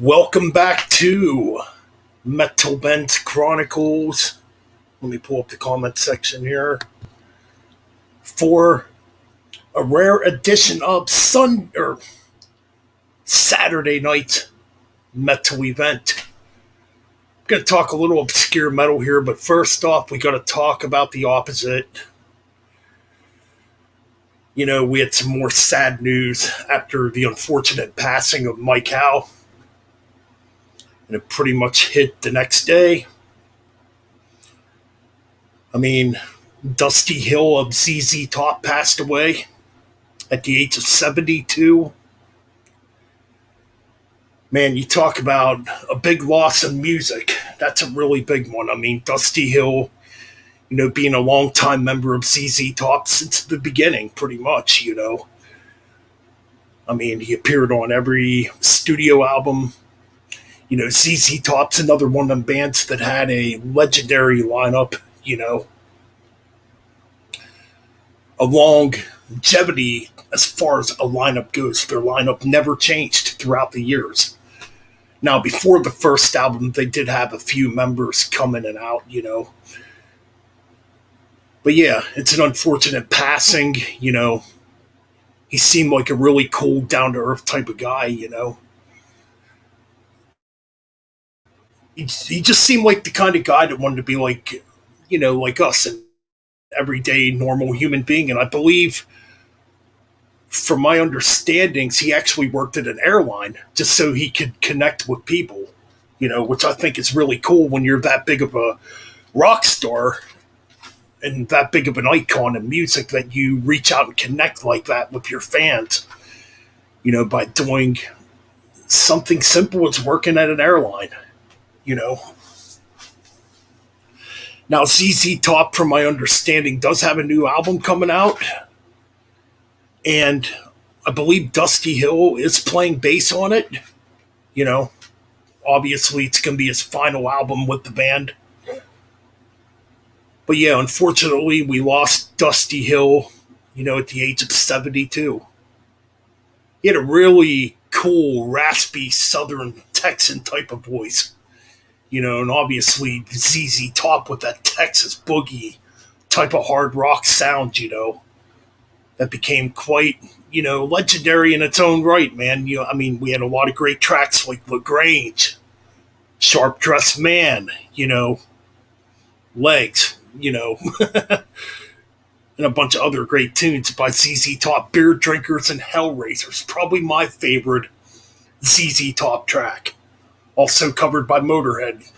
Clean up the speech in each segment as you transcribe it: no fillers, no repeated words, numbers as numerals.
Welcome back to Metal Bent Chronicles. Let me pull up the comment section here for a rare edition of Saturday night metal event. I'm going to talk a little obscure metal here, but first off, we got to talk about the opposite. We had some more sad news after the unfortunate passing of Mike Howe, and it pretty much hit the next day. I mean, Dusty Hill of ZZ Top passed away at the age of 72. Man, you talk about a big loss in music. That's a really big one. I mean, Dusty Hill, being a longtime member of ZZ Top since the beginning, pretty much. I mean, he appeared on every studio album. ZZ Top's another one of them bands that had a legendary lineup, a longevity as far as a lineup goes. Their lineup never changed throughout the years. Now, before the first album, they did have a few members come in and out, But yeah, it's an unfortunate passing, He seemed like a really cool, down-to-earth type of guy, He just seemed like the kind of guy that wanted to be like, like us, an everyday, normal human being. And I believe, from my understandings, he actually worked at an airline just so he could connect with people, which I think is really cool when you're that big of a rock star and that big of an icon in music, that you reach out and connect like that with your fans, by doing something simple as working at an airline. Now, ZZ Top, from my understanding, does have a new album coming out. And I believe Dusty Hill is playing bass on it. Obviously it's going to be his final album with the band. But yeah, unfortunately, we lost Dusty Hill, at the age of 72. He had a really cool, raspy, Southern Texan type of voice. And obviously ZZ Top with that Texas boogie type of hard rock sound, that became quite, legendary in its own right, man. I mean, we had a lot of great tracks like LaGrange, Sharp Dressed Man, Legs, and a bunch of other great tunes by ZZ Top, Beer Drinkers and Hellraisers. Probably my favorite ZZ Top track. Also covered by Motorhead,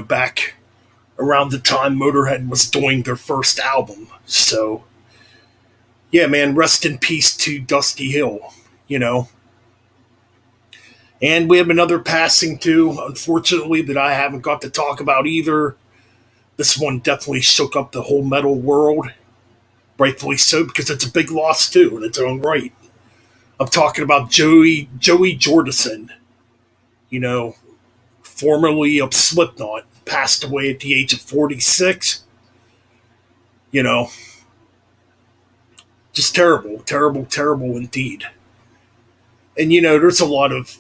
back around the time Motorhead was doing their first album. So, yeah, man, rest in peace to Dusty Hill, And we have another passing, too, unfortunately, that I haven't got to talk about either. This one definitely shook up the whole metal world, rightfully so, because it's a big loss, too, in its own right. I'm talking about Joey Jordison, formerly of Slipknot, passed away at the age of 46. Just terrible, terrible, terrible indeed. And, there's a lot of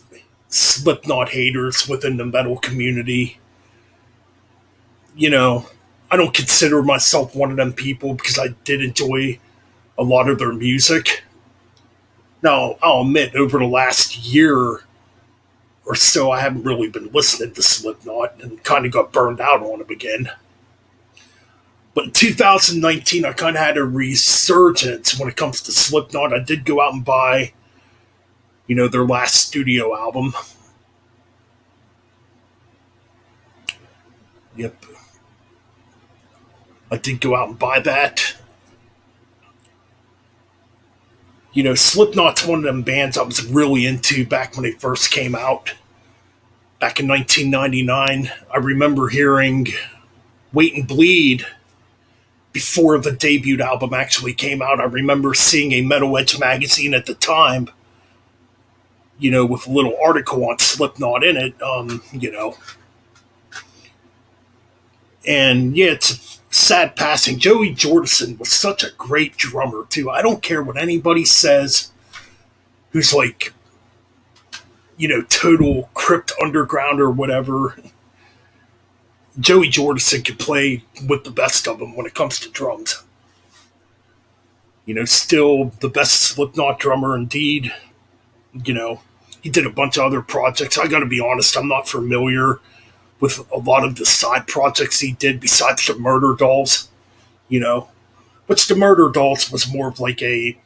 Slipknot haters within the metal community. I don't consider myself one of them people because I did enjoy a lot of their music. Now, I'll admit, over the last year or so, I haven't really been listening to Slipknot and kind of got burned out on them again. But in 2019, I kind of had a resurgence when it comes to Slipknot. I did go out and buy, their last studio album. Yep. I did go out and buy that. Slipknot's one of them bands I was really into back when they first came out. Back in 1999, I remember hearing Wait and Bleed before the debut album actually came out. I remember seeing a Metal Edge magazine at the time, with a little article on Slipknot in it, And yeah, it's a sad passing. Joey Jordison was such a great drummer, too. I don't care what anybody says who's like, total crypt underground or whatever, Joey Jordison could play with the best of them when it comes to drums. Still the best Slipknot drummer indeed. You know, he did a bunch of other projects. I got to be honest, I'm not familiar with a lot of the side projects he did besides the Murder Dolls. You know, which the Murder Dolls was more of like a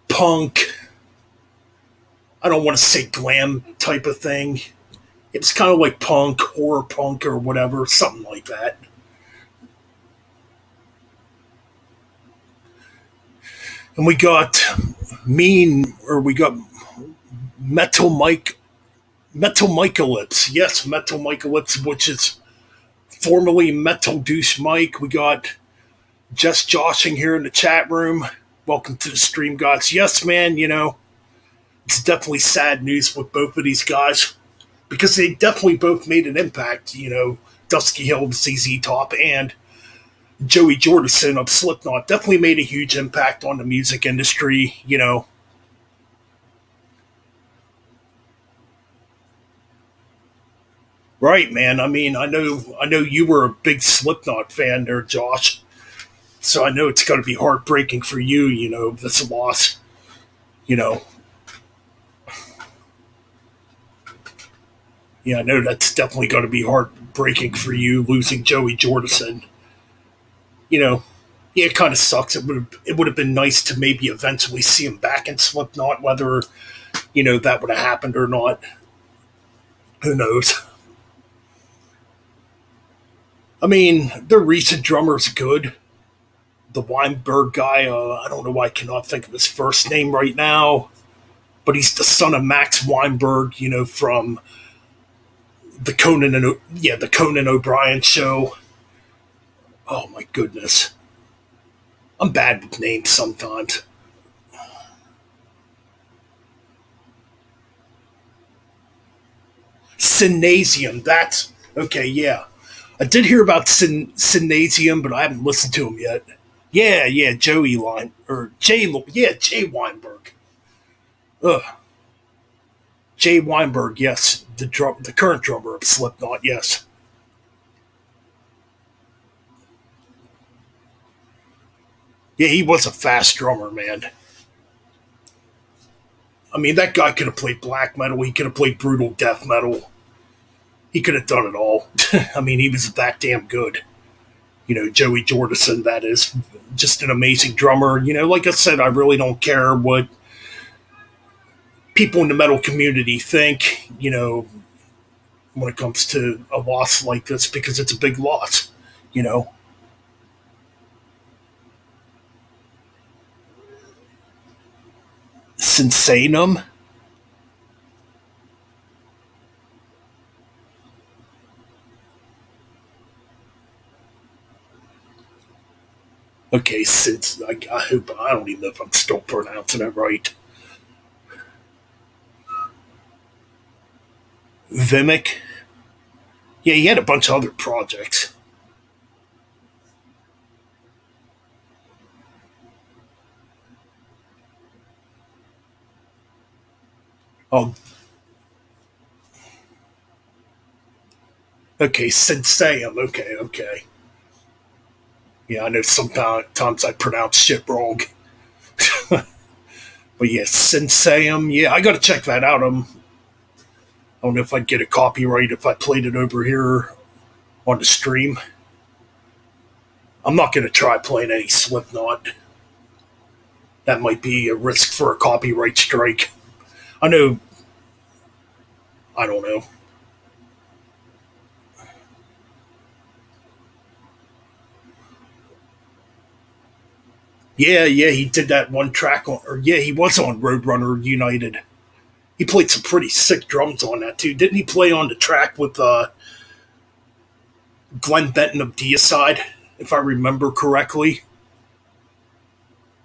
punk. I don't want to say glam type of thing. It's kind of like punk, horror punk, or whatever, something like that. And we got Metal Mike, Metal Michaelips. Yes, Metal Michaelips, which is formerly Metal Douche Mike. We got just joshing here in the chat room. Welcome to the stream, guys. Yes, man, it's definitely sad news with both of these guys because they definitely both made an impact. Dusky Hill of ZZ Top and Joey Jordison of Slipknot definitely made a huge impact on the music industry. Right, man. I mean, I know you were a big Slipknot fan there, Josh. So I know it's got to be heartbreaking for you, this loss. You know, yeah, I know that's definitely got to be heartbreaking for you losing Joey Jordison. You know, yeah, it kind of sucks. It would have been nice to maybe eventually see him back in Slipknot, whether that would have happened or not. Who knows? I mean, their recent drummer's good. The Weinberg guy, I don't know why I cannot think of his first name right now, but he's the son of Max Weinberg, from the Conan O'Brien show. Oh my goodness, I'm bad with names sometimes. Synasium, that's okay. Yeah, I did hear about Synasium, but I haven't listened to him yet. Yeah, yeah, Joey Line or Jay Weinberg. Ugh, Jay Weinberg. Yes, the current drummer of Slipknot. Yes. Yeah, he was a fast drummer, man. I mean, that guy could have played black metal. He could have played brutal death metal. He could have done it all. I mean, he was that damn good. Joey Jordison, that is just an amazing drummer. Like I said, I really don't care what people in the metal community think, when it comes to a loss like this, because it's a big loss, you know. Sinsanum? Okay, since I hope I don't even know if I'm still pronouncing it right. Vimic? Yeah, he had a bunch of other projects. Oh, okay, Senseium. Okay, okay. Yeah, I know sometimes I pronounce shit wrong. But yeah, Senseium. Yeah, I gotta check that out. I don't know if I'd get a copyright if I played it over here on the stream. I'm not gonna try playing any Slipknot. That might be a risk for a copyright strike. I know. I don't know. Yeah, yeah, he did that one track on, or yeah, he was on Roadrunner United. He played some pretty sick drums on that too. Didn't he play on the track with Glenn Benton of Deicide, if I remember correctly?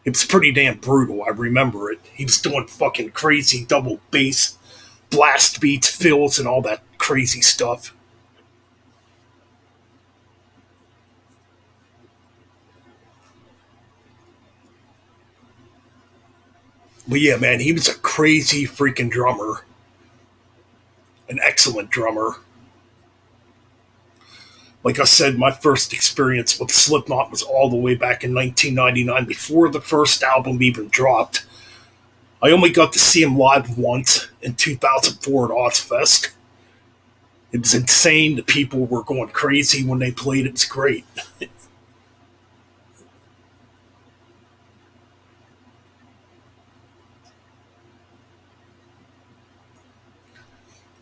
It was pretty damn brutal. I remember it. He was doing fucking crazy double bass, blast beats, fills, and all that crazy stuff. But yeah, man, he was a crazy freaking drummer. excellent drummer. Like I said, my first experience with Slipknot was all the way back in 1999, before the first album even dropped. I only got to see him live once in 2004 at Ozfest. It was insane. The people were going crazy when they played. It was great.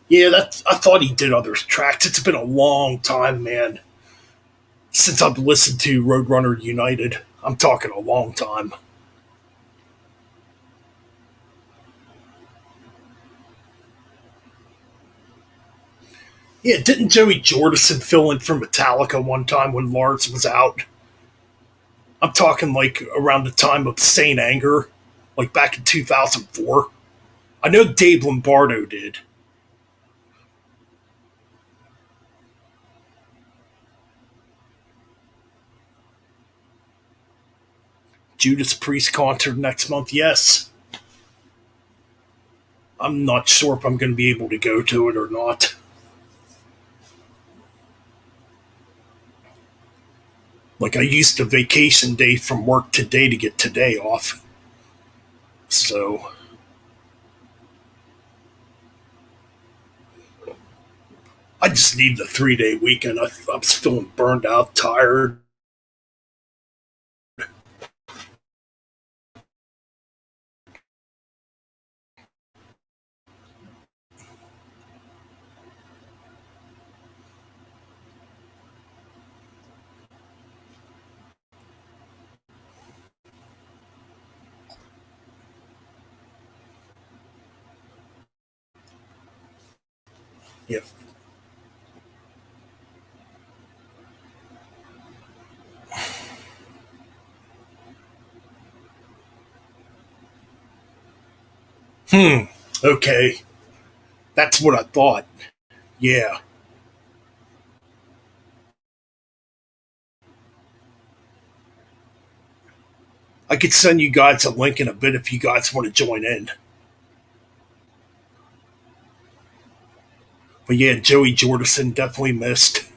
Yeah, that's. I thought he did other tracks. It's been a long time, man, since I've listened to Roadrunner United. I'm talking a long time. Yeah, didn't Joey Jordison fill in for Metallica one time when Lars was out? I'm talking like around the time of Saint Anger, like back in 2004. I know Dave Lombardo did. Judas Priest concert next month. Yes, I'm not sure if I'm going to be able to go to it or not. Like I used a vacation day from work today to get today off. So I just need the 3 day weekend. I'm feeling burned out, tired. Yeah. Hmm. Okay. That's what I thought. Yeah. I could send you guys a link in a bit if you guys want to join in. But yeah, Joey Jordison definitely missed.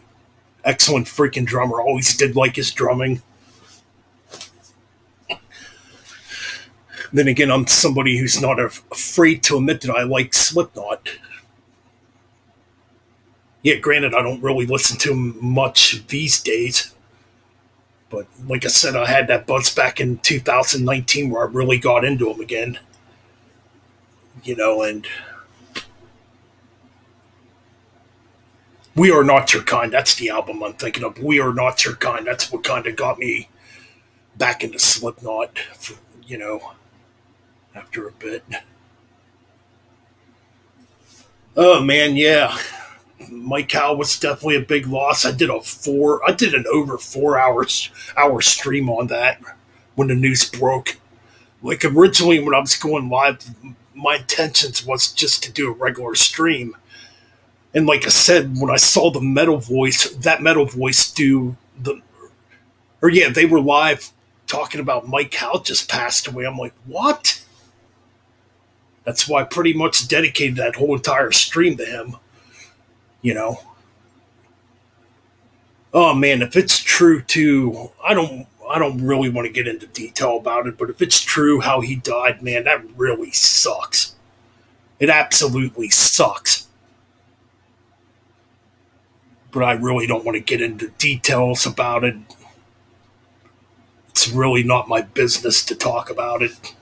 Excellent freaking drummer. Always did like his drumming. Then again, I'm somebody who's not afraid to admit that I like Slipknot. Yeah, granted, I don't really listen to him much these days. But like I said, I had that buzz back in 2019 where I really got into him again. And We Are Not Your Kind. That's the album I'm thinking of. We Are Not Your Kind. That's what kind of got me back into Slipknot, you know, after a bit. Oh man, yeah. Mike Howe was definitely a big loss. I did an over 4 hour stream on that when the news broke. Like originally when I was going live, my intentions was just to do a regular stream. And like I said, when I saw that metal voice do they were live talking about Mike Howe just passed away. I'm like, what? That's why I pretty much dedicated that whole entire stream to him. You know, oh man, if it's true too, I don't really want to get into detail about it, but if it's true how he died, man, that really sucks. It absolutely sucks. But I really don't want to get into details about it. It's really not my business to talk about it.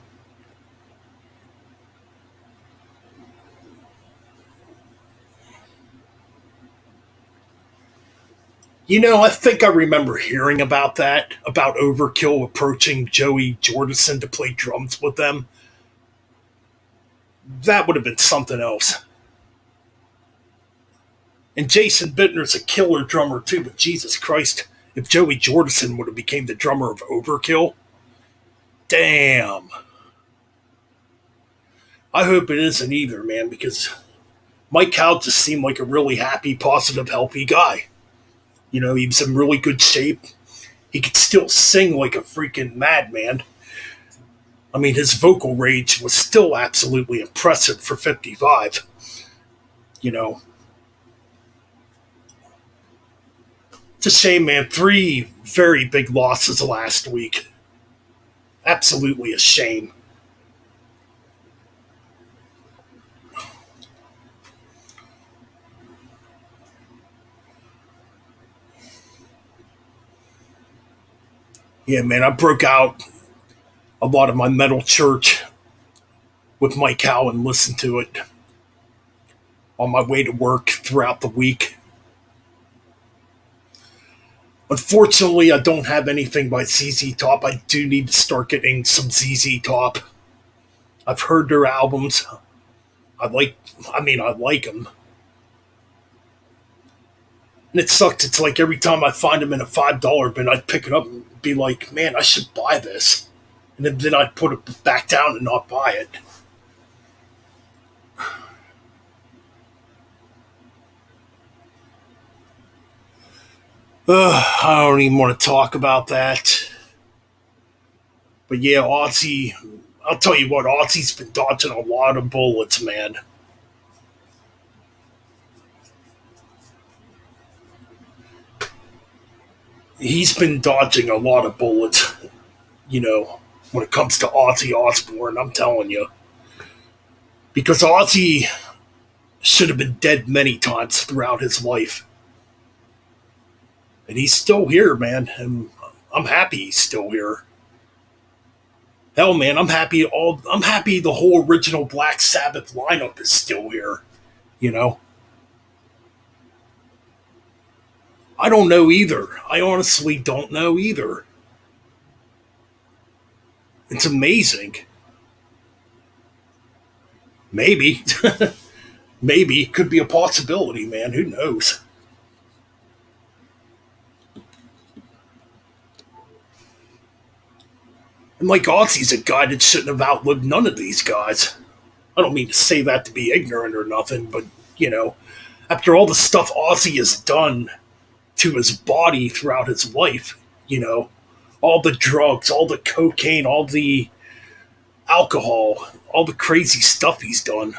I think I remember hearing about that, about Overkill approaching Joey Jordison to play drums with them. That would have been something else. And Jason Bittner's a killer drummer too, but Jesus Christ, if Joey Jordison would have became the drummer of Overkill, damn. I hope it isn't either, man, because Mike Howe just seemed like a really happy, positive, healthy guy. He was in really good shape. He could still sing like a freaking madman. I mean, his vocal range was still absolutely impressive for 55. You know, It's a shame, man. Three very big losses last week. Absolutely a shame. Yeah, man, I broke out a lot of my metal church with Mike Howe and listened to it on my way to work throughout the week. Unfortunately, I don't have anything by ZZ Top. I do need to start getting some ZZ Top. I've heard their albums. I like, I like them. And it sucks. It's like every time I find them in a $5 bin, I'd pick it up and be like, man, I should buy this. And then I'd put it back down and not buy it. I don't even want to talk about that. But yeah, Ozzy, I'll tell you what, Ozzy's been dodging a lot of bullets, man. He's been dodging a lot of bullets, you know, when it comes to Ozzy Osbourne, I'm telling you. Because Ozzy should have been dead many times throughout his life. And he's still here, man. And I'm happy he's still here. Hell, man, I'm happy the whole original Black Sabbath lineup is still here. You know, I don't know either. I honestly don't know either. It's amazing. Maybe, maybe could be a possibility, man. Who knows? And like Ozzy's a guy that shouldn't have outlived none of these guys. I don't mean to say that to be ignorant or nothing, but you know, after all the stuff Ozzy has done to his body throughout his life, you know, all the drugs, all the cocaine, all the alcohol, all the crazy stuff he's done,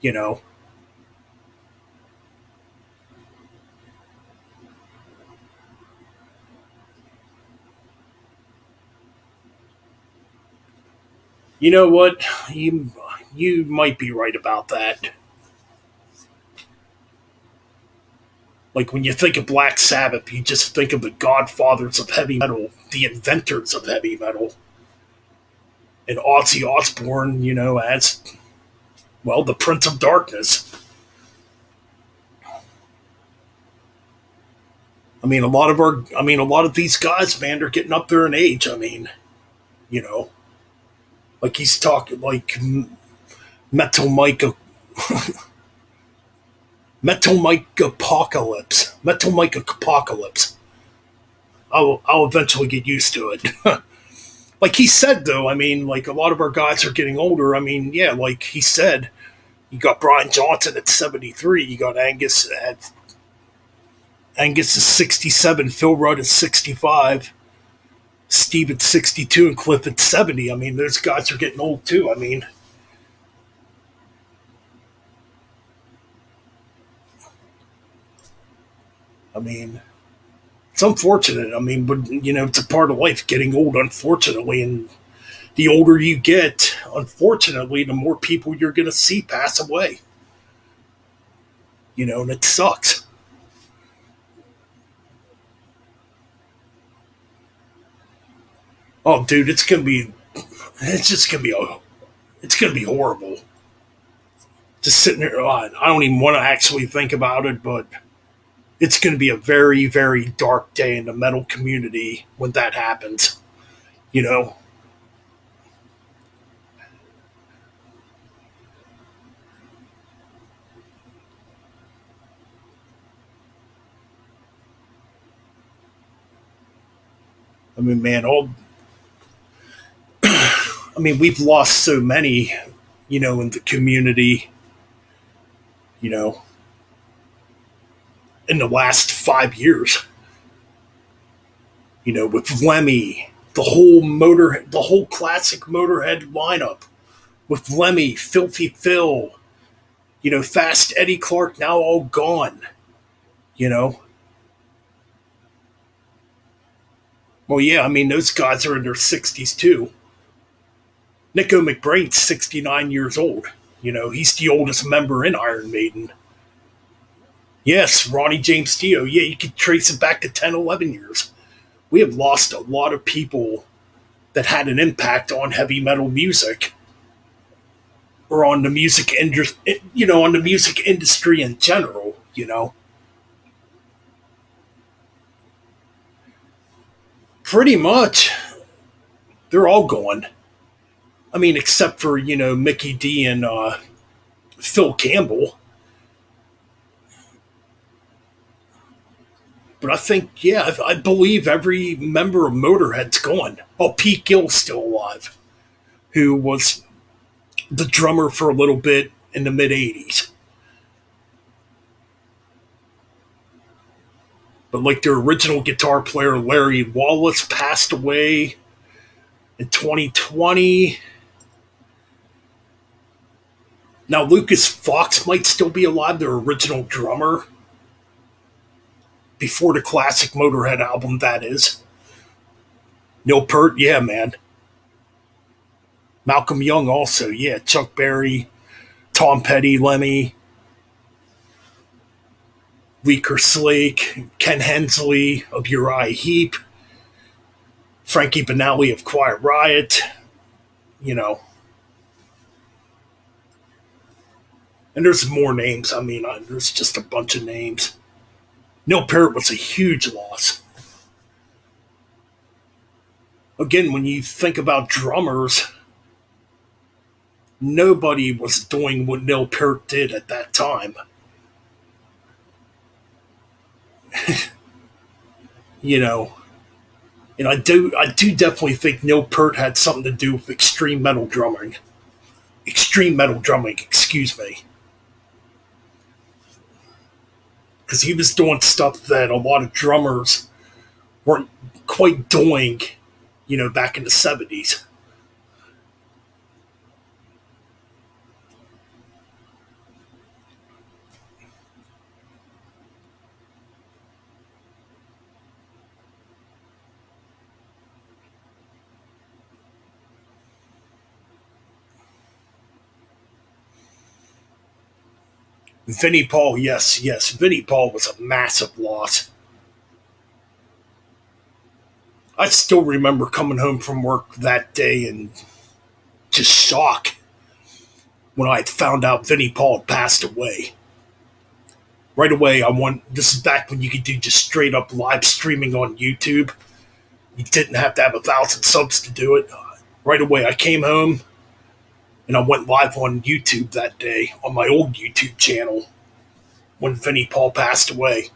you know. You know what? You might be right about that. Like when you think of Black Sabbath, you just think of the godfathers of heavy metal, the inventors of heavy metal, and Ozzy Osbourne, you know, as well the Prince of Darkness. A lot of these guys, man, they're getting up there in age. I mean, you know, like he's talking like Metal Mike, Metal Mike Apocalypse, Metal Mike Apocalypse. I'll eventually get used to it. Like he said, though, I mean, like a lot of our guys are getting older. I mean, yeah, like he said, you got Brian Johnson at 73, you got Angus is 67, Phil Rudd is 65, Steve at 62, and Cliff at 70. I mean, those guys are getting old too. I mean, it's unfortunate. I mean, but you know, it's a part of life getting old, unfortunately, and the older you get, unfortunately, the more people you're going to see pass away. You know, and it sucks. Oh, dude, it's just gonna be it's gonna be horrible. Just sitting there, I don't even want to actually think about it, but it's gonna be a very, very dark day in the metal community when that happens. You know, I mean, man, we've lost so many, you know, in the community, you know, in the last 5 years. You know, with Lemmy, the whole classic Motorhead lineup with Lemmy, Filthy Phil, you know, Fast Eddie Clark now all gone. You know, Well, yeah, I mean, those guys are in their 60s too. Nico McBrain's 69 years old. He's the oldest member in Iron Maiden. Yes, Ronnie James Dio. Yeah, you could trace it back to 10, 11 years. We have lost a lot of people that had an impact on heavy metal music or on the music industry, on the music industry in general. Pretty much, they're all gone. I mean, except for, Mickey D and Phil Campbell. But I think, yeah, I believe every member of Motorhead's gone. Oh, Pete Gill's still alive, who was the drummer for a little bit in the mid 80s. But like their original guitar player, Larry Wallace, passed away in 2020. Now, Lucas Fox might still be alive, their original drummer, before the classic Motorhead album, that is. Neil Peart, yeah, man. Malcolm Young also, yeah. Chuck Berry, Tom Petty, Lemmy, Leaker Slake, Ken Hensley of Uriah Heep, Frankie Banali of Quiet Riot, you know. And there's more names. I mean, there's just a bunch of names. Neil Peart was a huge loss. Again, when you think about drummers, nobody was doing what Neil Peart did at that time. you know, and I do definitely think Neil Peart had something to do with extreme metal drumming. Extreme metal drumming, excuse me. Because he was doing stuff that a lot of drummers weren't quite doing, back in the 70s. Vinnie Paul, yes, yes. Vinnie Paul was a massive loss. I still remember coming home from work that day and just shock when I had found out Vinnie Paul had passed away. Right away, this is back when you could do just straight up live streaming on YouTube. You didn't have to have 1,000 subs to do it. Right away, I came home and I went live on YouTube that day on my old YouTube channel when Vinnie Paul passed away.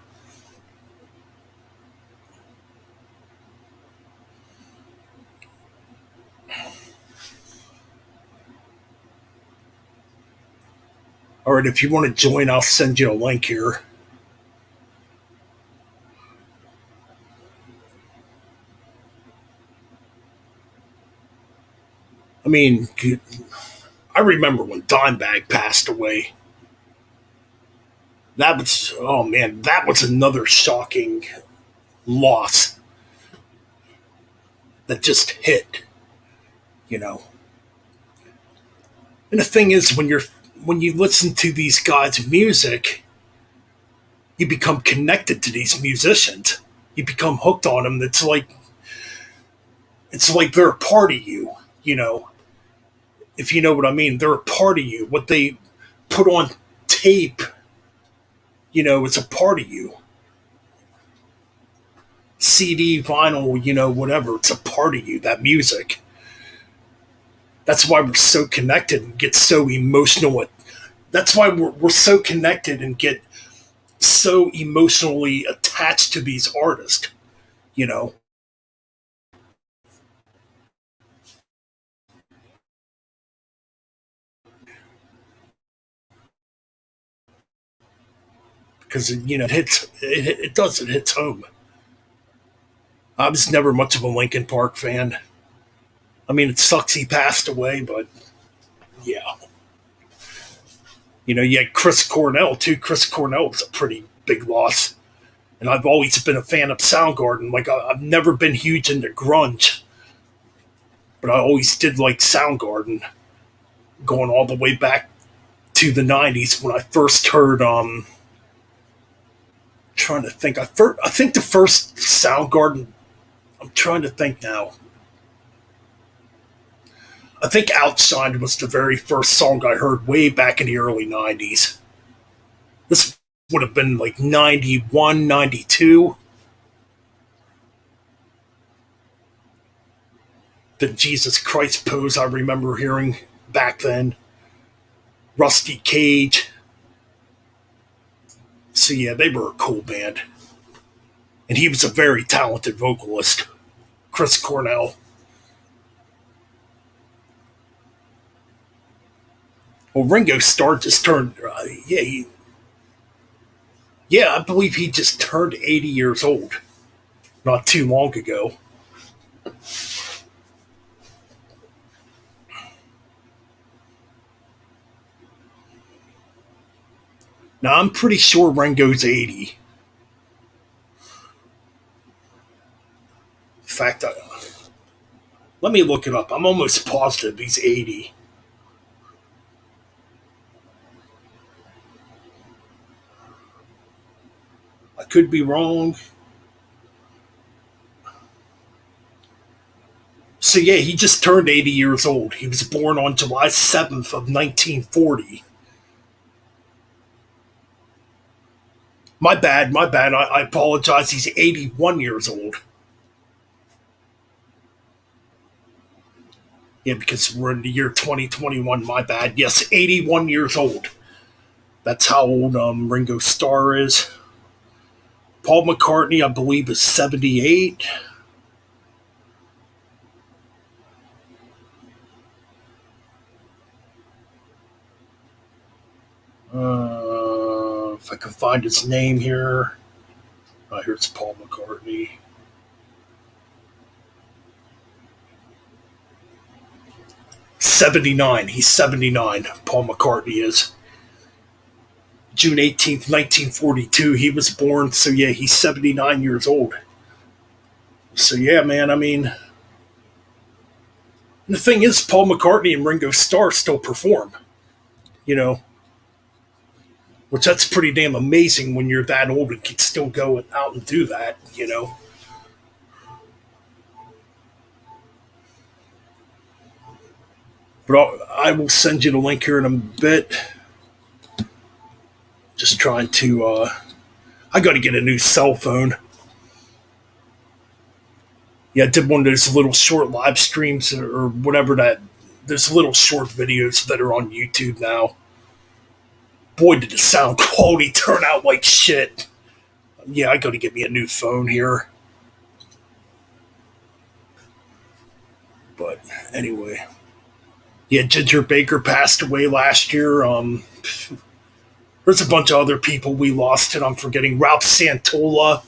All right, if you want to join, I'll send you a link here. I mean, I remember when Dimebag passed away. That was, oh man, that was another shocking loss that just hit, you know. And the thing is, when you listen to these guys' music, you become connected to these musicians. You become hooked on them. It's like they're a part of you, you know. If you know what I mean, they're a part of you. What they put on tape, it's a part of you. CD, vinyl, whatever. It's a part of you. That music. That's why we're so connected and get so emotional. That's why we're so connected and get so emotionally attached to these artists, you know. Because it hits home. I was never much of a Linkin Park fan. I mean, it sucks he passed away, but yeah. You had Chris Cornell too. Chris Cornell was a pretty big loss. And I've always been a fan of Soundgarden. Like I've never been huge into grunge, but I always did like Soundgarden, going all the way back to the '90s when I first heard. Trying to think. I think the first Soundgarden. I'm trying to think now. I think "Outside" was the very first song I heard way back in the early '90s. This would have been like 91, 92. The Jesus Christ pose I remember hearing back then. Rusty Cage. So yeah, they were a cool band. And he was a very talented vocalist. Chris Cornell. Well, Ringo Starr just turned, yeah, I believe he just turned 80 years old not too long ago. Now, I'm pretty sure Ringo's 80. In fact, let me look it up. I'm almost positive he's 80. I could be wrong. So, yeah, he just turned 80 years old. He was born on July 7th of 1940. My bad, my bad. I apologize. He's 81 years old. Yeah, because we're in the year 2021. My bad. Yes, 81 years old. That's how old Ringo Starr is. Paul McCartney, I believe, is 78. If I can find his name here. Oh, here's Paul McCartney. 79. He's 79. Paul McCartney is. June 18th, 1942, he was born. So, yeah, he's 79 years old. So, yeah, man, I mean, the thing is, Paul McCartney and Ringo Starr still perform, you know, which that's pretty damn amazing when you're that old and can still go out and do that, you know. But I will send you the link here in a bit. Just trying to, I got to get a new cell phone. Yeah, I did one of those little short live streams or whatever that, those little short videos that are on YouTube now. Boy, did the sound quality turn out like shit. Yeah, I got to get me a new phone here. But anyway, yeah, Ginger Baker passed away last year. There's a bunch of other people we lost, and I'm forgetting Ralph Santola.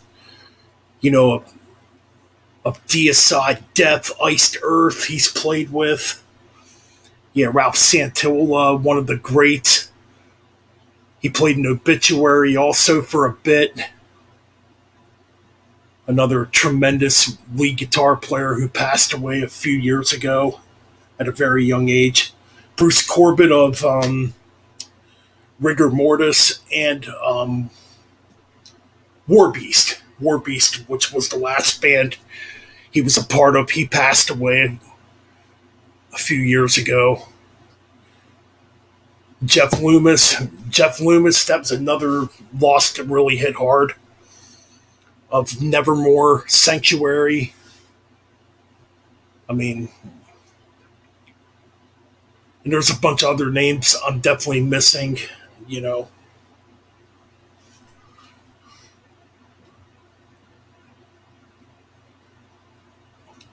You know, of Deicide, Death, Iced Earth. He's played with. Yeah, Ralph Santola, one of the greats. He played an Obituary also for a bit. Another tremendous lead guitar player who passed away a few years ago at a very young age. Bruce Corbett of Rigor Mortis and Warbeast. Warbeast, which was the last band he was a part of. He passed away a few years ago. Jeff Loomis. Jeff Loomis, that was another loss that really hit hard. Of Nevermore, Sanctuary. I mean, and there's a bunch of other names I'm definitely missing, you know.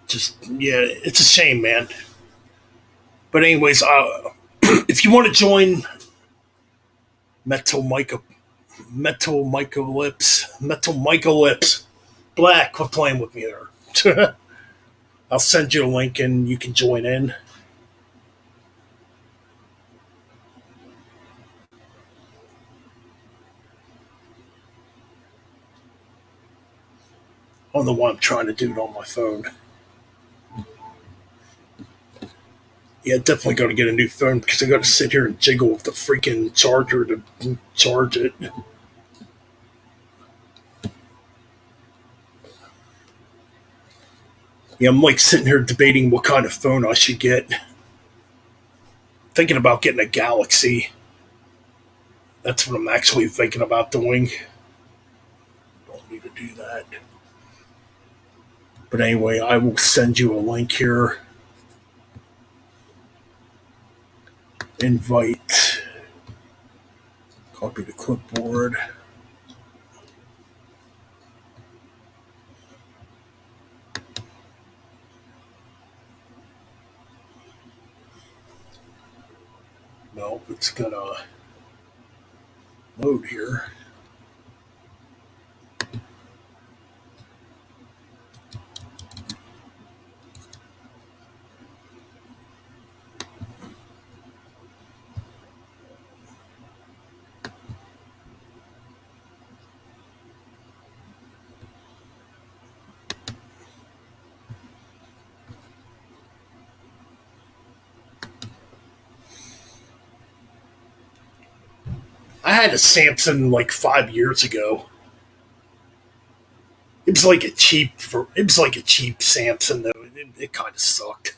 Just, yeah, it's a shame, man. But, anyways, if you want to join Metal Micah, Metal Micah Lips, Black, quit playing with me there. I'll send you a link and you can join in. I don't know why I'm trying to do it on my phone. Yeah, definitely got to get a new phone because I got to sit here and jiggle with the freaking charger to charge it. Yeah, I'm like sitting here debating what kind of phone I should get. Thinking about getting a Galaxy. That's what I'm actually thinking about doing. Don't need to do that. But anyway, I will send you a link here. Invite. Copy the clipboard. Nope, it's gonna load here. I had a Samsung like 5 years ago. It was like a cheap Samsung though. It kind of sucked.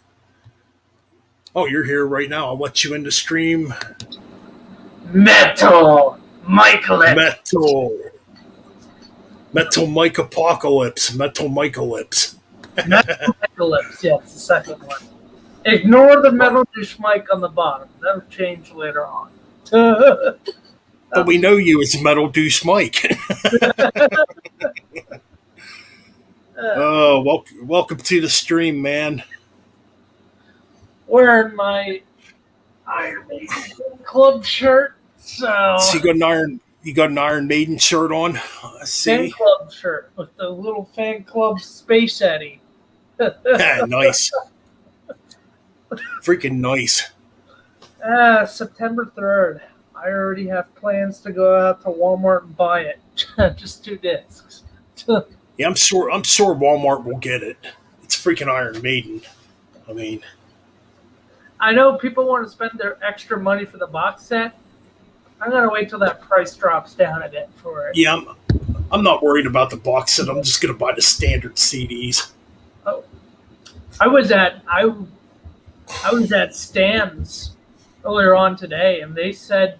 Oh, you're here right now. I'll let you in the stream. Metal Michaelis. Metal Mike Apocalypse. Metal Michaelis. Metal Michaelis, yeah, it's the second one. Ignore the metal douche mic on the bottom. That'll change later on. But we know you as Metal Deuce Mike. Oh, welcome to the stream, man. Wearing my Iron Maiden club shirt. So you got an Iron Maiden shirt on. I see. Fan club shirt with the little fan club Space Eddie. Yeah, nice. Freaking nice. September 3rd. I already have plans to go out to Walmart and buy it. Just 2 discs. Yeah, I'm sure Walmart will get it. It's freaking Iron Maiden. I mean, I know people want to spend their extra money for the box set. I'm gonna wait till that price drops down a bit for it. Yeah, I'm not worried about the box set. I'm just gonna buy the standard CDs. Oh, I was at Stan's earlier on today, and they said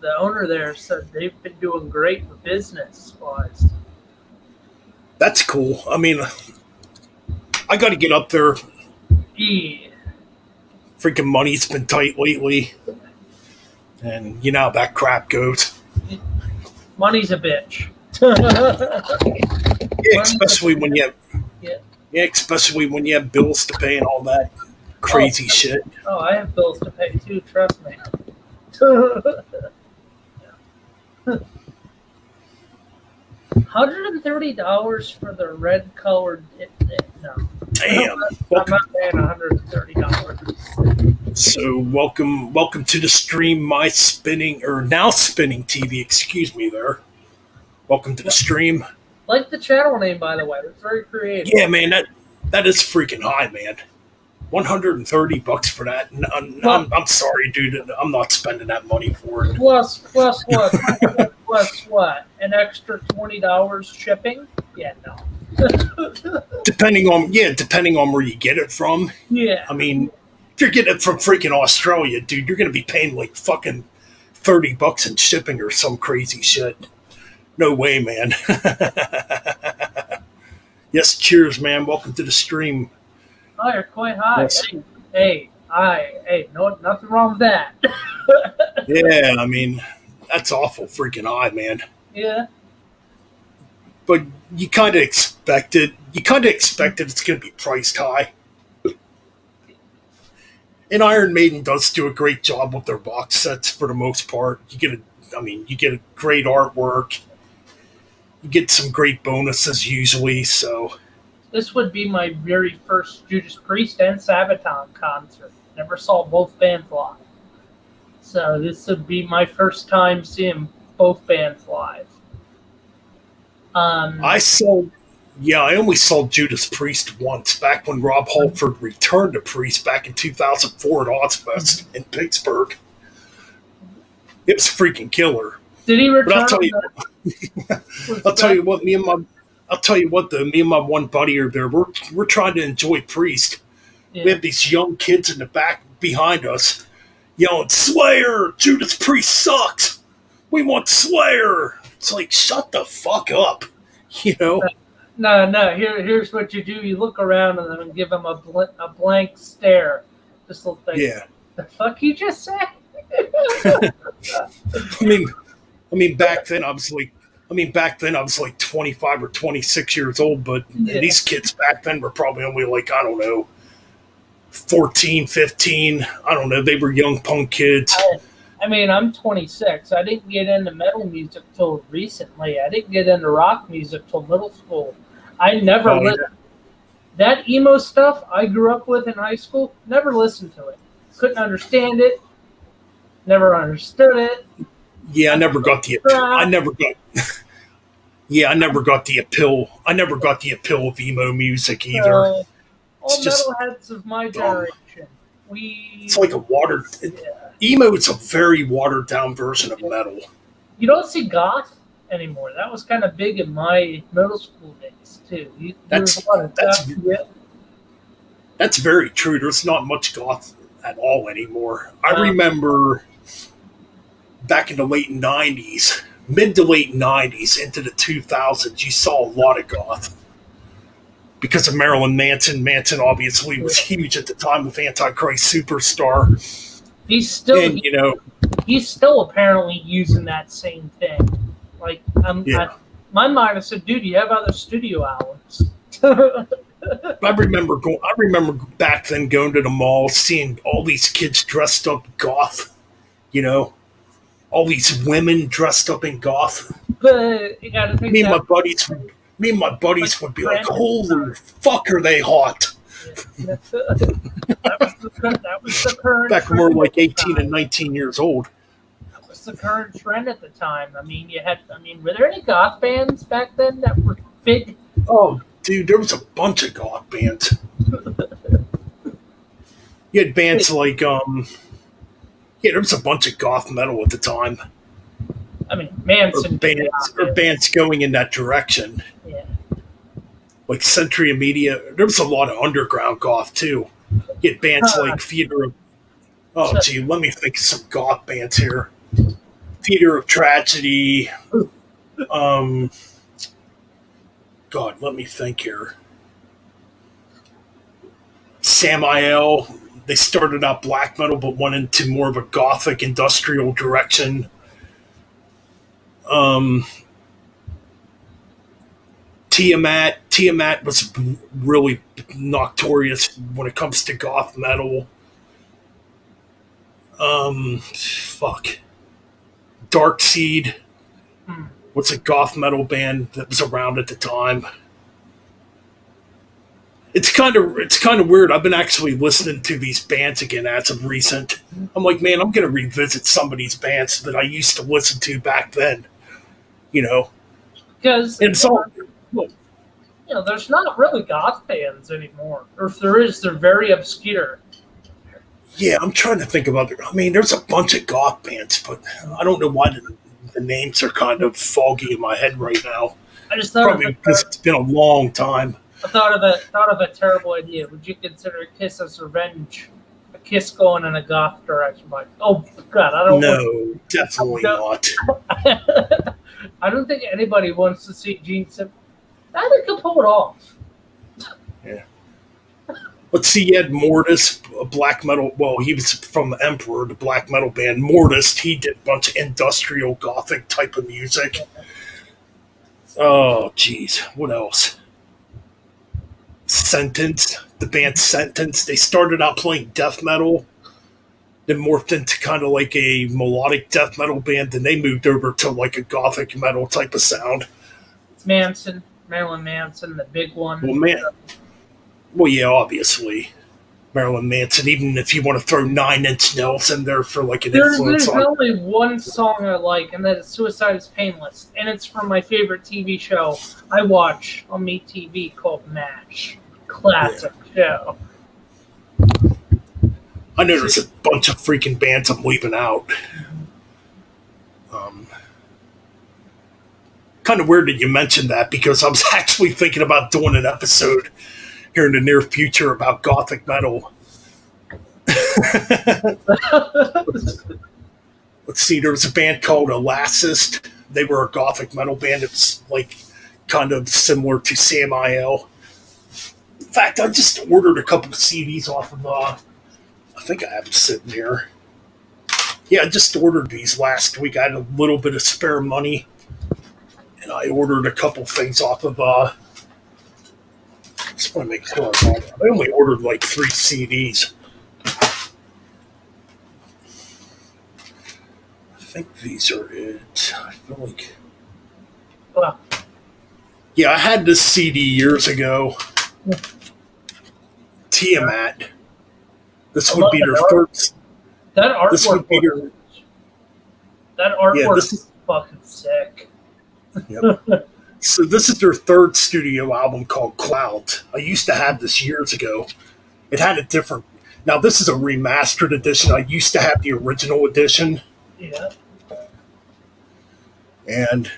the owner there said they've been doing great with business wise. That's cool. I mean, I got to get up there. Yeah. Freaking money's been tight lately, and you know how that crap goes. Money's a bitch. Yeah, especially when you have bills to pay and all that crazy shit. Oh, I have bills to pay too. Trust me. $130 for the red colored. No. Damn. I'm not paying $130. So welcome to the stream. Now spinning TV. Excuse me there. Welcome to the stream. Like the channel name, by the way. It's very creative. Yeah, man. That is freaking high, man. $130 for that. I'm sorry, dude. I'm not spending that money for it. Plus what? Plus what? An extra $20 shipping? Yeah, no. Depending on where you get it from. Yeah. I mean, if you're getting it from freaking Australia, dude, you're gonna be paying like fucking $30 in shipping or some crazy shit. No way, man. Yes, cheers, man. Welcome to the stream. Oh, you're quite high. Yes. Hey, no, nothing wrong with that. Yeah, I mean, that's awful freaking high, man. Yeah. But you kind of expect it. It's going to be priced high. And Iron Maiden does do a great job with their box sets for the most part. You get a great artwork. You get some great bonuses usually, so. This would be my very first Judas Priest and Sabaton concert. Never saw both bands live. So this would be my first time seeing both bands live. I saw Yeah, I only saw Judas Priest once, back when Rob Halford returned to Priest back in 2004 at Ozfest in Pittsburgh. It was freaking killer. Did he But return on the was I'll tell back? you what, I'll tell you what though, me and my one buddy are there. We're trying to enjoy Priest. We Yeah. have these young kids in the back behind us yelling, "Slayer! Judas Priest sucks! We want Slayer!" It's like, shut the fuck up, you know? No, no. Here's what you do. You look around and then give him a blank stare. Just look like Yeah. the fuck you just said. I mean, back then back then I was like 25 or 26 years old, but Yeah. these kids back then were probably only like, I don't know, 14, 15. I don't know. They were young punk kids. I mean, I'm 26. I didn't get into metal music till recently. I didn't get into rock music till middle school. I never Oh, listened. That emo stuff I grew up with in high school, never listened to it. Couldn't understand it. Never understood it. yeah, I never got the I never got yeah, I never got the appeal. I never got the appeal of emo music either. Uh, It's all just metalheads of my dumb. generation. We It's like a watered yeah. emo is a very watered down version of metal. You don't see goth anymore. That was kind of big in my middle school days too. There was That's a lot of that's goth. Yeah. that's very true. There's not much goth at all anymore. I Um, remember back in the late '90s, mid to late '90s into the 2000s, you saw a lot of goth because of Marilyn Manson. Manson obviously was huge at the time with Antichrist Superstar, He's still and he's still apparently using that same thing. Like yeah. my mind, I said, dude, you have other studio albums. I remember back then going to the mall, seeing all these kids dressed up goth. You know, all these women dressed up in goth. But you got to think Me and my that buddies, me and my buddies would be like, "Holy fuck, are they hot?" that was the current. Back when we were trend like at the 18 and time. 19 years old. That was the current trend at the time. I mean, were there any goth bands back then that were big? Oh, dude, there was a bunch of goth bands. You had bands like there was a bunch of goth metal at the time, I mean, Manson. or bands going in that direction. Yeah. Like Century Media. There was a lot of underground goth too. You had bands like Theater of. Oh, gee, let me think of some goth bands here. Theater of Tragedy. Um, God, let me think here. Samael. They started out black metal, but went into more of a gothic industrial direction. Um, Tiamat was really notorious when it comes to goth metal. Fuck. Darkseed Hmm. was a goth metal band that was around at the time. It's kind of weird. I've been actually listening to these bands again as of recent. I'm like, man, I'm gonna revisit some of these bands that I used to listen to back then. You know, Because and it's all there's not really goth bands anymore, or if there is, they're very obscure. yeah. I'm trying to think about it. I mean, there's a bunch of goth bands, but I don't know why the names are kind of foggy in my head right now. I just thought Probably of because it's been a long time. I thought of a terrible idea. Would you consider Kiss as Revenge a Kiss going in a goth direction? Like, oh god, I don't. No, definitely No. not. I don't think anybody wants to see Gene Simmons. I think he'll pull it off. Yeah. Let's see, you had Mortis, a black metal. Well, he was from Emperor, the black metal band. Mortis, he did a bunch of industrial gothic type of music. Oh, jeez. What else? Sentence, the band Sentence. They started out playing death metal, then morphed into kind of like a melodic death metal band. Then they moved over to like a gothic metal type of sound. Marilyn Manson, the big one. Well, man. Well, yeah, obviously. Marilyn Manson, even if you want to throw 9 Inch Nails in there for like an There's influence on. only one song I like, and that is "Suicide Is Painless," and it's from my favorite TV show I watch on MeTV called MASH. Classic show. I know there's a bunch of freaking bands I'm leaving out. Kind of weird that you mentioned that because I was actually thinking about doing an episode here in the near future about gothic metal. Let's see, there was a band called Elassist. They were a gothic metal band. It's like kind of similar to Samael. In fact, I just ordered a couple of CDs off of, I think I have them sitting here. Yeah, I just ordered these last week. I had a little bit of spare money, and I ordered a couple things off of, just want to make sure I only ordered like 3 CDs. I think these are it. I feel like. Well, Yeah, I had this CD years ago. Tiamat. This would be their third. that artwork. This would be their. That artwork Yeah, this is fucking sick. Yep. So this is their third studio album called Cloud. I used to have this years ago. It had a different. Now this is a remastered edition. I used to have the original edition, Yeah. and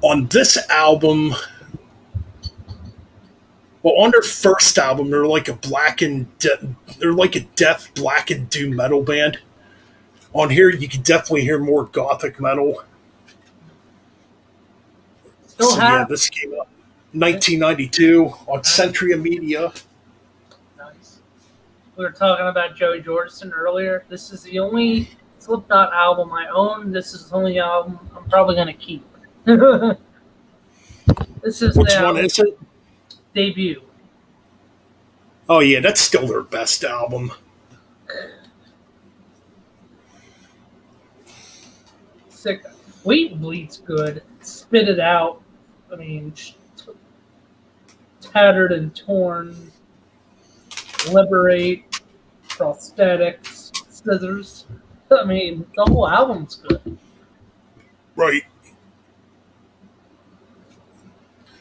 on this album, well, on their first album, they're like a they're like a death black and doom metal band. On here, you can definitely hear more gothic metal. Still So have yeah, this came out 1992 on Centuria Media. Nice. We were talking about Joey Jordison earlier. This is the only Slipknot album I own. This is the only album I'm probably gonna keep. This is Which their one is it? debut. Oh yeah, that's still their best album. Sick. Wheat Bleed's good. Spit It Out. I mean, Tattered and Torn. Liberate. Prosthetics. Scissors. I mean, the whole album's good. Right.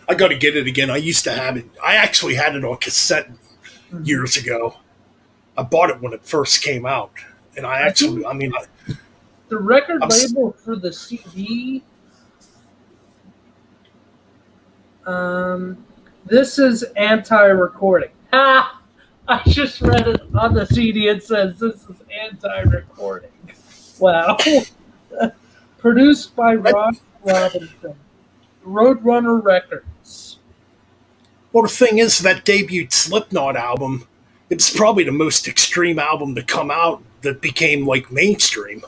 I got to get it again. I used to have it. I actually had it on cassette years ago. I bought it when it first came out, and The record I'm label for the CD. This is anti-recording. Ha! I just read it on the CD. It says this is anti-recording. Wow. Produced by Rob Robinson, Roadrunner Records. Well, the thing is, that debut Slipknot album, it's probably the most extreme album to come out that became like mainstream.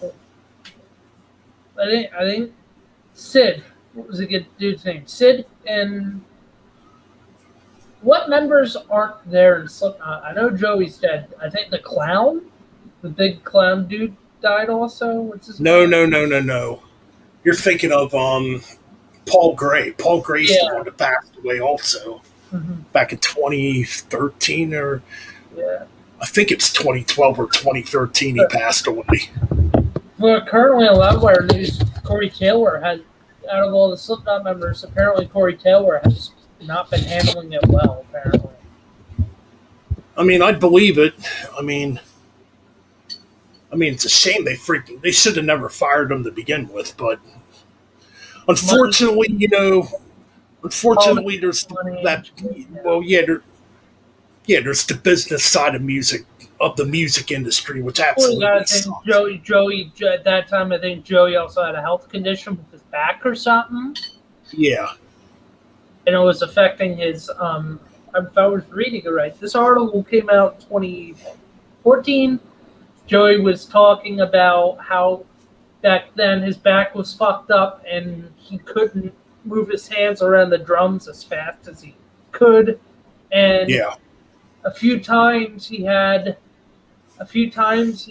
I think Sid. What was the good dude's name? Sid and what members aren't there in Slipknot? I know Joey's dead. I think the clown, the big clown dude, died also. What's his No, name? no. You're thinking of Paul Gray. Paul Gray's the one that passed away also back in 2013 or Yeah. I think it's 2012 or 2013 he passed away. Well, currently on Loudwire News, Corey Taylor has, out of all the Slipknot members, apparently Corey Taylor has not been handling it well, apparently. I mean, I'd believe it. I mean, it's a shame they should have never fired him to begin with, but unfortunately, there's that. Well, there's the business side of the music industry, which absolutely Well, I sucks. think Joey, at that time, I think Joey also had a health condition with his back or something, Yeah, and it was affecting his. If I was reading it right, this article came out in 2014. Joey was talking about how back then his back was fucked up and he couldn't move his hands around the drums as fast as he could, and yeah. a few times he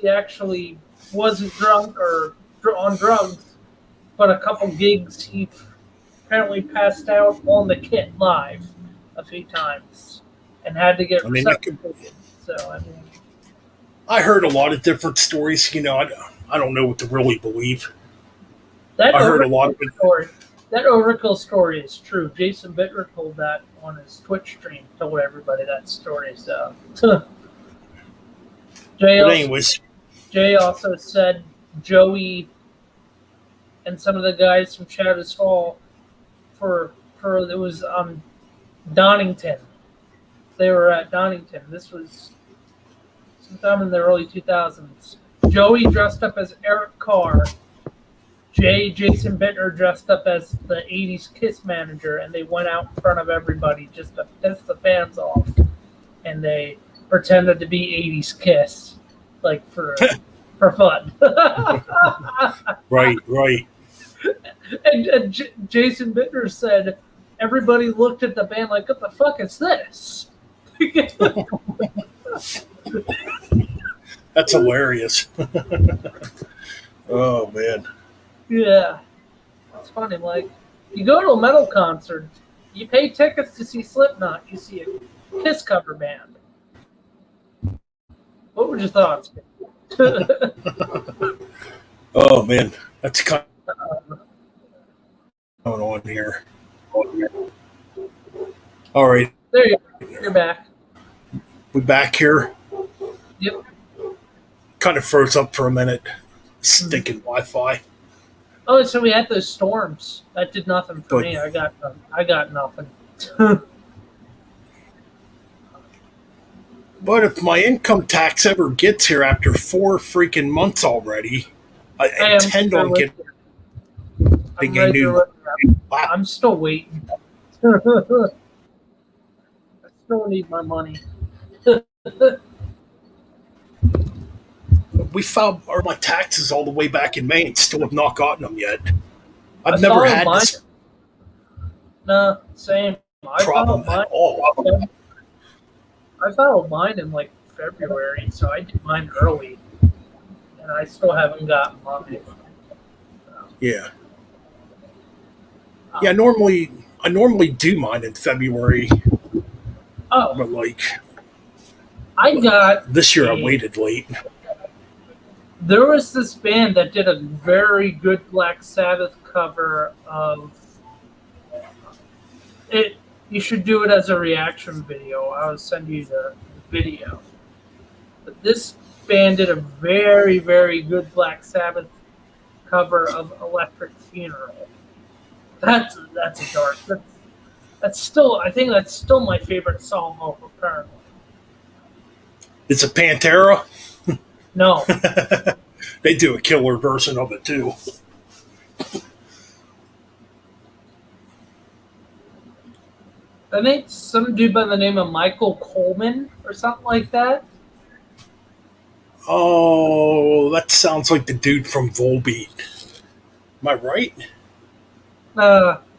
actually wasn't drunk or on drugs, but a couple gigs he apparently passed out on the kit live a few times. and had to get I mean, resuscitated. So I mean, I heard a lot of different stories. I don't know what to really believe. that I heard a lot overkill of it. story, that overkill story is true. Jason Bittner told that on his Twitch stream. Told everybody that story. So Jay But also, anyways, Jay also said Joey and some of the guys from Shadows Fall for it was Donington. They were at Donington. This was sometime in the early 2000s. Joey dressed up as Eric Carr. Jason Bittner dressed up as the 80s Kiss manager, and they went out in front of everybody just to piss the fans off. And they pretended to be 80s Kiss, like for fun. right. And Jason Bittner said, everybody looked at the band like, what the fuck is this? That's hilarious. Oh, man. Yeah. It's funny. Like, you go to a metal concert, you pay tickets to see Slipknot, you see a Kiss cover band. What were your thoughts? Oh, man. That's kind of going on here. All right. There you go. You're back. We back here. Yep. Kind of froze up for a minute. Stinking Wi-Fi. Oh, so we had those storms. That did nothing for But- me. I got nothing. But if my income tax ever gets here after 4 freaking months already, I am intend still on with getting you. I'm a right new. there with you. Wow. I'm still waiting. I still need my money. We filed my taxes all the way back in May and still have not gotten them yet. I I've never filed had mine. this No, same. I problem filed mine. at all. I filed mine in like February, so I did mine early, and I still haven't gotten mine. Yeah. Yeah, I normally do mine in February, Oh, but like I got. this year I waited late. There was this band that did a very good Black Sabbath cover of it. You should do it as a reaction video. I'll send you the video. But this band did a very, very good Black Sabbath cover of Electric Funeral. That's a dark. That's still. I think that's still my favorite song off of Paranoid. It's a Pantera. No, They do a killer version of it too. I think some dude by the name of Michael Coleman or something like that. Oh, that sounds like the dude from Volbeat. Am I right?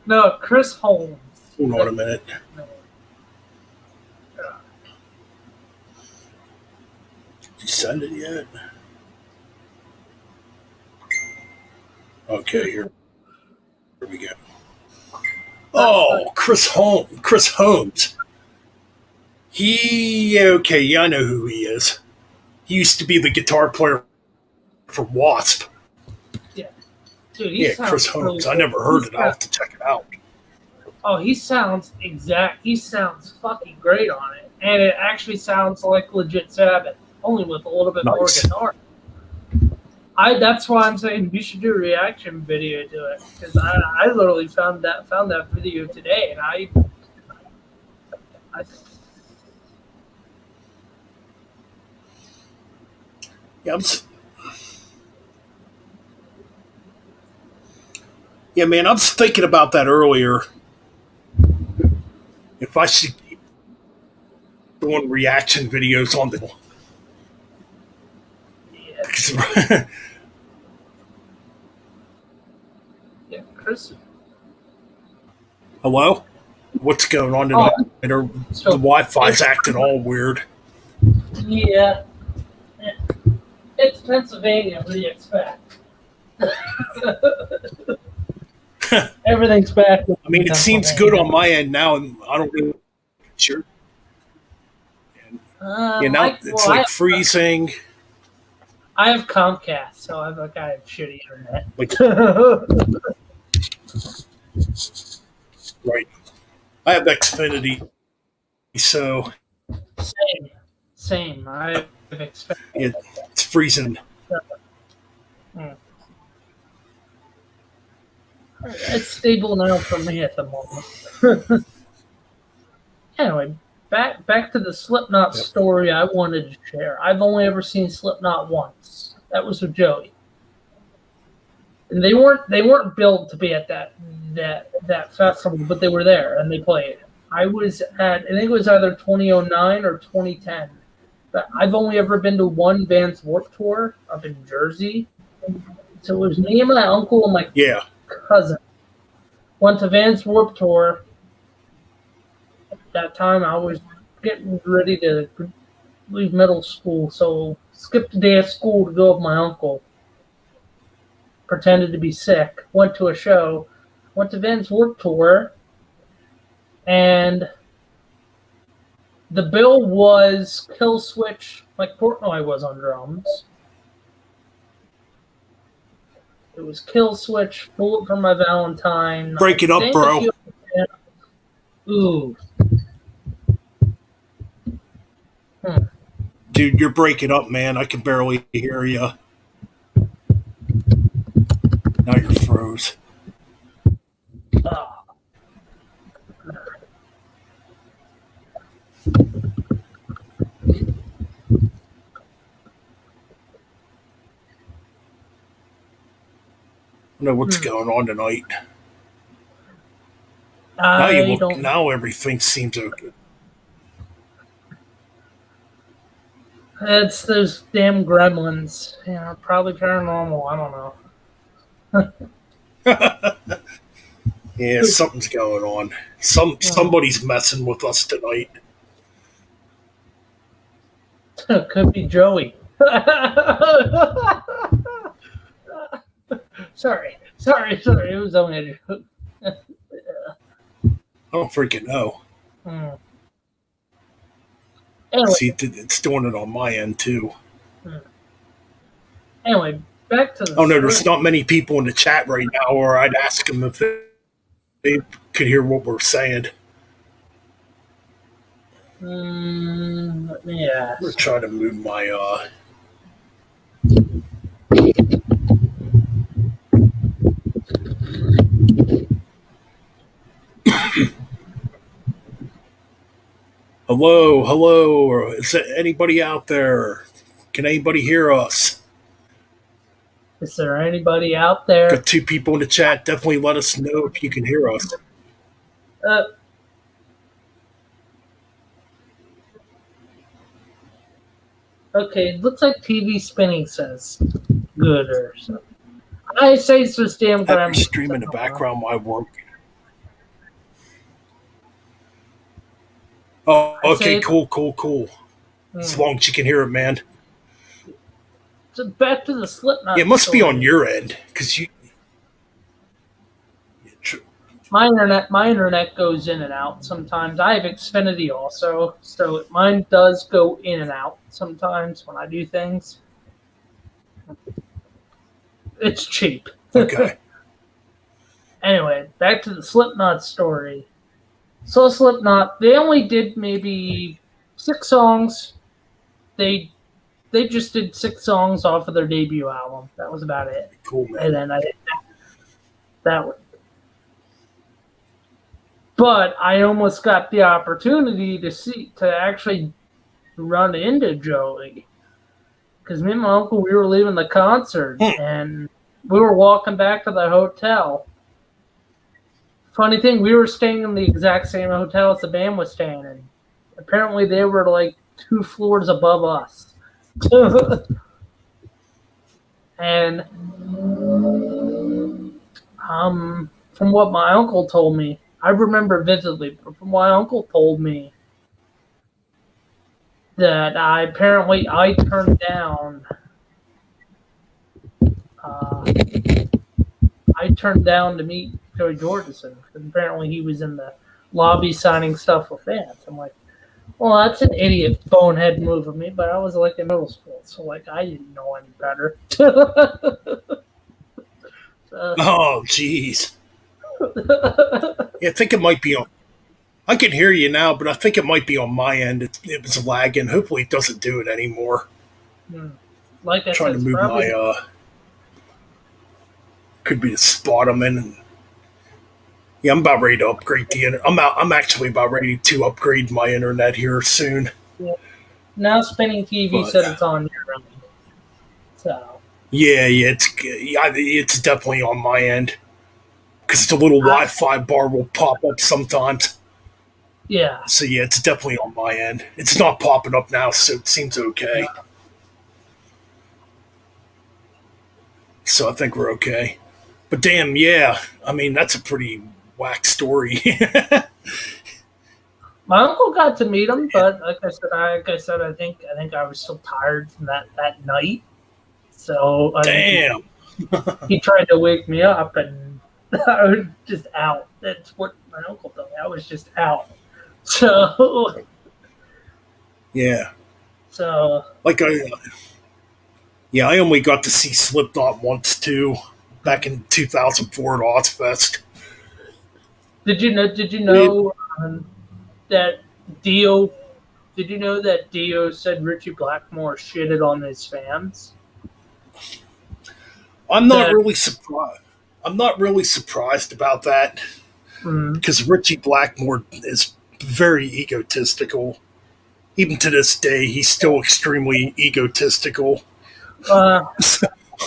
No, Chris Holmes. Hold on a minute. Did you send it yet? Okay, here we go. Oh, Chris Holmes. Yeah, I know who he is. He used to be the guitar player for Wasp. Yeah, dude. He sounds Chris Holmes. really I never heard it. I'll have to check it out. Oh, he sounds exact. He sounds fucking great on it, and it actually sounds like legit Sabbath, only with a little bit more Nice. guitar. That's why I'm saying you should do a reaction video to it, because I literally found that video today, and I Yeah, yeah, man, I was thinking about that earlier. If I should keep doing reaction videos on the. yeah, yeah, Chris. Hello? What's going on tonight? Oh, The Wi-Fi's acting all weird. Yeah. It's Pennsylvania. What do you expect? Everything's back. I mean, it seems good on my end now, and I don't really. Sure. Now it's like freezing. I have Comcast, so I have shitty internet. Like, right. I have Xfinity, so Same. I have Xfinity. it's freezing. It's stable now for me at the moment. Anyway, back to the Slipknot story I wanted to share. I've only ever seen Slipknot once. That was with Joey. And they weren't built to be at that festival, but they were there and they played. I think it was either 2009 or 2010. But I've only ever been to one Vans Warped Tour up in Jersey. So it was me and my uncle and my cousin. Went to Vans Warped Tour. At that time, I was getting ready to leave middle school, so skipped a day of school to go with my uncle. Pretended to be sick. Went to a show. Went to Vans Warped Tour. And the bill was Killswitch, like Portnoy was on drums. It was Killswitch, Bullet for My Valentine. Break it up, bro. Ooh. Dude, you're breaking up, man. I can barely hear you. Now you're froze. I don't know what's going on tonight. Now everything seems okay. It's those damn gremlins. Probably paranormal. I don't know. Yeah, something's going on. Somebody's messing with us tonight. Could be Joey. Sorry. It was only a joke. I don't freaking know. Anyway, see, it's doing it on my end too. Anyway, back to the no, there's not many people in the chat right now, or I'd ask them if they could hear what we're saying. Let me ask. I'm gonna try to move my Hello. Is there anybody out there? Can anybody hear us? Is there anybody out there? Got 2 people in the chat. Definitely let us know if you can hear us. Okay, it looks like TV spinning says good or something. I say it's this damn gremlin. I'm streaming in the background while I work. Oh, okay, cool. As long as you can hear it, man. So back to the Slipknot. It must be on your end, because you. My internet goes in and out sometimes. I have Xfinity also, so mine does go in and out sometimes when I do things. It's cheap. Okay. Anyway, back to the Slipknot story. So Slipknot, they only did maybe 6 songs. They just did 6 songs off of their debut album. That was about it. Cool, man. And then that was. But I almost got the opportunity to actually run into Joey. Because me and my uncle, we were leaving the concert, and we were walking back to the hotel. Funny thing, we were staying in the exact same hotel as the band was staying in. Apparently, they were like 2 floors above us. And from what my uncle told me, I remember vividly, but from what my uncle told me, that I turned down. I turned down to meet Joey Jordison because apparently he was in the lobby signing stuff with fans. I'm like, Well, that's an idiot bonehead move of me, but I was like in middle school, so like I didn't know any better. uh, Oh, jeez. Yeah, I think it might be on. I can hear you now, but I think it might be on my end. It was lagging. Hopefully, it doesn't do it anymore. like I Trying said, to it's move probably my could be the spot I'm in. Yeah, I'm about ready to upgrade the internet. I'm actually about ready to upgrade my internet here soon. yeah. Now spinning TV But said it's on your end, so it's definitely on my end because the little I, Wi-Fi bar will pop up sometimes. yeah. So yeah, it's definitely on my end. It's not popping up now, so it seems okay. So I think we're okay. But damn, yeah, I mean that's a pretty whack story. My uncle got to meet him, but like I said, I think I was still tired from that night. So I think Damn. he tried to wake me up, and I was just out. That's what my uncle told me. I was just out. So Yeah. so Like I only got to see Slipknot once too, back in 2004 at Ozfest. did you know? Did you It, know that Dio? Did you know that Dio said Richie Blackmore shitted on his fans? I'm not That really surprised. I'm not really surprised about that mm, because Richie Blackmore is very egotistical. Even to this day, he's still extremely egotistical. uh,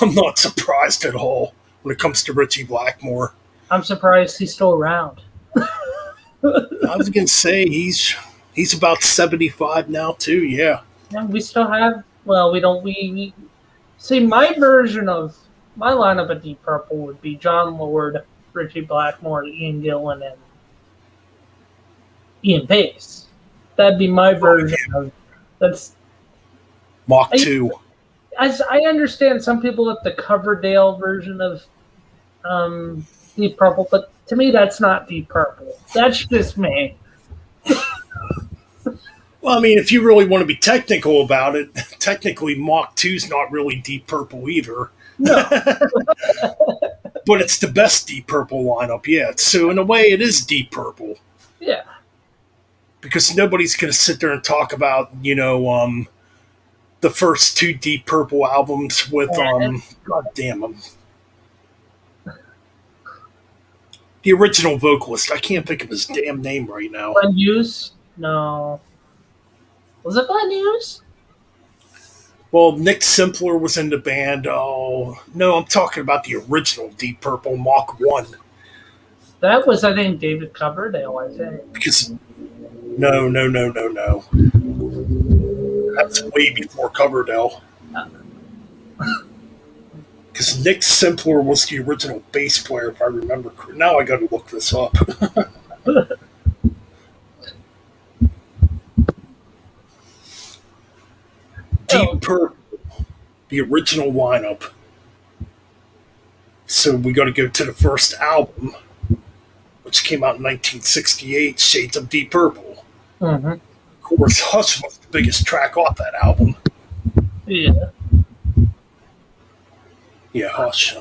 I'm not surprised at all when it comes to Richie Blackmore. I'm surprised he's still around. I was gonna say he's about 75 now too. Yeah, Yeah, we still have. Well, we don't. We see my version of my lineup of Deep Purple would be John Lord, Richie Blackmore, Ian Gillan, and Ian Pace. That'd be my version of. That's. Mach I, 2. as I understand, some people have the Coverdale version of Deep Purple, but to me, that's not Deep Purple. That's just me. Well, I mean, if you really want to be technical about it, technically Mach 2's not really Deep Purple either. No. But it's the best Deep Purple lineup yet. So in a way, it is Deep Purple Yeah. because nobody's going to sit there and talk about the first two Deep Purple albums with And God damn them, the original vocalist. I can't think of his damn name right now. Glenn Hughes? No. Was it Glenn Hughes? Well, Nick Simpler was in the band. Oh no, I'm talking about the original Deep Purple Mach 1 That was, I think, David Coverdale, I think. because no. That's way before Coverdale. Because Nick Simpler was the original bass player, if I remember. Now I got to look this up. Oh, Deep Purple, the original lineup. So we got to go to the first album, which came out in 1968, Shades of Deep Purple. mm-hmm. Of course, Hush was the biggest track off that album. Yeah. Yeah, Hush.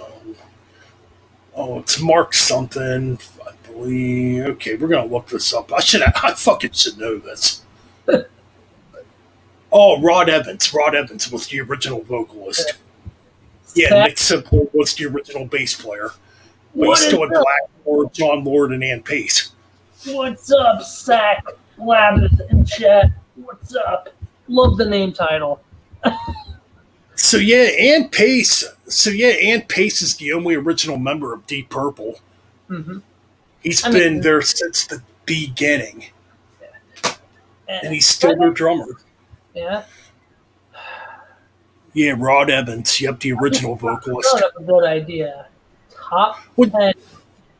Oh, it's Mark something, I believe. Okay, we're gonna look this up. I fucking should know this. Oh, Rod Evans. Rod Evans was the original vocalist. Yeah, Zach, Nick Simpler was the original bass player. But you what is still had up? Blackmore, John Lord, and Ann Pace. What's up, Zach? Labs in chat. What's up? Love the name title. So yeah, Ann Pace. So yeah, Ann Pace is the only original member of Deep Purple. Mm-hmm. He's I been mean, there since the beginning, and he's I still their don't, drummer. yeah. Yeah, Rod Evans. Yep, the I original vocalist. thought of a good idea. Top What? 10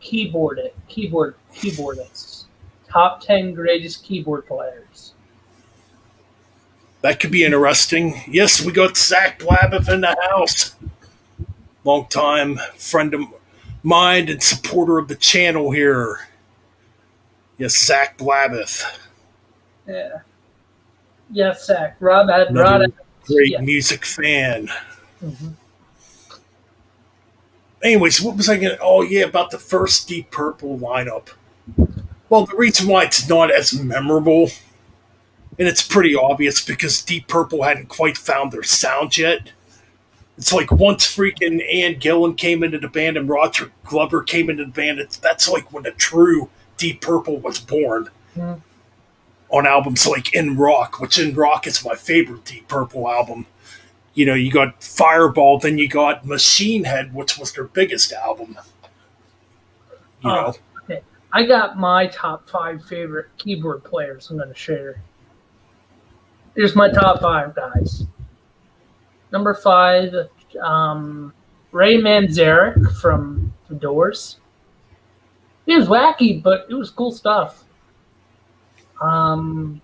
keyboardists. Top 10 greatest keyboard players. That could be interesting. Yes, we got Zach Blabith in the house. Long time friend of mine and supporter of the channel here. Yes, Zach Blabith. Yeah. Yes, Zach. Rob had Rod. Another great Yeah. music fan. Mm-hmm. Anyways, what was I going to? Oh, yeah, about the first Deep Purple lineup. Well, the reason why it's not as memorable, and it's pretty obvious because Deep Purple hadn't quite found their sound yet. It's like once freaking Ann Gillan came into the band and Roger Glover came into the band, that's like when the true Deep Purple was born Mm-hmm. on albums like In Rock, which In Rock is my favorite Deep Purple album. You know, you got Fireball, then you got Machine Head, which was their biggest album. You Oh, know, okay. I got my top 5 favorite keyboard players I'm going to share. Here's my top 5, guys. Number 5, Ray Manzarek from The Doors. It was wacky, but it was cool stuff. Um,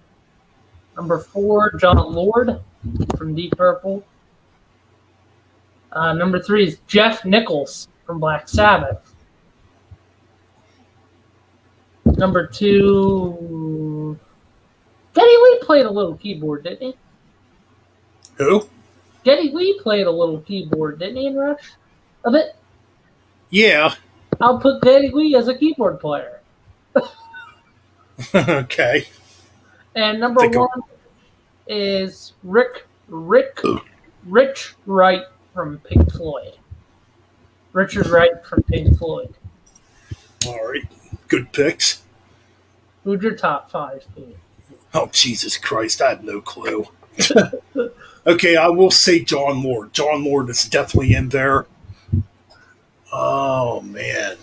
Number 4, John Lord from Deep Purple. Number 3 is Jeff Nichols from Black Sabbath. Number 2, Geddy Lee played a little keyboard, didn't he? who? Geddy Lee played a little keyboard, didn't he, in Rush? A bit. Yeah. I'll put Geddy Lee as a keyboard player. Okay. And number Think of- 1 is Rich Wright from Pink Floyd. Richard Wright from Pink Floyd. All right. Good picks. Who'd your top 5 be? Oh, Jesus Christ. I have no clue. Okay, I will say John Lord. John Lord is definitely in there. Oh, man.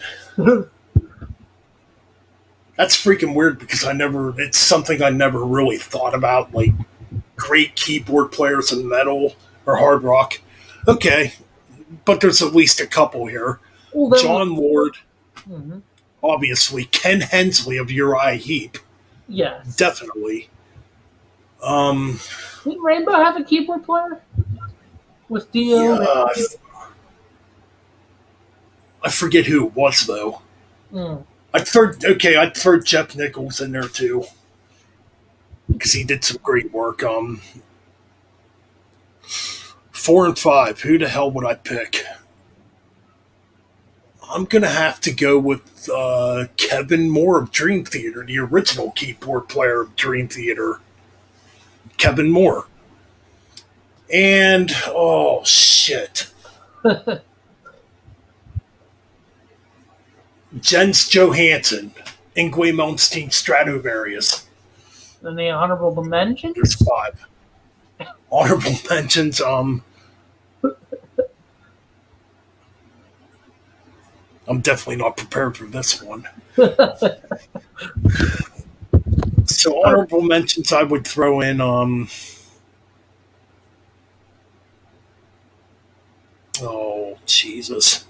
That's freaking weird because it's something I never really thought about, like great keyboard players in metal or hard rock. Okay, but there's at least a couple here. Well, John Lord, Mhm. obviously. Ken Hensley of Uriah Heep, Yes. definitely. Didn't Rainbow have a keyboard player? With Dio? Yeah, I forget who it was though. Mm. I'd throw Jeff Nichols in there too because he did some great work. 4 and 5. Who the hell would I pick? I'm gonna have to go with Kevin Moore of Dream Theater, the original keyboard player of Dream Theater. Kevin Moore. And oh shit, Jens Johansson, Yngwie Malmsteen Stradivarius. And the honorable mentions? There's 5 honorable mentions. I'm definitely not prepared for this one. So honorable mentions, I would throw in. Oh Jesus!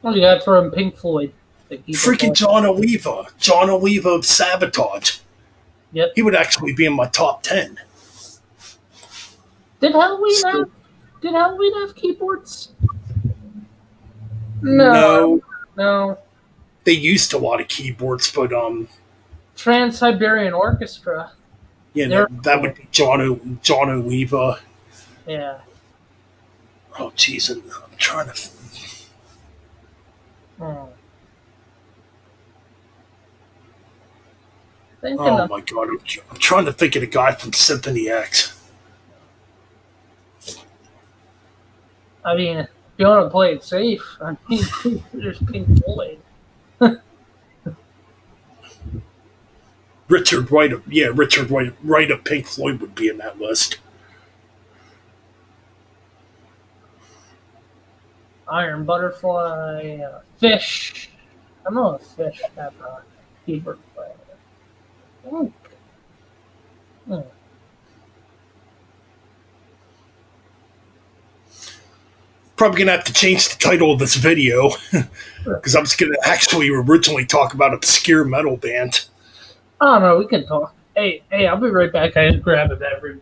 Oh, you got to throw in Pink Floyd. The keyboard Freaking player. John Oliva. John Oliva of Sabotage. Yep. He would actually be in my top 10. Did Halloween have keyboards? No. They used a lot of keyboards, but Trans-Siberian Orchestra. yeah, that would be John Oliva. Yeah. Oh jeez, I'm trying to. Hmm. Oh my god, I'm trying to think of the guy from Symphony X. I mean, if you want to play it safe, I mean, there's Pink Floyd. Richard Wright of Pink Floyd would be in that list. Iron Butterfly, Fish. I don't know if Fish have a keyboard player. Hmm. Probably gonna have to change the title of this video because I was gonna actually originally talk about obscure metal band. I don't know. We can talk. Hey, I'll be right back. I just grab a beverage.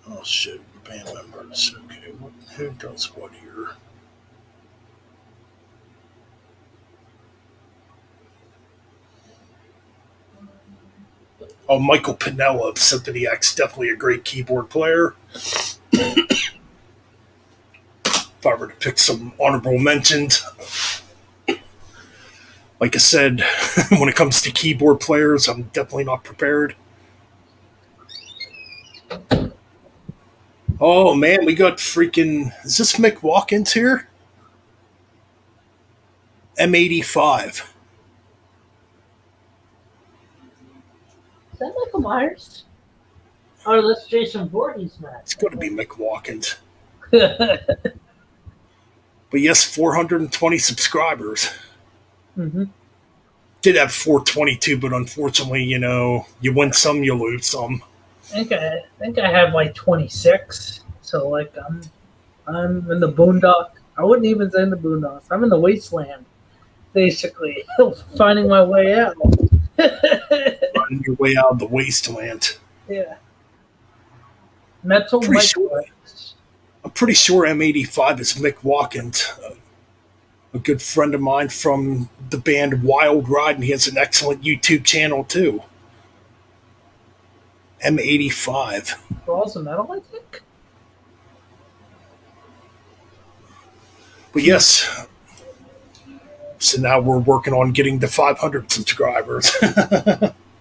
Oh shit, band members. Okay, who does what here? Oh, Michael Pinella of Symphony X, definitely a great keyboard player. If I were to pick some honorable mentions, like I said, when it comes to keyboard players, I'm definitely not prepared. Oh man, we got freaking. Is this Mick Watkins here? M85. Is that Michael Myers? Oh, that's Jason Voorhees, man. It's got to be Mick Watkins. Mm-hmm. But yes, 420 subscribers. Did have 422, but unfortunately, you win some, you lose some. I think I have like 26. So like I'm in the boondock. I wouldn't even say in the boondocks. I'm in the wasteland, basically, finding my way out. On your way out of the wasteland. Yeah. Metal Pretty sure, microwaves. I'm pretty sure M85 is Mick Watkins, a good friend of mine from the band Wild Ride, and he has an excellent YouTube channel too. M85. Balls of metal, I think. But yes, so now we're working on getting to 500 subscribers.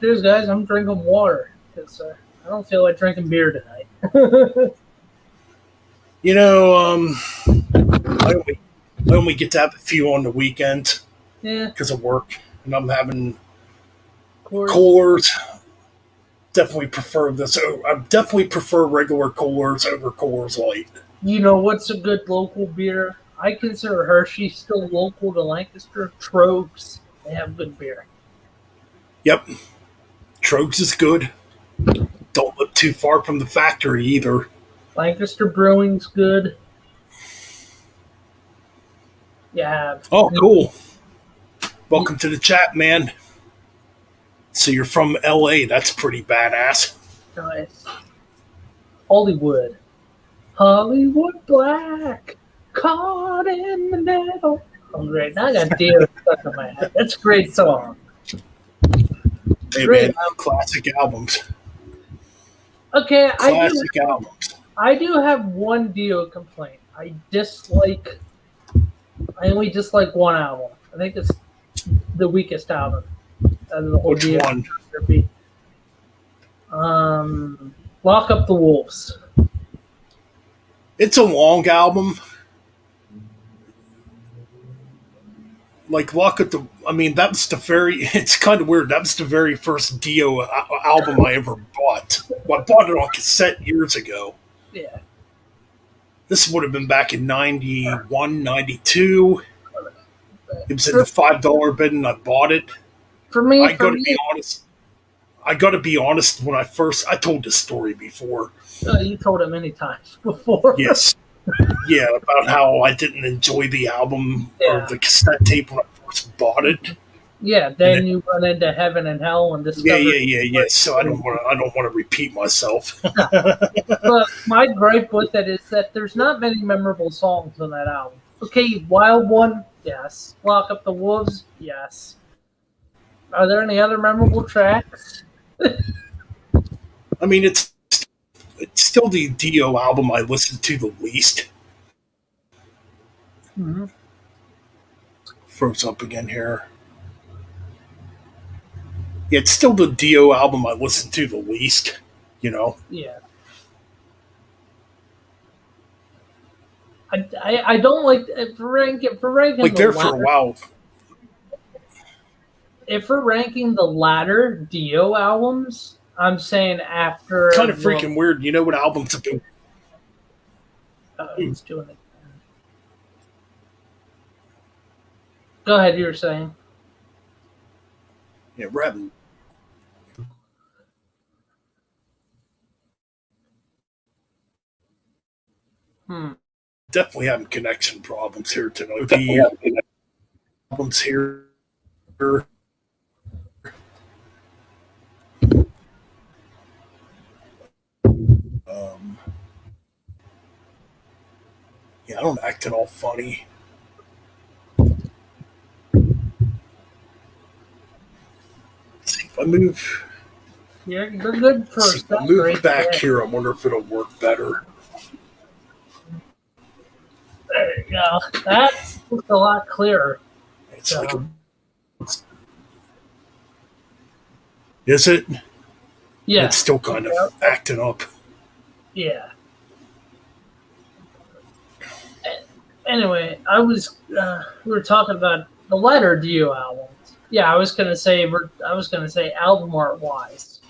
Cheers, guys. I'm drinking water because I don't feel like drinking beer tonight. you know, um, I only get to have a few on the weekend Yeah, because of work, and I'm having of course. coolers. Definitely prefer this. I definitely prefer regular coolers over Coors Light. You know what's a good local beer? I consider Hershey still local to Lancaster. Trogs. They have good beer. Yep, Trogs is good. Don't live too far from the factory either. Lancaster Brewing's good. You have. Oh, cool. Welcome to the chat, man. So you're from LA. That's pretty badass. Nice. Hollywood. Hollywood Black. Caught in the middle. Oh, great. Now I got Dio stuck in my head. That's a great song. Hey, Great. man. Classic albums. Okay, Classic albums. I do have one Dio complaint. I only dislike one album. I think it's the weakest album out of the whole Which Dio one? discography. Lock Up the Wolves. It's a long album. Like Lock at the. I mean, that was the very. It's kind of weird. That was the very first Dio album I ever bought. Well, I bought it on cassette years ago. Yeah. This would have been back in 91, 92. It was in the $5 bin, and I bought it. For me, I got to be honest. I got to be honest. When I told this story before. You told it many times before. Yes. Yeah, about how I didn't enjoy the album or the cassette tape when I first bought it. Yeah, then you run into Heaven and Hell and discover. Yeah. So I don't want to repeat myself. But my gripe with it is that there's not many memorable songs on that album. Okay, Wild One, yes. Lock Up the Wolves, yes. Are there any other memorable tracks? I mean, it's still the Dio album I listened to the least. Mm-hmm. Froze up again here. Yeah, it's still the Dio album I listened to the least. Yeah. I don't like for ranking like there for a while. If we're ranking the latter Dio albums, I'm saying after Kind of freaking weird. You know what albums have been? He's doing it. Go ahead. You were saying. Yeah, we're having. Definitely having connection problems here tonight. The albums here. Yeah, I don't act at all funny. Let's see if I move. You're good for See, stuff move right back there. here. I wonder if it'll work better. There you go. That's a lot clearer. It's like is it? Yeah. It's still kind of acting up. Yeah. Anyway, we were talking about the Letter Dio albums. Yeah, I was gonna say album art wise.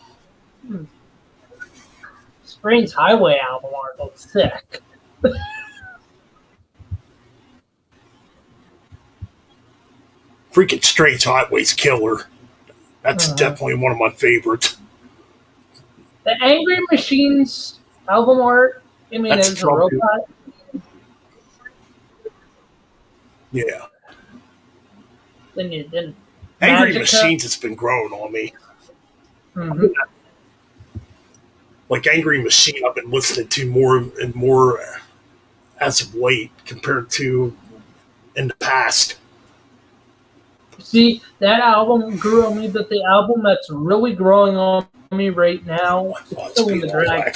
Strange Highway album art looks sick. Freaking Strange Highway's killer. That's definitely one of my favorites. The Angry Machines album art. I mean, That's it's a robot. Yeah. Then Angry Magica. Machines has been growing on me. Mm-hmm. Like Angry Machine, I've been listening to more and more as of late compared to in the past. See, that album grew on me, but the album that's really growing on me right now is Killing the Dragon.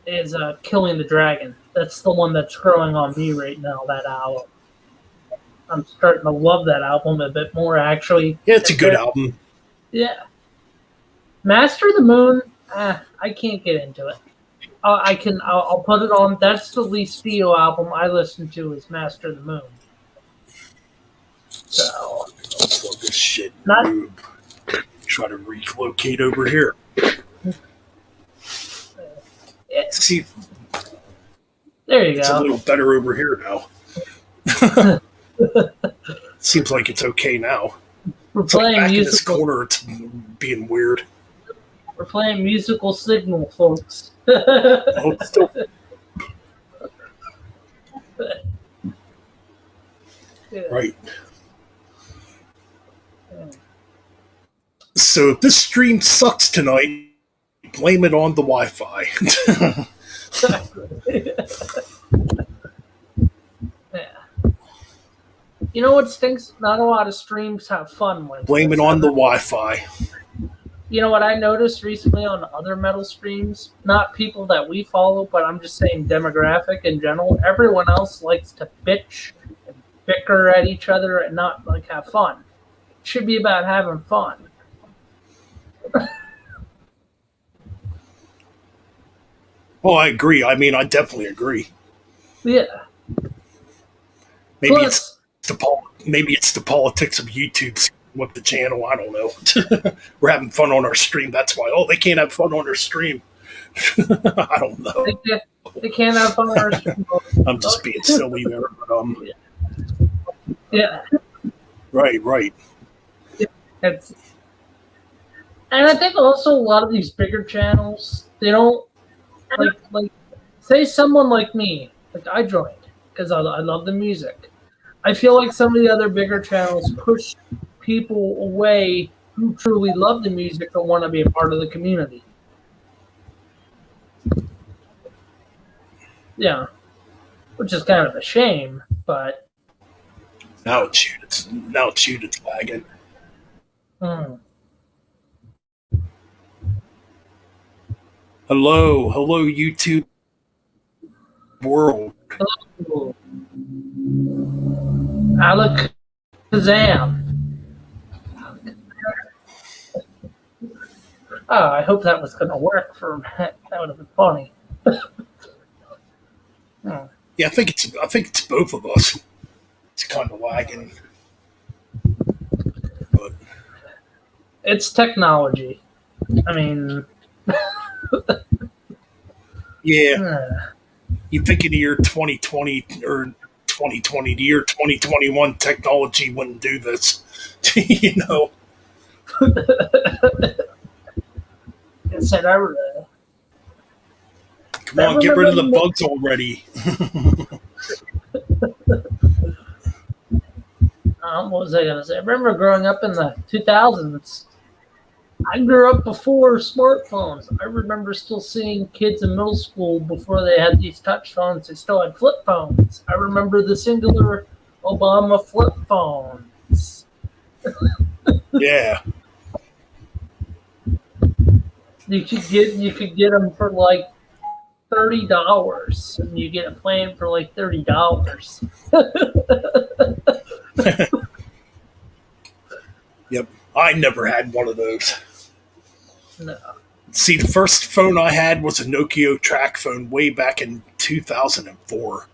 Is Killing the Dragon. That's the one that's growing on me right now, that album. I'm starting to love that album a bit more, actually. Yeah, it's a good album. Yeah. Master of the Moon, I can't get into it. I'll put it on. That's the least Dio album I listen to is Master of the Moon. So. Plug this shit. Not, try to relocate over here. See, there you it's go. a little better over here now. Seems like it's okay now. We're playing back musical. in this corner, it's being weird. We're playing Musical Signal, folks. Oh, still. Yeah. Right. So if this stream sucks tonight, blame it on the Wi-Fi. Yeah. You know what stinks? Not a lot of streams have fun with. Blame it on the Wi-Fi. You know what I noticed recently on other metal streams? Not people that we follow, but I'm just saying demographic in general. Everyone else likes to bitch and bicker at each other and not like have fun. It should be about having fun. Well, I agree. I mean, I definitely agree. Yeah. Maybe it's the politics of YouTube with the channel. I don't know. We're having fun on our stream. That's why. Oh, they can't have fun on their stream. I don't know. They can't have fun on our stream. I'm just being silly there. But, yeah. Right. And I think also a lot of these bigger channels, they don't like say someone like me, like I joined because I love the music. I feel like some of the other bigger channels push people away who truly love the music and want to be a part of the community. Yeah, which is kind of a shame, but now it's lagging. Hello, YouTube world. Hello. Alakazam. Oh, I hope that was going to work for that. That would have been funny. Yeah, I think it's both of us. It's kind of lagging, but it's technology. I mean, yeah. You think in the year 2020 or 2020, the year 2021, technology wouldn't do this, you know? Come on, get rid of the bugs already. What was I going to say? I remember growing up in the 2000s. I grew up before smartphones. I remember still seeing kids in middle school before they had these touch phones. They still had flip phones. I remember the singular Obama flip phones. Yeah. you could get them for like $30, and you get a plan for like $30. Yep. I never had one of those. No, See, the first phone I had was a Nokia track phone way back in 2004.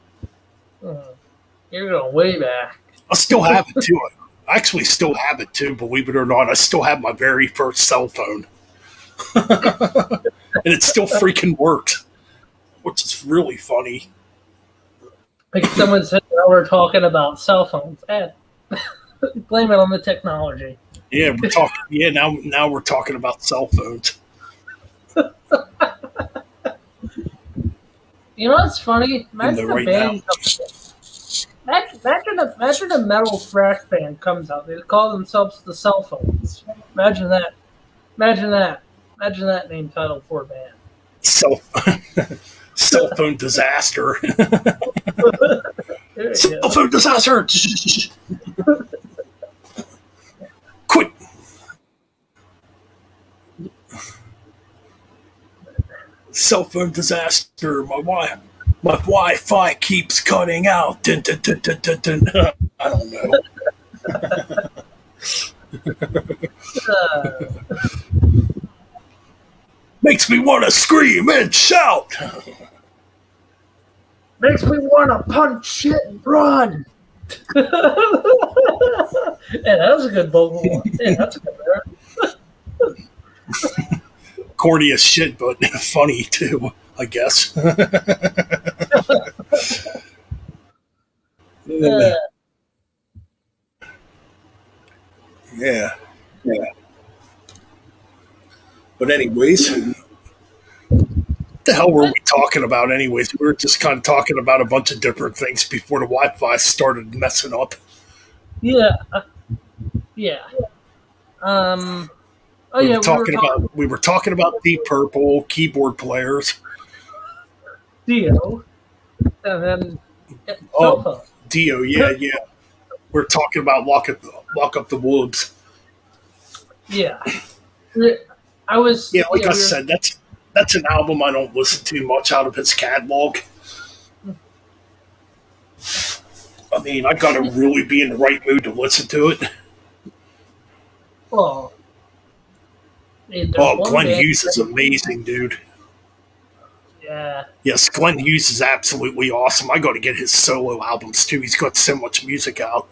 you're going way back. I still have it too. I actually still have it too, believe it or not. I still have my very first cell phone. And it still freaking works, which is really funny. Like someone said, now we're talking about cell phones. And blame it on the technology. Yeah, we're talking. Yeah, now we're talking about cell phones. You know what's funny? Imagine a Right band comes out. Imagine a metal thrash band comes out. They call themselves the Cell Phones. Imagine that. Imagine that. Imagine that name title for a band. Cell cell phone disaster. Cell phone disaster. Quit. Cell phone disaster. My Wi-Fi keeps cutting out. Dun, dun, dun, dun, dun, dun. I don't know. Makes me want to scream and shout. Makes me want to punch shit and run. Yeah, that was a good vocal one. Yeah, that's a good one. Corny as shit, but funny too, I guess. Yeah. Yeah. But anyways, what the hell were we talking about anyways? We were just kind of talking about a bunch of different things before the Wi-Fi started messing up. Yeah. Yeah. Oh we yeah, were talking about Deep Purple keyboard players. Dio, and then Oh, Sofa. Dio, yeah. We're talking about Lock Up the Woods. Yeah. I was. Yeah, like I said, that's an album I don't listen to much out of his catalog. I mean, I gotta really be in the right mood to listen to it. Well, Glenn Hughes is amazing, dude. Yeah. Yes, Glenn Hughes is absolutely awesome. I got to get his solo albums too. He's got so much music out.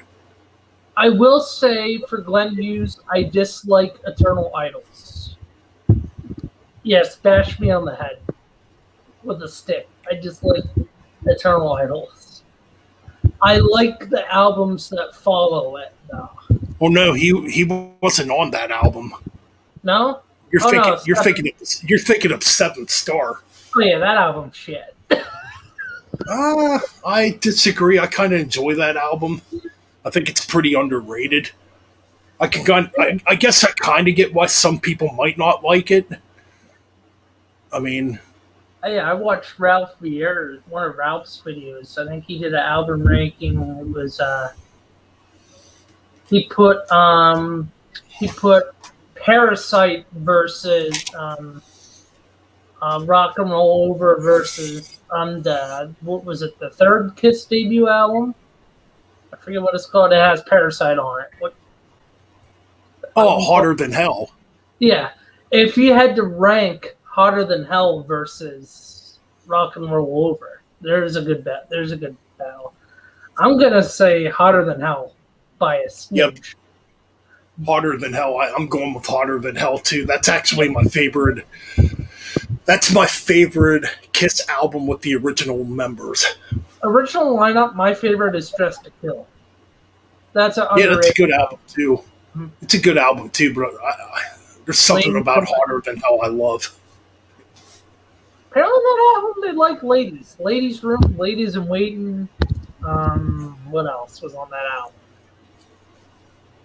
I will say for Glenn Hughes, I dislike Eternal Idols. Yes, bash me on the head with a stick. I dislike Eternal Idols. I like the albums that follow it, though. Well, no, he wasn't on that album. No, you're thinking of Seventh Star. Oh yeah, that album shit. I disagree. I kind of enjoy that album. I think it's pretty underrated. I guess I kind of get why some people might not like it. I mean, I watched Ralph Vieira, one of Ralph's videos. I think he did an album ranking. It was he put Parasite versus Rock and Roll Over versus what was it, the third Kiss debut album? I forget what it's called. It has Parasite on it. Hotter Than Hell. Yeah, if you had to rank Hotter Than Hell versus Rock and Roll Over, there's a good bet. There's a good battle. I'm gonna say Hotter Than Hell by a smidge. Yep. Hotter Than Hell. I'm going with Hotter Than Hell too. That's actually my favorite. That's my favorite Kiss album with the original members. Original lineup, my favorite is Dressed to Kill. That's a good album too. Mm-hmm. It's a good album too, but there's something about Hotter Than Hell I love. Apparently that album they like Ladies Room, Ladies in Waiting. What else was on that album?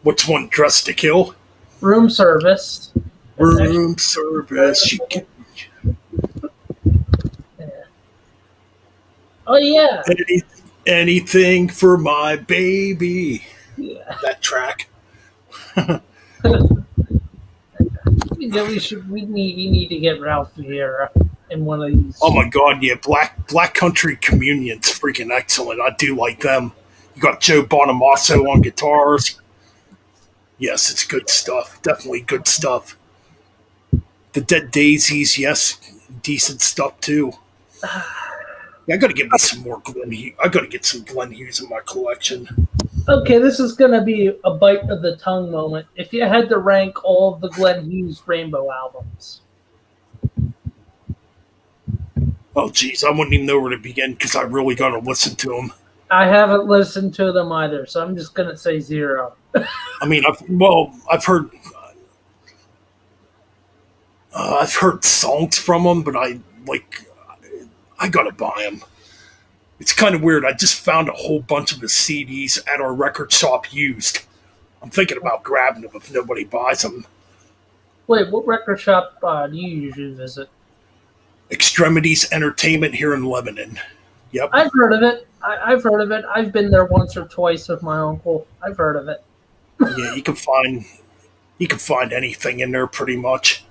Which one? Dressed to Kill? Room Service. Room Service. Yeah. Oh yeah. Anything for my baby. Yeah. That track. Yeah, Yeah, we need to get Ralph here in one of these. Oh my god, yeah, Black Country Communion's freaking excellent. I do like them. You got Joe Bonamassa on guitars. Yes, it's good stuff. Definitely good stuff. The Dead Daisies, yes, decent stuff too. Yeah, I gotta get me some more Glenn Hughes. I gotta get some Glenn Hughes in my collection. Okay, this is gonna be a bite of the tongue moment. If you had to rank all of the Glenn Hughes Rainbow albums, Oh geez, I wouldn't even know where to begin because I really gotta listen to them. I haven't listened to them either, so I'm just gonna say zero. I mean, I've heard songs from them, but I gotta buy them. It's kind of weird. I just found a whole bunch of his CDs at our record shop used. I'm thinking about grabbing them if nobody buys them. Wait, what record shop do you usually visit? Extremities Entertainment here in Lebanon. Yep. I've heard of it. I've heard of it. I've been there once or twice with my uncle. I've heard of it. Yeah, you can find anything in there pretty much.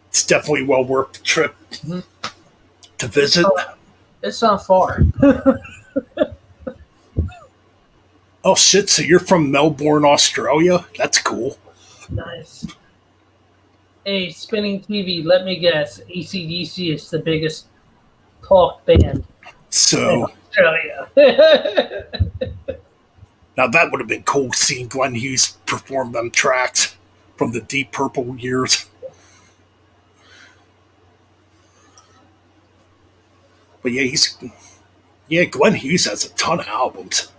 It's definitely well worth the trip to visit. It's not far. Oh shit! So you're from Melbourne, Australia? That's cool. Nice. Hey, spinning TV. Let me guess. AC/DC is the biggest talk band in So Australia. now that would have been cool seeing Glenn Hughes perform them tracks from the Deep Purple years. But yeah, Glenn Hughes has a ton of albums.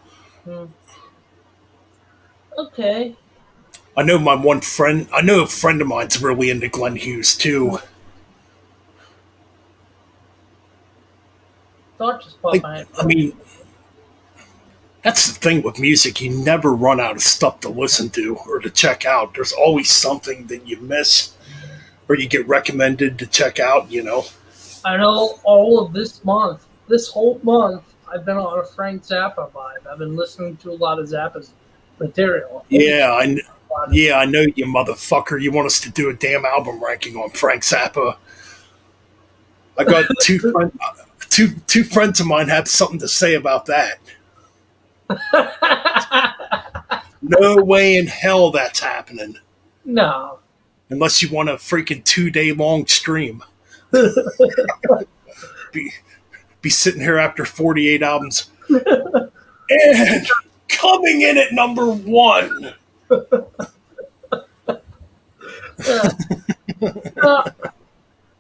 Okay. I know a friend of mine's really into Glenn Hughes too. Thought just popped my head. I mean, that's the thing with music. You never run out of stuff to listen to or to check out. There's always something that you miss or you get recommended to check out, you know. I know all of this whole month, I've been on a Frank Zappa vibe. I've been listening to a lot of Zappa's material. Yeah, I know you motherfucker. You want us to do a damn album ranking on Frank Zappa. I got two friends of mine have something to say about that. No way in hell that's happening. No. Unless you want a freaking 2 day long stream. be sitting here after 48 albums. And coming in at number 1.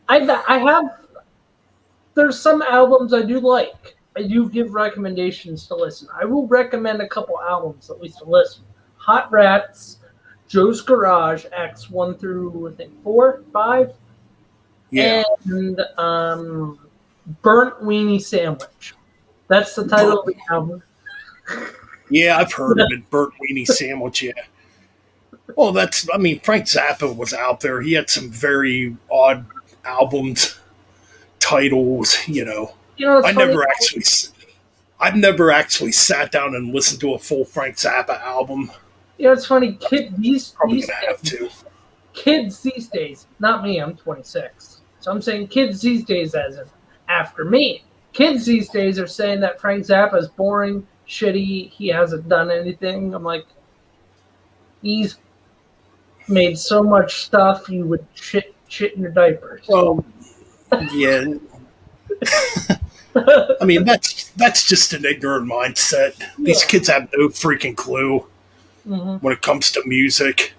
I have. There's some albums I do like. I do give recommendations to listen. I will recommend a couple albums at least to listen. Hot Rats, Joe's Garage, Acts 1 through I think 4, 5, Yeah. and Burnt Weenie Sandwich. That's the title of the album. Yeah, I've heard of it. Burnt Weenie Sandwich, yeah. Well, Frank Zappa was out there. He had some very odd albums, titles, you know. You know, I've never actually sat down and listened to a full Frank Zappa album. You know, it's funny. Probably gonna have to. Kids these days, not me, I'm 26. So I'm saying kids these days as in after me. Kids these days are saying that Frank Zappa is boring, shitty, he hasn't done anything. I'm like, he's made so much stuff you would shit in your diapers. Well, yeah. I mean, that's just an ignorant mindset. These kids have no freaking clue when it comes to music.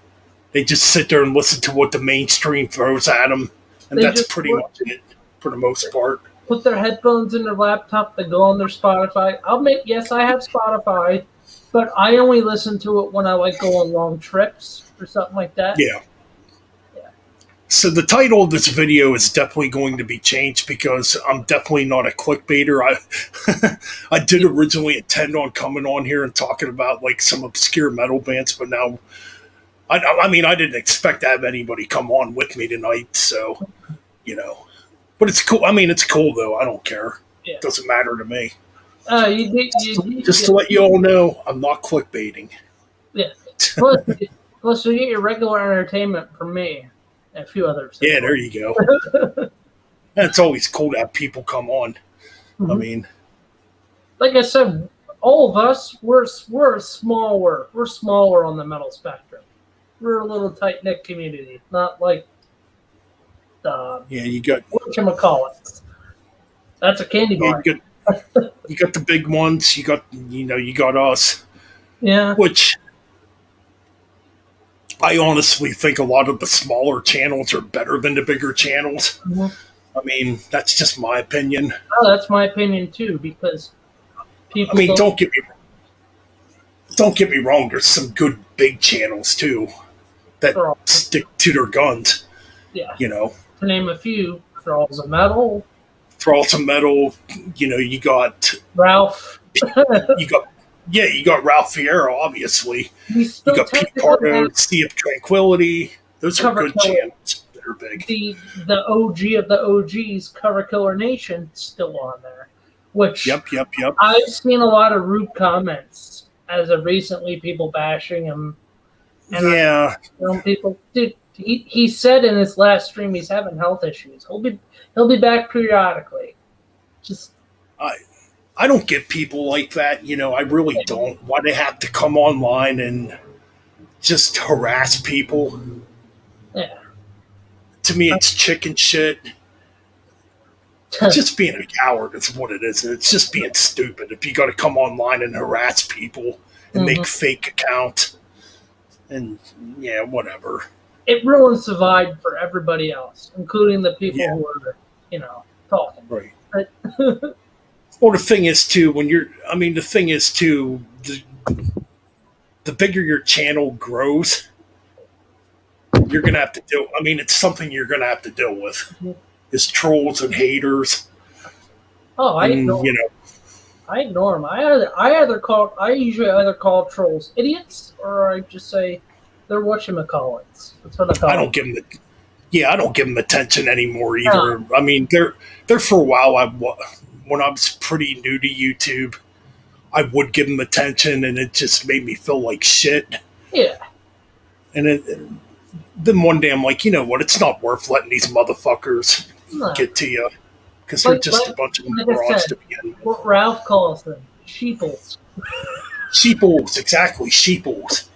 They just sit there and listen to what the mainstream throws at them, and that's pretty much it for the most part. Put their headphones in their laptop, they go on their Spotify. Yes, I have Spotify, but I only listen to it when I go on long trips or something like that. Yeah. So the title of this video is definitely going to be changed because I'm definitely not a clickbaiter. I did originally intend on coming on here and talking about like some obscure metal bands, but now I didn't expect to have anybody come on with me tonight, so you know. But it's cool. I mean, it's cool though. I don't care. Yeah. It doesn't matter to me. Just to let you all know, I'm not clickbaiting. Yeah. Plus, you get your regular entertainment from me. and a few others as Yeah, there well. you go. And it's always cool to have people come on. I Mhm. mean, Like I said, all of us we're smaller on the metal spectrum. We're a little tight knit community, not like the yeah, whatchamacallits. That's a candy yeah, bar. you got the big ones. You got us, Yeah. which I honestly think a lot of the smaller channels are better than the bigger channels. Mhm. I mean, that's just my opinion. Oh, that's my opinion too, because I people mean, don't. don't get me wrong. There's some good big channels too that They're all, stick to their guns. yeah, You know, to name a few, Thralls of Metal, throw some metal. You know, Ralph. you got you got Ralph Fierro, obviously. We You still got Pete technically have Pardo, Sea of Tranquility. Those are Cover good Killer, channels that are big. the OG of the OGs, Cover Killer Nation, still on there, which Yep. I've seen a lot of rude comments as of recently, people bashing him, and I Yeah, tell people, dude, he said in his last stream he's having health issues. He'll be back periodically. Just I I don't get people like that. You know, I really don't. Why they have to come online and just harass people? yeah. To me, it's chicken shit. It's just being a coward. Is what it is. It's just being stupid. If you got to come online and harass people and Mhm. make fake accounts and yeah, whatever. It ruins the vibe for everybody else, including the people Yeah, who are, talking. right. But Well, the thing is too when you're. I mean, the thing is too. The bigger your channel grows, you're gonna have to deal. I mean, it's something you're gonna have to deal with. Is trolls and haters, oh, and you know, I ignore them. I usually either call trolls idiots or I just say they're whatchamacallits. That's what I I call don't give them the. Yeah, I don't give them attention anymore them. either. I mean, they're for a while. When I was pretty new to YouTube, I would give them attention, and it just made me feel like shit. Yeah, And then one day I'm like, you know what? It's not worth letting these motherfuckers no. get to you because they're Like just a bunch of I morons said, to begin with. what Ralph calls them, sheeples. Sheeples, exactly, sheeples.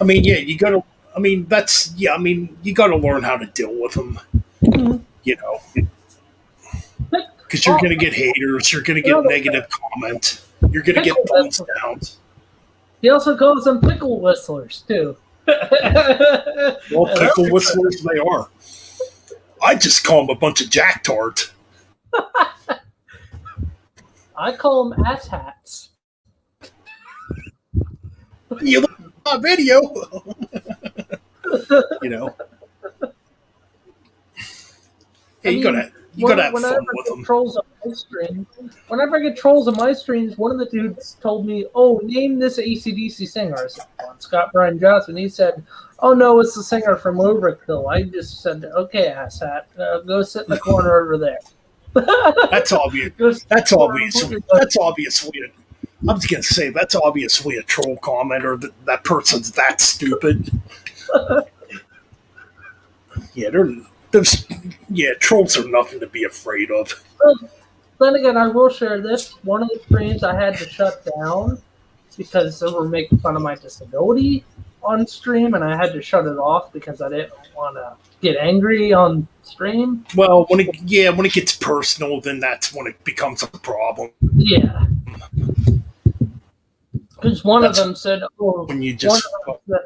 I mean, yeah, you gotta. I mean, that's yeah. I mean, you gotta learn how to deal with them. Mhm. You know, Pick, because you're oh, gonna get haters, you're gonna get another negative comments, you're gonna get pickle thumbs whistlers. downs. He also calls them pickle whistlers too. Well, pickle whistlers they are. I just call them a bunch of jacktards. I call them asshats. You look at my video, you know. I Yeah, mean, you gotta have whenever fun I with get them. trolls on my stream, whenever I get trolls on my streams, one of the dudes told me, "Oh, name this ACDC singer." I said, "Scott Brian Johnson." He said, "Oh no, it's the singer from Overkill." I just said, "Okay, asshat, go sit in the corner over there." That's obvious. Go sit in That's the corner and obvious. put your butt- That's obviously. I was gonna say that's obviously a troll comment, or that person's that stupid. Yeah, there's yeah, trolls are nothing to be afraid of. Then again, I will share this. One of the streams I had to shut down because they were making fun of my disability on stream, and I had to shut it off because I didn't want to get angry on stream. Well, when it gets personal, then that's when it becomes a problem. Yeah, because one of That's them said, "Oh, when you one just of them said,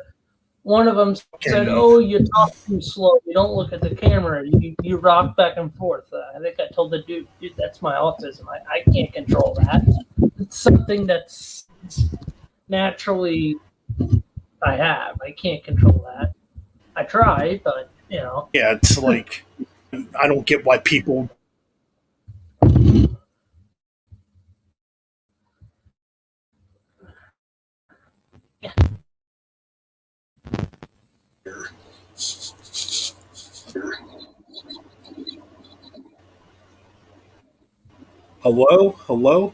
one of them said, fucking "Oh, you talk too slow. You don't look at the camera. You rock back and forth." I think I told the dude, that's my autism. I can't control that. It's something that's naturally I have. I can't control that. I try, but yeah, it's like I don't get why people. Hello, hello.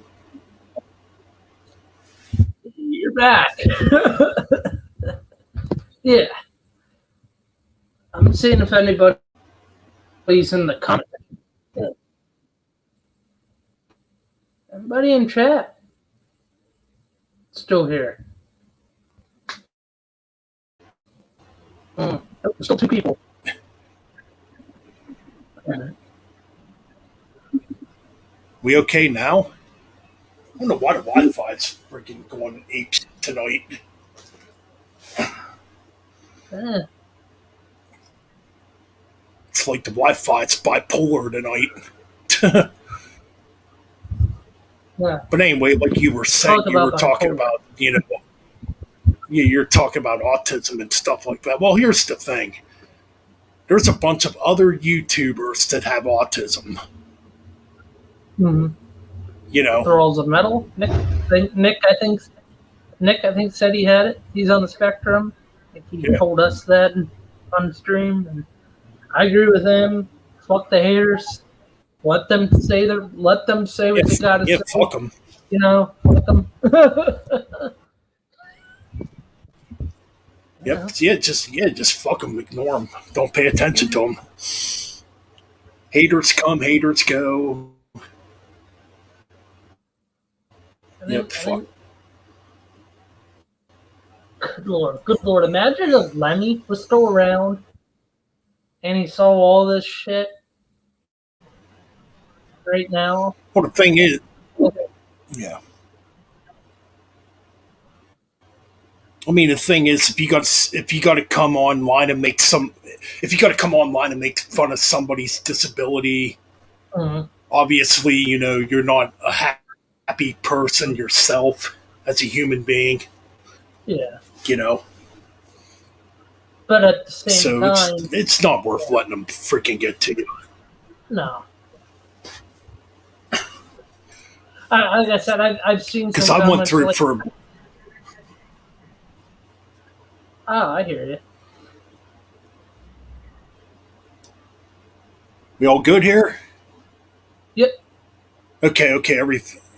you're back. Yeah, I seeing if anybody's in the comments. Everybody in chat still here. There's still 2 people. We okay now? I don't know why the Wi-Fi's freaking going apes tonight. It's like the Wi-Fi's bipolar tonight. Yeah. But anyway, like you were saying, you were talking about, you're talking about autism and stuff like that. Well, here's the thing. There's a bunch of other YouTubers that have autism. Mm-hmm. Rolls of metal. Nick, I think said he had it. He's on the spectrum. I think he told us that on stream, and I agree with him. Fuck the haters. Let them say what they gotta say. Fuck them. Fuck them. Yep. Yeah. Just fuck them. Ignore them. Don't pay attention to them. Haters come, haters go. Fuck. Good Lord. Imagine if Lemmy was still around and he saw all this shit right now. Well, the thing is, yeah. I mean, the thing is, if you got to come online and make fun of somebody's disability, obviously, you're not a happy person yourself as a human being. Yeah. But at the same time, it's not worth letting them freaking get to you. No. Like I said, I've seen some. Because I went through for. Oh, I hear you. We all good here? Yep. Okay.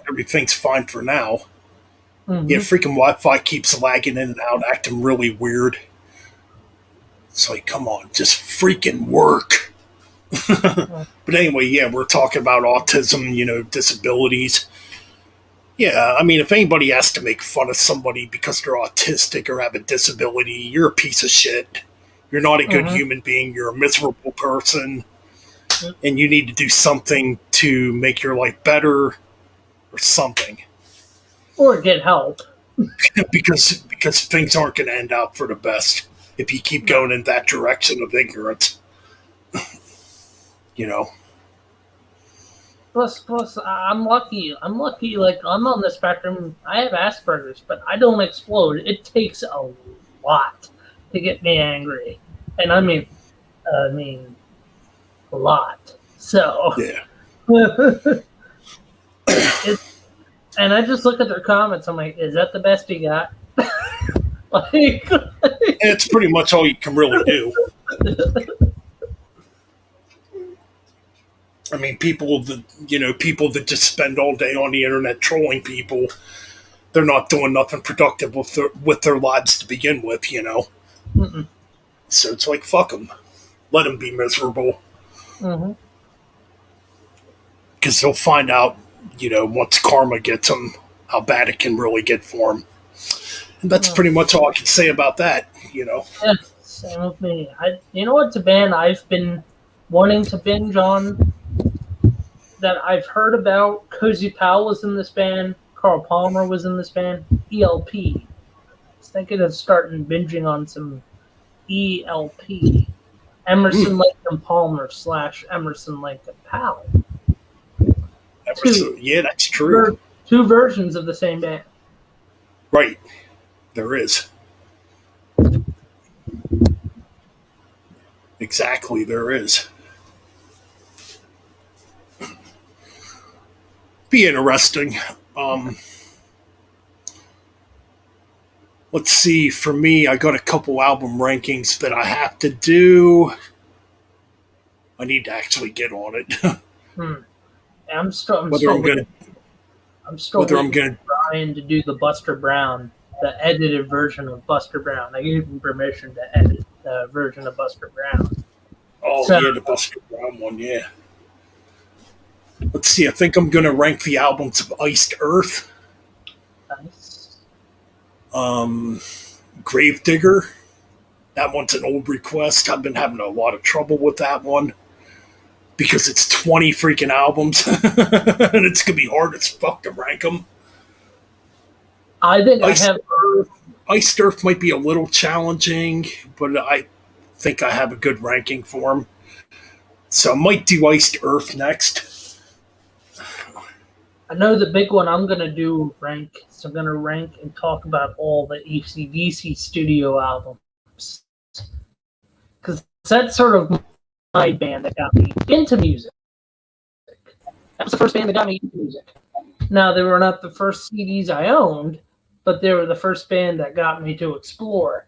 Everything's fine for now. Mm-hmm. Yeah, freaking Wi-Fi keeps lagging in and out, acting really weird. It's like, come on, just freaking work. But anyway, yeah, we're talking about autism, disabilities. Yeah, I mean, if anybody has to make fun of somebody because they're autistic or have a disability, you're a piece of shit. You're not a good human being. You're a miserable person. And you need to do something to make your life better or something. Or get help. because things aren't going to end out for the best if you keep going in that direction of ignorance. Plus, I'm lucky. Like, I'm on the spectrum. I have Asperger's, but I don't explode. It takes a lot to get me angry, and I mean, a lot. So yeah. And I just look at their comments. I'm like, is that the best you got? It's pretty much all you can really do. I mean, people that just spend all day on the internet trolling people, they're not doing nothing productive with their lives to begin with, Mm-mm. So it's like, fuck them. Let them be miserable. Mm-hmm. Because they'll find out, once karma gets them, how bad it can really get for them. And that's pretty much all I can say about that, Yeah, same with me. What's a band I've been wanting to binge on that I've heard about? Cozy Powell was in this band. Carl Palmer was in this band. ELP. I was thinking of starting binging on some ELP. Emerson Lake and Palmer / Emerson Lake and Powell. Yeah, that's true. 2 versions of the same band. Right. There is. Exactly, there is. Be interesting. Let's see. For me, I got a couple album rankings that I have to do. I need to actually get on it. I'm still waiting for Brian to do the Buster Brown, the edited version of Buster Brown. I gave him permission to edit the version of Buster Brown. Oh So yeah, the Buster Brown one. Yeah. Let's see. I think I'm gonna rank the albums of Iced Earth, nice. um, Gravedigger. That one's an old request. I've been having a lot of trouble with that one because it's 20 freaking albums, and it's gonna be hard as fuck to rank them. I think I Iced have. Earth, Iced Earth might be a little challenging, but I think I have a good ranking for them. So I might do Iced Earth next. I know the big one I'm gonna do rank. So I'm gonna rank and talk about all the AC/DC studio albums because that's sort of my band that got me into music. That was the first band that got me into music. Now they were not the first CDs I owned, but they were the first band that got me to explore.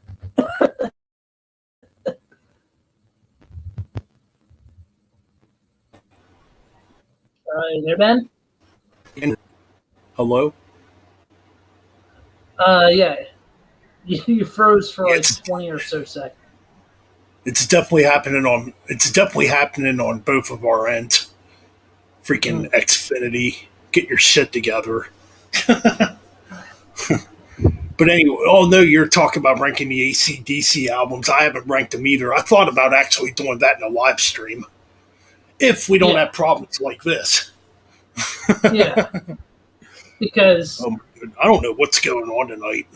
There, Ben. Hello? Yeah, you froze for Yeah, like 20 or so seconds. it's definitely happening on both of our ends. Freaking Xfinity, get your shit together. But anyway, oh no, you're talking about ranking the AC/DC albums. I haven't ranked them either. I thought about actually doing that in a live stream if we don't Yeah, have problems like this. yeah, because I don't know what's going on tonight.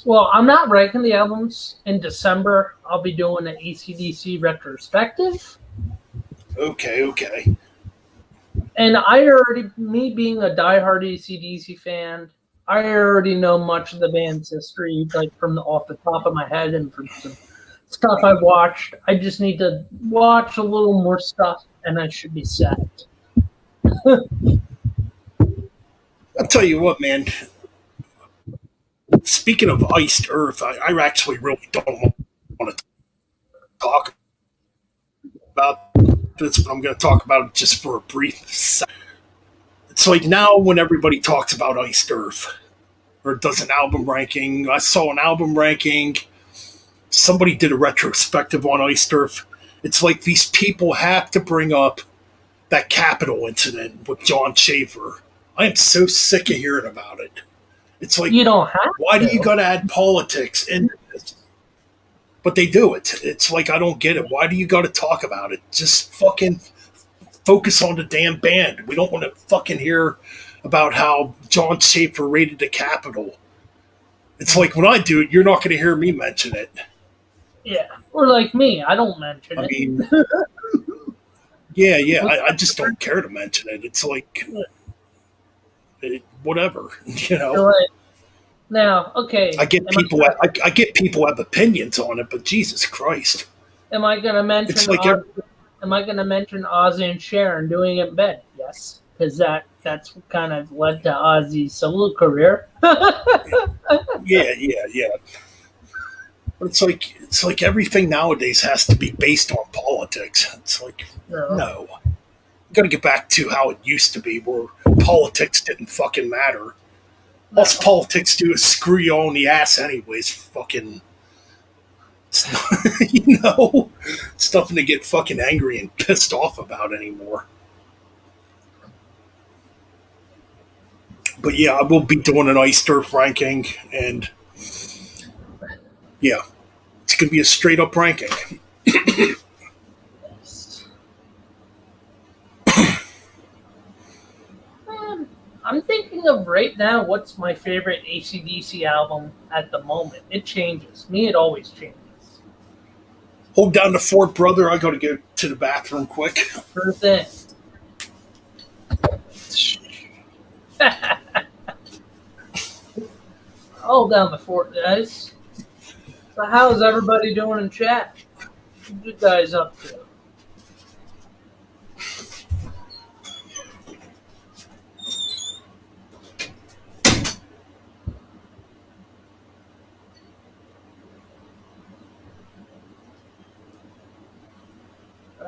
well, I'm not ranking the albums in December. I'll be doing an AC/DC retrospective. Okay, okay. And I already, me being a diehard AC/DC fan, I already know much of the band's history, like from off the top of my head and from some stuff I've watched. I just need to watch a little more stuff, and I should be set. I'll tell you what, man. Speaking of Iced Earth, I actually really don't want to talk about this, but I'm going to talk about it just for a brief second. It's like now when everybody talks about Iced Earth or does an album ranking, I saw an album ranking. Somebody did a retrospective on Iced Earth. It's like these people have to bring up that Capitol incident with John Schaefer. I am so sick of hearing about it. It's like, You don't have why do you to. got to add politics into this? But they do it. It's like, I don't get it. Why do you got to talk about it? Just fucking focus on the damn band. We don't want to fucking hear about how John Schaefer raided the Capitol. It's like when I do it, you're not going to hear me mention it. Yeah, or like me, I don't mention I it. mean, yeah, I just don't care to mention it. It's like, whatever, you know. Right. Now, okay. I get people. I get people have opinions on it, but Jesus Christ, Am I going to mention? it's like Am I going to mention Ozzy and Sharon doing it in bed? Yes, because that's what kind of led to Ozzy's solo career. yeah. But it's like everything nowadays has to be based on politics. It's like no, you got to get back to how it used to be, where politics didn't fucking matter. All politics do is screw you on the ass, anyways. Fucking, it's not, you know, it's nothing to get fucking angry and pissed off about anymore. But yeah, I will be doing an Iced Earth ranking, and yeah, it's gonna be a straight up ranking. I'm thinking of right now what's my favorite AC/DC album at the moment. It changes. Me, it always changes. Hold down the fort, brother. I gotta go to the bathroom quick. Sure thing. Hold down the fort, guys. So how's everybody doing in chat? What you guys up to?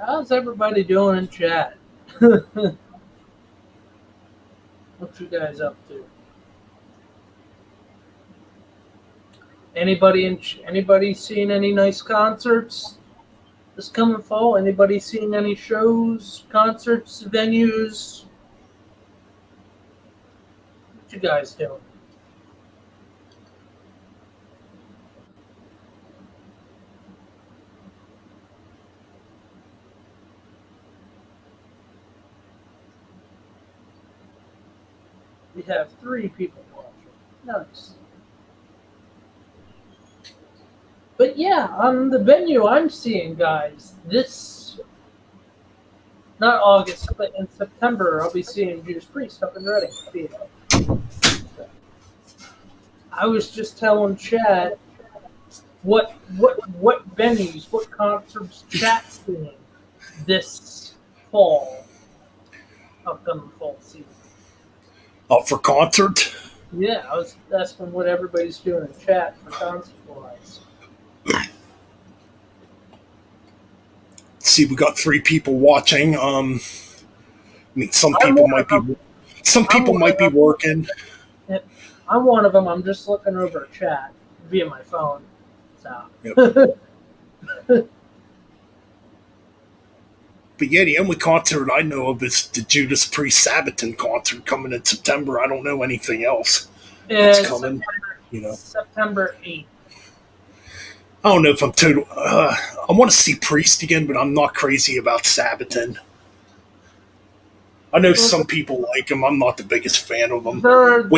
How's everybody doing in chat? What you guys up to? Anybody seen any nice concerts? this coming fall? Anybody seeing any shows, concerts, venues? What you guys doing? We have 3 people watching. Nice. But yeah, on the venue I'm seeing, guys, this, not August, but in September, I'll be seeing Judas Priest up in Reading. I was just telling Chad what venues, what concerts Chat's doing this fall, upcoming fall season. Oh, for concert? Yeah, I was asking what everybody's doing in chat for concert wise. See, we got 3 people watching. I mean, some people might be working. I'm one of them. I'm just looking over chat via my phone. So. Yep. But yeah, the only concert I know of is the Judas Priest Sabaton concert coming in September. I don't know anything else that's coming. September 8th. I don't know if I'm total. I want to see Priest again, but I'm not crazy about Sabaton. I know some people like him. I'm not the biggest fan of them. They're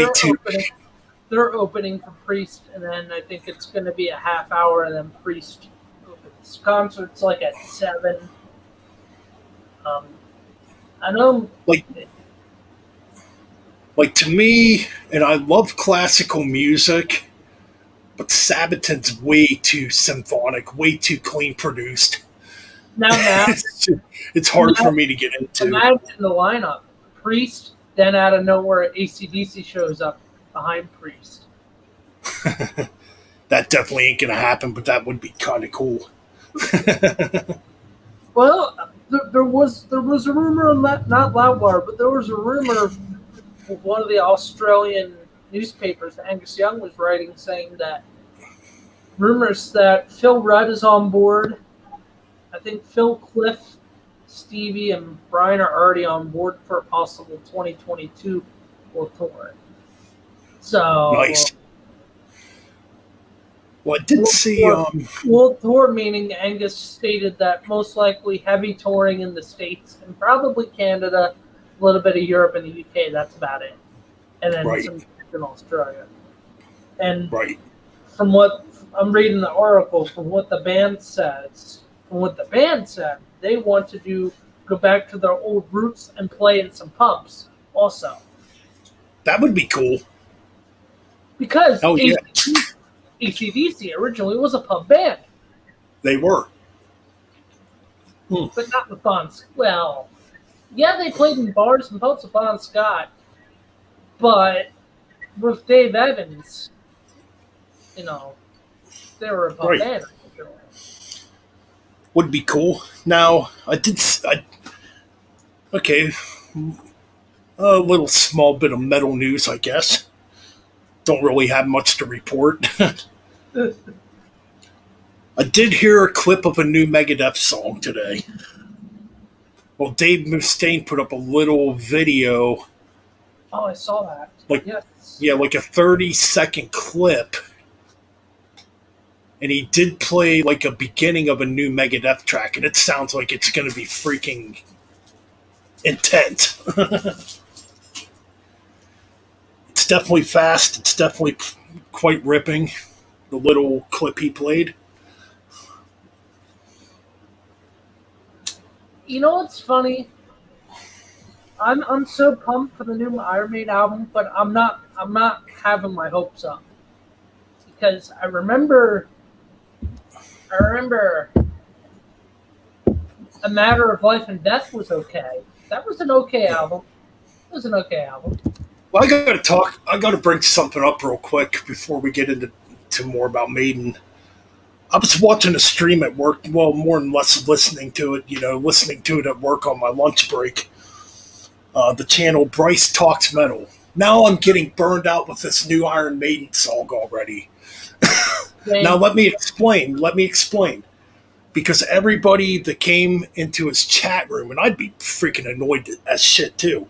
opening for Priest, and then I think it's going to be a half hour, and then Priest opens. Concert's like at 7. I know, like to me, and I love classical music, but Sabaton's way too symphonic, way too clean produced. Now it's hard for me to get into. Imagine the lineup: Priest, then out of nowhere, AC/DC shows up behind Priest. That definitely ain't gonna happen, but that would be kind of cool. Well, there was a rumor, not Loudwire, but there was a rumor of one of the Australian newspapers, Angus Young, was writing, saying that rumors that Phil Rudd is on board. I think Phil, Cliff, Stevie, and Brian are already on board for a possible 2022 World Tour. So nice. Well, I did see World Tour, meaning Angus stated that most likely heavy touring in the States and probably Canada, a little bit of Europe and the UK. That's about it, and then some in Australia. And from what I'm reading the article, from what the band said, they want to go back to their old roots and play in some pubs also. That would be cool. Because AC/DC originally was a pub band. They were. But not with Bon Scott. Well, yeah, they played in bars and pubs with Bon Scott. But with Dave Evans, they were a pub band. Would be cool. Now, a little small bit of metal news, I guess. Don't really have much to report. I did hear a clip of a new Megadeth song today. Well, Dave Mustaine put up a little video. Oh, I saw that. Yeah, like a 30-second clip. And he did play like a beginning of a new Megadeth track, and it sounds like it's going to be freaking intense. It's definitely fast. It's definitely quite ripping, the little clip he played. You know what's funny? I'm so pumped for the new Iron Maiden album, but I'm not having my hopes up. Because I remember A Matter of Life and Death was okay. That was an okay album. It was an okay album. Well, I gotta bring something up real quick before we get into more about Maiden. I was watching a stream at work, well, more than less listening to it at work on my lunch break. The channel Bryce Talks Metal. Now I'm getting burned out with this new Iron Maiden song already. Now let me explain. because everybody that came into his chat room, and I'd be freaking annoyed as shit too.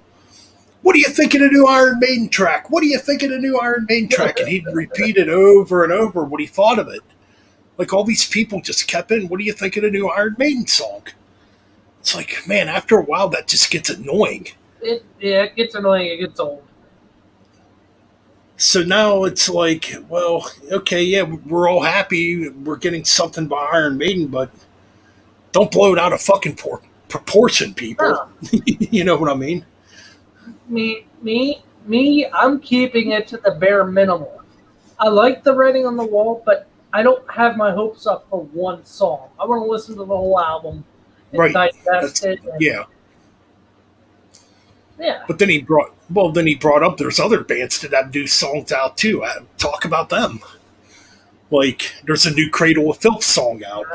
What do you think of the new Iron Maiden track? What do you think of the new Iron Maiden track? And he'd repeat it over and over what he thought of it. Like all these people just kept in, what do you think of the new Iron Maiden song? It's like, man, after a while that just gets annoying. It gets annoying, it gets old. So now it's like, well, okay, yeah, we're all happy we're getting something by Iron Maiden, but don't blow it out of fucking proportion, people. No. You know what I mean? Me, I'm keeping it to the bare minimal. I like the writing on the wall, but I don't have my hopes up for one song. I want to listen to the whole album and Right. digest it. Yeah. Yeah. But then he brought up there's other bands that have new songs out too. Talk about them. Like there's a new Cradle of Filth song out,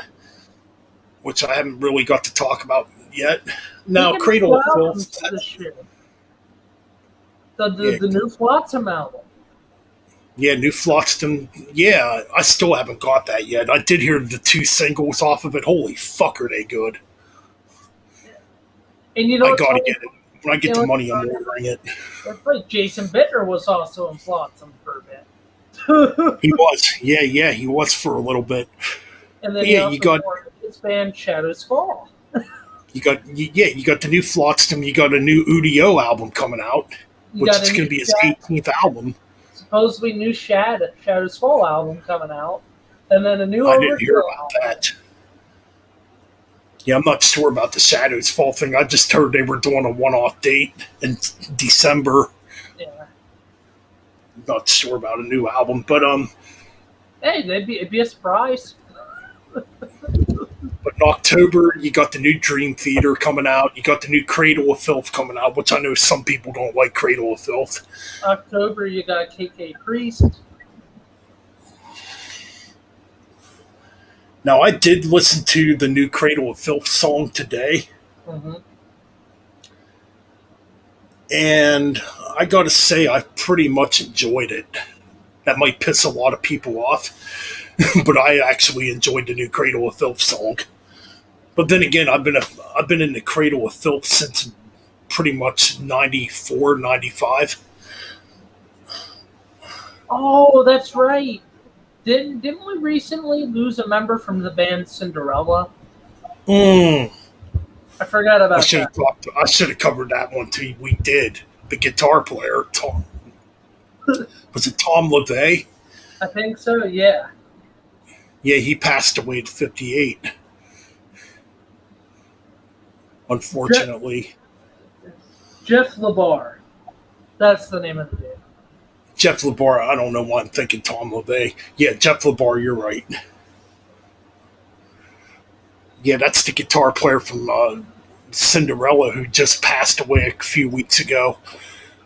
which I haven't really got to talk about yet. Now Cradle of Filth. The new Flotsam album. Yeah, New Flotsam. Yeah, I still haven't got that yet. I did hear the 2 singles off of it. Holy fuck, are they good? And you know, I gotta get it. When I get the money, I'm ordering it. That's like Jason Bittner was also in Flotsam for a bit. He was. Yeah, he was for a little bit. And then you got his band Shadows Fall. You got the new Flotsam. You got a new Udio album coming out, which is going to be his 18th album. Supposedly new Shadows Fall album coming out, and then a new. I didn't hear about that. Yeah, I'm not sure about the Shadows Fall thing. I just heard they were doing a one-off date in December. Yeah. Not sure about a new album, but hey, it'd be a surprise. But in October, you got the new Dream Theater coming out. You got the new Cradle of Filth coming out, which I know some people don't like Cradle of Filth. October, you got KK Priest. Now, I did listen to the new Cradle of Filth song today. Mm-hmm. And I got to say, I pretty much enjoyed it. That might piss a lot of people off, but I actually enjoyed the new Cradle of Filth song. But then again, I've been in the Cradle of Filth since pretty much 94, 95. Oh, that's right. Didn't we recently lose a member from the band Cinderella? I forgot about that. I should have covered that one too. We did. The guitar player, Tom. Was it Tom LaVey? I think so, yeah. Yeah, he passed away at 58. Unfortunately. Jeff LeBar. That's the name of the band. Jeff LeBar, I don't know why I'm thinking Tom LaVey. Yeah, Jeff LeBar, you're right. Yeah, that's the guitar player from Cinderella who just passed away a few weeks ago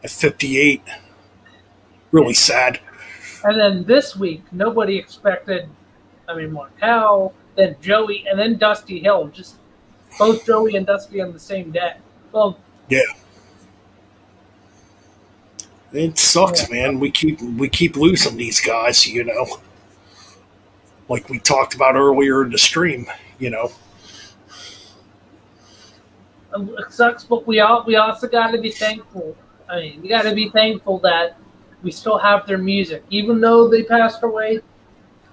at 58. Really sad. And then this week, nobody expected, Markel, then Joey, and then Dusty Hill. Just both Joey and Dusty on the same day. Well, yeah. It sucks, man. We keep losing these guys, you know. Like we talked about earlier in the stream, you know. It sucks, but we also got to be thankful. We got to be thankful that we still have their music, even though they passed away.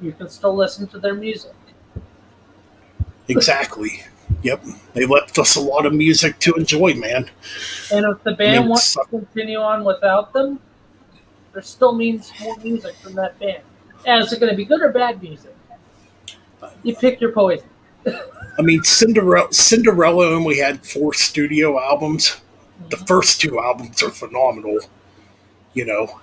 You can still listen to their music. Exactly. Yep. They left us a lot of music to enjoy, man. And if the band wants to continue on without them, there still means more music from that band. And is it going to be good or bad music? You pick your poison. Cinderella only had 4 studio albums. Mm-hmm. The first 2 albums are phenomenal, you know.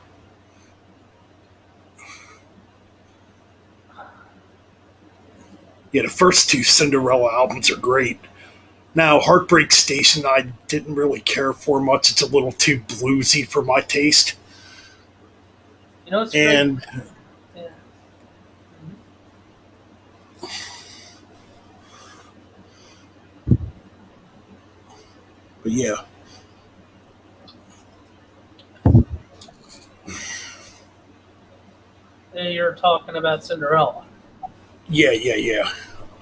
Yeah, the first 2 Cinderella albums are great. Now, Heartbreak Station, I didn't really care for much. It's a little too bluesy for my taste. You know, it's and great. Yeah. But yeah. And you're talking about Cinderella. Yeah.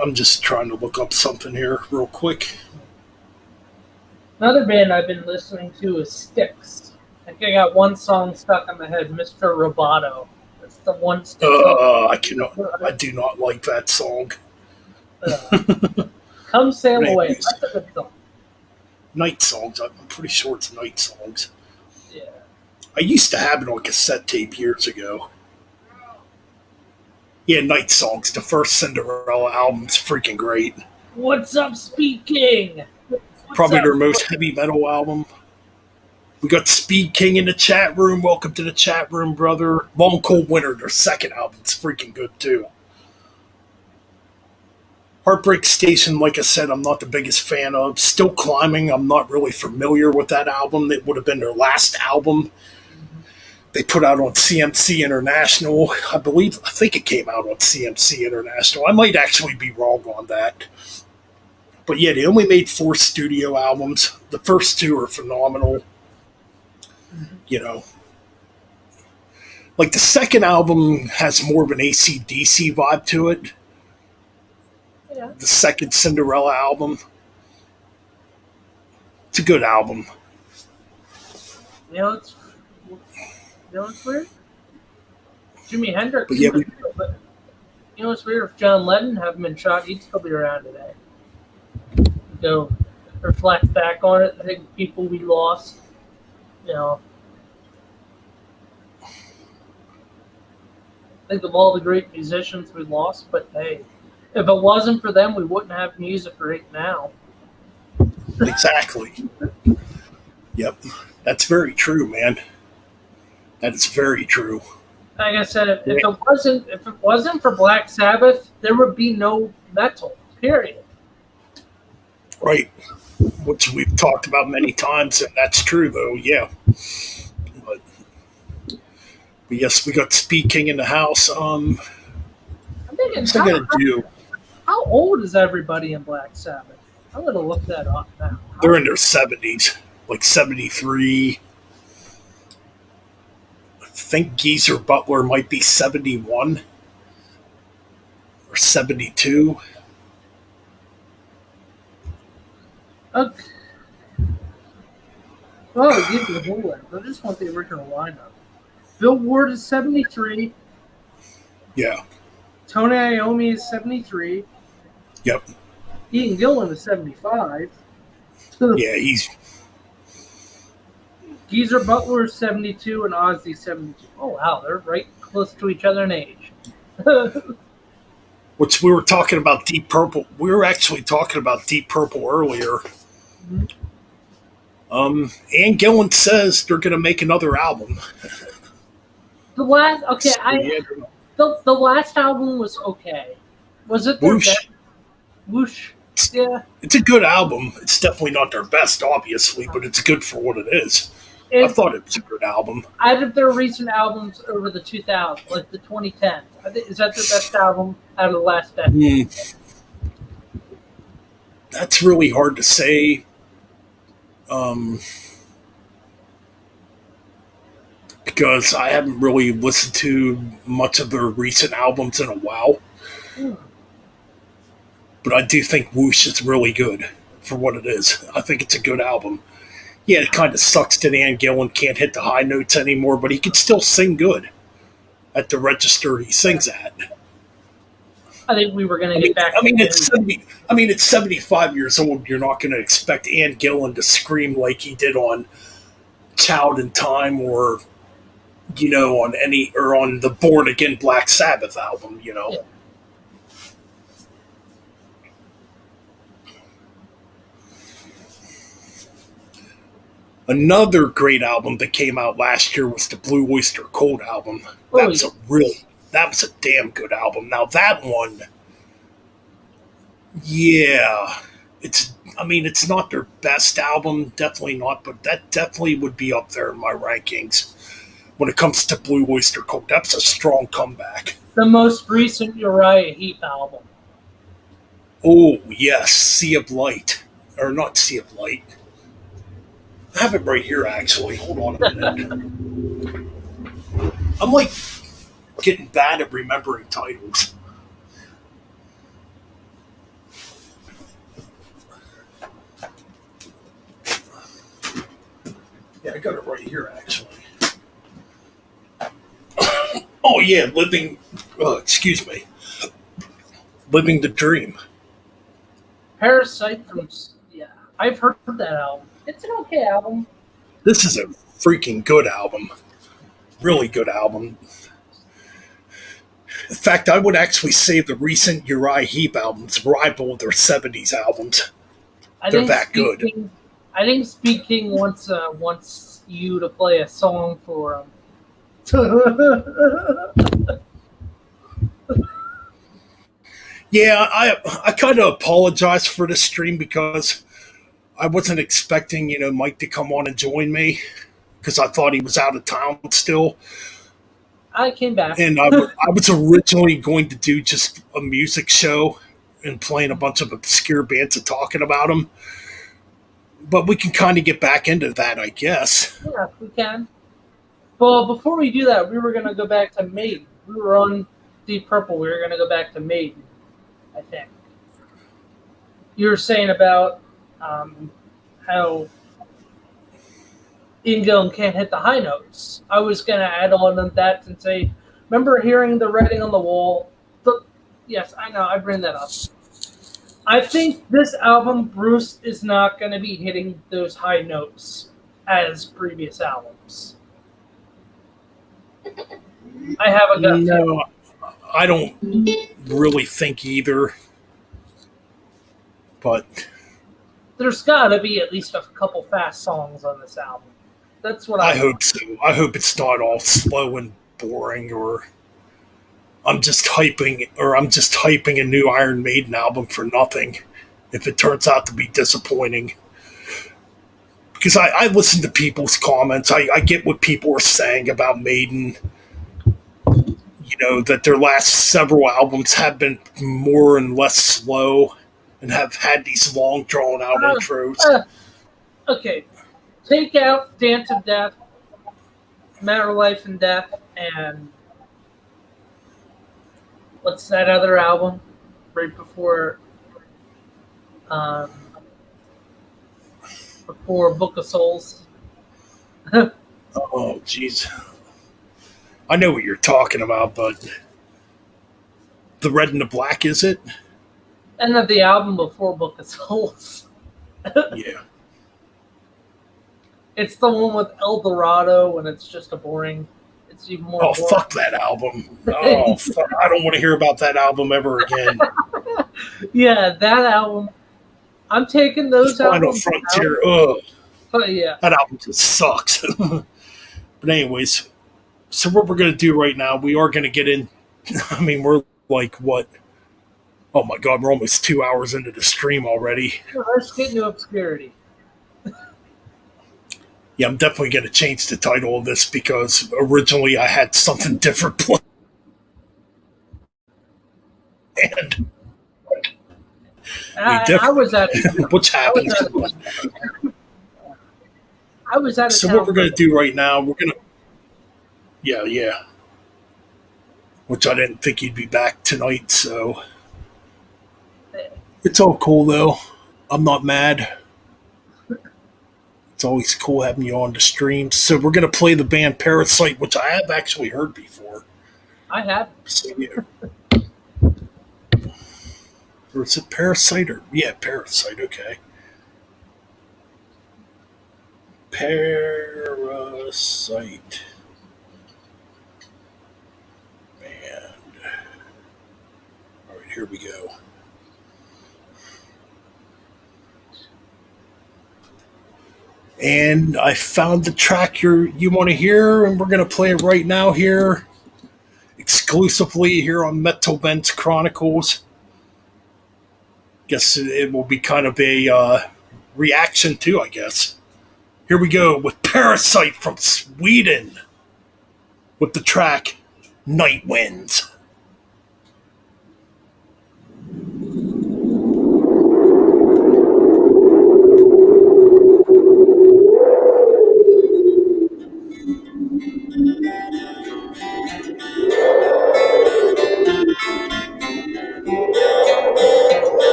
I'm just trying to look up something here real quick. Another band I've been listening to is Styx. I think I got one song stuck in my head, Mr. Roboto. That's the one Styx song. I cannot. I do not like that song. Uh, Come Sail Away. Anyways, That's a good song. Night Songs. I'm pretty sure it's Night Songs. Yeah. I used to have it on cassette tape years ago. Yeah, Night Songs. The first Cinderella album's freaking great. What's up, Speed King? What's Probably up? their most heavy metal album. We got Speed King in the chat room. Welcome to the chat room, brother. Long Cold Winter, their second album's freaking good too. Heartbreak Station, like I said, I'm not the biggest fan of. Still Climbing, I'm not really familiar with that album. It would have been their last album they put out on CMC International. I think it came out on CMC International. I might actually be wrong on that. But yeah, they only made 4 studio albums. The first 2 are phenomenal. You know, like the second album has more of an AC/DC vibe to it. Yeah. The second Cinderella album. It's a good album. You know, it's weird. Jimi Hendrix. But yeah, But you know what's weird? If John Lennon hadn't been shot, he'd still be around today. Go reflect back on it. I think people we lost. You know, I think of all the great musicians we lost, but hey, if it wasn't for them, we wouldn't have music right now. exactly. Yep. That's very true, man. That is very true. Like I said, if it wasn't for Black Sabbath, there would be no metal. Period. Right. Which we've talked about many times, and that's true, though. Yeah. But yes, we got Speed King in the house. I'm thinking, What's I gonna do? how old is everybody in Black Sabbath? I'm gonna look that up now. They're in their 70s, like 73. I think Geezer Butler might be 71 or 72. Okay. Oh, give me the whole list. I just want the original lineup. Bill Ward is 73. Yeah. Tony Iommi is 73. Yep. Ian Gillan is 75. Yeah, he's. Geezer Butler is 72 and Ozzy 72. Oh, wow. They're right close to each other in age. Which we were talking about Deep Purple. We were actually talking about Deep Purple earlier. Ann Gillan says they're going to make another album. The last, okay, the last album was okay. Was it their Whoosh. best? Whoosh. Yeah. It's a good album. It's definitely not their best, obviously, but it's good for what it is. I thought it was a good album. Out of their recent albums over the 2000s, like the 2010s, is that their best album out of the last decade? That's really hard to say. Because I haven't really listened to much of their recent albums in a while. But I do think Whoosh is really good for what it is. I think it's a good album. Yeah, it kind of sucks that Ann Gillan can't hit the high notes anymore, but he can still sing good at the register he sings at. I think we were going to get back. It's 75 years old. You're not going to expect Ann Gillan to scream like he did on Child in Time or on the Born Again Black Sabbath album. Yeah. Another great album that came out last year was the Blue Oyster Cult album. That was a damn good album. Now that one, yeah, it's not their best album, definitely not, but that definitely would be up there in my rankings when it comes to Blue Oyster Cult. That's a strong comeback. The most recent Uriah Heep album. Oh yes, Sea of Light, or not Sea of Light. I have it right here, actually. Hold on a minute. I'm getting bad at remembering titles. Yeah, I got it right here actually. Oh yeah, living. Excuse me, living the dream. Parasite from yeah, I've heard that album. It's an okay album. This is a freaking good album. Really good album. In fact, I would actually say the recent Uriah Heep albums rival their '70s albums. I They're think that good. speaking, I think Speaking wants you to play a song for him. Yeah, I kind of apologize for this stream because I wasn't expecting Mike to come on and join me because I thought he was out of town still, I came back. and I was originally going to do just a music show and playing a bunch of obscure bands and talking about them, but we can kind of get back into that, I guess. Yeah, we can. Well, before we do that, we were gonna go back to Maiden. We were on Deep Purple. We were gonna go back to Maiden. I think you were saying about how Ian Gillan can't hit the high notes. I was gonna add on to that and say, remember hearing the writing on the wall? Yes, I know. I bring that up. I think this album, Bruce is not going to be hitting those high notes as previous albums. I have a gut. No, I don't really think either, but There's got to be at least a couple fast songs on this album. That's what I hope so. I hope it's not all slow and boring, or I'm just hyping a new Iron Maiden album for nothing if it turns out to be disappointing. Because I listen to people's comments. I get what people are saying about Maiden. That their last several albums have been more and less slow and have had these long drawn out intros. Okay, take out Dance of Death, Matter of Life and Death, and what's that other album right um, before Book of Souls? Oh, jeez. I know what you're talking about, but the Red and the Black, is it? And then the album before Book of Souls. Yeah. It's the one with El Dorado, and it's just a boring. It's even more. Oh, boring. fuck that album. Oh, fuck. I don't want to hear about that album ever again. Yeah, that album. I'm taking those Final albums Frontier. out. Ugh. But yeah, That album just sucks. But anyways, so what we're going to do right now, we are going to get in. I mean, we're like, what? Oh my God, we're almost 2 hours into the stream already. let's get into obscurity. Yeah, I'm definitely going to change the title of this because originally I had something different planned. I was at. What's happened? I was at. So what we're going to do right now, we're going to. Yeah. Which I didn't think you'd be back tonight, so. It's all cool though. I'm not mad. It's always cool having you on the stream. So we're gonna play the band Parasite, which I have actually heard before. I have. So, yeah. Or is it Parasite or Parasite, okay. Parasite. Band. Alright, here we go. And I found the track you want to hear, and we're going to play it right now here, exclusively here on Metal Bends Chronicles. Guess it will be kind of a reaction too, I guess. Here we go with Parasite from Sweden with the track Night Winds.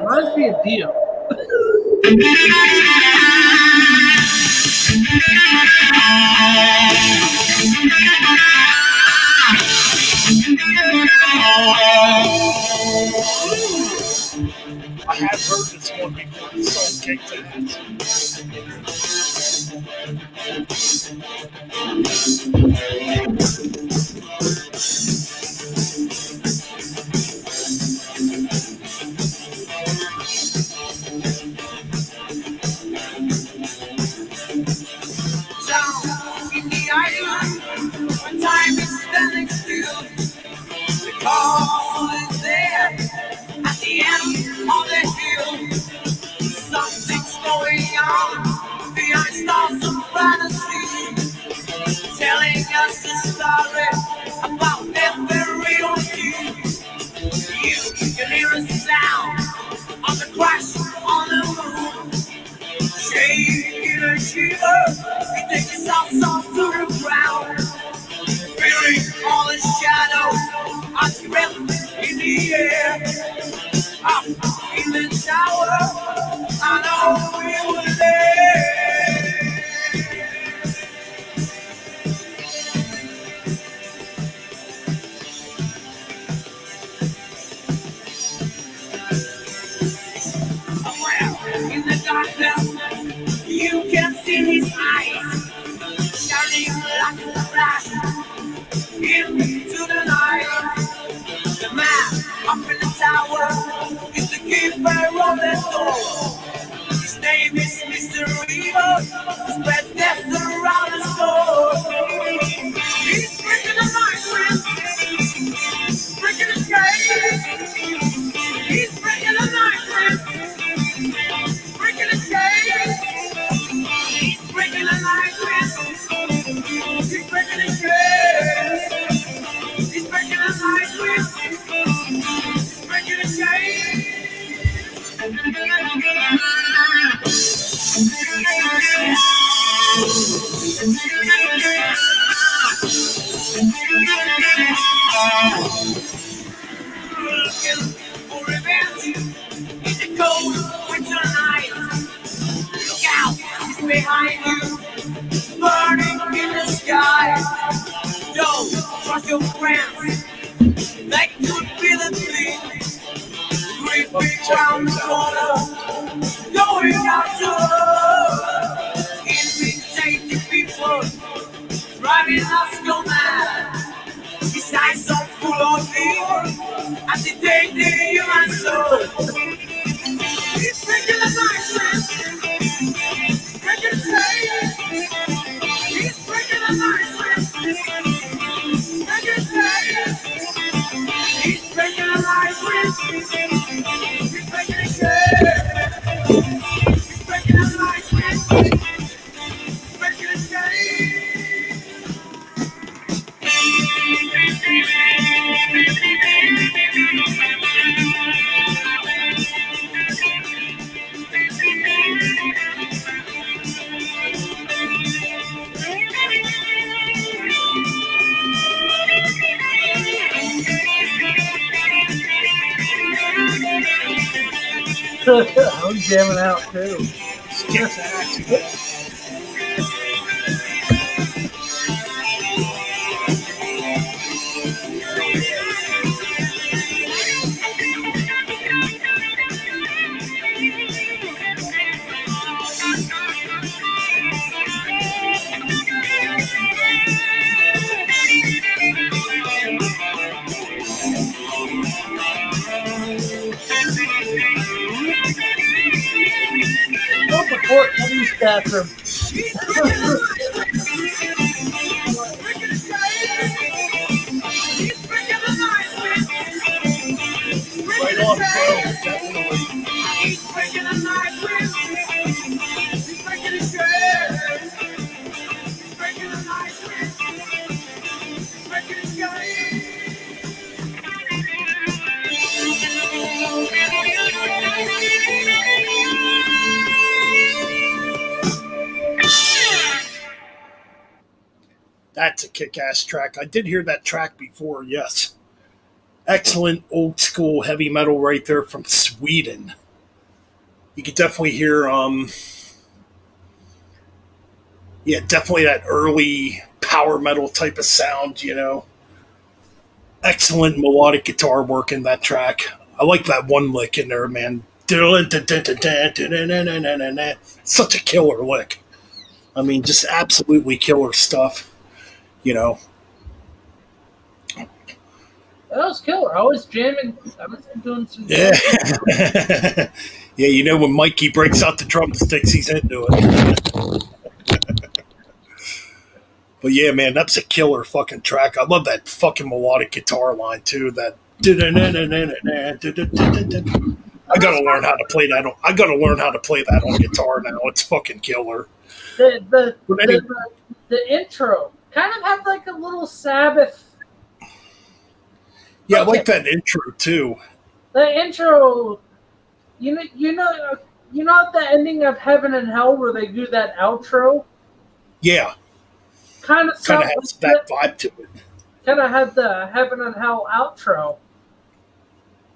Reminds me of Dio. I have heard this one before. This song kicks ass. Down in the island, when time is standing still, the castle is there at the end of the hill. Something's going on behind stars of fantasy, telling us a story about every real thing. You can hear a sound of the crash on the moon, shaking and shiver. It takes us all soft to the ground, feeling all the shadows are drift in the air. Up in the tower, I know we were there. Somewhere in the darkness, you can see his eyes shining like a flash into the night. The man up in the tower is the keeper of the door. His name is Mr. Evil. He spread death around the store. He's breaking the night, breaking the chains. He's breaking the night, breaking the chains. He's breaking the night, he's breaking the chains. He's breaking the night, breaking the chains. Looking for revenge in the cold winter night. Look out, he's behind you, burning in the sky. Don't trust your friends, they could be the thing. Creeping round the corner, going out to love. Imitating people, driving us go mad. His eyes are full of evil, as he takes the human soul. He's breaking the night, breaking the chains. He's breaking the night, breaking the chains. He's breaking the night, he's breaking the chains. He's breaking the night, breaking the chains. I'm jamming out too. Kicks ass. Go to Fort Eddie's bathroom. Right on, bro. Definitely. He's breaking the night wind. He's breaking the chains. He's breaking the night wind. He's breaking the chains. That's a kick-ass track. I did hear that track before, yes. Excellent old school heavy metal right there from Sweden. You could definitely hear, yeah, definitely that early power metal type of sound. Excellent melodic guitar work in that track. I like that one lick in there, man. Such a killer lick. I mean, just absolutely killer stuff. You know. That was killer. I was jamming. I was doing some Yeah. jam. Yeah, when Mikey breaks out the drumsticks, he's into it. But yeah, man, that's a killer fucking track. I love that fucking melodic guitar line too. That I gotta learn how to play that. I gotta learn how to play that on guitar now. It's fucking killer. The the But the, the, the intro kind of had like a little Sabbath. yeah, I Okay, like that intro too. the intro. You know at the ending of Heaven and Hell where they do that outro. Yeah, Kind of kind of sound has like that that. vibe to it. Kind of had the Heaven and Hell outro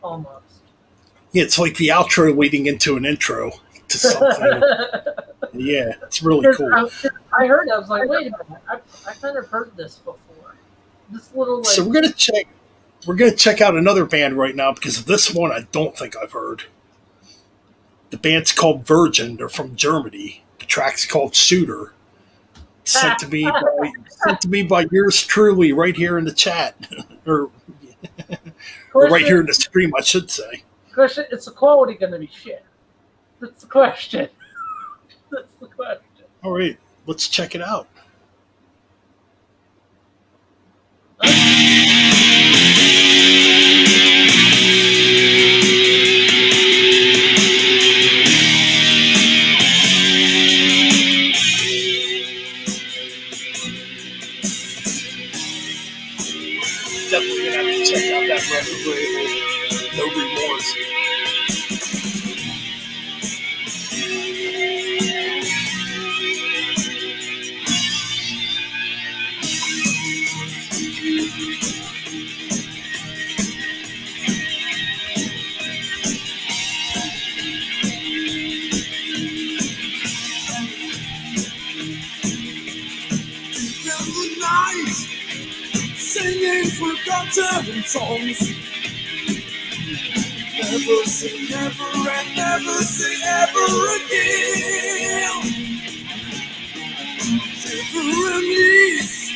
almost. Yeah, it's like the outro leading into an intro to something. Yeah, it's really cool. I heard it, I was like, wait a minute, I kind of heard this before. This little So like we're gonna check. We're gonna check out another band right now because this one I don't think I've heard. The band's called Virgin. They're from Germany. The track's called Shooter. Sent to me by yours truly right here in the chat, or, or right here in the stream, I should say. question, is the quality going to be shit? That's the question. That's the question. All right, let's check it out. Definitely gonna have to check out that record label. No remorse. The night, singing forgotten songs. Never say never and never say ever again. Shivering knees,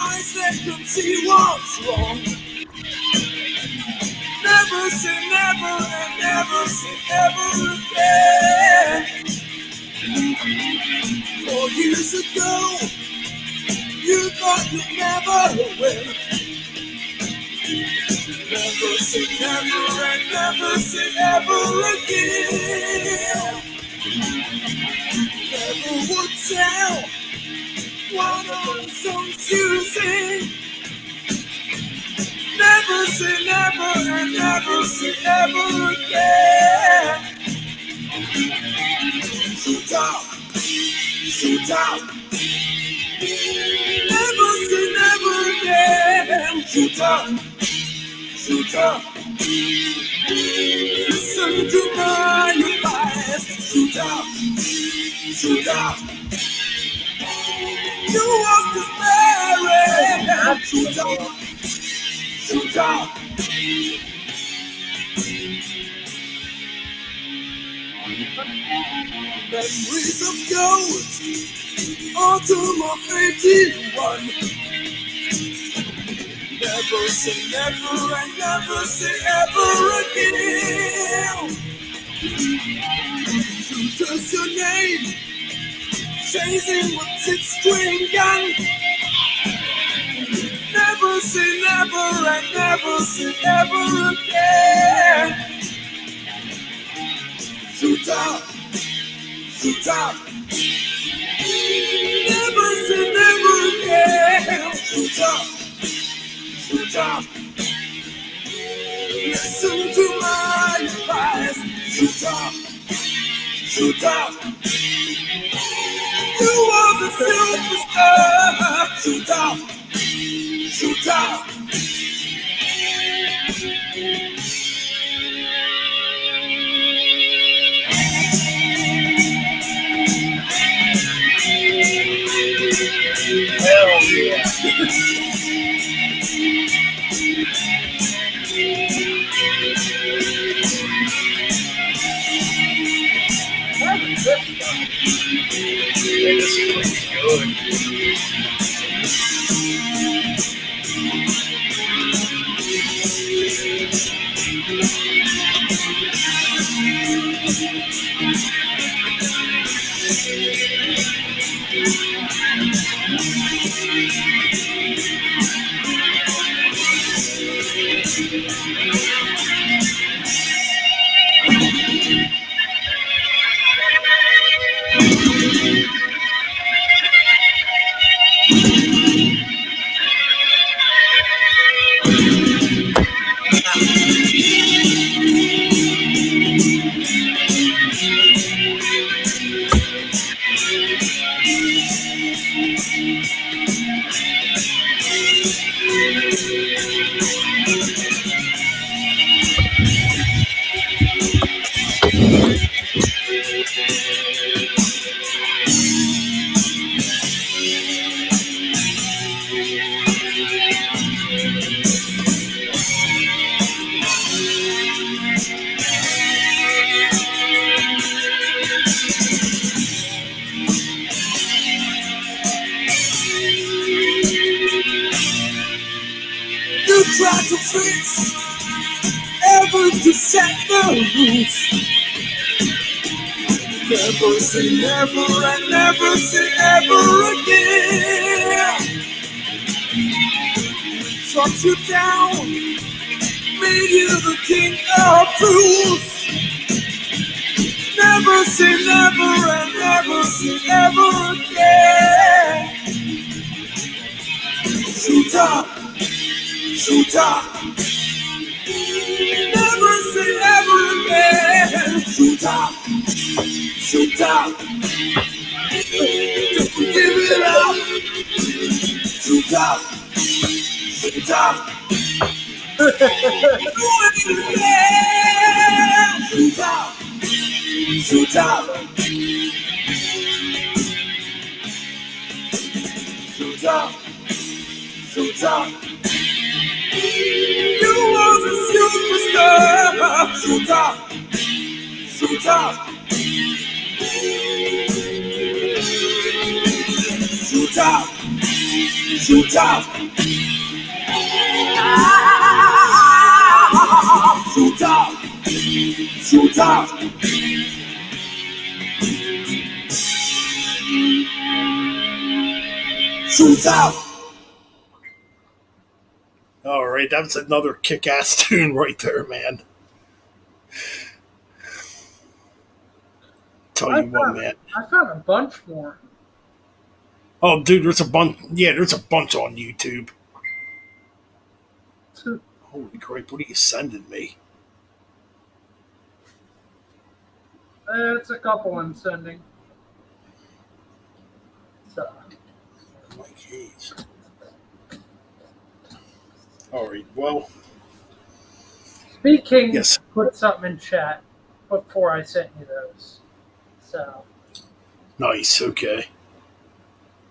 eyes that can see what's wrong. Never say never and never say ever again. 4 years ago, you thought you'd never win. Never say never and never say ever again. Never would tell one of the songs you sing. Never say never and never say ever again. Shoot up, shoot up. Never say never again. Shoot up, shoot up. Listen to my advice. Shoot up, shoot up. You was despairing. Shoot up, shoot up. Memories of gold, autumn of 81. Never say never and never say ever again. Just your name, chasing with 6-string gun. Never say never and never say ever again. Shoot up, shoot up. Never say never again. Shoot up, shoot up. Listen to my advice. Shoot up, shoot up. You are the silver star. Shoot up, shoot up. this one? Yeah, this is pretty good. You try to fix ever to set the rules. Never say never and never say ever again. Shut you down, made you the king of fools. Never say never and never say ever again. Shoot up, shoot up. Never say ever again. Shoot up, shoot up. Just give it up. Shoot up, shoot up. Do it again. Shoot up, shoot up. Shoot up, shoot up. You was a superstar. Shoot up, shoot up. Shoot up, shoot up. Shoot up, shoot up. Shoot up. All right, that was another kick-ass tune right there, man. Tell you what, man. I found a bunch more. Oh, dude, there's a bunch. Yeah, there's a bunch on YouTube. Holy crap! What are you sending me? It's a couple I'm sending. So. My keys. All right. Well. Speaking, Yes. put something in chat before I sent you those. So. Nice. Okay.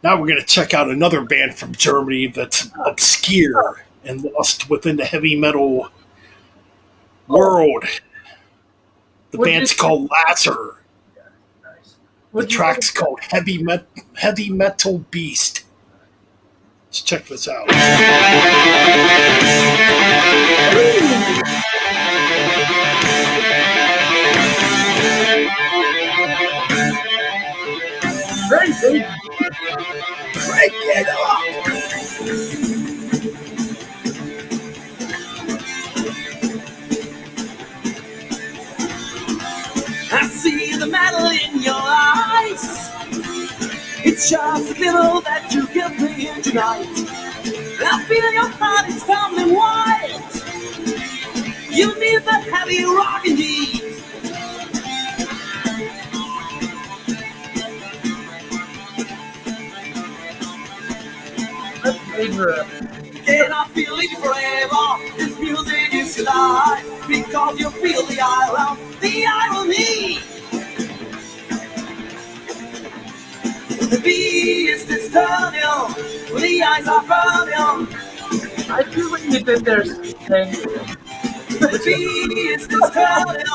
Now we're going to check out another band from Germany that's obscure and lost within the heavy metal world. The band's called Lasser. Yeah, nice. The track's called Heavy Metal Beast. Let's check this out. Crazy. Break it up! I see the metal in your eyes. It's just a little that you give me here tonight. I feel your heart is tumbling wild. You need that heavy rock indeed. And I feel it forever. This music is your life because you feel the irony. The beast is turning, the eyes are burning. I do what you did there, thing. The beast is turning,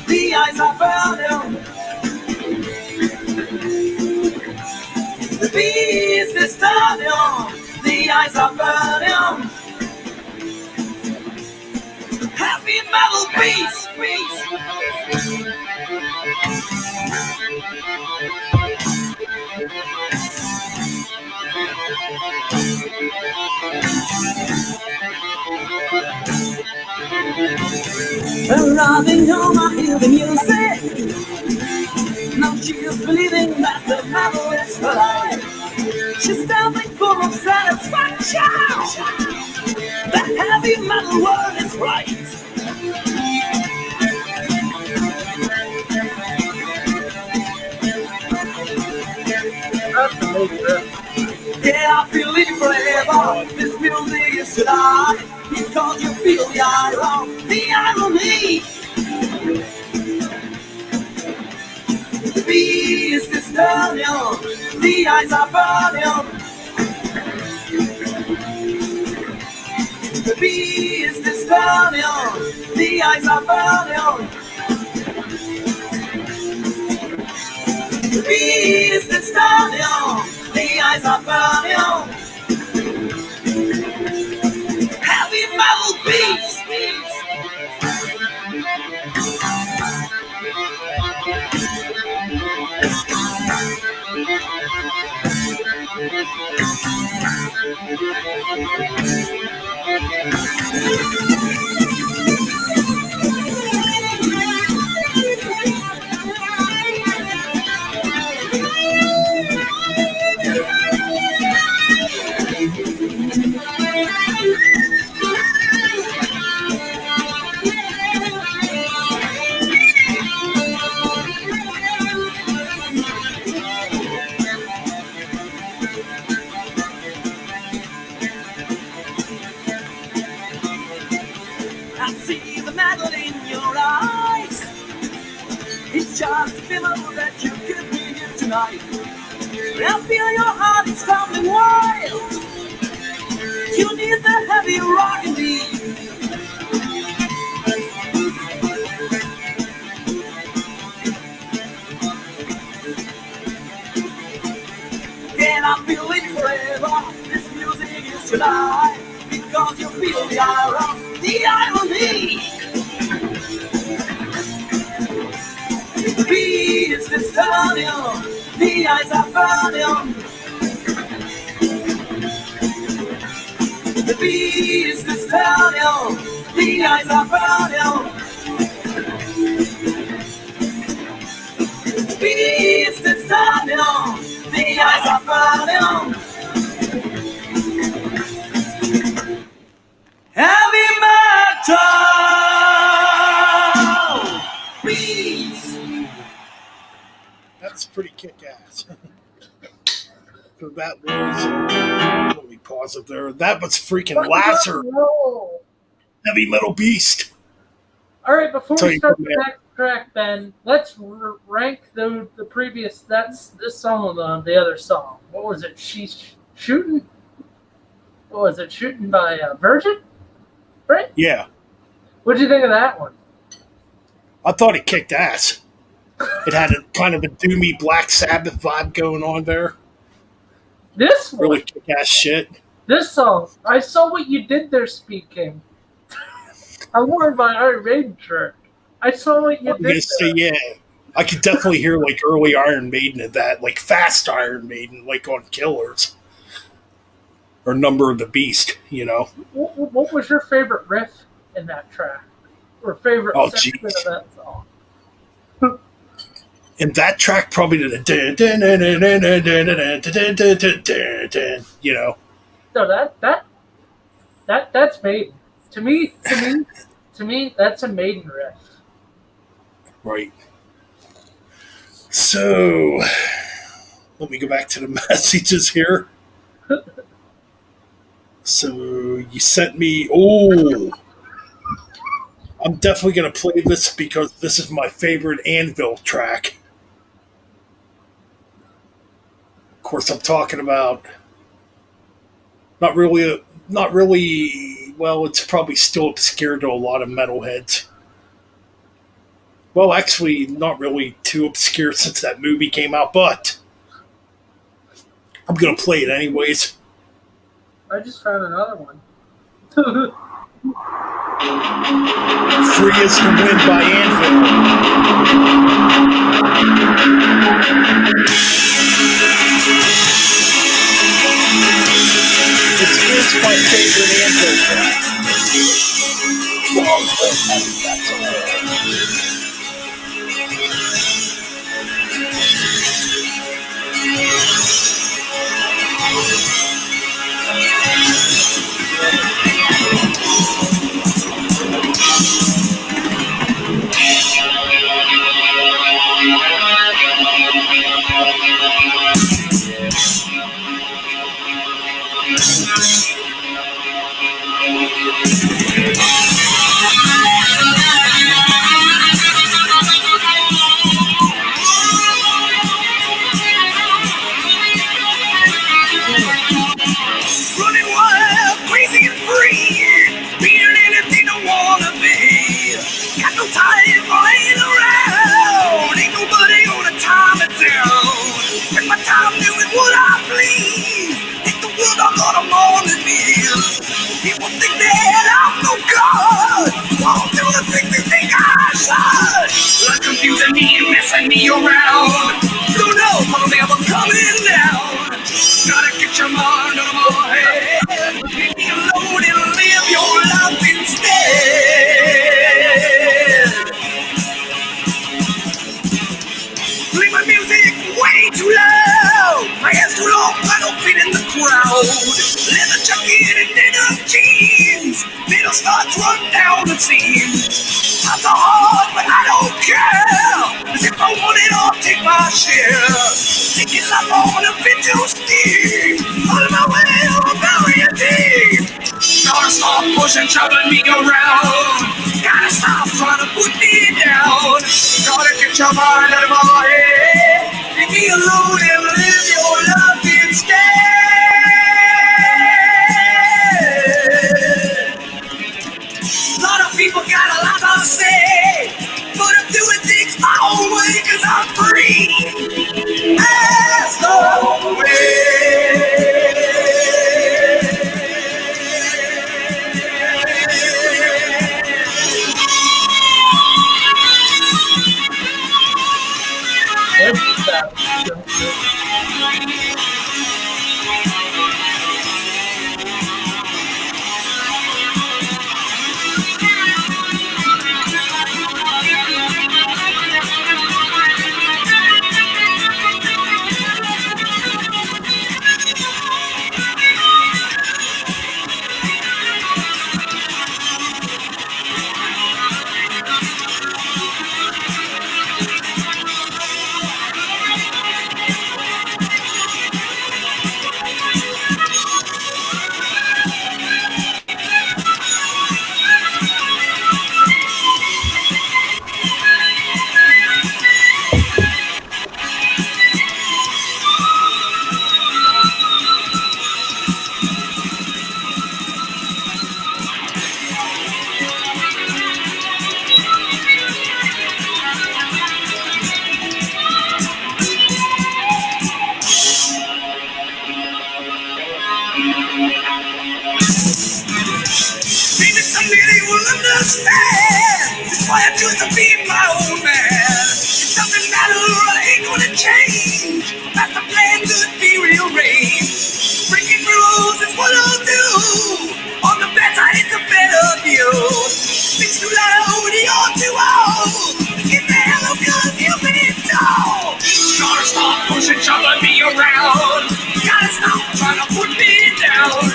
the eyes are burning. beast is turning, the eyes are burning. Heavy metal beast, arriving home, I hear the music. Now she is believing that the metal is her life. She's dancing full of satisfaction. The heavy metal world is right. That's amazing. Yeah, I feel it forever. This music is alive because you feel the iron, the irony. The beast is turning, the eyes are burning. The beast is turning, the eyes are burning. The beast is turning, the eyes are burning. Heavy metal beast. I see the metal in your eyes. It's just a demo that you give me here tonight. I feel your heart is thumping wild. You need the heavy rock indeed. Can I feel it forever? This music is alive because you feel the iron, the irony. The beast is turning, the eyes are burning. The beast is turning, the eyes are burning. The beast is turning, the eyes are burning. Heavy metal beast. That's pretty kick-ass. So that was, let me pause it there. That was freaking Lasser, No. Heavy Metal Beast. All right, before Tell we you start what, the next track, Ben, let's rank the previous. That's this song on the other song. What was it? She's shooting. What was it? Shooting by Virgin, right? Yeah, What did you think of that one? I thought it kicked ass. It had a kind of a doomy Black Sabbath vibe going on there. This one, Really kick-ass shit. this song. I saw what you did there, Speed King. I'm wearing my Iron Maiden shirt. I saw what you I'm did gonna say, there. yeah. I could definitely hear like early Iron Maiden of that, like fast Iron Maiden, like on Killers or Number of the Beast. You know. What was your favorite riff in that track? Or favorite Oh, section jeez. of that song? And that track probably did a you know. No, that's Maiden. To me, that's a Maiden riff. Right. So let me go back to the messages here. So you sent me. Oh, I'm definitely gonna play this because this is my favorite Anvil track. Of course, I'm talking about not really, not really. Well, it's probably still obscure to a lot of metalheads. Well, actually, not really too obscure since that movie came out, but I'm gonna play it anyways. I just found another one. Free is to Win by Anvil. It's my favorite Anvil track. Running wild, crazy and free, being anything I wanna be. Got no time for laying around, ain't nobody gonna time it down. Spend my time doing what I please, think the world I'm gonna mourn to me. People think that I'm no god, won't do the things they think I should. Like confusing me and messing me around, don't know if I'm ever coming down. Gotta get your mind out of my head. Leave me alone and live your life instead. Play my music way too loud. My hair's too long, I don't fit in the crowd. Leather jacket and denim jeans. Middle starts run down the seams. Times are hard, but I don't care. 'Cause if I want it, I'll take my share. Taking life on a bit too steep. On my way, I'm very deep. Gotta stop pushing, shoving me around. Gotta stop trying to put me down. Gotta get your mind out of my head. Leave me alone and live your life instead. A lot of people got a lot to say, but I'm doing things my own way 'cause I'm free. As the What's that? maybe someday they will understand. That's why I do it to be my own man. It doesn't matter, I ain't gonna change. Master plan could be rearranged. Breaking rules is what I'll do. On the bad side, it's a better view. Things too loud, you're too old. Get the hell up, cause you've been told. Gotta stop pushing, shoving me around. Gotta stop trying to put me down.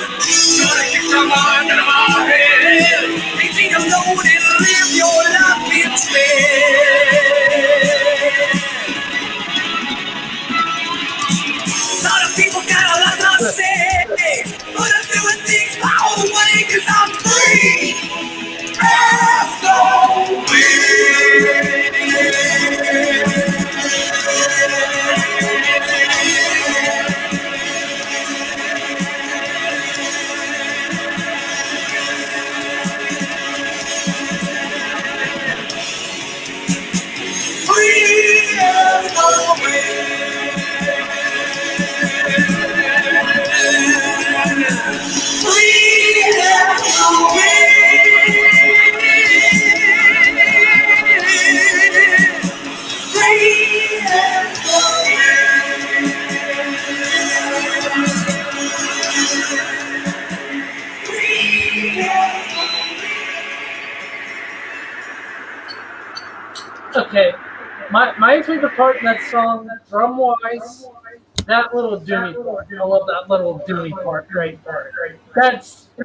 Gotta get your mind out of my head. Leave me alone and live your life instead. A lot of people got a lot to say, but I'm doing things my own way 'cause I'm free. As the wind. My favorite part in that song, drum wise, that little doomy part. I love that little doomy part right there. That's Yeah,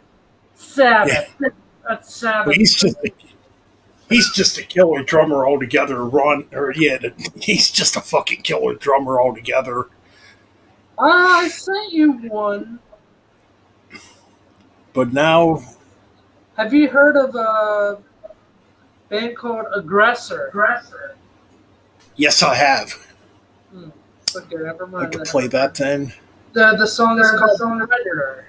Sabbath. That's well, Sabbath. he's just a killer drummer altogether. Ron, or yeah, he's just a fucking killer drummer altogether. I sent you one. But now, Have you heard of a band called Aggressor? yes, I have. Okay, never I mind. could play that then. The song is called Predator.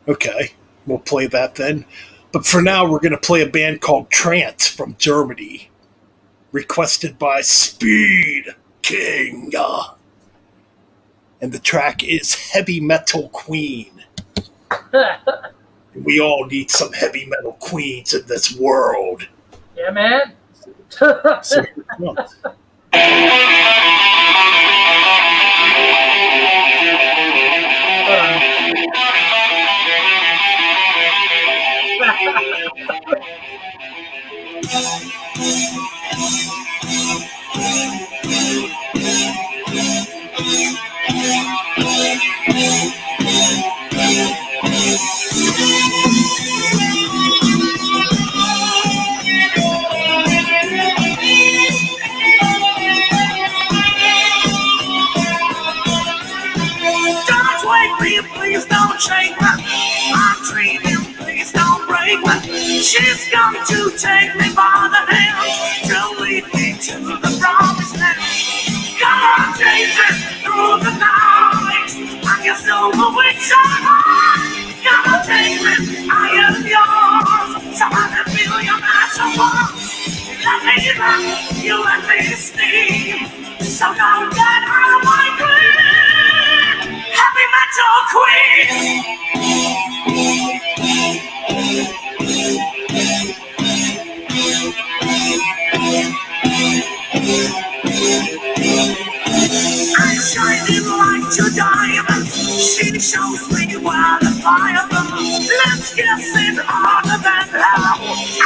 Okay, we'll play that then. But for now, we're going to play a band called Trance from Germany, requested by Speed King. And the track is Heavy Metal Queen. We all need some heavy metal queens in this world. Yeah, man. So here it comes. Don't wake me, please don't shake me. I'm dreaming, please don't break me. She's come to take me by the hand to lead me to the promised land. Come on, take me through the night. I can still wings on high. Come on, take me, I am yours. So I can feel your magic once. Let me run, you let me steam. So don't get out of my grip. Heavy metal queen. I'm shining like two diamonds. She shows me where the fire burns. Let's kiss it harder than hell.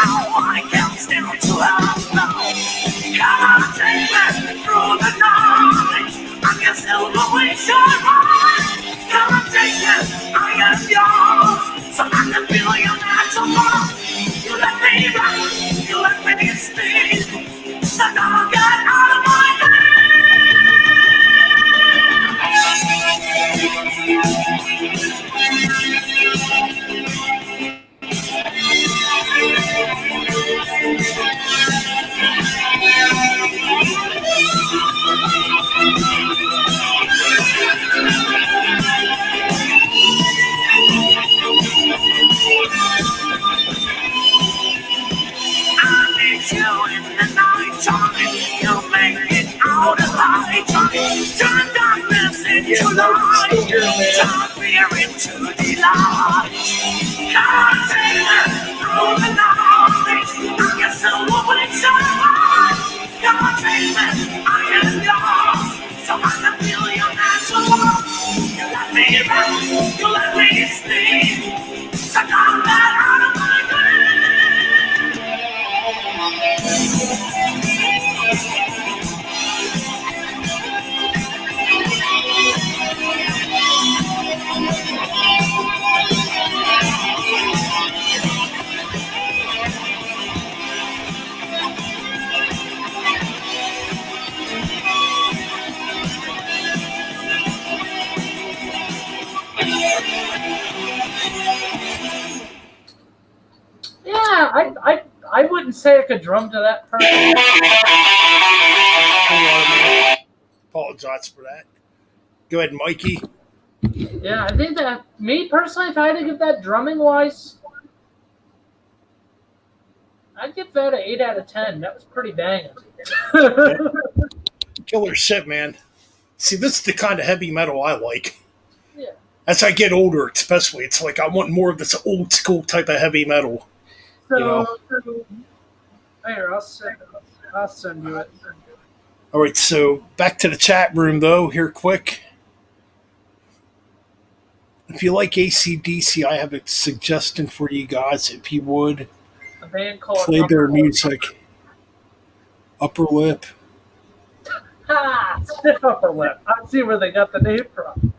Oh, I can't stand to her now. Come on, take me through the night. I can still go with your heart. Come on, take me, I am yours. So I can feel your natural love. You let me run, you let me speak. So don't get out of my way. I need you in the night time. You make it out of light time. Turn darkness into light. Turn fear into delight. Come take me through the night. I can still wait so high. Come take me, I am yours. So I can feel your natural love. You let me run, you let me sleep. So come back out of my way. Yeah, I wouldn't say I could drum to that person. Apologize for that. Go ahead, Mikey. Yeah, I think that me personally, if I had to give that drumming wise, I'd give that an 8 out of 10. That was pretty banging. Killer shit, man. See, this is the kind of heavy metal I like. Yeah. As I get older, especially, it's like I want more of this old school type of heavy metal. So, You know. Here, I'll send you it. All right, so back to the chat room, though, here quick. If you like AC/DC, I have a suggestion for you guys. If you would A band called play Upper their Lip. music, Upper Lip. Stiff upper lip. I see where they got the name from.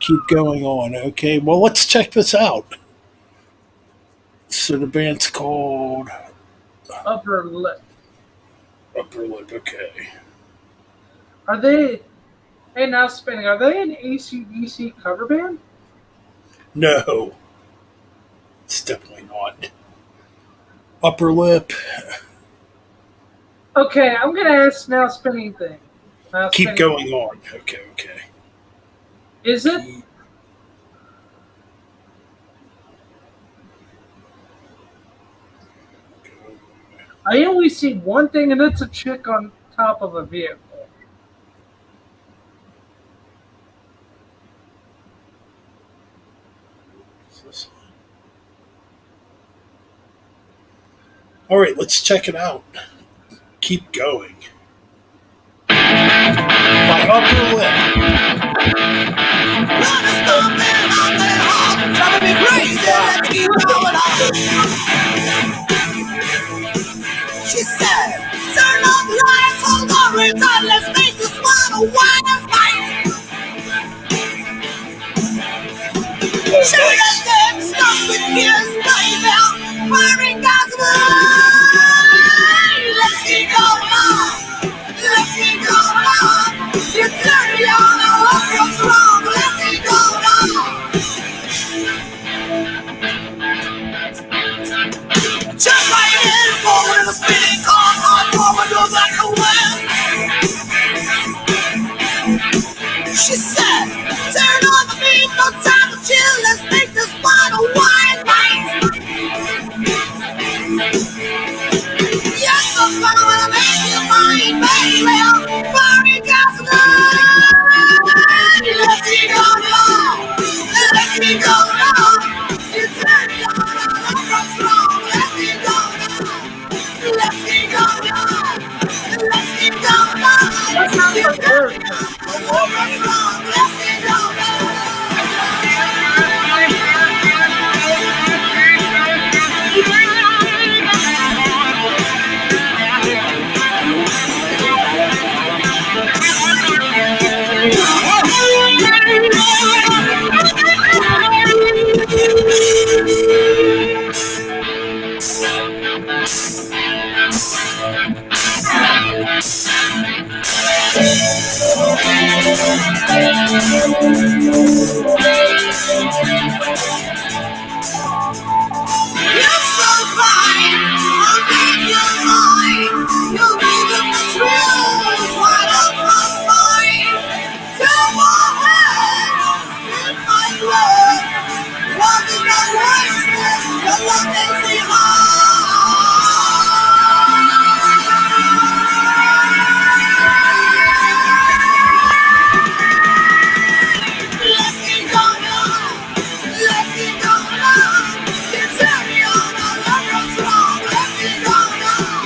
Keep going on. Okay, well, let's check this out. So the band's called Upper lip. Upper Lip. Okay. Are they? Hey, now spinning. Are they an AC/DC cover band? No, it's definitely not. Upper Lip. Okay, I'm gonna ask now spinning thing. Now Keep spinning. going on. Okay, okay. Is it? I only see one thing, and it's a chick on top of a vehicle. All right, let's check it out. Keep going. My Upper Lip. Driving me crazy, let's keep going on. She said, turn on the lights, hold on, return, let's make this one a wine and fight. Shoot at them, stuck with kids, baby, firing guns of let's keep going on, let's keep going on. You turn me on, I hope you're strong, let's keep going on. Jump right in, forward in a spinning car, hard forward, goes like a wind. She said, turn on the beat, no time to chill, let's make this one a wine night. Yes, I'm gonna make you mine, baby, party gasoline. Let's keep going on, let's keep going on. You turn me on, I'm strong, let's keep going on. Let's keep going on, let's keep going on. That's not the word. Let's keep going on. You're so fine, I'll make you mine. You'll give it the thrills right up my spine. Till my head in my blood. Love is not wasted, your love makes me let's keep going on, let's keep going on. You turn me on, I love you strong. Let's keep going on,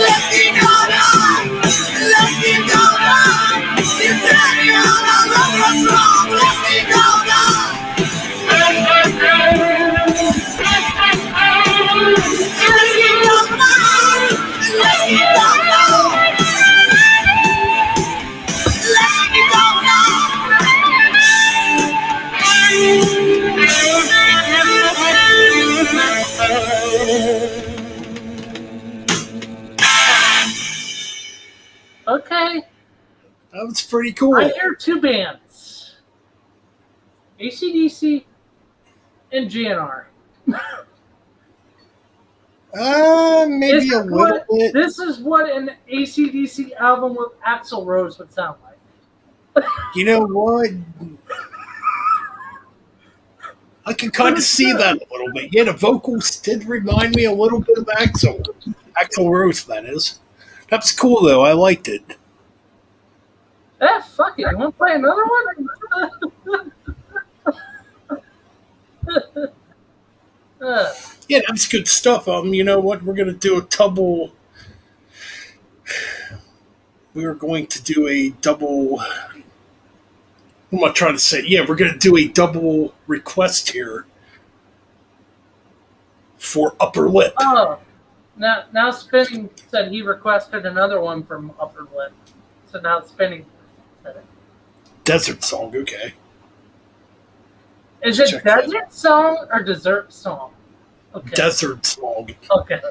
let's keep going on, let's keep going on. You turn me on, I love you strong. Let's keep going on. Let's keep going on, let's keep going on, let's keep going Okay, That was pretty cool. I hear two bands: AC/DC and GNR. Maybe a little bit. This is what an AC/DC album with Axl Rose would sound like. You know what? I can kind of see that a little bit. Yeah, the vocals did remind me a little bit of Axl. Axl Rose, that is. That's cool, though. I liked it. Fuck it. You want to play another one? Yeah, that's good stuff. You know what? We're gonna do a double. We are going to do a double. What am I trying to say? Yeah, we're gonna do a double request here for Upper Lip. Oh, Now Spinning said he requested another one from Upper Lip. So now Spinning said it. Desert Song, okay. Is it Check that. Desert Song or Dessert Song? Okay. Desert Song. Okay.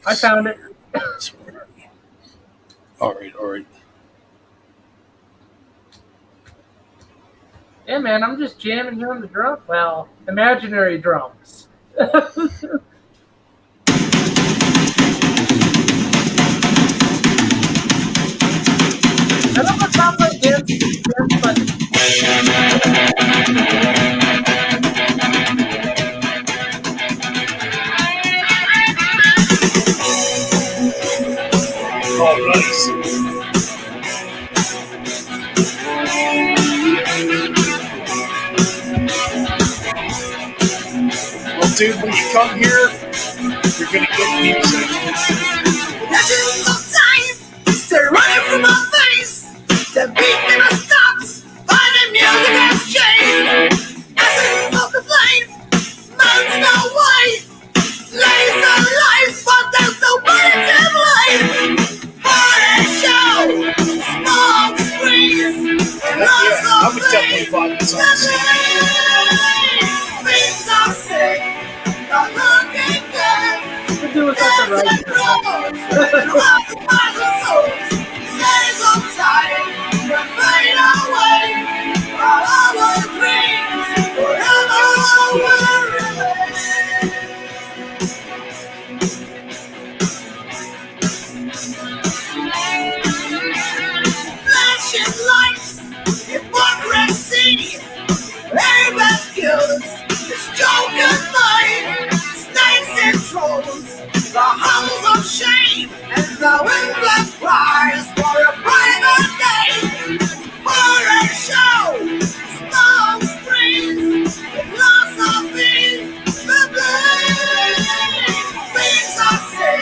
I found it. All right. Yeah, man, I'm just jamming here on the drum. Well, imaginary drums. I don't know if I'm like dance, but Oh, nice. Well, dude, when you come here, you're gonna get music. Legends of time, still running from my face. The beat never stops, but the music has changed. Essence of the flame, melts no white. Laser lights, but there's nobody to blame. Party show, smoke screens, lots Yeah, I of would definitely things. buy this The song. things I say, are looking good. we do it at the right time. Flashing lights, hypocrisy, everybody skills, it's joking night, snakes and trolls, the halls of shame, and the windless cries for a brighter day. Horror show, smoke screens, lots of things, the blame. Things I say,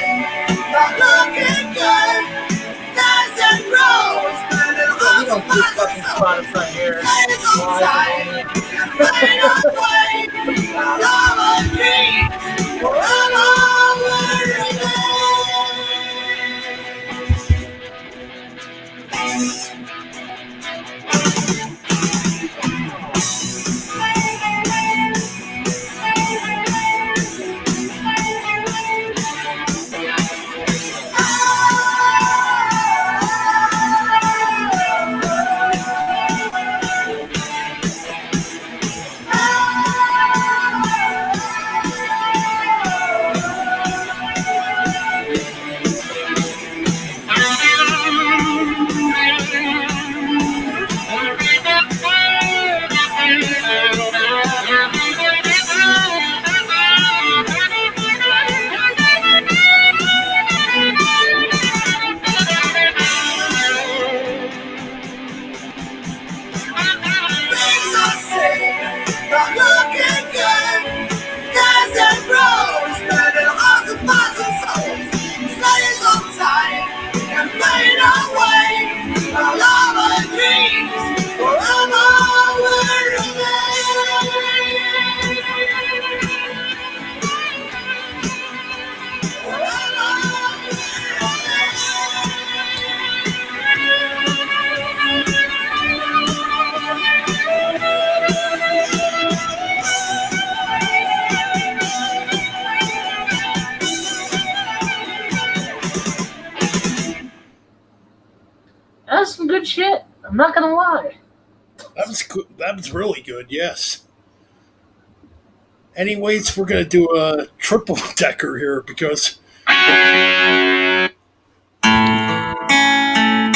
not looking good, dance and rose, but it We was don't do fucking Spotify here. That's some good shit. I'm not gonna lie. That was good. That was really good. Yes. Anyways, we're gonna do a triple decker here because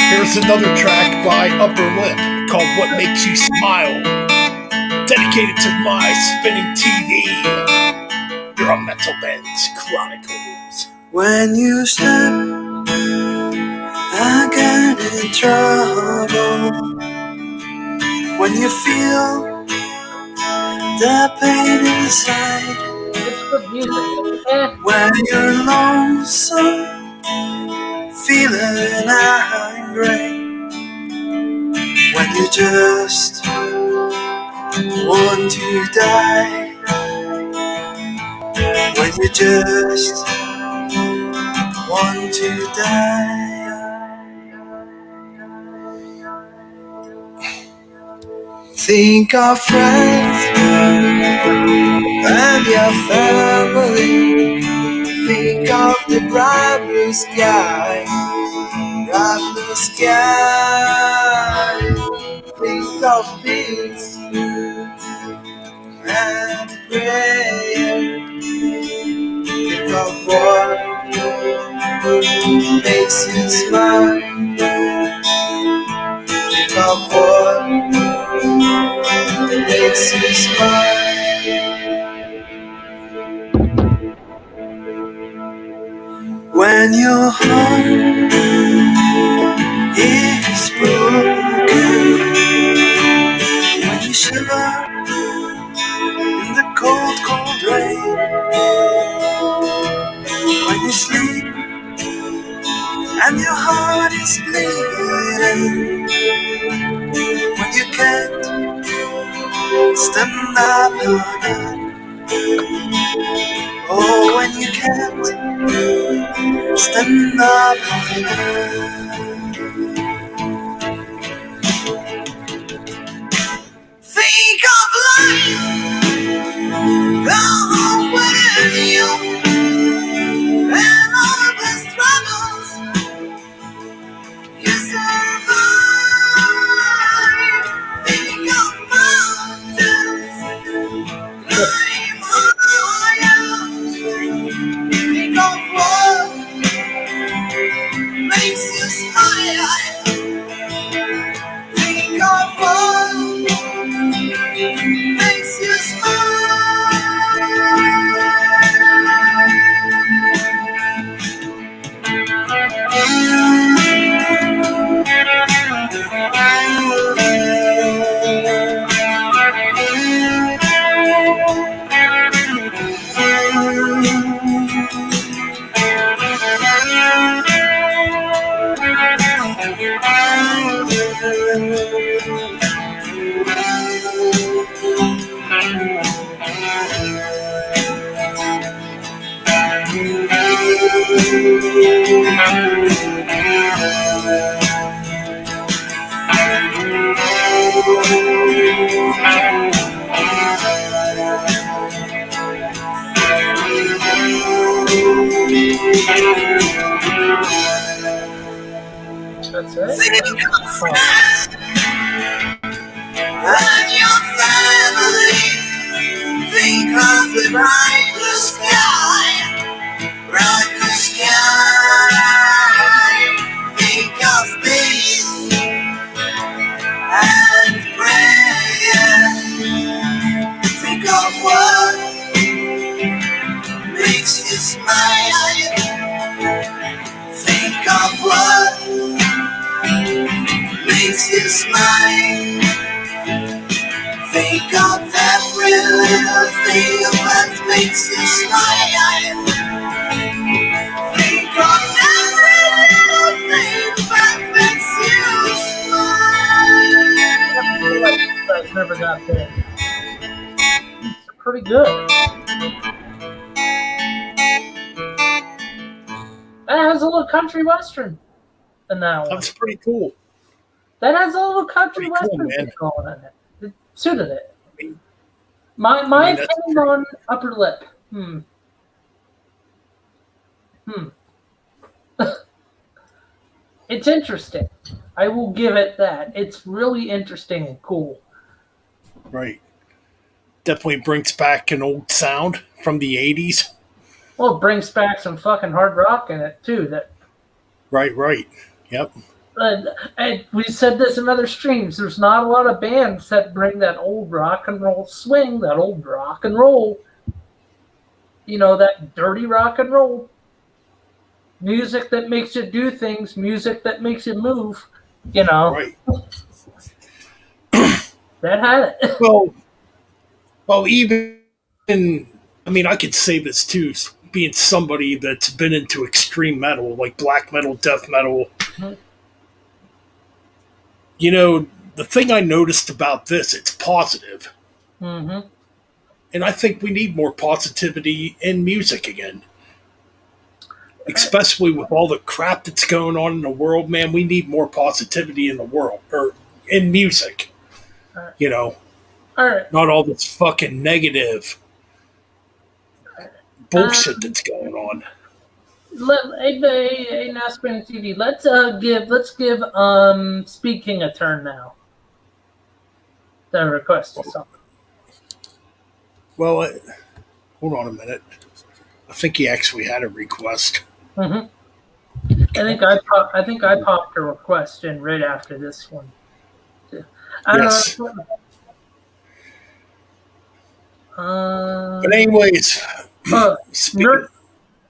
here's another track by Upper Lip called "What Makes You Smile," dedicated to my spinning TV. You're on Metal Bends Chronicles. When you step, I get in trouble. When you feel the pain inside, It's good music. Eh, when you're lonesome, feeling angry, when you just want to die, when you just want to die. Think of friends and your family. Think of the bright blue sky, bright blue sky. Think of peace and prayer. Think of what makes you smile. Think of what makes you smile. When your heart is broken, when you shiver in the cold, cold rain, when you sleep and your heart is bleeding, when you can't stand up again, oh, when you can't stand up again. Think of life, go home with you, and all the struggles you survive. Think of mountains, climb higher. Think of what makes you smile. Think of what makes you That's it. think of friends and your family. Think of the bright blue sky, bright blue sky. Think of peace and prayer. Think of what makes you smile. Think of what makes you smile. Think of every little thing that makes you smile. Think of every little thing that makes you smile. You guys never got there. It's pretty good. That has a little country western in that one. That's pretty cool. That has a little country Pretty cool, western man. thing going in it. It suited it. I mean, My that's opinion on upper lip. It's interesting. I will give it that. It's really interesting and cool. right. Definitely brings back an old sound from the 80s. Well, it brings back some fucking hard rock in it too. That Right. Yep. and we said this in other streams. There's not a lot of bands that bring that old rock and roll swing, that old rock and roll. You know, that dirty rock and roll music that makes you do things, music that makes you move. You know, Right. that had it. Well, even, I mean, I could say this too, being somebody that's been into extreme metal, like black metal, death metal. Mhm. You know, the thing I noticed about this, it's positive. Mm-hmm. And I think we need more positivity in music again. Especially with all the crap that's going on in the world, man, we need more positivity in the world or in music. All right. You know, All right. not all this fucking negative bullshit Um, that's going on. hey, now Spin TV. Let's give Speaking a turn now. The request is something. Well, hold on a minute. I think he actually had a request. Mm-hmm. I think I popped a request in right after this one. I don't Yes. know. But anyways, speaking,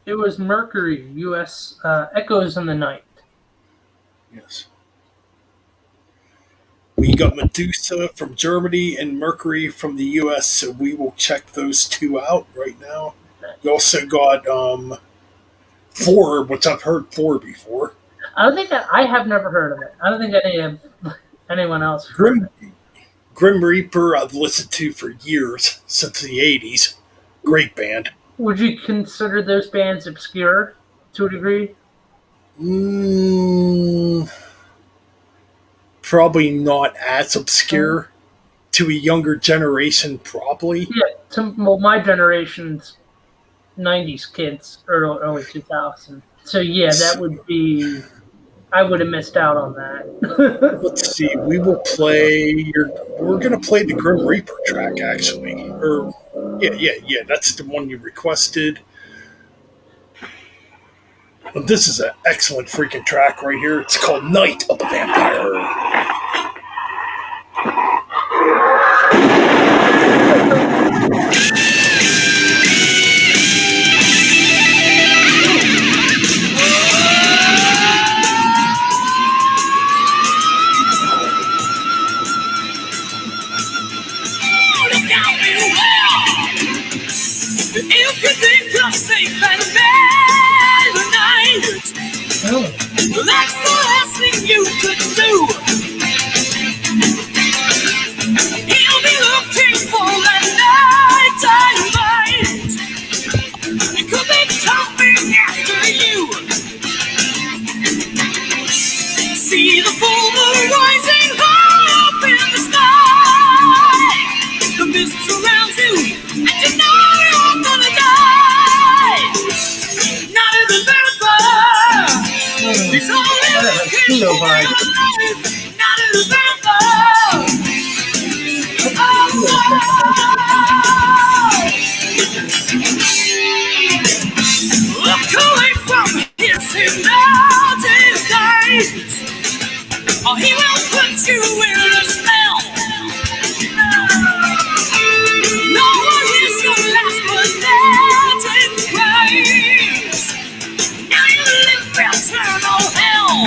It was Mercury, U.S. Echoes in the Night. yes, we got Medusa from Germany and Mercury from the U.S. So we will check those two out right now. You also got Four, which I've heard Four before. I have never heard of it. I don't think anyone else heard of it. Grim Reaper I've listened to for years, since the 80s. Great band. Would you consider those bands obscure to a degree? Probably not as obscure to a younger generation, probably. Yeah, my generation's 90s kids, early 2000. So yeah, that would be. I would have missed out on that. Let's see. We will play. We're gonna play the Grim Reaper track, actually. Or yeah. That's the one you requested. And this is an excellent freaking track right here. It's called "Night of the Vampire." If you think you're safe and bad tonight, that's the last thing you could do. He'll be looking for that night light. It could be coming after you. See the full moon rising high up in the sky. The mist surrounds you, and you know you're gonna die. Not in the vampire. He's only looking for your life. Not in the vampire. Oh, look away from his hypnotic gaze, or he will put you in a spell. No one is your last pathetic praise. Now you live eternal hell.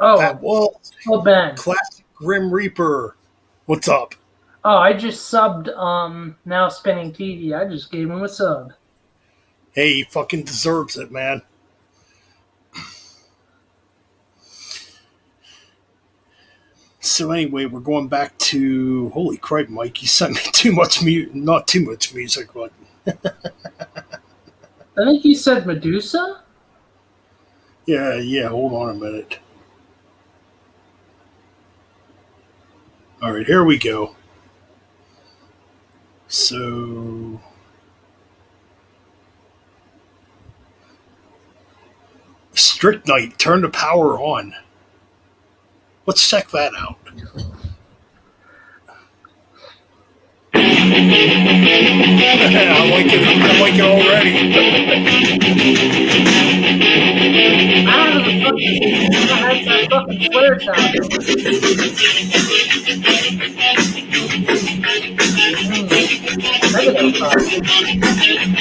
Oh, That was oh Ben. classic Grim Reaper. What's up? Oh, I just subbed now spinning TV. I just gave him a sub. Hey, he fucking deserves it, man. So anyway, we're going back to holy crap, Mike. You sent me too much not too much music, but I think you said Medusa? yeah. Hold on a minute. All right, here we go. So Strict Night, turn the power on. Let's check that out. I like it already. Ah, the fucking, that's that fucking swear sound. Negative part.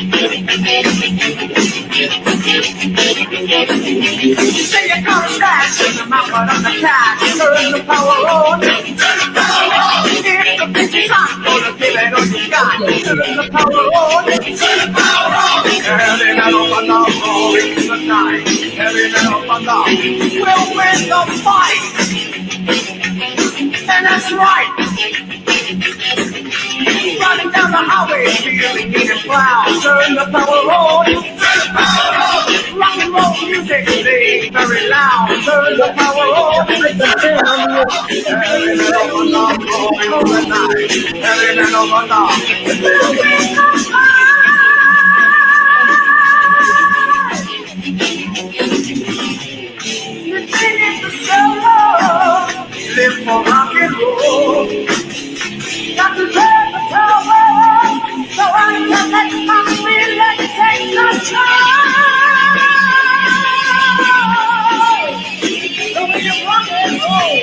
Say you're gonna stand in the mouth of the cat, turn the power on. Turn the power on. If the bitch is hot, gonna give it all you got. Turn the power on. Turn the power on. Heavy metal on the roaring in the night. Heavy metal on the will win the fight. And that's right. Running down the highway, feeling in and proud. Turn the power on. Turn the power on. Rock and roll music, play very loud. Turn the power on. Heavy metal on the roaring in the night. Heavy metal on the will win the fight. You're singing the solo. Live for rock and roll. Got to turn the power so I can let my feelings take control. The way you rock and roll.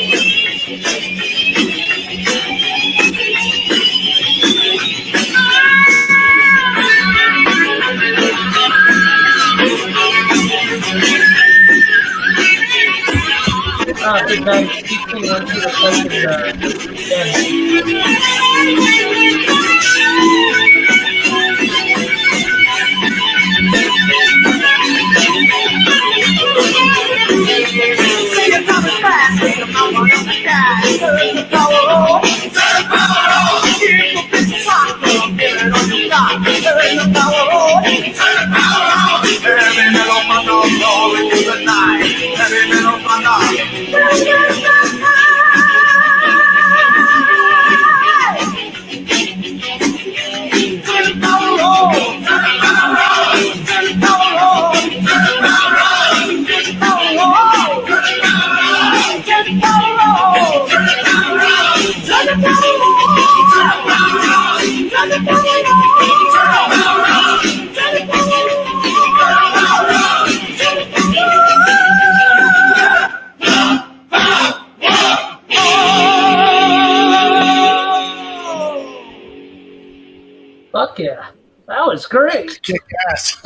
Big Ben, teaching wants you to play his band. Say you're coming fast, take a mama on the gas. Turn the power on. Turn the power on. Keep the bitch hot, give it all you got. Turn the power on. Turn the power on. Heavy metal on the roll into the night. Heavy metal on the turn the power on. Turn the power on. Turn the power on. Turn the power on. Turn the power on. Turn the power on. Turn the power on. Turn the power on. Turn the power on. Turn the power on. Turn the power on. Turn the power Fuck yeah. That was great. Kick ass.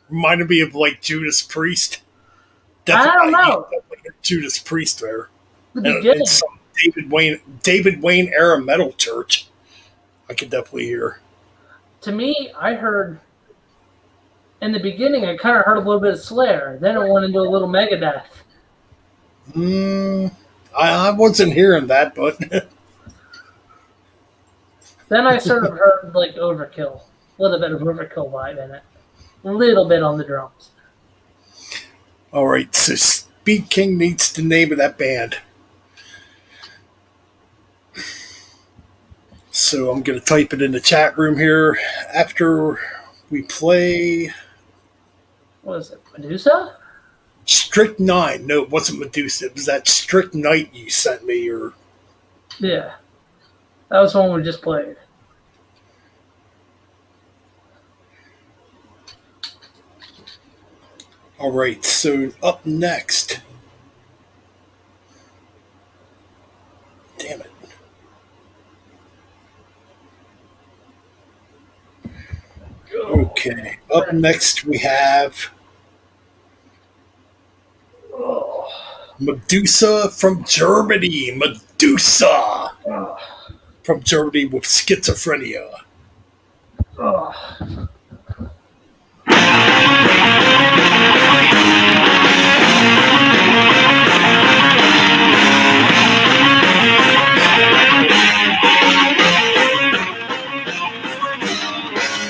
Reminded me of like Judas Priest. I don't know. Definitely Judas Priest there. The And beginning. some David Wayne era metal church. I could definitely hear. To me, I heard in the beginning, I kind of heard a little bit of Slayer. Then it went into a little Megadeth. I wasn't hearing that, but Then I sort of heard like Overkill, a little bit of Overkill vibe in it, a little bit on the drums. all right. So Speed King needs the name of that band. So I'm gonna type it in the chat room here after we play What was it, Medusa? Strict 9. No, it wasn't Medusa. It was that Strict Night you sent me. Or Yeah, that was the one we just played. all right. So up next. Damn it. Okay. Up next we have Oh, Medusa from Germany. Medusa Ugh. from Germany with schizophrenia. Ugh.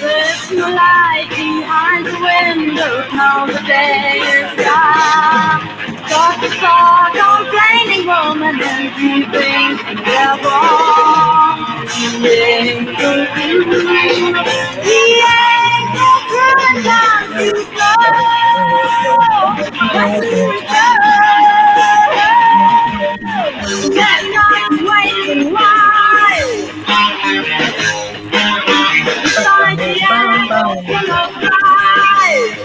There's no light behind the window, now the day is gone. Got the fog complaining woman and keeping their wrong. He ain't so good. He ain't so good and down too slow. That's who we go. That night waiting wide. Beside the apple full of lies.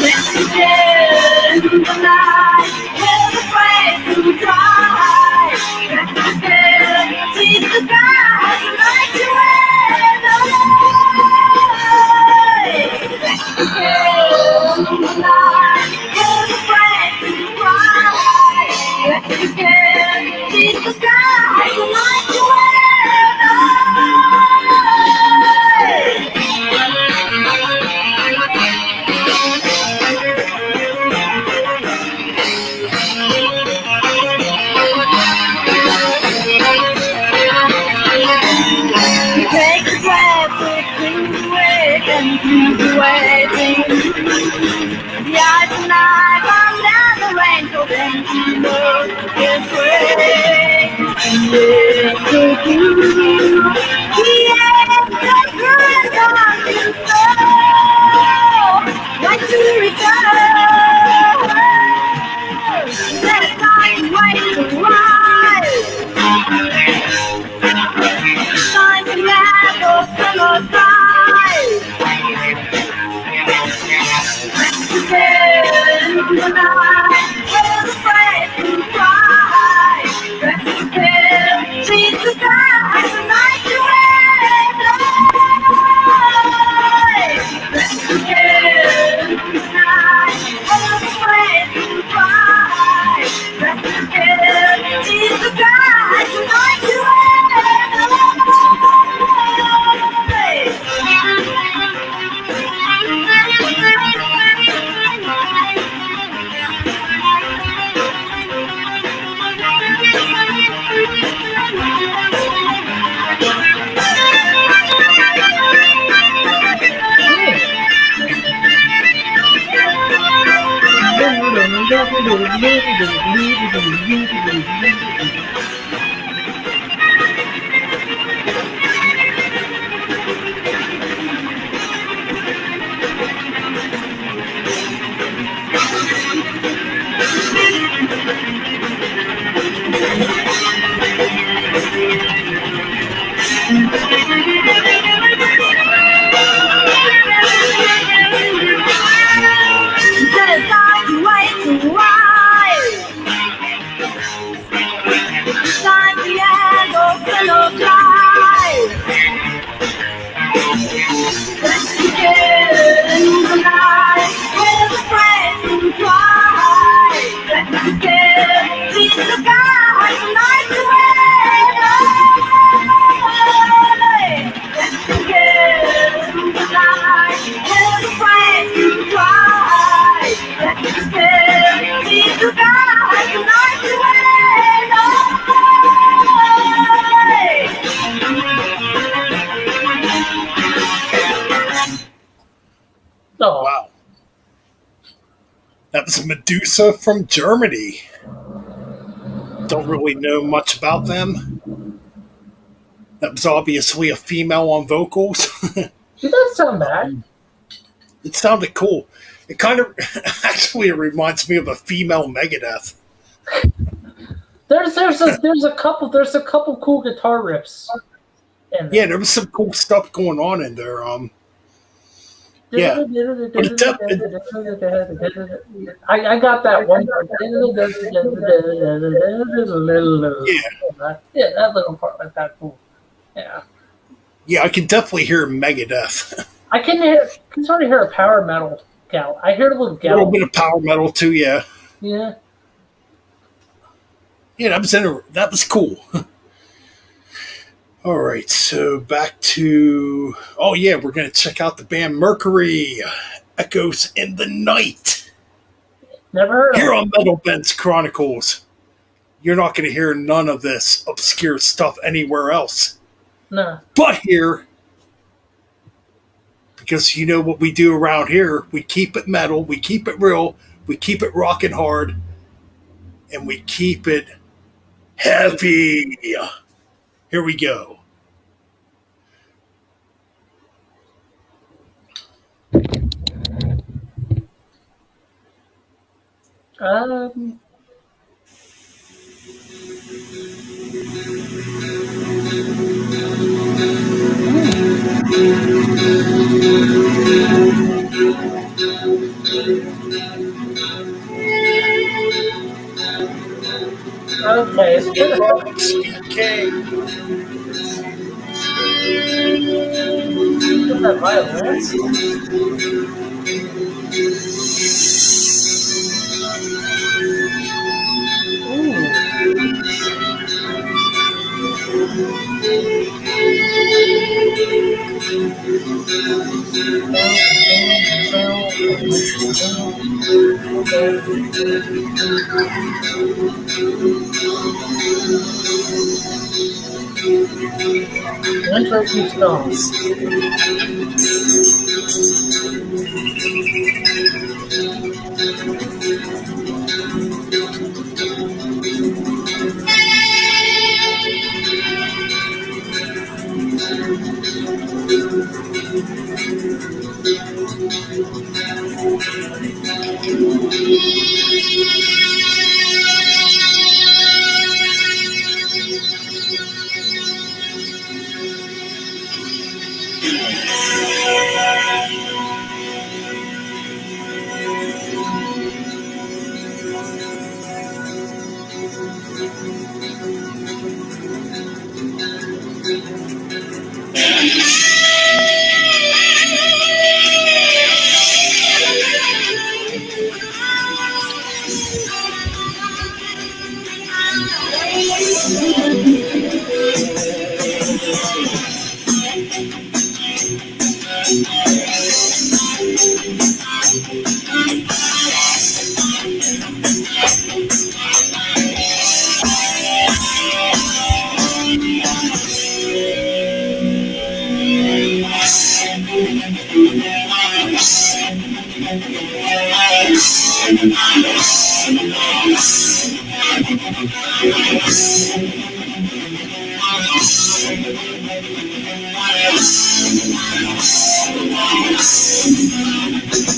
Messages in the night, we're afraid to try. Messages, see the skies, like you in the light. Messages in the night, we're afraid to try. Messages, see the skies, like you in the take a breath, things awake and things waiting. The eyes and I come down the rainbow, then you know it's way. He ain't so good. He ain't so good and gone too slow. Like to return. That night wait to rise. Time to never summer skies. Messages in the night, we're afraid to cry. Messages, see the skies, the night you in the light. Messages in the night, we're afraid to cry. Messages, see the skies, the night you in the light. Oh, Wow. That was Medusa from Germany. Don't really know much about them. That was obviously a female on vocals. she doesn't sound bad. It sounded cool. It kind of actually it reminds me of a female Megadeth. There's a couple cool guitar riffs in Yeah, there. there was some cool stuff going on in there. Yeah, but I got that one part. Yeah, that little part was that cool. Yeah, yeah, I can definitely hear Megadeth. I can sort of hear a power metal Gout. I heard a little A little gout. bit of power metal too. Yeah, Yeah. yeah, that was cool. All right, so back to yeah, we're gonna check out the band Mercury, Echoes in the Night Never heard of here him. on Metal Bends Chronicles. You're not gonna hear none of this obscure stuff anywhere else, Nah. but here, because you know what we do around here, we keep it metal, we keep it real, we keep it rocking hard, and we keep it heavy. Here we go. Um. Okay. Okay. Look at that violin. Ooh. Interesting stone.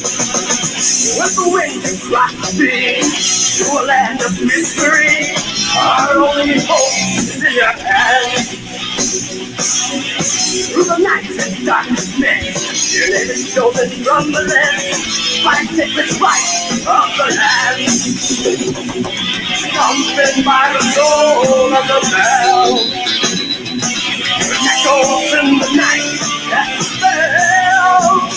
With the wind across the sea to a land of mystery, our only hope is in your hands. Through the night and darkness mist, your name is chosen from the land, by sacred right of the land. Something by the soul of the bell, echoes in the night that spell.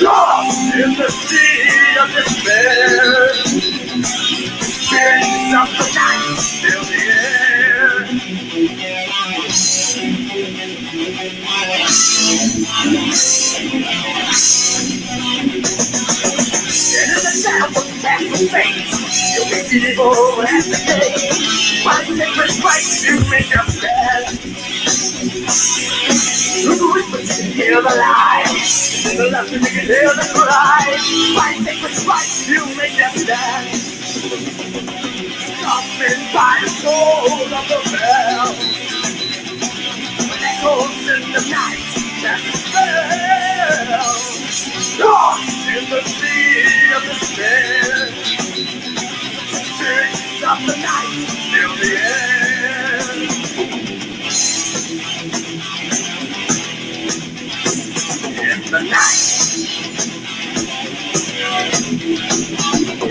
Lost in the sea of despair, spirits of the night fill the air. And in the sound of passing fate, you'll be evil as the day. By sacred right you make your stand. Through the whispers you can hear the lies, in the laughter you can hear the cries. By sacred right you make your stand. Softened by the soul of the bell, when echoes in the night that spell. Lost in the sea of despair, spirits of the night fill the air. In the night,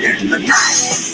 in the night.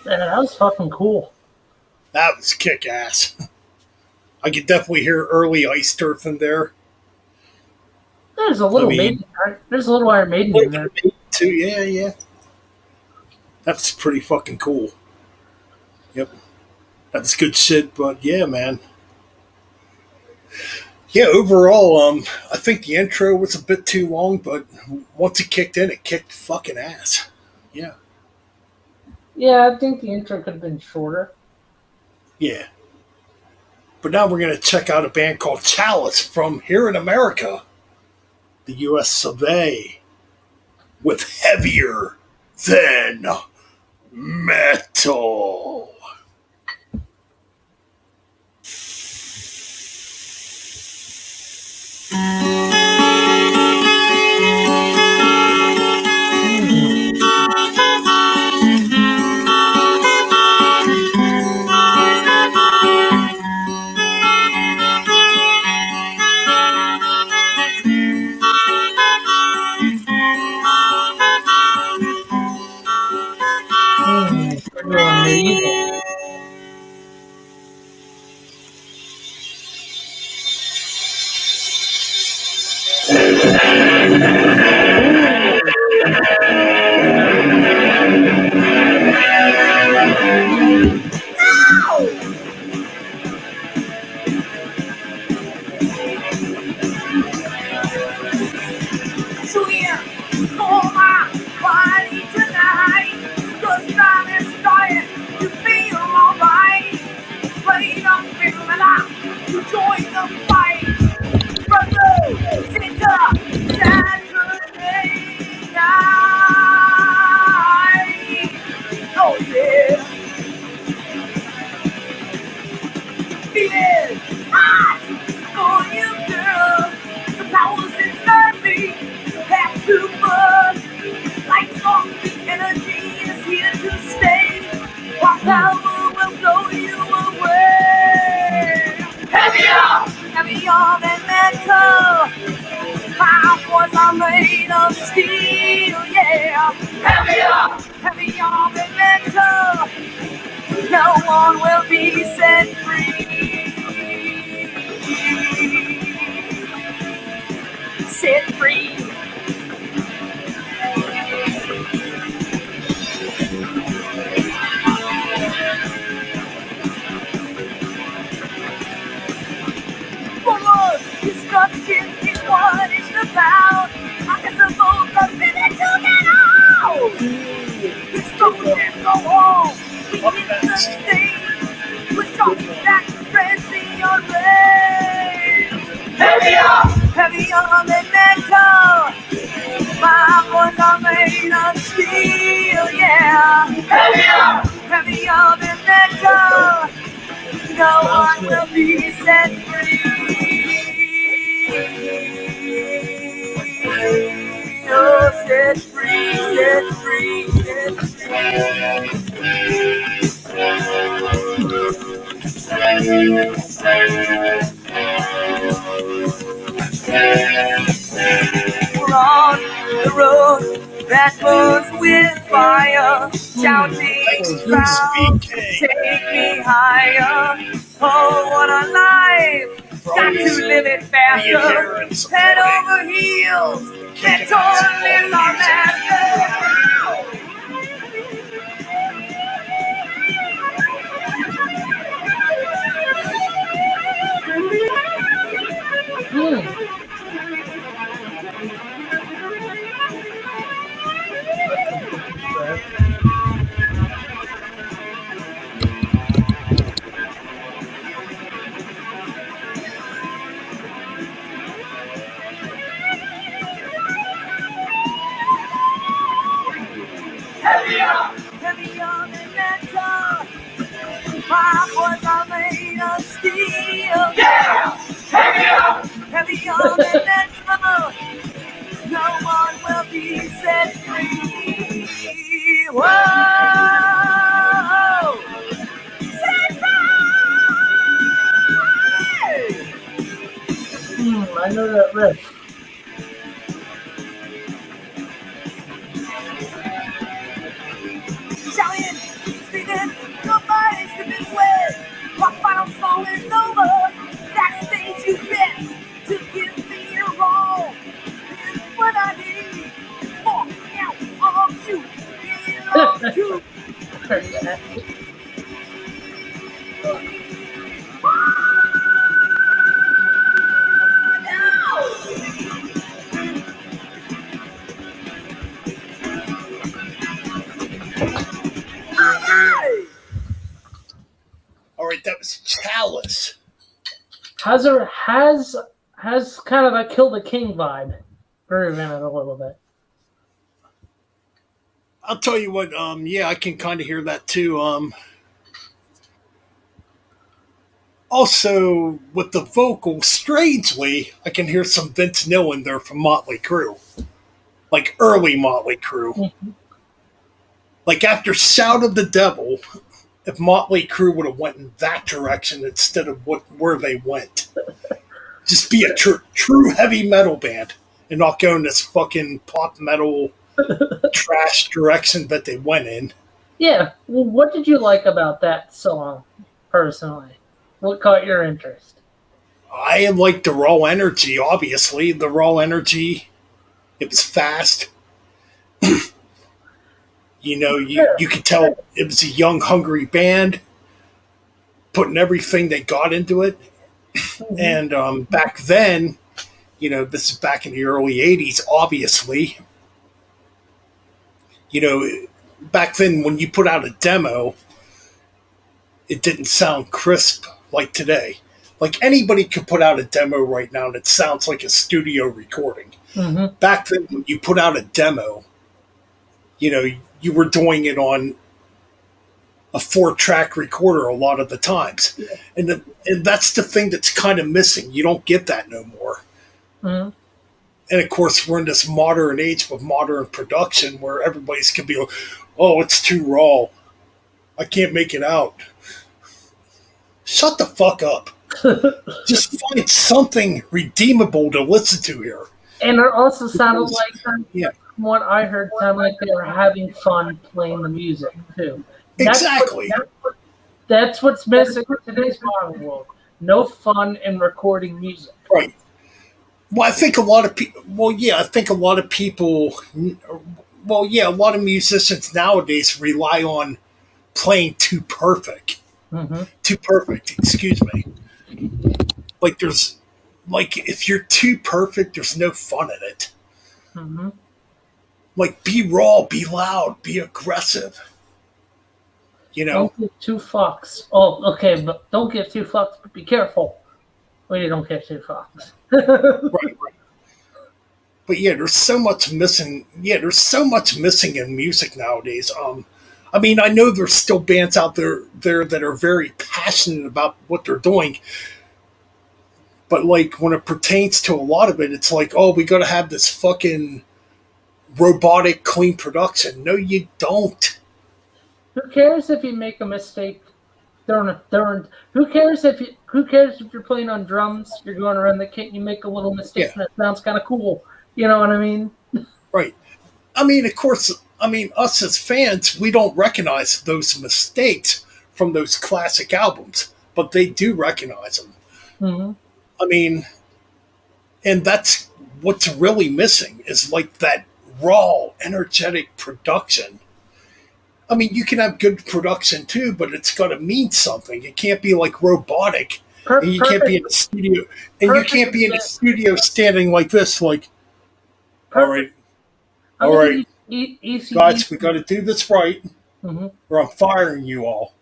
Man, that was fucking cool. That was kick ass. I could definitely hear early Iced Earth in there. There's a I little mean, Maiden. There's a little Iron Maiden in there. too. Yeah, yeah. That's pretty fucking cool. Yep. That's good shit, but yeah, man. Yeah, overall, I think the intro was a bit too long, but once it kicked in, it kicked fucking ass. Yeah, Yeah, I think the intro could have been shorter. yeah. But now we're gonna check out a band called Chalice from here in America, the U.S. of A. with Heavier Than Metal. We're doing medieval. So yeah, for my body tonight, 'cause time is starting to feel alright. Playing up in the night to join the fight. Brother, sister, Saturday night. Oh yeah, feeling hot for you, girl. The powers inside me have too much. Lights on, the energy is here to stay. Our power will blow you away. Heavier than metal. My voice are made of steel, yeah. Heavier than metal. No one will be set free. Set free. For destruction is what it's about. I can suppose the minute to get out. Explosion go on. We hit the stage. We're talking that frenzy on rain. Heavier than metal. My bones are made of steel, yeah. Heavier than metal. No one will be set free. Oh, set free, set free, set We're on the road that burns with fire, shouting proud, take me higher. Oh, what a life! Got to live it faster. Head over heels, metal is our master. My boys are made of steel. Yeah! Take it up! Heavy on the metal. No one will be set free. Whoa! Set free! I know that riff. Giant, screaming, nobody's giving way. My final song is over. Backstage, you bet to give me your all. Here's what I need. Walk out of you. Belong to All right, that was Chalice. Has kind of a Kill the King vibe. Groove in it a little bit. I'll tell you what. Yeah, I can kind of hear that too. Also, with the vocal, strangely, I can hear some Vince Neil in there from Motley Crue, like early Motley Crue. Mm-hmm. Like after Shout of the Devil, if Motley Crue would have went in that direction instead of where they went, just be a true heavy metal band and not go in this fucking pop metal trash direction that they went in. Yeah. Well, what did you like about that song, personally? What caught your interest? I like the raw energy, obviously. The raw energy, it was fast. You could tell it was a young, hungry band putting everything they got into it. Mm-hmm. And back then, this is back in the early 80s, obviously. Back then when you put out a demo, it didn't sound crisp like today. Like anybody could put out a demo right now and it sounds like a studio recording. Mm-hmm. Back then when you put out a demo, you were doing it on a 4-track recorder a lot of the times. Yeah. And that's the thing that's kind of missing. You don't get that no more. Mm-hmm. And of course, we're in this modern age with modern production where everybody's going to be like, oh, it's too raw. I can't make it out. Shut the fuck up. Just find something redeemable to listen to here. And it also sounded like, from yeah. what I heard, sounded like they were having fun playing the music, too. Exactly. That's what's missing in today's modern world. No fun in recording music. Right. Well, I think a lot of people. Well, yeah, I think a lot of people. Well, yeah, a lot of musicians nowadays rely on playing too perfect. Mm-hmm. Too perfect. Excuse me. If you're too perfect, there's no fun in it. Mm-hmm. Like, be raw, be loud, be aggressive. Don't give 2 fucks. Oh, okay, but don't give 2 fucks. But be careful when you don't give 2 fucks. Right. But yeah, there's so much missing. Yeah, there's so much missing in music nowadays. I mean, I know there's still bands out there that are very passionate about what they're doing. But like when it pertains to a lot of it, it's like, oh, we got to have this fucking robotic, clean production. No, you don't. Who cares if you make a mistake? Who cares if you're playing on drums? You're going around the kit, you make a little mistake, and it sounds kind of cool. You know what I mean? Right. I mean, of course. I mean, us as fans, we don't recognize those mistakes from those classic albums, but they do recognize them. Mm-hmm. I mean, and that's what's really missing is like that raw, energetic production. I mean, you can have good production too, but it's got to mean something. It can't be like robotic. And you can't be in a studio, and you can't be in a studio standing like this, like, all right, guys, we got to do this right, or I'm firing you all.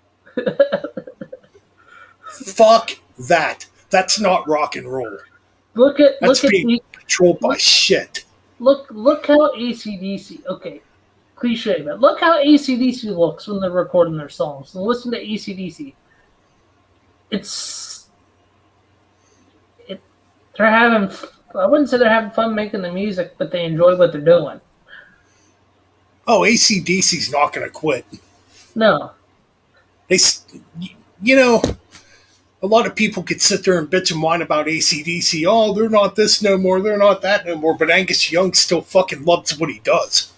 Fuck that. That's not rock and roll. That's being controlled by shit. Look how AC/DC. Okay, cliche, but look how AC/DC looks when they're recording their songs. And listen to AC/DC. it's it. They're having. I wouldn't say they're having fun making the music, but they enjoy what they're doing. Oh, AC/DC's not going to quit. No. They, you know, a lot of people could sit there and bitch and whine about AC/DC. Oh, they're not this no more. They're not that no more. But Angus Young still fucking loves what he does.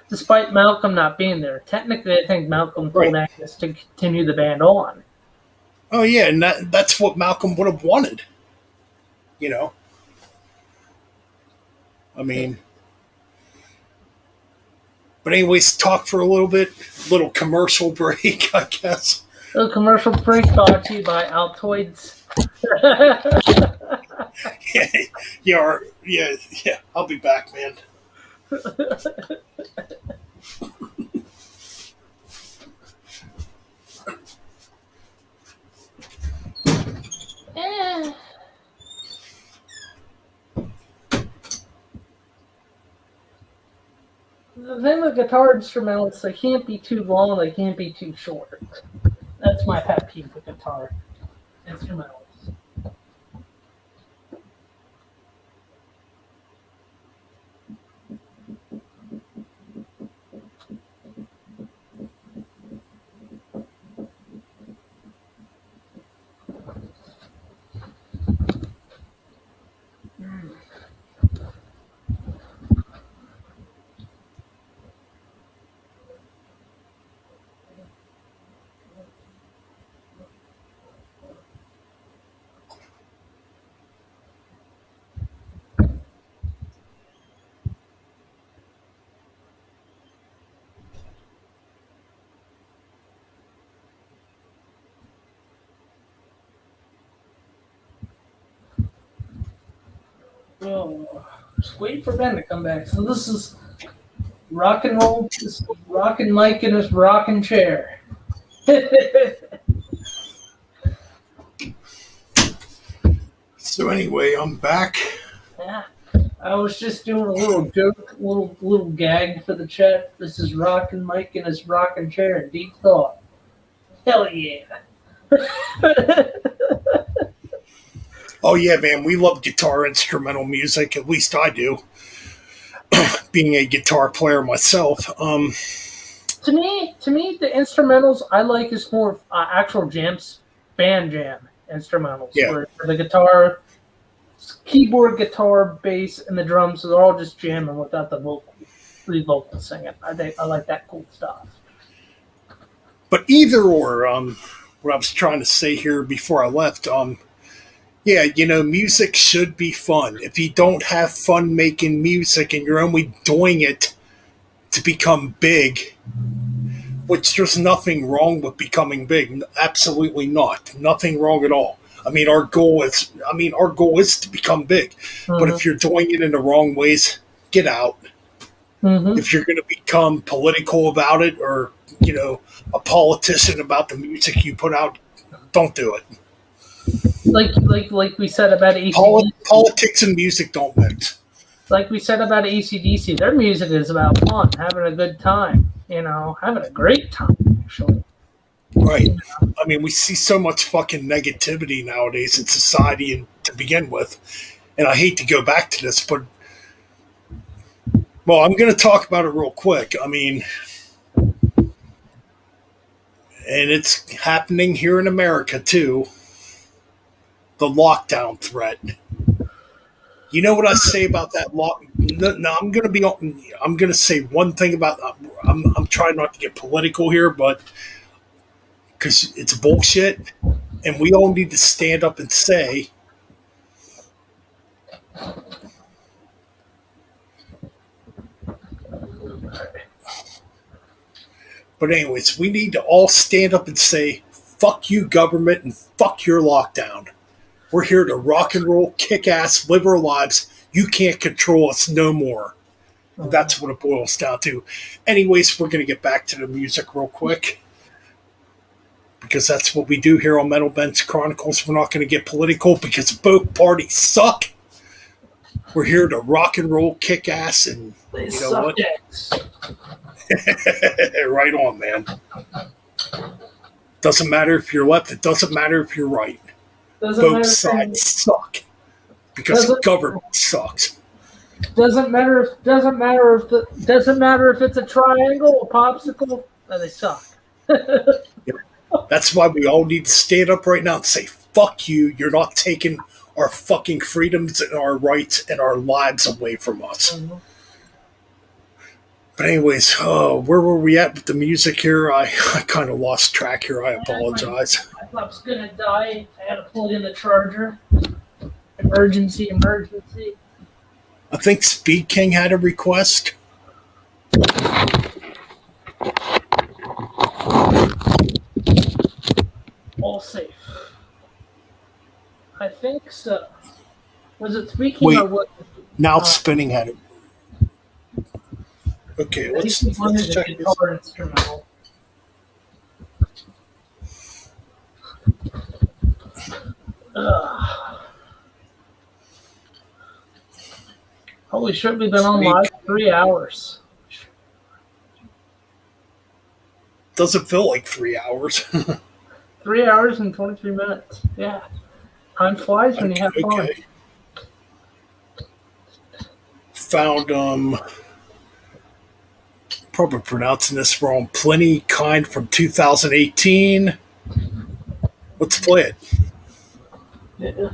Despite Malcolm not being there, technically, I think Malcolm told Right. Angus to continue the band on. Oh yeah, and that's what Malcolm would have wanted. You know, I mean. But anyways, talk for a little bit. Little commercial break, I guess. A commercial break brought to you by Altoids. Yeah. I'll be back, man. The thing with guitar instrumentals, they can't be too long, they can't be too short. That's my pet peeve with guitar instrumentals. Oh, just wait for Ben to come back. So this is rock and roll. This is rockin' Mike in his rocking chair. So anyway, I'm back. Yeah, I was just doing a little joke, little gag for the chat. This is rockin' Mike in his rocking chair in deep thought. Hell yeah. Oh yeah, man, we love guitar instrumental music. At least I do. Being a guitar player myself. To me, the instrumentals I like is more actual jams, band jam instrumentals. Yeah. Where the guitar, keyboard, guitar, bass, and the drums are all just jamming without the lead vocal singing. I like that cool stuff. But either or, what I was trying to say here before I left, yeah, music should be fun. If you don't have fun making music and you're only doing it to become big, which there's nothing wrong with becoming big, absolutely not, nothing wrong at all. Our goal is to become big. Mm-hmm. But if you're doing it in the wrong ways, get out. Mm-hmm. If you're going to become political about it, or a politician about the music you put out, don't do it. Like we said about AC/DC. Politics and music don't mix. Like we said about AC/DC, their music is about fun, having a good time, having a great time, actually. Right. We see so much fucking negativity nowadays in society and to begin with. And I hate to go back to this, but I'm going to talk about it real quick. And it's happening here in America too. The lockdown threat. You know what I say about that lock? No, I'm going to say one thing about. I'm trying not to get political here, but because it's bullshit, and we all need to stand up and say. But anyways, we need to all stand up and say, "Fuck you, government, and fuck your lockdown." We're here to rock and roll, kick ass, live our lives. You can't control us no more. That's what it boils down to. Anyways, we're going to get back to the music real quick. Because that's what we do here on Metal Bench Chronicles. We're not going to get political because both parties suck. We're here to rock and roll, kick ass, and They you know suck what? dicks. Right on, man. Doesn't matter if you're left. It doesn't matter if you're right. Doesn't Both matter. sides suck because the Doesn't government sucks. doesn't matter if doesn't matter if it's a triangle, a popsicle. No, they suck. That's why we all need to stand up right now and say, fuck you. You're not taking our fucking freedoms and our rights and our lives away from us. Mhm. But anyways, where were we at with the music here? I kind of lost track here. I apologize. My laptop's gonna die. I had to plug in the charger. Emergency, emergency. I think Speed King had a request. All safe. I think so. Was it speaking Wait. or what? Now Spinning had it. Okay, I think let's he wanted a check this. guitar instrumental. Ugh. Holy shit, we've been on live 3 hours. Doesn't feel like 3 hours. 3 hours and 23 minutes. Yeah. Time flies when you have fun. Okay. Found probably pronouncing this wrong. Plenty Kind from 2018. Let's play it. Yeah.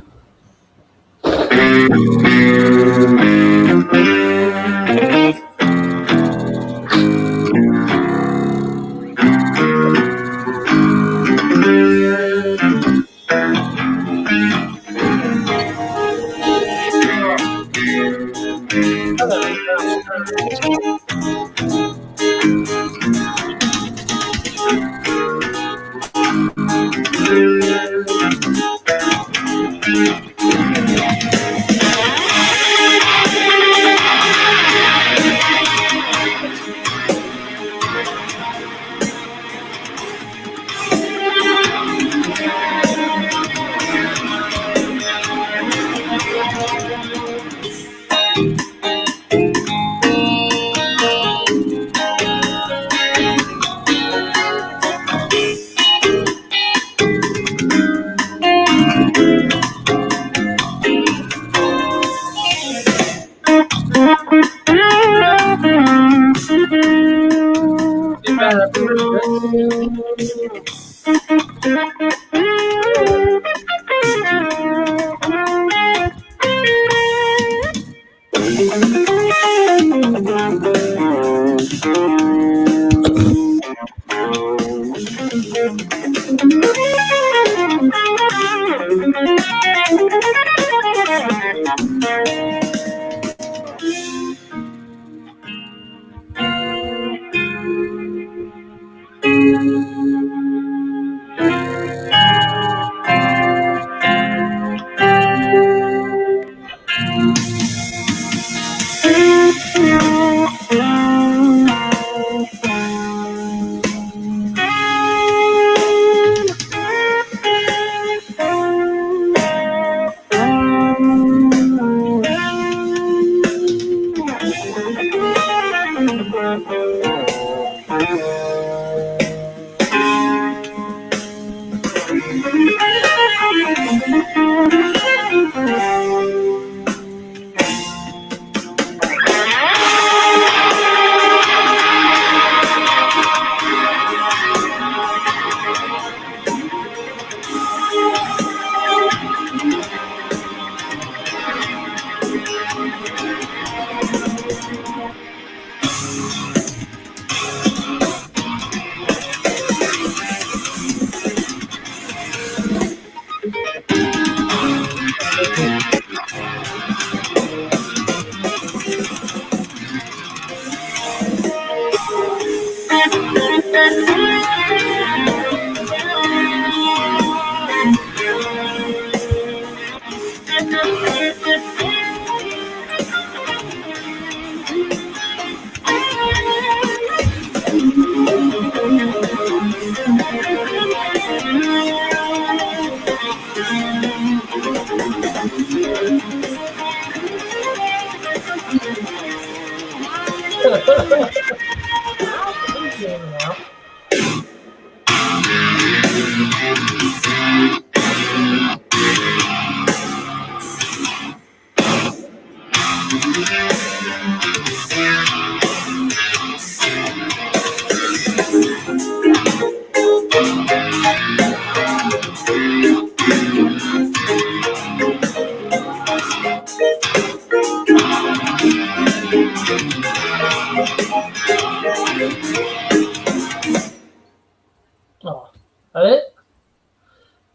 Oh, that it?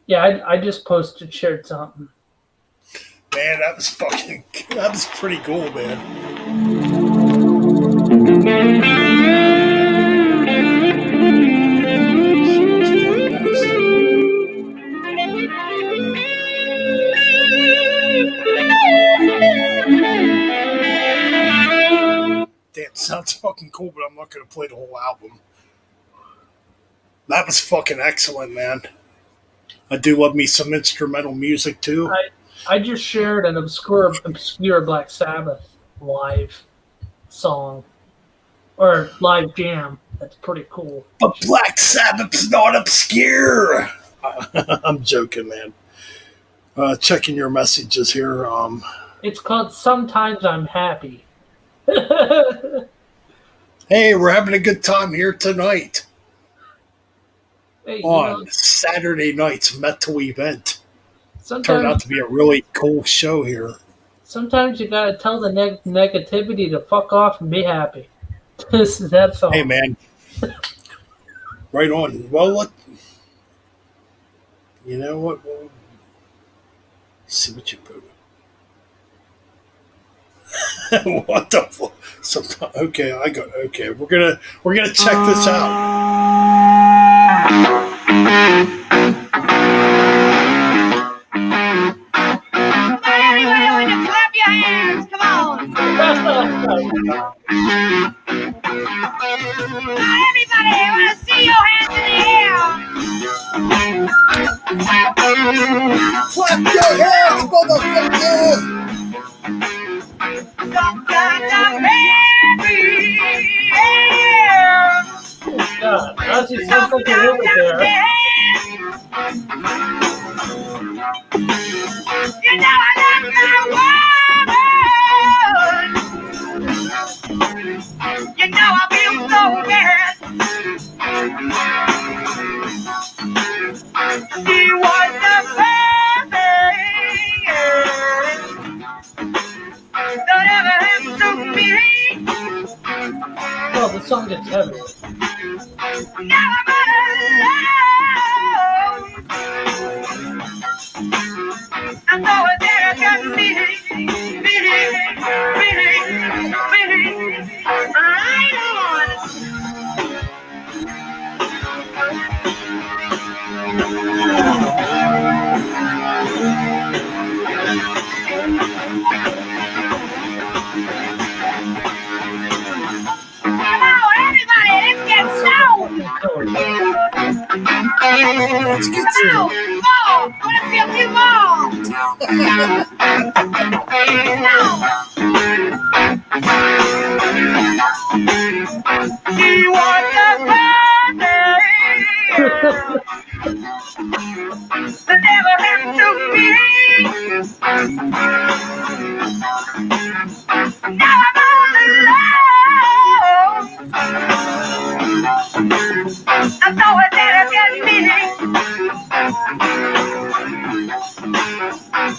Yeah, I just posted, shared something. Man, that was pretty cool, man. Let's play next. Damn, sounds fucking cool, but I'm not gonna play the whole album. That was fucking excellent, man. I do love me some instrumental music too. I just shared an obscure Black Sabbath live song or live jam. That's pretty cool. But Black Sabbath's not obscure. I'm joking, man. Checking your messages here. It's called "Sometimes I'm Happy." Hey, we're having a good time here tonight Hey, on Saturday night's metal event. Turned out sometimes to be a really cool show here. sometimes you gotta tell the negativity to fuck off and be happy. That's all. Hey, man. Right on. Well, what? You know what? We'll see what you put. What the fuck? Okay, I got. Okay, we're gonna check this out. Everybody, clap your hands. Come on. Now, everybody, I want to see your hands in the air. Clap your hands, motherfucker! Sometimes I'm happy. Yeah. God, Ozzy sounds Sometimes like a little I'm there. sad. You know I love my woman. You know I feel so bad. She was the perfect that ever happened to me. Oh, the song gets heavy. Now I'm alone. I know that I can be right on. Come on, everybody, let's get stoned. Let's get Come on, some. more. I want to feel you more. She was the perfect that never happened to me. Now I'm all alone. I know it better than me.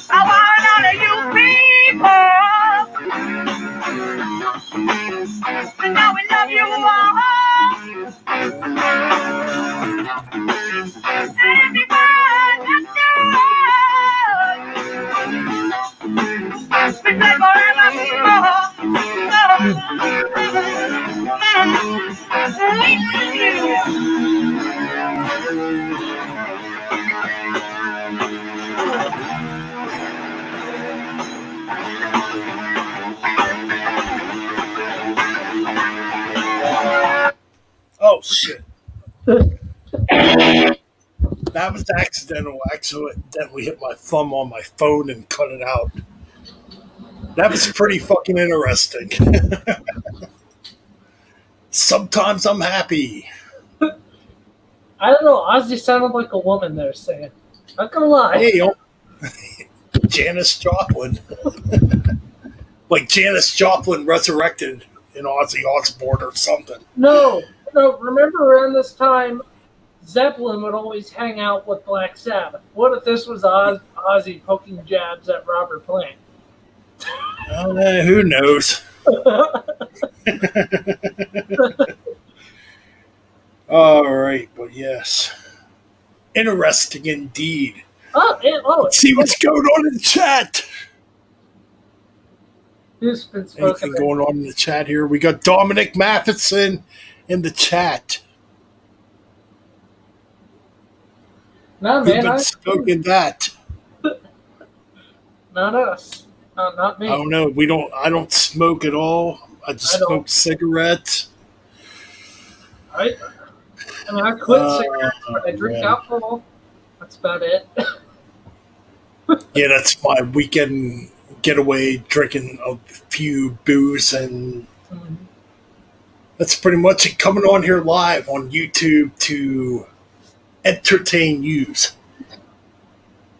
I want all of you people to know we love you all. And everyone that knows we play Oh shit! That was accidental. I accidentally hit my thumb on my phone and cut it out. That was pretty fucking interesting. Sometimes I'm happy. I don't know. Ozzy sounded like a woman there saying. Not gonna lie. Hey, Janis Joplin. Like Janis Joplin resurrected in Ozzy Osbourne or something. No, no. Remember around this time, Zeppelin would always hang out with Black Sabbath. What if this was Ozzy poking jabs at Robert Plant? Who knows? All right, but yes. Interesting indeed. Let's see what's going on in the chat. Who's been Anything going on in the chat here? We got Dominic Matheson in the chat. No, Who's man, been smoking that? Not us. Not me. I don't know. I don't smoke at all. I just smoke cigarettes. I mean, I quit cigarettes, but I drink alcohol. That's about it. Yeah, that's my weekend getaway, drinking a few booze, and that's pretty much it. Coming on here live on YouTube to entertain yous.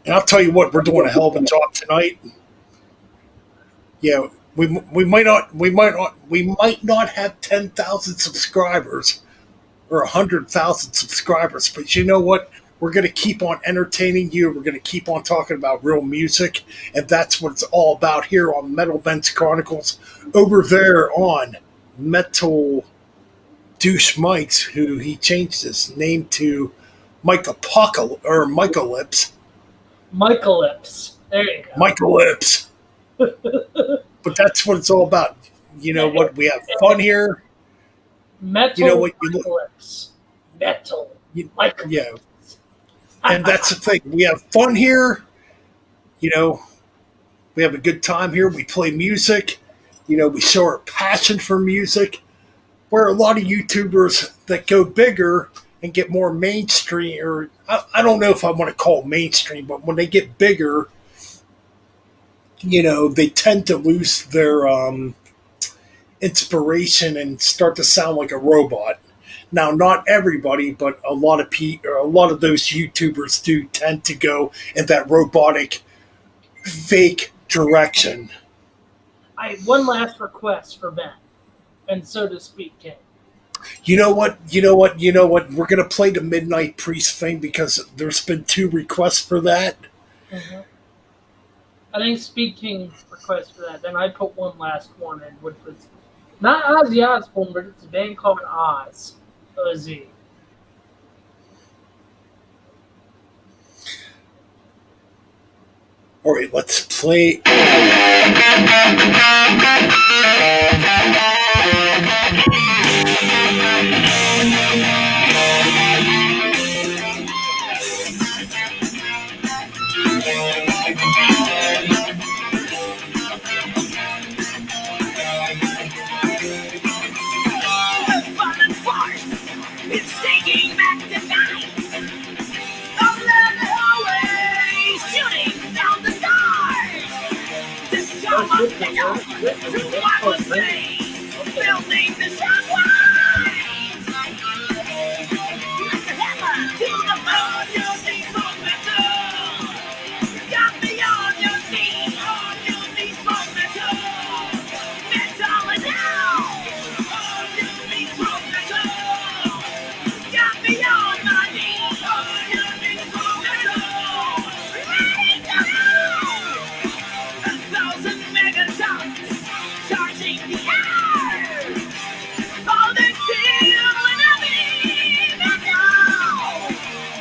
And I'll tell you what, we're doing a hell of a job tonight. Yeah, we might not have 10,000 subscribers or 100,000 subscribers, but you know what? We're going to keep on entertaining you. We're going to keep on talking about real music, and that's what it's all about here on Metal Ben's Chronicles. Over there on Metal Douche Mike's, who he changed his name to Mike Apocalypse or Michaelips. Michaelips. There you go. Michaelips. But that's what it's all about. You know what? We have fun here. Metal. You know what? Metal. Michaelips. Yeah. And that's the thing. We have fun here. You know, we have a good time here. We play music. You know, we show our passion for music. Where a lot of YouTubers that go bigger and get more mainstream, or I don't know if I want to call it mainstream, but when they get bigger, you know, they tend to lose their inspiration and start to sound like a robot. Now, not everybody, but a lot of those YouTubers do tend to go in that robotic, fake direction. I have one last request for Ben, and so to speak, King. You know what? We're gonna play the Midnight Priest thing because there's been 2 requests for that. Mm-hmm. I think Speed King requested for that. Then I put one last one in, which was not Ozzy Osbourne, but it's a band called Oz. Ozzy. All right, let's play. It's taking back the night. Of love always shooting down the stars. This job of metal to what was made, building the sunrise. Like a hammer to the bone, your knees for metal. Got me on your knees for metal. Metal and now, on your knees for metal. Got me on my knees, your knees for metal. Ready to go! 1,000 megatons charging the air. Holding still and heavy metal.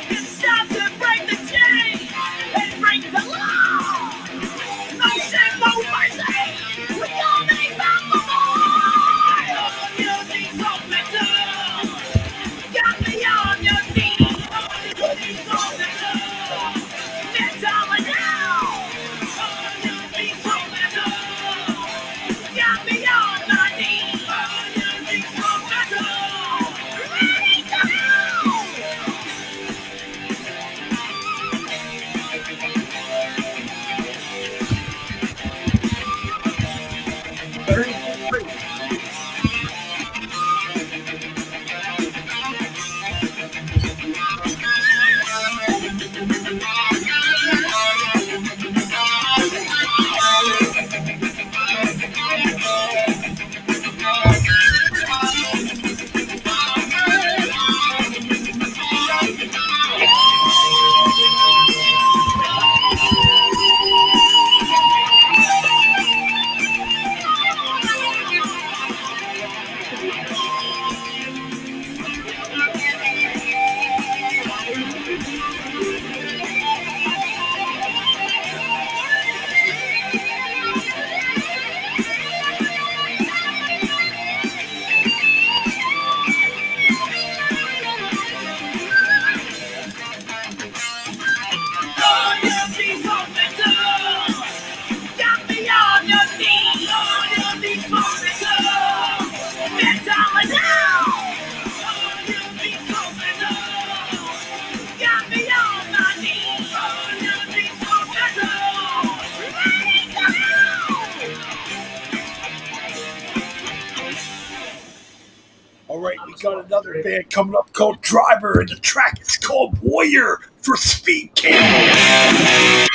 It's time to break the chains and break the law. No shame, no mercy. We only bound for more. On your knees for metal. Got me on your knees for metal. Metal and now. On your knees for metal. Got me on my knees. got another band coming up called Driver, and the track is called Warrior for Speed King. Yeah,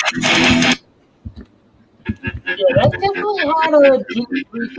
that definitely had a Judas Priest.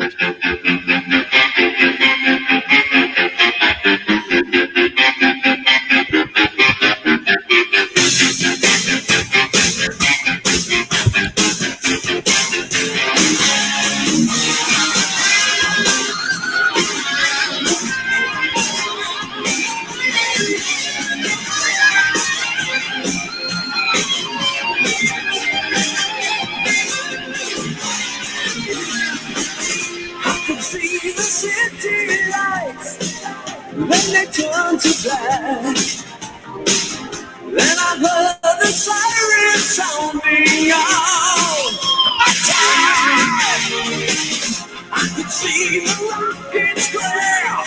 Could see the city lights when they turned to black. Then I heard the siren sounding out. I could see the rocket square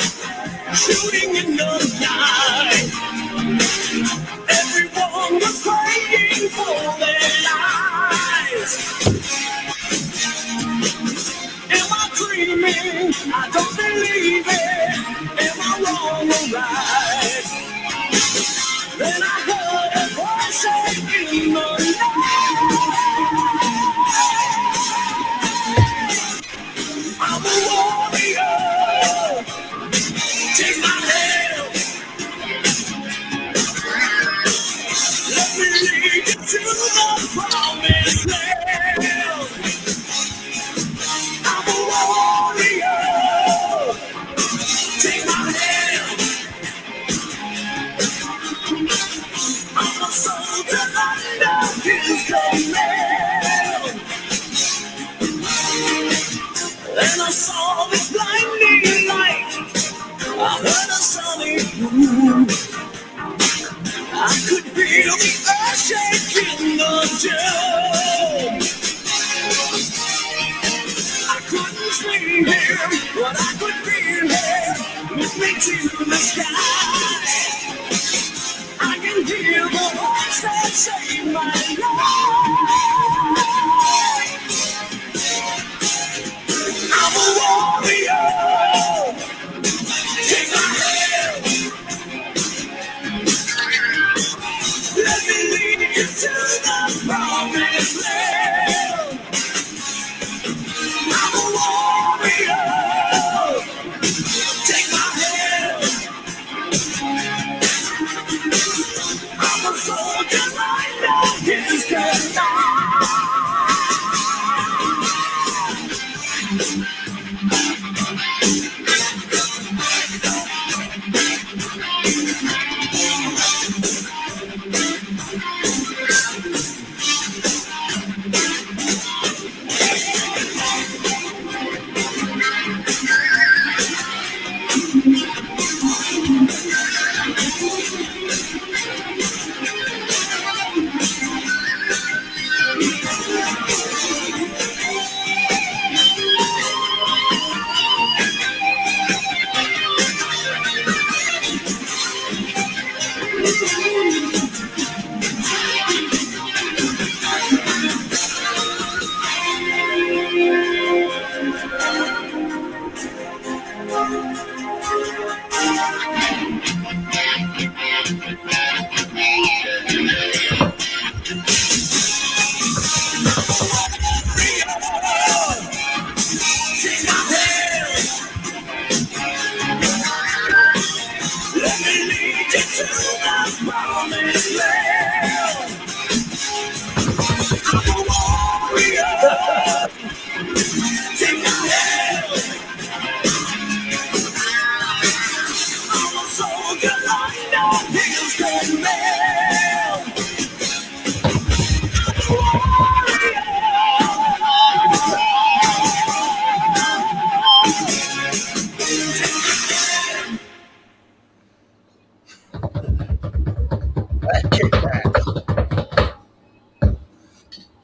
shooting in the night. Everyone was praying for their lives. Am I dreaming? I don't believe it. Am I wrong or right? Then I heard a voice say in the night, I'm a warrior. Take my hand. Let me lead you to the promised land. I'm a warrior. Take my hand. I'm a soldier under his command. And I saw this blinding light. I heard a sonic boom. I could feel the earth shaking the dome. I couldn't see him, but I could feel him lift me to the sky. I can hear the voice that saved my life. I'm a warrior. Take my hand. Let me lead you to the promised land. I'm a warrior. Take my hand. I'm a soldier under his command.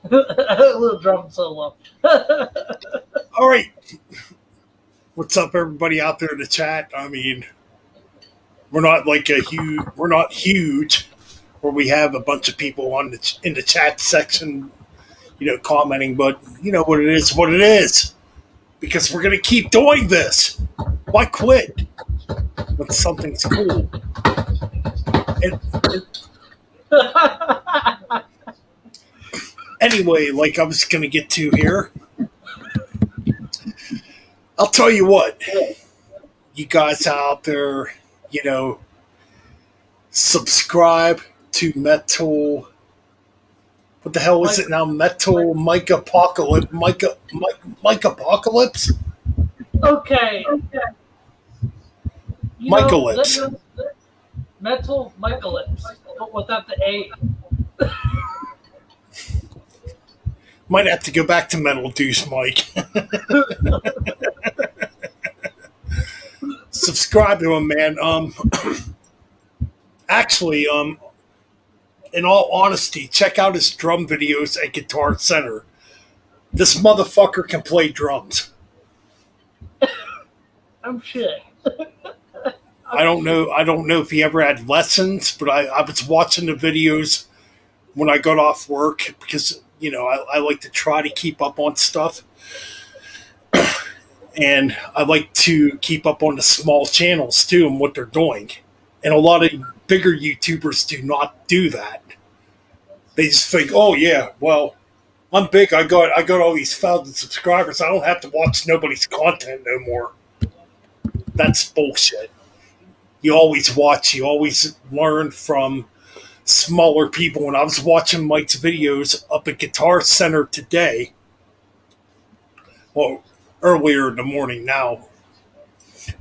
A little drum solo. All right. What's up, everybody out there in the chat? I mean, we're not like we're not huge, where we have a bunch of people on in the chat section, commenting. But you know what it is, because we're gonna keep doing this. Why quit? when something's cool. And anyway, like I was going to get to here, I'll tell you what, you guys out there, you know, subscribe to Metal. What the hell is it now? Metal Mike Apocalypse. Mike Apocalypse? Okay, Michaelips. Metal Michaelips, but without the A. Might have to go back to Metal Deuce Mike. Subscribe to him, man. Actually, in all honesty, check out his drum videos at Guitar Center. This motherfucker can play drums. I'm shit. I don't know. I don't know if he ever had lessons, but I was watching the videos when I got off work because I like to try to keep up on stuff, and I like to keep up on the small channels too and what they're doing. And a lot of bigger YouTubers do not do that. They just think, oh yeah, well, I'm big. I got all these 1,000 subscribers. I don't have to watch nobody's content no more. That's bullshit. You always watch. You always learn from smaller people. When I was watching Mike's videos up at Guitar Center today, well, earlier in the morning now,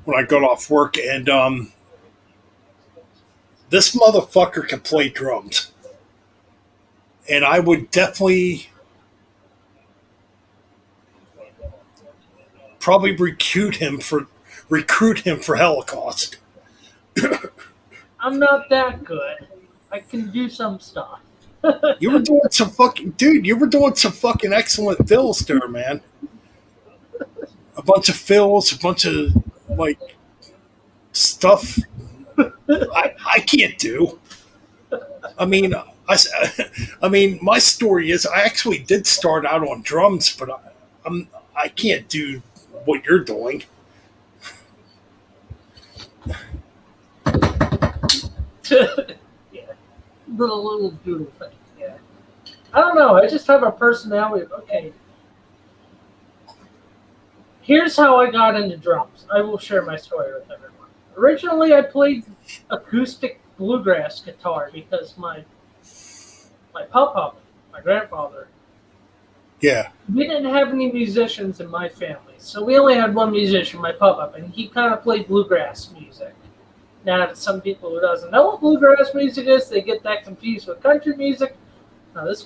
when I got off work, and this motherfucker can play drums. And I would definitely probably recruit him for Holocaust. I'm not that good. I can do some stuff. You were doing some fucking dude. You were doing some fucking excellent fills there, man. A bunch of fills, a bunch of like stuff I can't do. I mean, I mean, my story is I actually did start out on drums, but I can't do what you're doing. Yeah, little doodle thing. Yeah, I don't know. I just have a personality of okay. Here's how I got into drums. I will share my story with everyone. Originally, I played acoustic bluegrass guitar because my papa, my grandfather, Yeah. we didn't have any musicians in my family, so we only had one musician, my papa, and he kind of played bluegrass music. Now, to some people who doesn't know what bluegrass music is, they get that confused with country music. No, this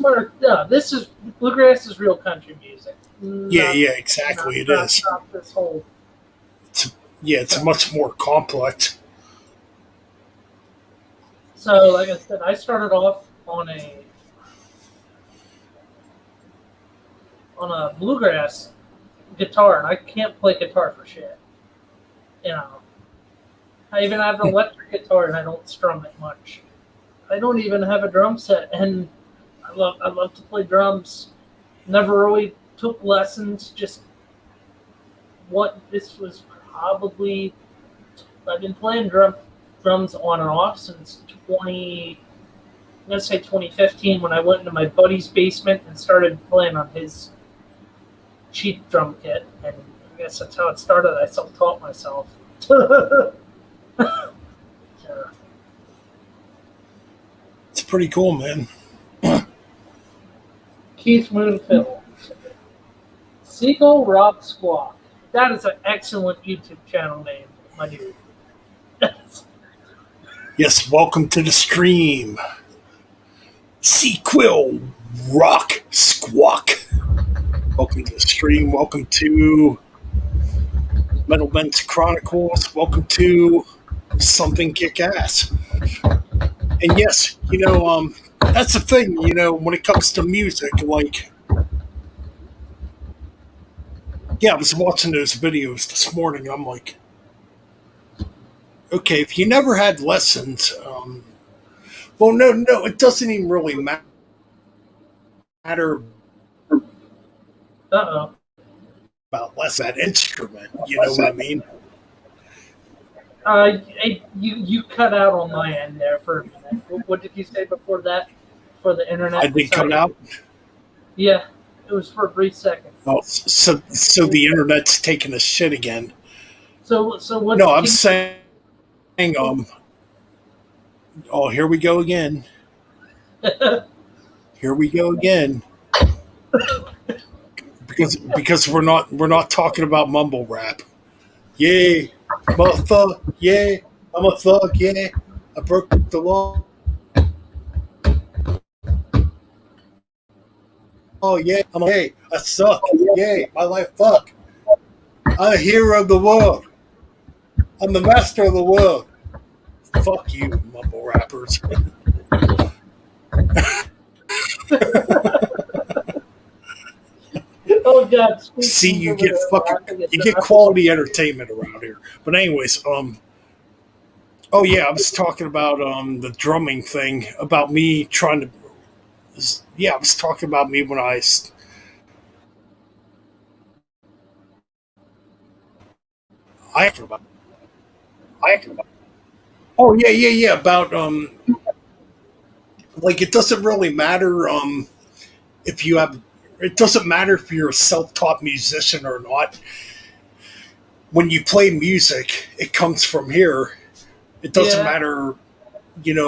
is bluegrass is real country music. Yeah, exactly. It is. Not this whole. It's much more complex. So, like I said, I started off on a bluegrass guitar, and I can't play guitar for shit. I even have an electric guitar, and I don't strum it much. I don't even have a drum set, and I love to play drums. Never really took lessons. Just this was probably. I've been playing drums on and off since I'm gonna say 2015 when I went into my buddy's basement and started playing on his cheap drum kit, and I guess that's how it started. I self-taught myself. It's pretty cool, man. Keith Moonfield. Seagull Rock Squawk. That is an excellent YouTube channel name, my dude. Yes, welcome to the stream. Sequel Rock Squawk. Welcome to the stream. Welcome to Metal Ben's Chronicles. Welcome to Something Kick Ass. And yes, that's the thing, when it comes to music, like, I was watching those videos this morning. I'm like, okay, if you never had lessons, well, no, it doesn't even really matter about that instrument. You know what I mean? You cut out on my end there for a minute. What did you say before that? For the I internet did cut decided? out. Yeah, it was for a brief second. Oh, so the internet's taking a shit again. So what? No, I'm Can saying, um, oh, here we go again. Here we go again. Because we're not talking about mumble rap. Yeah, motherfucker. Yeah, I'm a thug. Yeah, I broke the law. Oh yeah, hey, I suck. Yeah, my life fuck. I'm a hero of the world. I'm the master of the world. Fuck you, mumble rappers. oh God, See, speaking of laughing at you get that. quality entertainment around here. But anyways, oh yeah, I was talking about the drumming thing about me trying to. Yeah, I was talking about me when I I. Oh yeah, yeah, yeah. About like it doesn't really matter if you have. It doesn't matter if you're a self-taught musician or not. When you play music, it comes from here. It doesn't Yeah. matter,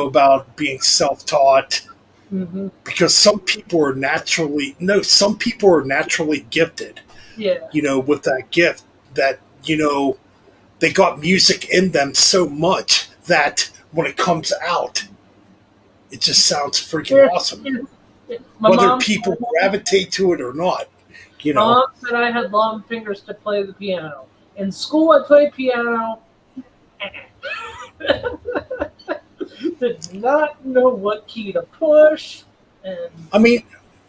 about being self-taught Hmm. because some people are naturally gifted, Yeah. with that gift that they got music in them so much that when it comes out, it just sounds freaking Here, awesome. here, my Whether mom. people gravitate to it or not, you My know. mom said I had long fingers to play the piano. In school, I played piano. Did not know what key to push, and I mean,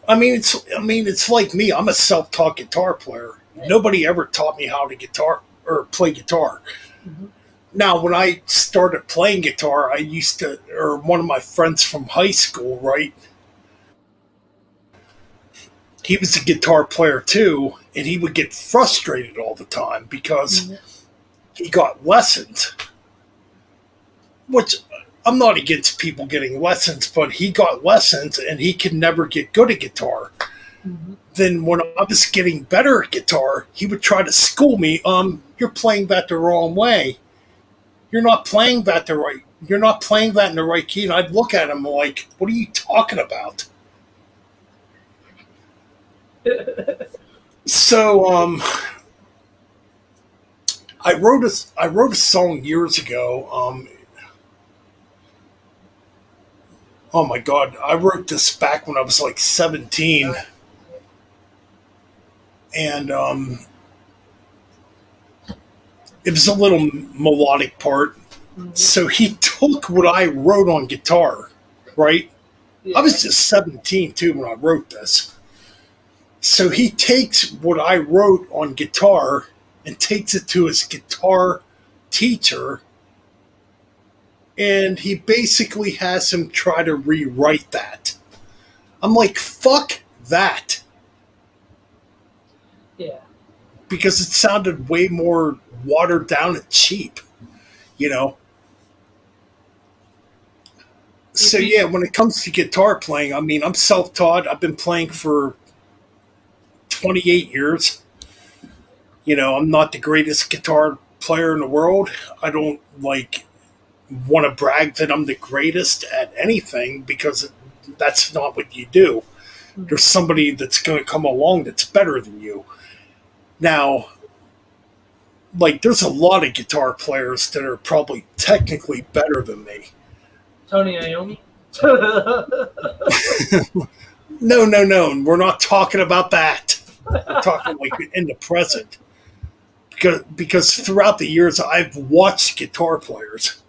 it's like me. I'm a self-taught guitar player. Nobody ever taught me how to guitar or play guitar. mhm. Now, when I started playing guitar, I used to, or one of my friends from high school, right? He was a guitar player too, and he would get frustrated all the time because he got lessons, which I'm not against people getting lessons, but he got lessons and he could never get good at guitar. Mhm. Then when I was getting better at guitar, he would try to school me. You're playing that the wrong way. You're not playing that in the right key. And I'd look at him like, what are you talking about? So I wrote a song years ago. Oh my god, I wrote this back when I was like 17, and it was a little melodic part. Mhm. So he took what I wrote on guitar, right? I Yeah. was just 17 too when I wrote this. So he takes what I wrote on guitar and takes it to his guitar teacher, and he basically has him try to rewrite that. I'm like, fuck that. Yeah. Because it sounded way more watered down and cheap, you know? You So, see, yeah, when it comes to guitar playing, I mean, I'm self taught. I've been playing for 28 years. I'm not the greatest guitar player in the world. I don't like want to brag that I'm the greatest at anything because that's not what you do. mhm. There's somebody that's going to come along that's better than you. Now, like, there's a lot of guitar players that are probably technically better than me. Tony Iommi. No, no, no. We're not talking about that. We're talking like in the present. Because throughout the years, I've watched guitar players.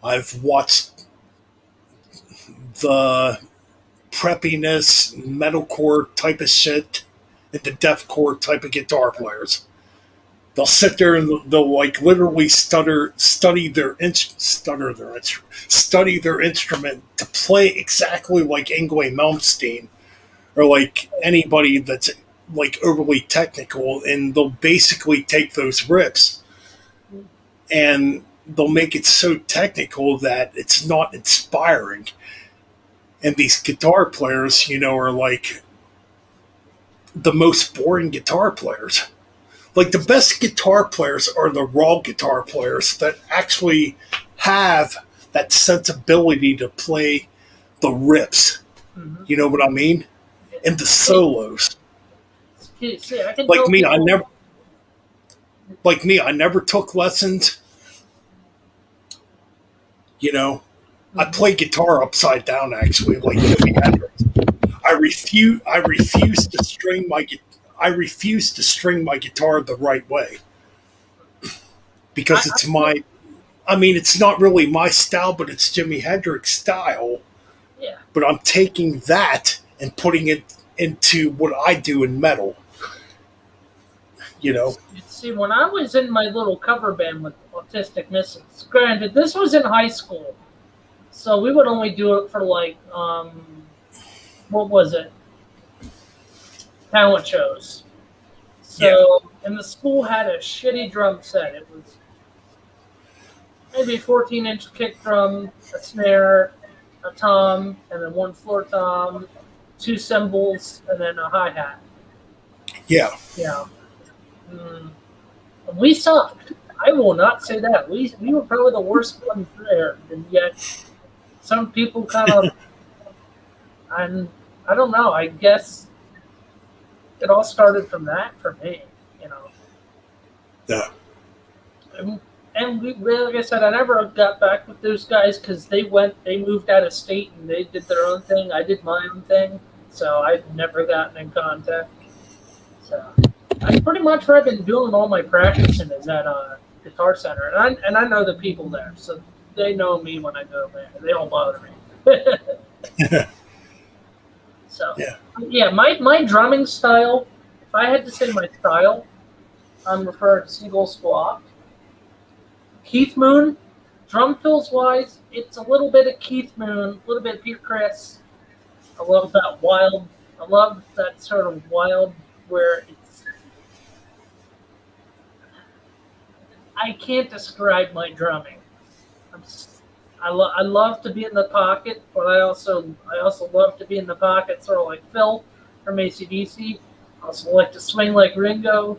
I've watched the preppiness, metalcore type of shit, and the deathcore type of guitar players. They'll sit there and they'll like literally study their instrument to play exactly like Ingwe Malmsteen or like anybody that's like overly technical, and they'll basically take those rips and they'll make it so technical that it's not inspiring. And these guitar players, are like the most boring guitar players. Like the best guitar players are the raw guitar players that actually have that sensibility to play the riffs. Mm-hmm. You know what I mean? And the solos. See, I can Like tell me, people, I never took lessons. I play guitar upside down actually, like Jimi Hendrix. I refuse to string my guitar the right way because it's my. I mean, it's not really my style, but it's Jimi Hendrix style. yeah. But I'm taking that and putting it into what I do in metal. See, when I was in my little cover band with Autistic Misfits, granted, this was in high school, so we would only do it for like, what was it? Talent shows. So, and the school had a shitty drum set. It was maybe a 14-inch kick drum, a snare, a tom, and then one floor tom, two cymbals, and then a hi-hat. Yeah. Yeah. We sucked. I will not say that. We were probably the worst ones there, and yet some people kind of, and I don't know. I guess it all started from that for me, Yeah. And we, like I said, I never got back with those guys because they moved out of state and they did their own thing. I did my own thing, so I've never gotten in contact. So I pretty much where I've been doing all my practicing is at Guitar Center, and I know the people there, so they know me when I go there. They don't bother me. So yeah, my drumming style. If I had to say my style, I'm referring to single squat. Keith Moon, drum fills wise, it's a little bit of Keith Moon, a little bit of Peter Criss. I love that wild. I love that sort of wild where it's. I can't describe my drumming. I love to be in the pocket, but I also love to be in the pocket, sort of like Phil from AC/DC. I also like to swing like Ringo.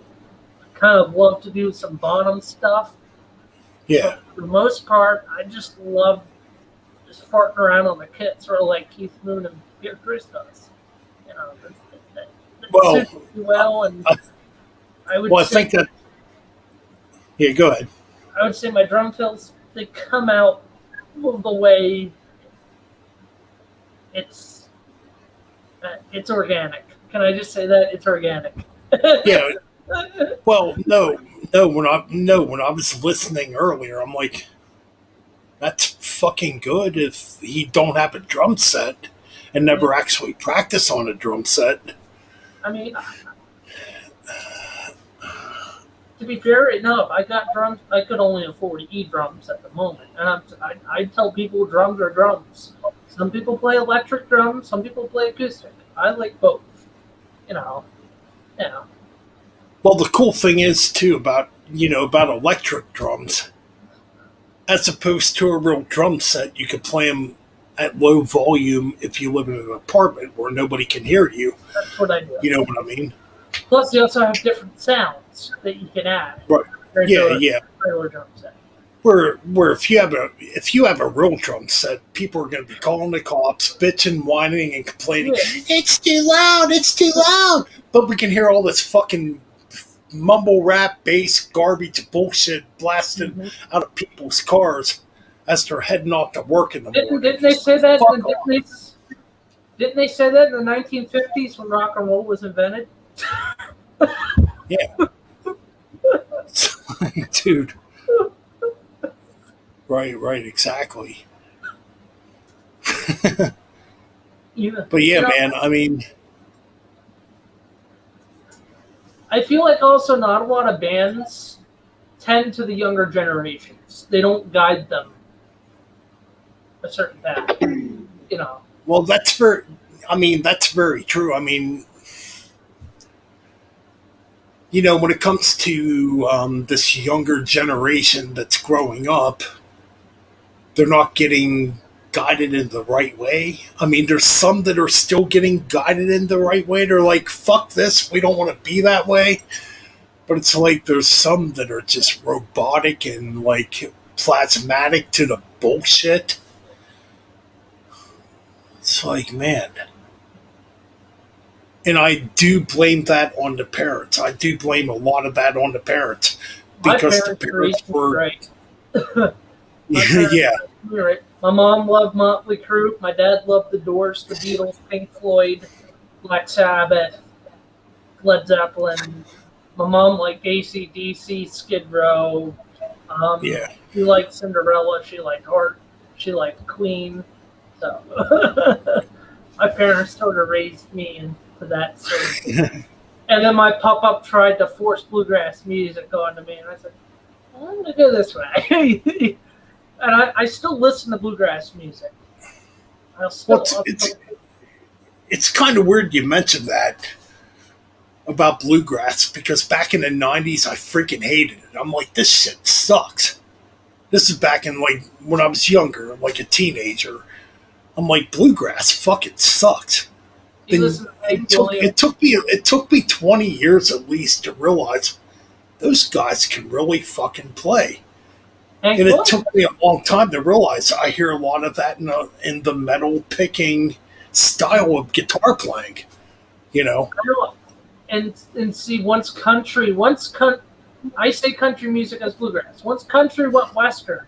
I kind of love to do some bottom stuff. Yeah. But for the most part, I just love just farting around on the kit, sort of like Keith Moon and Peter Criss does. That suits me well, and I would. Well, I think that. Yeah, go ahead. I would say my drum fills, they come out the way it's organic. Can I just say that it's organic? Yeah. Well, no. When I was listening earlier, I'm like, that's fucking good. If he don't have a drum set and never actually practice on a drum set. I mean, to be fair enough, I got drums. I could only afford drums at the moment, and I tell people drums are drums. Some people play electric drums, some people play acoustic. I like both. Yeah. Well, the cool thing is too about electric drums, as opposed to a real drum set, you can play them at low volume if you live in an apartment where nobody can hear you. That's what I do. You know what I mean? Plus, you also have different sounds that you can add. Right. Yeah. Regular drum set. Where if you have a real drum set, people are going to be calling the cops, bitching, whining, and complaining. Yeah. It's too loud. It's too loud. But we can hear all this fucking mumble rap, bass, garbage, bullshit blasted out of people's cars as they're heading off to work in the morning. Didn't they say that? Didn't they say that in the 1950s when rock and roll was invented? Yeah. Dude. Right, exactly. But yeah, man, I mean, I feel like also not a lot of bands tend to the younger generations. They don't guide them a certain path, Well, that's very true. I mean, when it comes to this younger generation that's growing up, they're not getting guided in the right way. I mean, there's some that are still getting guided in the right way. They're like, fuck this, we don't want to be that way. But it's like there's some that are just robotic and like plasmatic to the bullshit. It's like, man. And I do blame that on the parents. I do blame a lot of that on the parents My because the parents parents raised me were, right. My parents yeah, raised me right. My mom loved Motley Crue. My dad loved the Doors, the Beatles, Pink Floyd, Black Sabbath, Led Zeppelin. My mom liked AC/DC, Skid Row. yeah. She liked Cinderella. She liked Heart. She liked Queen. So my parents sort of raised me into that sort of thing. And then my pop-up tried to force bluegrass music onto me, and I said, I'm going to go this way. And I still listen to bluegrass music. Well, it's kind of weird you mentioned that about bluegrass because back in the 90s, I freaking hated it. I'm like, this shit sucks. This is back in like when I was younger, like a teenager. I'm like, bluegrass fucking sucks. You Then listen to Hank Williams. it took me 20 years at least to realize those guys can really fucking play. Hank And it Williams. took me a long time to realize I hear a lot of that in the metal picking style of guitar playing. And see, I say country music as bluegrass. Once country went western,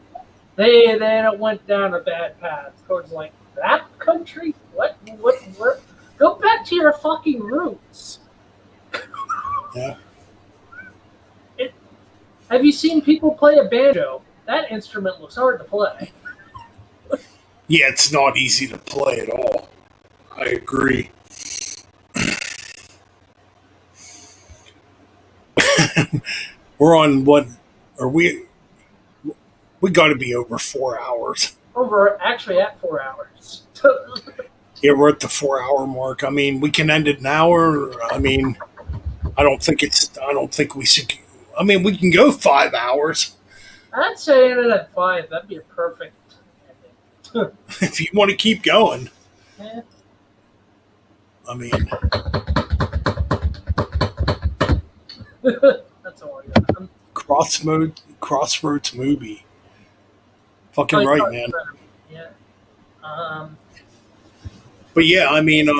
they went down a bad path towards like that country. What? Go back to your fucking roots. Yeah. Have you seen people play a banjo? That instrument looks hard to play. Yeah, it's not easy to play at all. I agree. We're on what? Are we? We got to be over 4 hours. Actually at 4 hours. Yeah, we're at the 4 hour mark. I mean, we can end it an hour. I mean, I don't think we should. I mean, we can go 5 hours I'd say end it at 5. That'd be a perfect ending. if you want to keep going. Yeah. I mean, That's all I got. Crossroads movie. Fucking Probably right, man. Yeah. But yeah, I mean,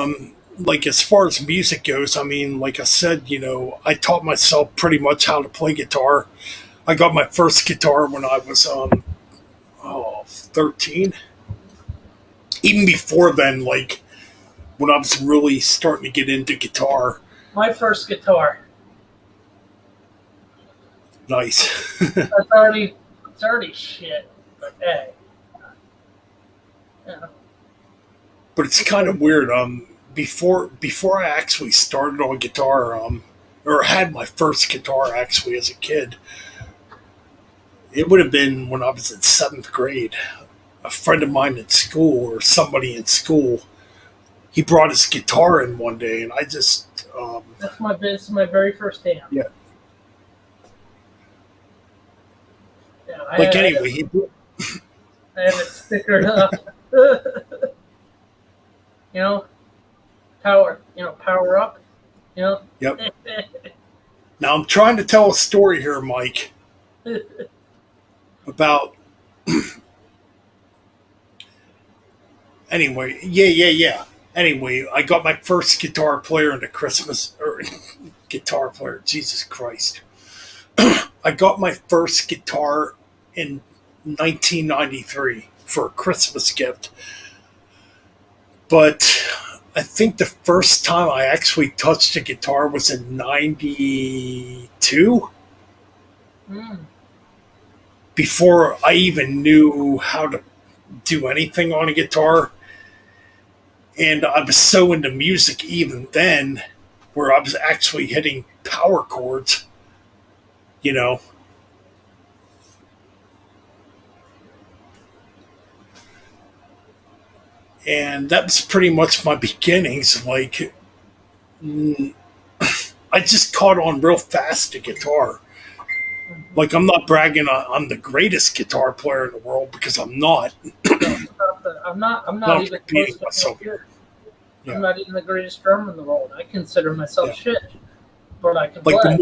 like as far as music goes, I mean, like I said, I taught myself pretty much how to play guitar. I got my first guitar when I was 13. Even before then, like when I was really starting to get into guitar. My first guitar. Nice. It's already shit. But hey. Yeah. But it's kind of weird. Before I actually started on guitar, or had my first guitar actually as a kid, it would have been when I was in 7th grade. A friend of mine at school, or somebody in school, he brought his guitar in one day, and I just This is my very first amp. Yeah. Yeah, like anyway, he I have it stickered up. Power up. Yep. Now I'm trying to tell a story here, Mike, about. Anyway, yeah. Anyway, I got my first guitar player in the Christmas or guitar player. Jesus Christ! I got my first guitar in 1993 for a Christmas gift, but I think the first time I actually touched a guitar was in '92. Mm. Before I even knew how to do anything on a guitar. And I was so into music even then, where I was actually hitting power chords, And that was pretty much my beginnings. Like, I I just caught on real fast to guitar. Mhm. Like, I'm not bragging I'm the greatest guitar player in the world, because I'm not. No, I'm not. I'm not Not even close repeating to half myself good. here. I'm Yeah, not even the greatest drummer in the world. I consider myself yeah. shit, but I can Like play.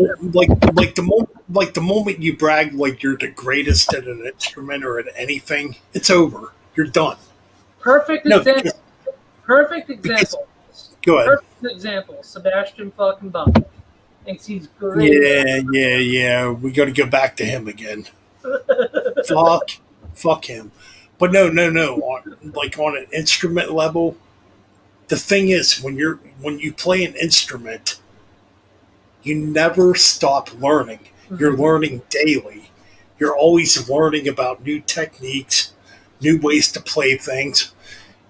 the moment you brag like you're the greatest at an instrument or at anything, it's over. You're done. Perfect No, example. Perfect because example. go ahead. Perfect example. Sebastian fucking Bach thinks he's great. Yeah. We got to go back to him again. Fuck, fuck him. But no. Like, on an instrument level, the thing is, when you play an instrument, you never stop learning. You're Mhm. learning daily. You're always learning about new techniques, new ways to play things,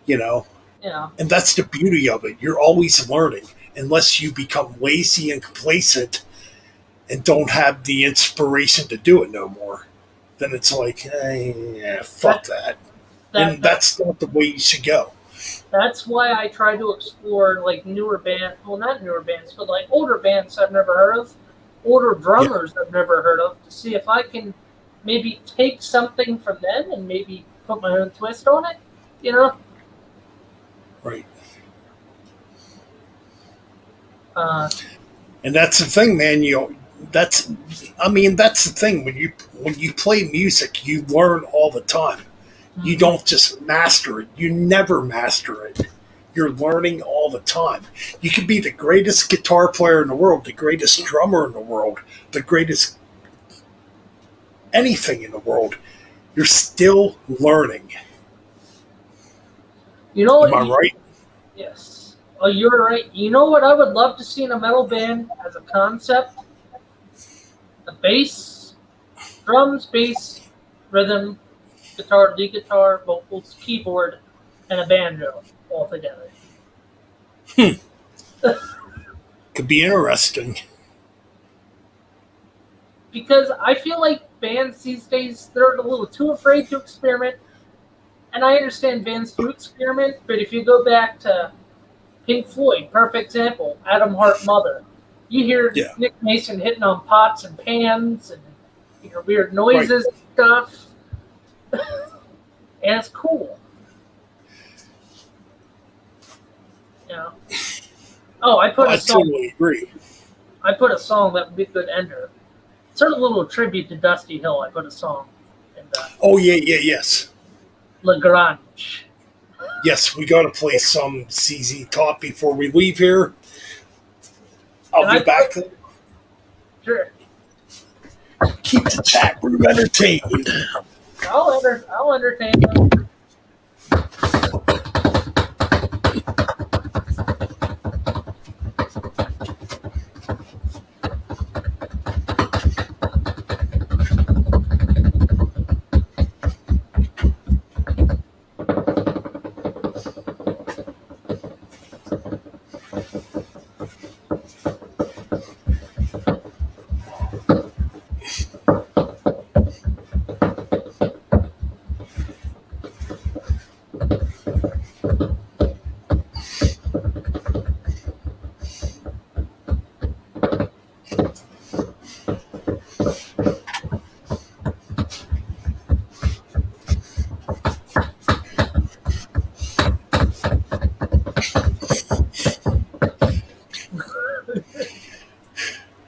you know. Yeah. And that's the beauty of it. You're always learning, unless you become lazy and complacent and don't have the inspiration to do it no more. Then it's like, yeah, That fuck that. that And that that's not the way you should go. that's why I try to explore like newer band. Well, not newer bands, but like older bands I've never heard of, older Yeah, drummers I've never heard of, to see if I can maybe take something from them and maybe put my own twist on it. You know. right. Uh, And that's the thing, man. That's, I mean, that's the thing. When you play music, you learn all the time. You mhm. don't just master it. You never master it. You're learning all the time. You could be the greatest guitar player in the world, the greatest drummer in the world, the greatest anything in the world. You're still learning. You know Am what? I right? Yes. Oh, you're right. You know what I would love to see in a metal band as a concept? A bass, drums, bass, rhythm, guitar, lead guitar, vocals, keyboard, and a banjo all together. Could be interesting. Because I feel like bands these days, they're a little too afraid to experiment. And I understand bands do experiment, but if you go back to Pink Floyd, perfect example, Adam Hart Mother. You hear Yeah, Nick Mason hitting on pots and pans and you hear weird right. noises and stuff, and it's cool. You know. Oh, Well, I totally agree. I put a song that would be a good ender. Sort of a little tribute to Dusty Hill. I put a song in Oh, yes. Lagrange. Yes, we got to play some CZ Top before we leave here. I'll Can be I play? back. Sure. Keep the chat room entertained. I'll entertain them.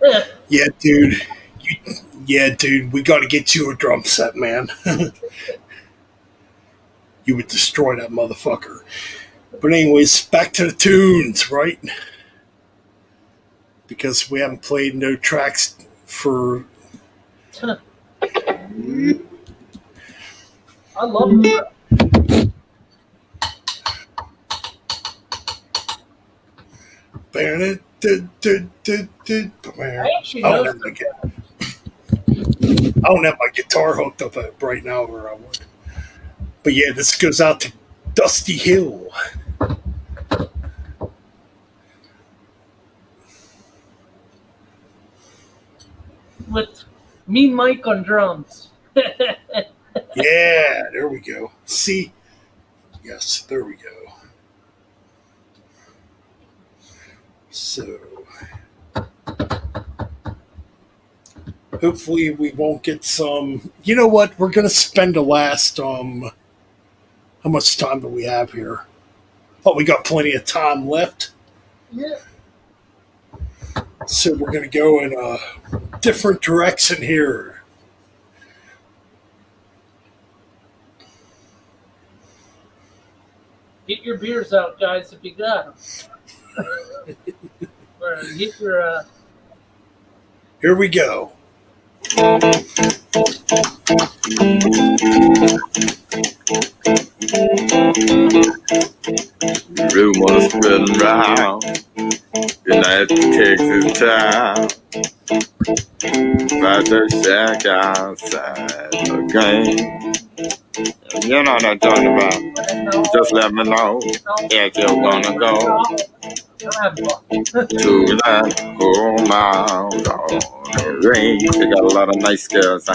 Yeah. Yeah, dude. Yeah, dude. We got to get you a drum set, man. You would destroy that motherfucker. But anyways, back to the tunes, right? Because we haven't played no tracks for. I love it. I I actually don't know have my some. I don't have my guitar hooked up right now where I would. But yeah, this goes out to Dusty Hill. With me Mike on drums. Yeah, there we go. See? Yes, there we go. So Hopefully, we won't get some. You know what? We're gonna spend the last. How much time do we have here? Oh, we got plenty of time left. Yeah. So we're gonna go in a different direction here. Get your beers out, guys, if you got them. Or get your. Here we go. Rumors spreading round United Texas town about the shack outside the game. You know what I'm talking about. Just let me know if you're gonna go to that home out on the range. They got a lot of nice girls.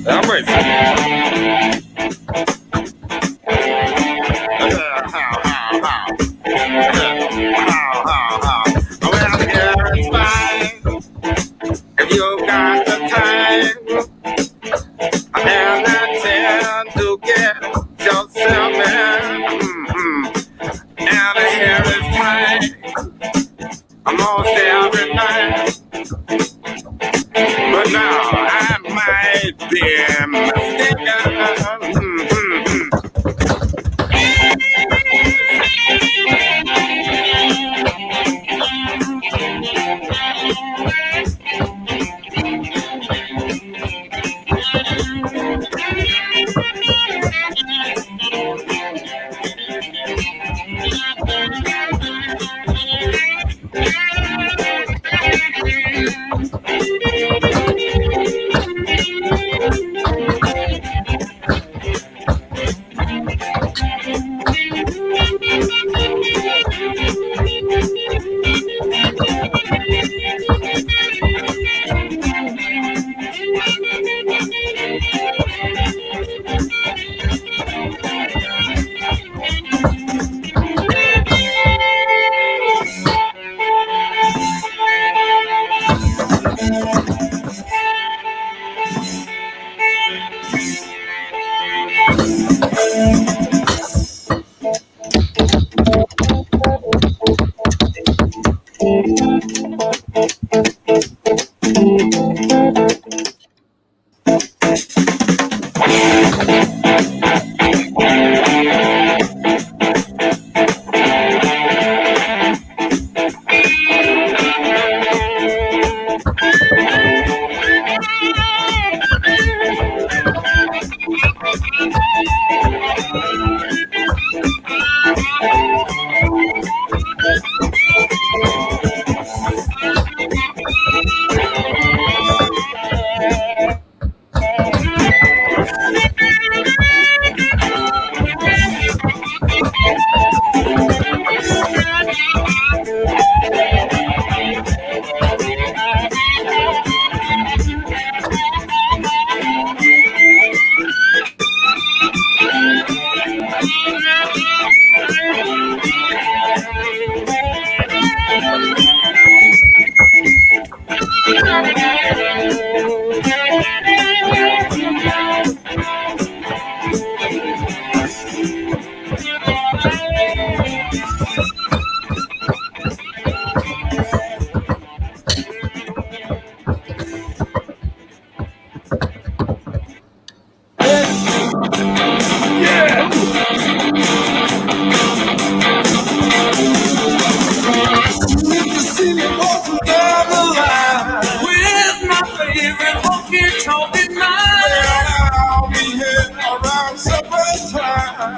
I'm ready. Well, here it's fine. If you got the time and the chance to get yourself in, and here it's time. I'm almost every night, but now I might be mistaken.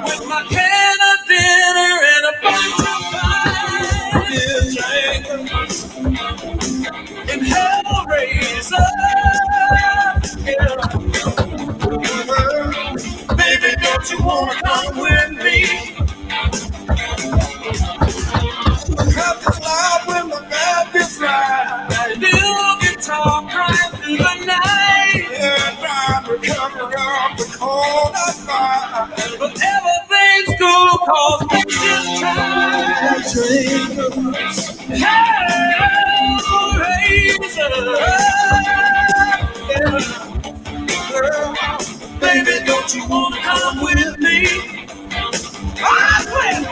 With my can of dinner and a bunch of pie. In Hellraiser. Yeah. Baby, don't you wanna come with me? Have to fly when my back is right. Little guitar crying through the night. Yeah, trying to come around the corner. But everything's cool, cause we just tried. Baby, don't you wanna come with me? I'm playing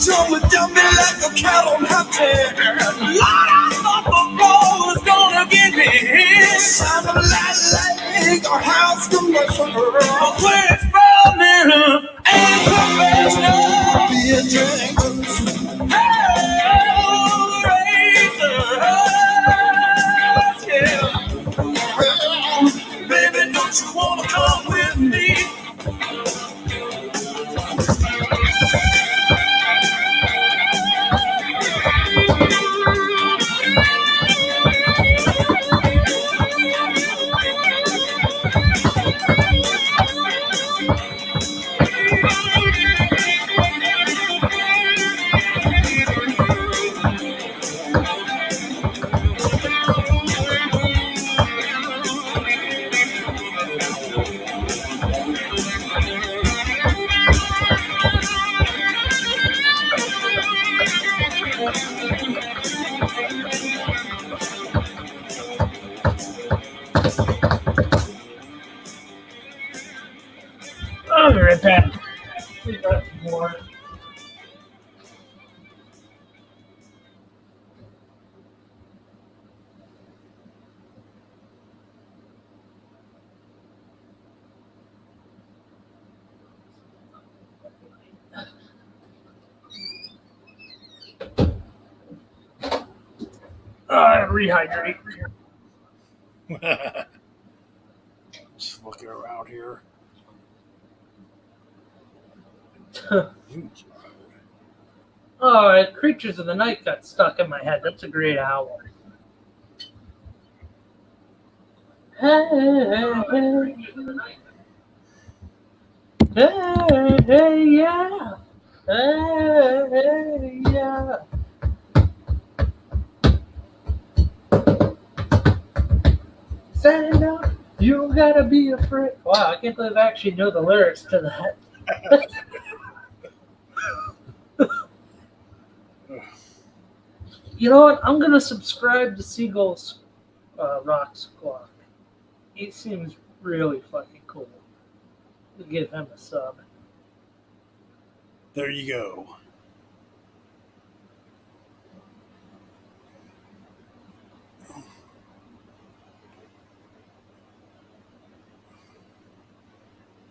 Jumping, jumping like a cat on hunting. Lord, I thought the road was gonna get me hit. Sound of like a house commercial. But where it's from ain't professional. Be a drink. Baby, don't you wanna come with me? I'll be right back. We got more. Rehydrate. Just looking around here. Oh, Creatures of the Night got stuck in my head. That's a great album. Hey, yeah. Hey, yeah. Stand up, you gotta be afraid. Wow, I can't believe I actually know the lyrics to that. You know what? I'm gonna subscribe to Seagull's Rock's Clock. He seems really fucking cool. We'll give him a sub. There you go.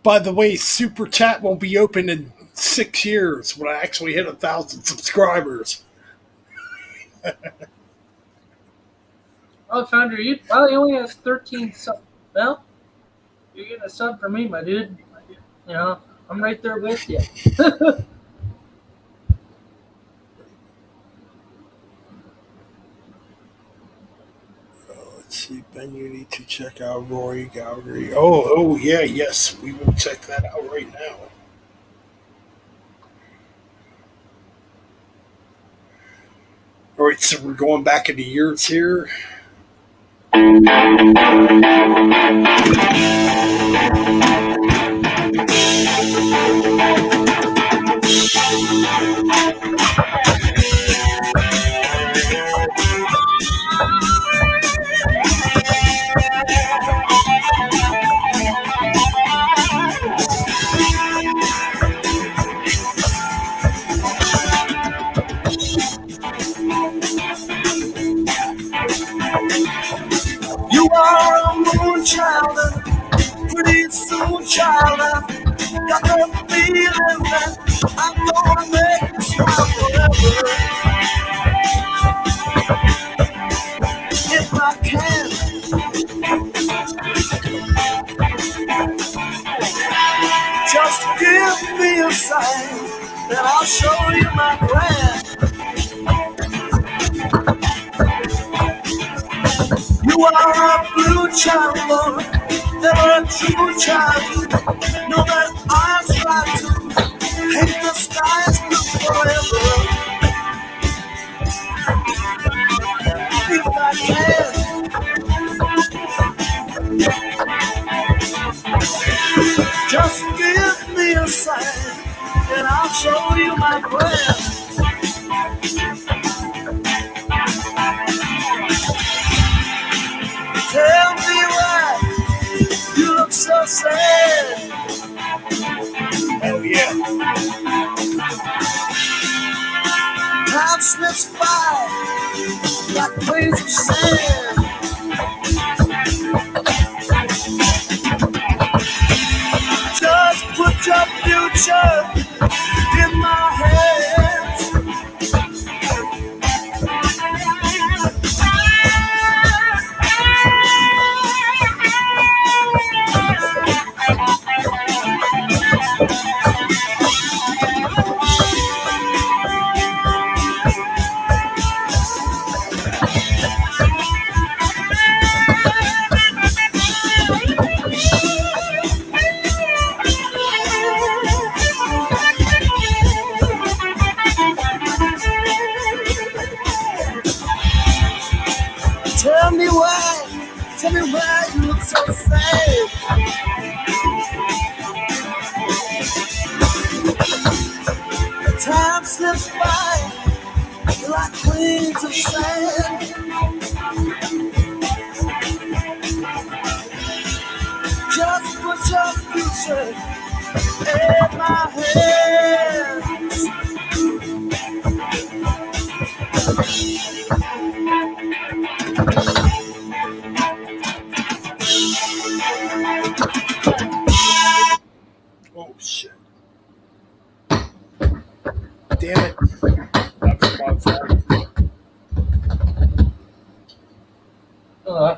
By the way, Super Chat will be open in 6 years when I actually hit 1,000 subscribers. Oh, Founder, he only has 13 subs. Well, you're getting a sub for me, my dude. You know, I'm right there with you. Let's see, Ben, you need to check out Roy Gallery. Oh, yeah, yes, we will check that out right now. All right, so we're going back in the years here. are a moon child, and pretty soon, child, I got the feeling that I'm gonna make you smile forever. If I can, just give me a sign, and I'll show you my plan. You are a blue child, Lord, never a true child. Know that I try to paint the skies blue forever. If I can, just give me a sign, and I'll show you my plan. Tell me why you look so sad. Oh yeah. Time slips by like grains of sand. Just put your future in my hands. Tell me why you look so sad. Time slips by like grains of sand. Just put your future in my hands. Oh shit. Damn it. That's my fault. Uh,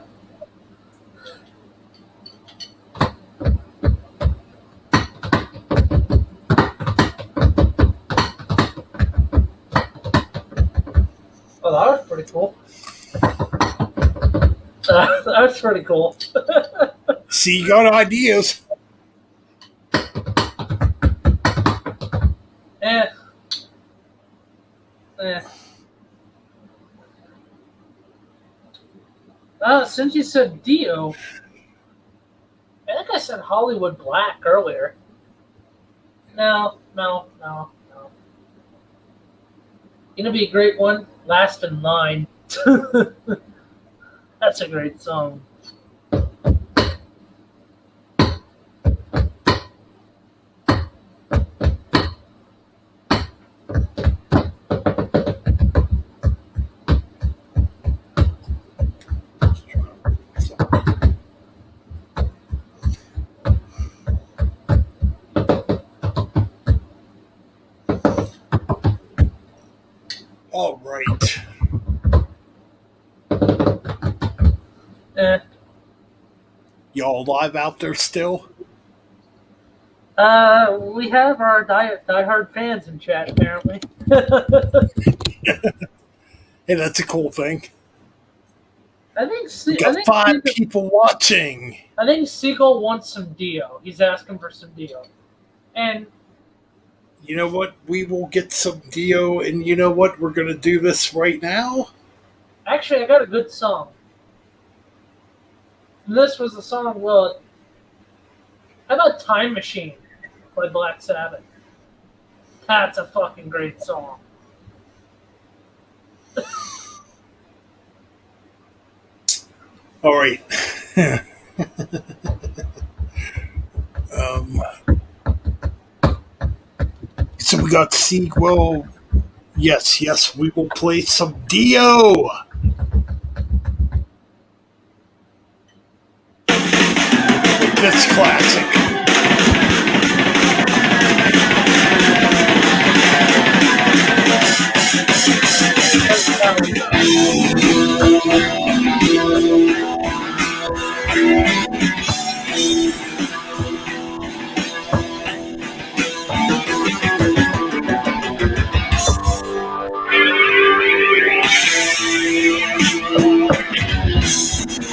Oh, that was pretty cool. That was pretty cool. See, you got ideas. Eh. Since you said Dio, I think I said Hollywood Black earlier. No. Gonna be a great one. Last in Line. That's a great song. All right. Y'all alive out there still? We have our diehard fans in chat, apparently. Hey, that's a cool thing. I think We got five Seagull, people watching. I think Seagull wants some Dio. He's asking for some Dio. And You know what? We will get some Dio, and you know what? We're going to do this right now. actually, I got a good song. And this was the song, well, how about Time Machine by Black Sabbath? That's a fucking great song. All right. um, so we got Sequel. Yes, we will play some Dio. That's classic.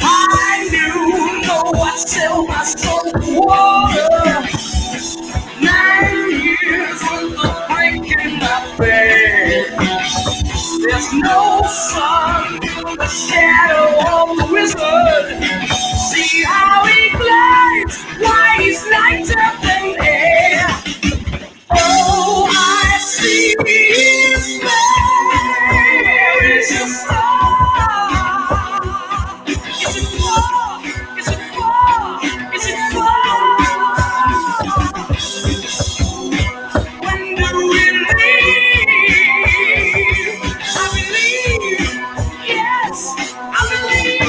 I knew no one sell my soul for water. 9 years with the break in my bed. There's no sun, the shadow of the wizard. See how he glides, why he's lighter than air. Oh, I see his face. Is a star. Is it far? Is it far? Is it far? When do we leave? I believe. Yes, I believe.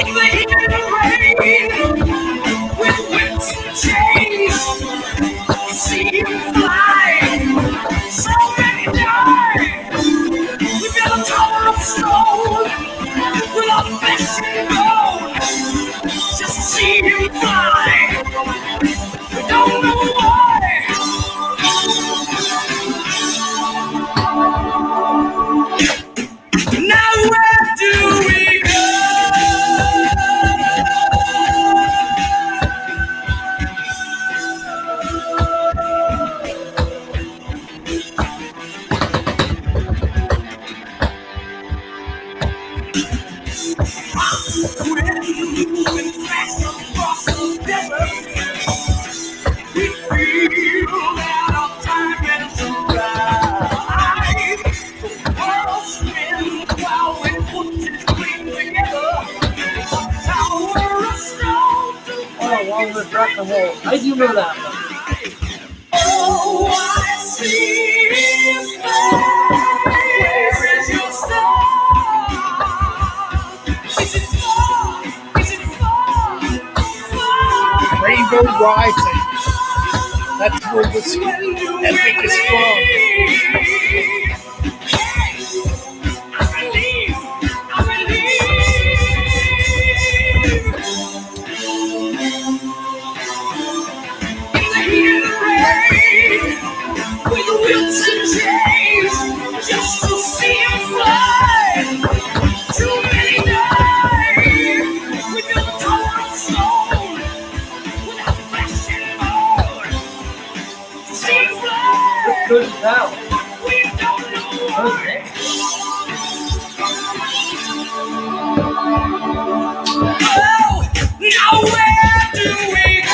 In the heat of the rain, with whips and chains, see him fly. So many die. We got a tower of stone with a flesh and bone. Just to see him fly. We don't know why. Now where do we go? When moving fast across the desert, we feel that our time is arrived. The world spins while we put this thing together. A tower of stone to Oh, along with rock and roll. I do know that one. oh, I see his face. Where is your star? Is it far? Is it far? Far? Rainbow Rising. That's where this epic is from. I believe. I believe. In the heat of the rain, with the whips and chains, just to see him fly. Too many die. We built a tower of stone without flesh and bone. To see him fly. Good as hell. But we don't know why. Oh, now where do we go?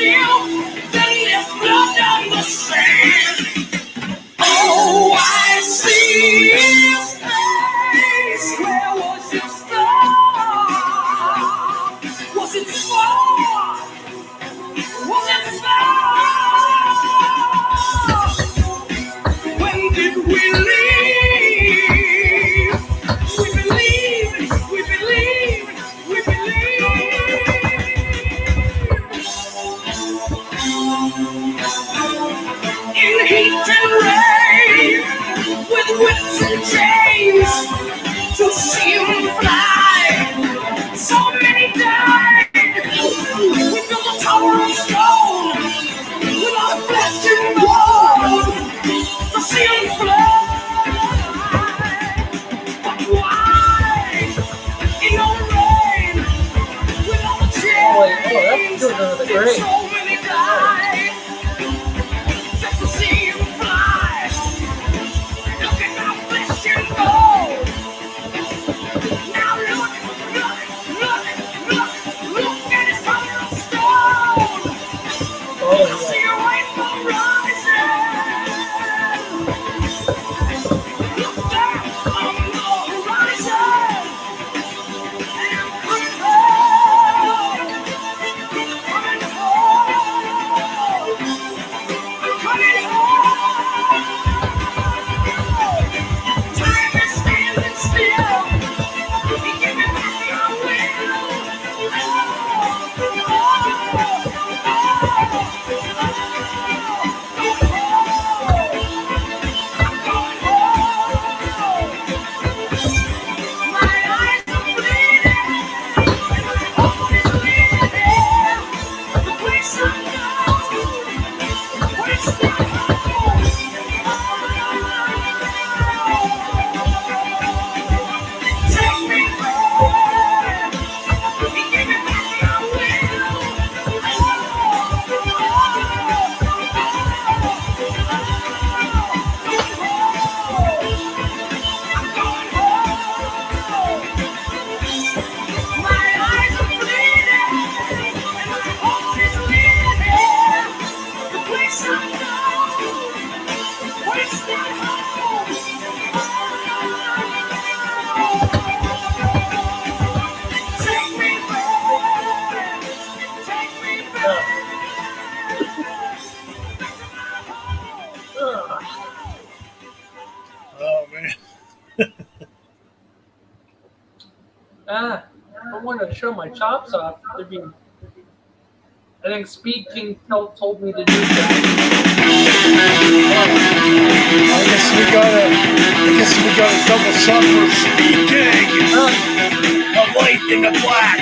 still, then there's blood on the sand. Oh, I see his face. Where was your star? Was it far? Was it far? When did we leave? We believe, we believe, we believe. In heat and rain, with whips and chains, to see him fly. So many died. We built a tower of stone, with our flesh and bone, to see him fly. But why? In no rain, with all the chains, that's great. so many died. Just to see him fly. Look at our flesh and bone. Now look, look, look, look, look at his tower of stone. To see a rainbow rising. Look there on the horizon. And I'm coming home. Coming home. Coming home. Time is standing still. Give me back my will. I'm going home. My eyes are bleeding, and my heart is bleeding. The place I know, where it's not home. Take me home. Give me back my will. I'm going home. My eyes are bleeding, and my heart is bleeding. The place I know, where it's not home. Take me back, take me back. Oh man. I wanted to show my chops off. I think Speed King told me to do that. I guess we got a double shot for Speed King. The white and the black.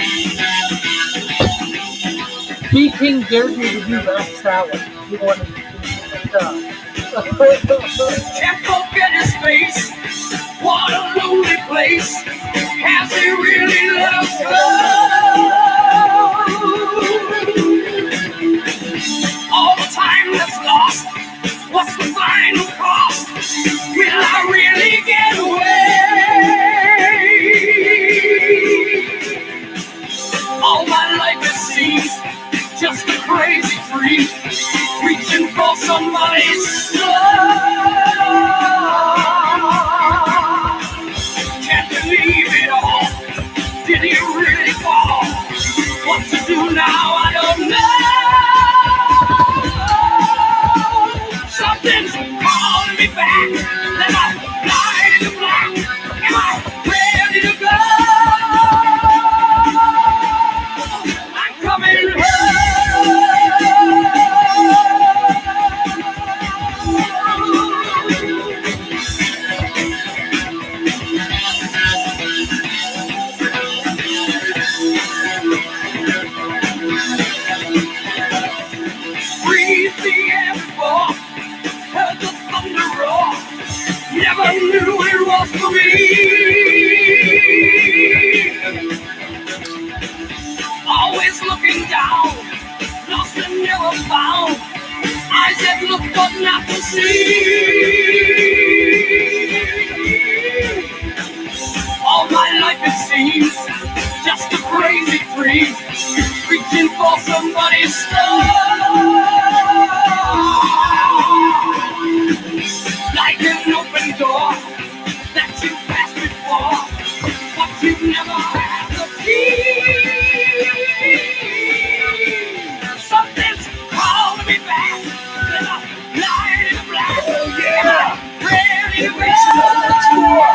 Speed King dared me to do that salad. He wanted to do that. Can't forget his face. What a lonely place. Has he really loved her? All the time that's lost. What's the final cost? Will I really get away? All my life it seems just a crazy dream, reaching for somebody's love. Can't believe it all. Did he really fall? What to do now? I don't know. Something's calling me back. Am I blind in the black? Am I ready to go? I'm coming breathe the air before, heard the thunder roar. Never knew it was for me. Always looking down, lost and never found. Eyes that look but not to see. All my life it seems just a crazy dream, reaching for somebody's love. Like an open door that you passed before, but you never had the key. Something's calling me back. There's a light in the black. Oh yeah! Ready to Makes it that much more.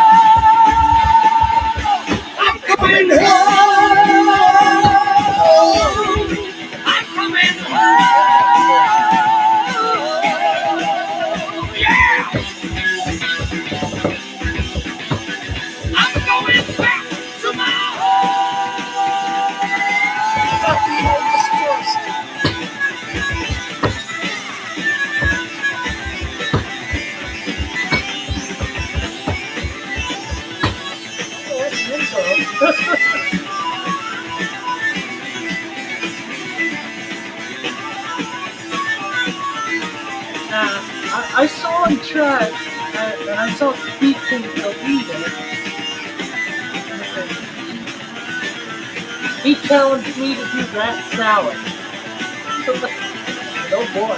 I'm coming home. I'm coming home. Yeah. I'm going back to my home. Not the oldest first. Oh, that's an intro. I saw him try, and I saw Pete the leader. He challenged me to do rat salad. Oh boy.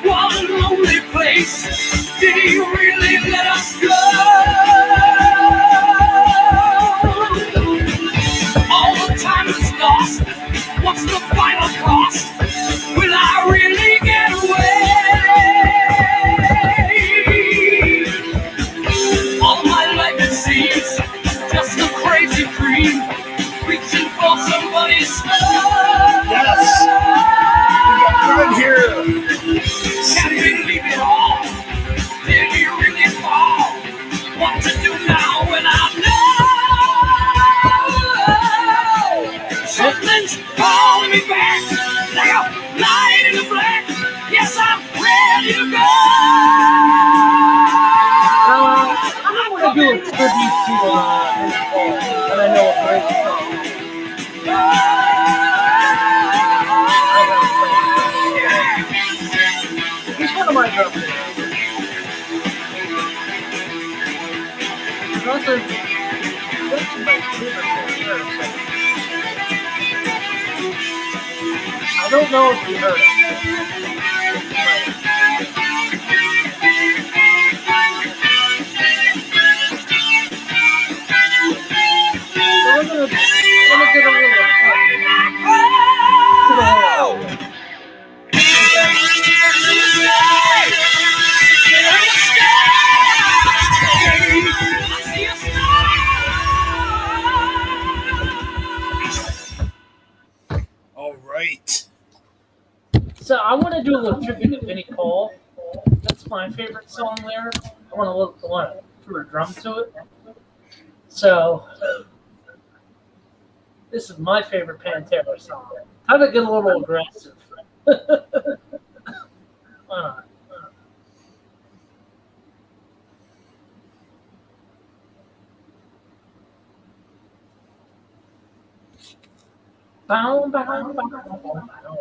One lonely place. Did he really let us go? All the time is lost. What's the final cost? Will I really get away? All my life it seems just a crazy dream, reaching for somebody's love. Yes. calling me back like a light in the black. Yes, I'm ready to go. I'm going to do a tribute to Vince Paul, and I know a great song. He's one of my brothers. He's also my favorite player. I don't know if you heard it. So I'm gonna get a little All right. So I want to do a little tribute to Vinnie Paul. That's my favorite song there. I want to throw a drum to it. So this is my favorite Pantera song. How to get a little aggressive. Why not? Bow, bow, bow, bow, bow.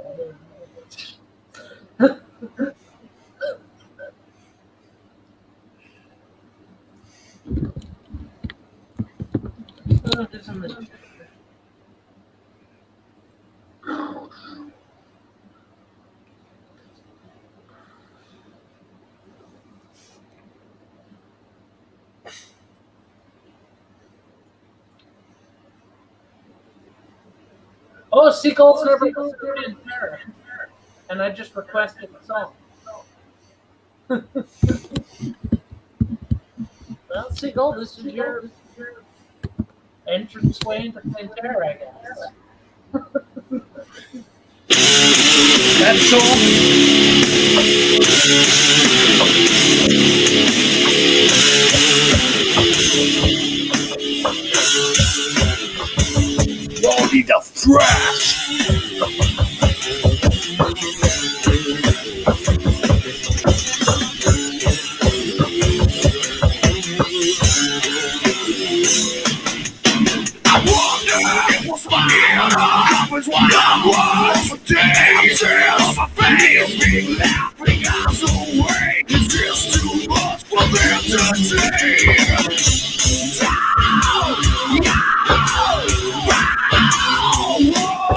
Oh, Seagull's never listened to Pantera, and I just requested the song. Well, Seagull, this is your entrance way into Pantera, I guess. That's all. Baldy the Thrash. Was what I was for days of my face being laughing eyes away. It's just too much for them to say.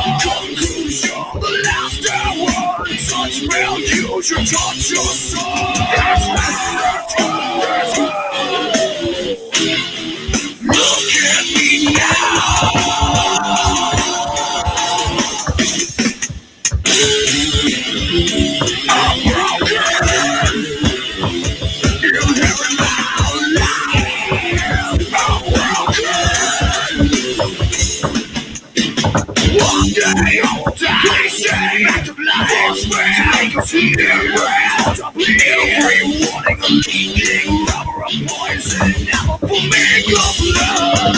Conclusion, the last hour. Such spell you should touch your soul. Look at me now. I'm broken. You hear my life. I'm broken. One day I'll die. Stay back to life. To make us heal. To bleed. Every warning of leaking. Rubber of poison. Never for me your blood.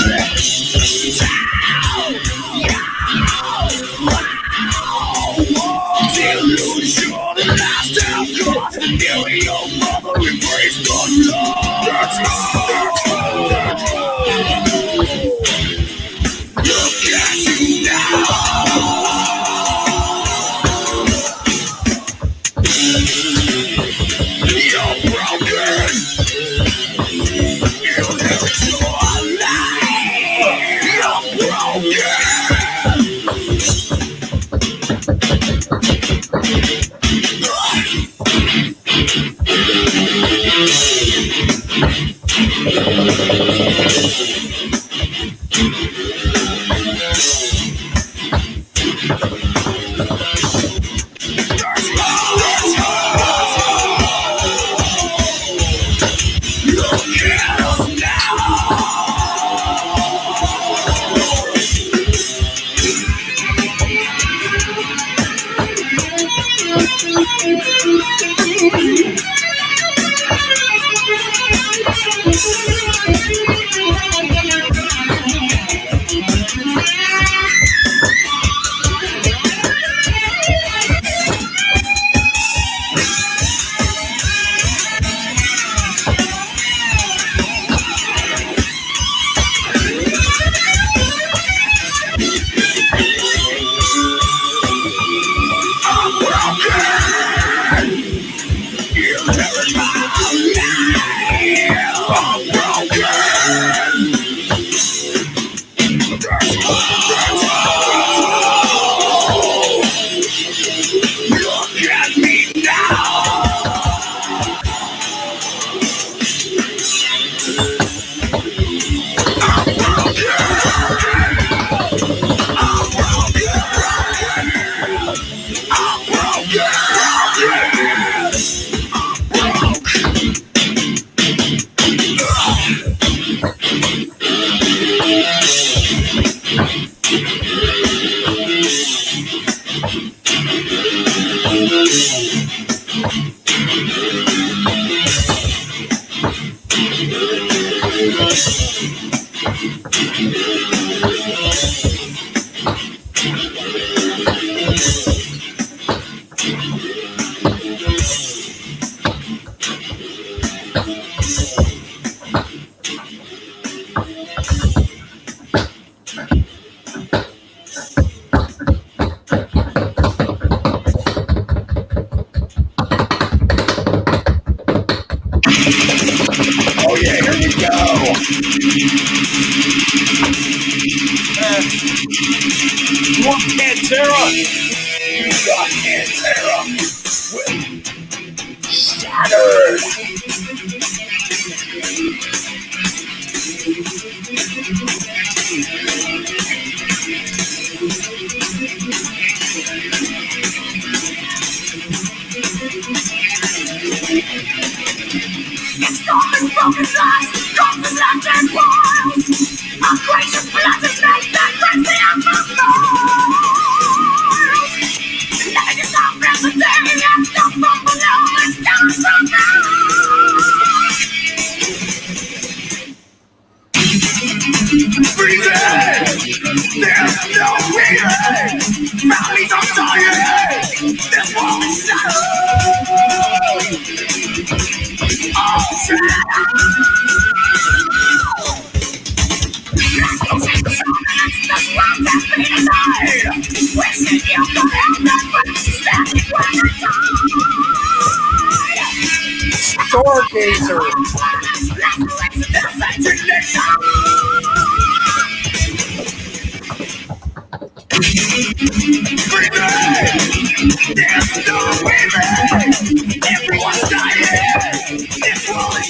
Delusion, the last outcast, and nearly your mother embraced the Lord. Look at you now. You're broken. You never saw a life. You're broken. Oh yeah, here we go. You want Pantera? You got Pantera with Shattered. It's going broken glass, broken glass and walls. A gracious blood is made that breaks me out my soul. Nothing is not represented, it's come from below, it's come from now. Breathing, there's no breathing. Families are dying, this world is shattered. Stargazer. There's no women. Everyone's dying. This world is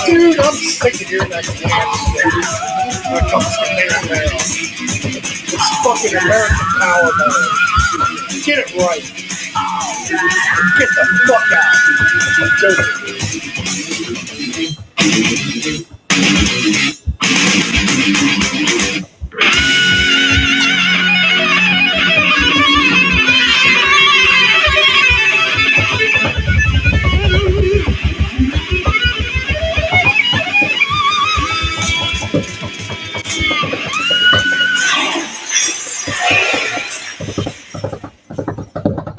Dude, I'm sick of hearing that damn shit when it comes to Pantera. It's fucking American power metal. Get it right. Get the fuck out.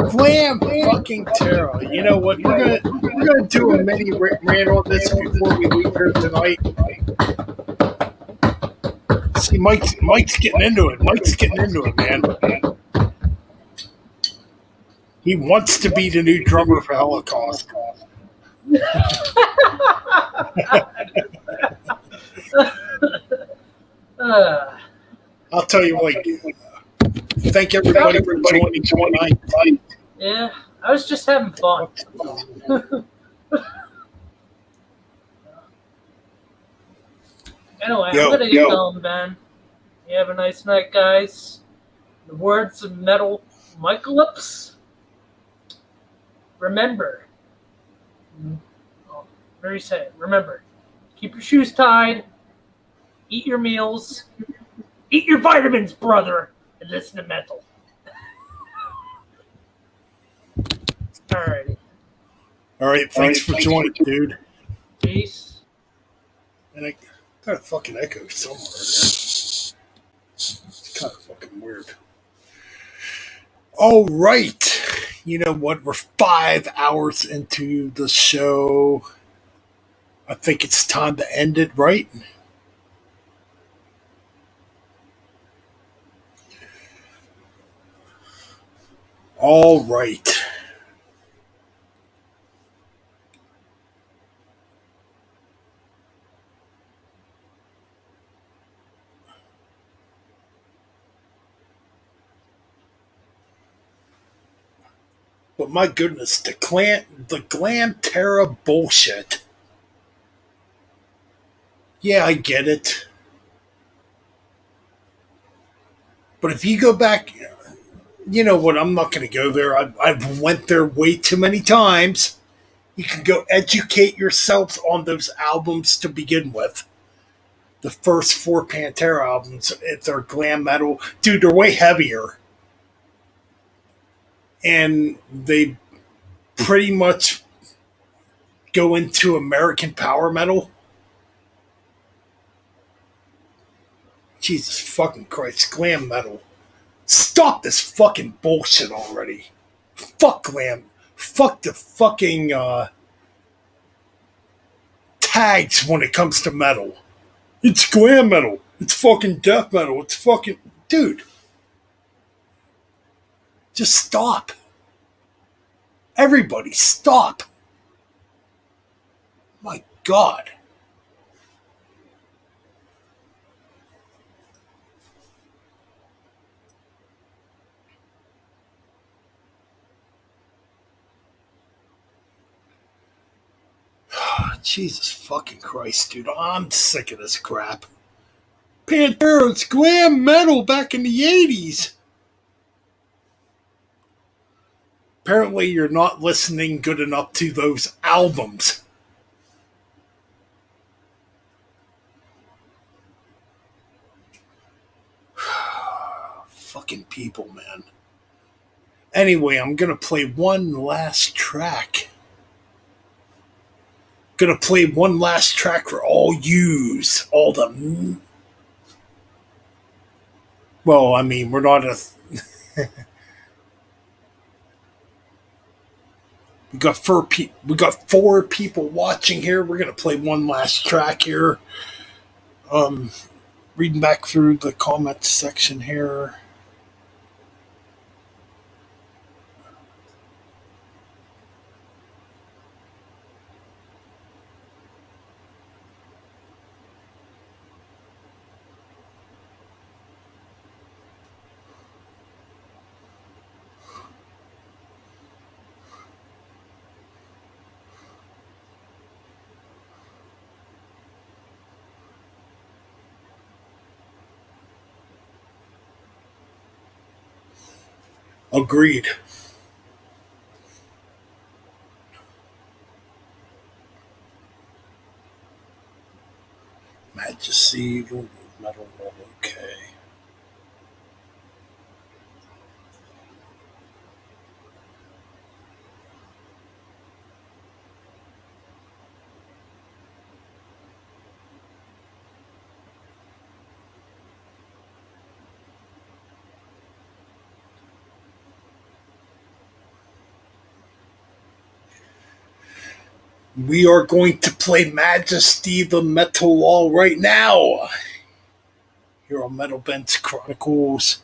I'm Glam fucking Terra. You know what? We're gonna do a mini rant on this before we leave here tonight. See, Mike's getting into it. Mike's getting into it, man. He wants to be the new drummer for Holocaust. I'll tell you what. Thank everybody for joining tonight. Yeah, I was just having fun. Anyway, I'm gonna get going, man. You have a nice night, guys. In the words of Metal Michaelips, remember. What do you say? Remember, keep your shoes tied, eat your meals, eat your vitamins, brother, and listen to metal. Alrighty. All right, thanks for joining, dude. Peace. And I got a fucking echo somewhere. It's kind of fucking weird. All right. You know what? We're 5 hours into the show. I think it's time to end it, right? All right. But my goodness, the glam Terra bullshit. Yeah, I get it. But if you go back, you know what? I'm not going to go there. I've went there way too many times. You can go educate yourselves on those albums to begin with. The first four Pantera albums, if they're glam metal, dude, they're way heavier, and they pretty much go into American power metal. Jesus fucking Christ, glam metal. Stop this fucking bullshit already. Fuck glam. Fuck the fucking tags when it comes to metal. It's glam metal. It's fucking death metal. It's fucking. Dude. Just stop. Everybody, stop. My God. Jesus fucking Christ, dude. I'm sick of this crap. Pantera's glam metal back in the 80s. Apparently, you're not listening good enough to those albums. Fucking people, man. Anyway, I'm gonna play one last track. Gonna play one last track for all yous. All the. Well, I mean, we're not a. We got four people watching here. We're gonna play one last track here. Reading back through the comments section here. Agreed. Majesty, metal, okay. We are going to play Majesty the Metal Law right now. Here on Metal Bents Chronicles.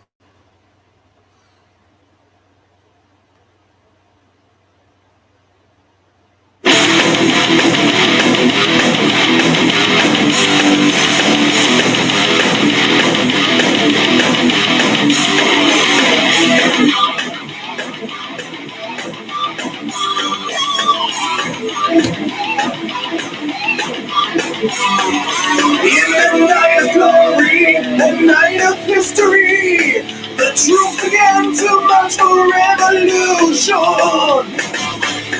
In the night of glory, the night of history, the truth began to march for revolution.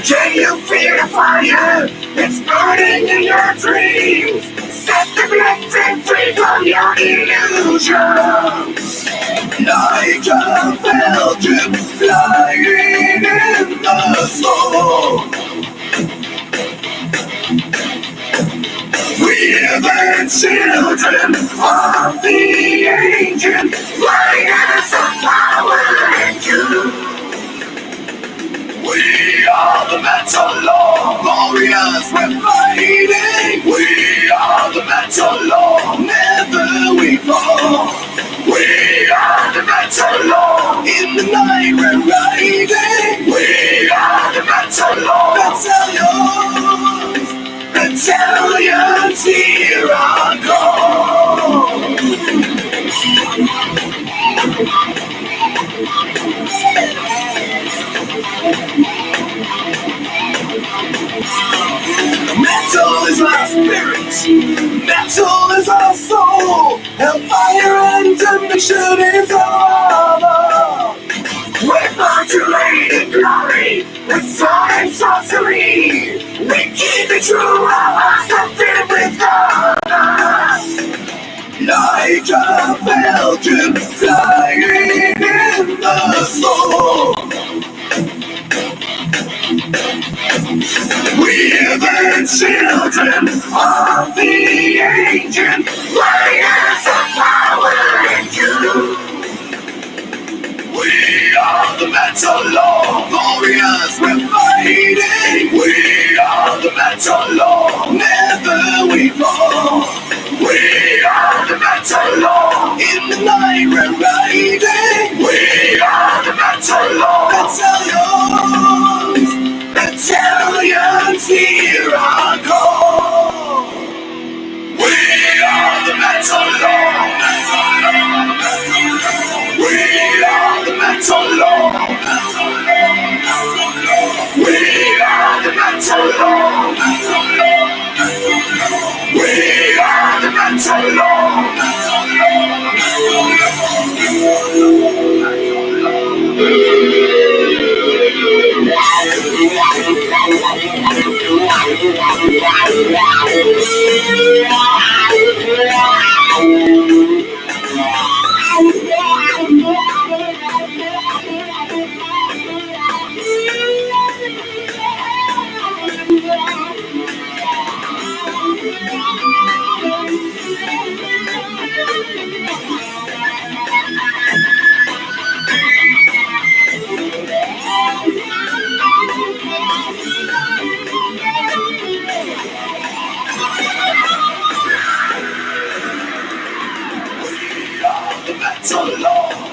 Can you feel the fire? It's burning in your dreams. Set the blessing free from your illusions. Like a falcon flying in the smoke. We're the children of the ancient riders of power and youth. We are the metal law, warriors we're fighting. We are the metal law, never we fall. We are the metal law, in the night we're riding. We are the metal law, battalions, battalions here on call. is our spirit, metal is our soul, hellfire and damnation is our armor. We're modulating glory with sword and sorcery. We keep it true, our hearts are filled with honor. Like a falcon flying in the storm. We're the children of the ancient warriors of power and truth. We are the metal law warriors, we're fighting. We are the metal law, never we fall. We are the metal law, in the night we're riding. We are the metal law, battalions, battalions here on call. We are the metal law. We are the metal law. We are the metal law. We are the metal law.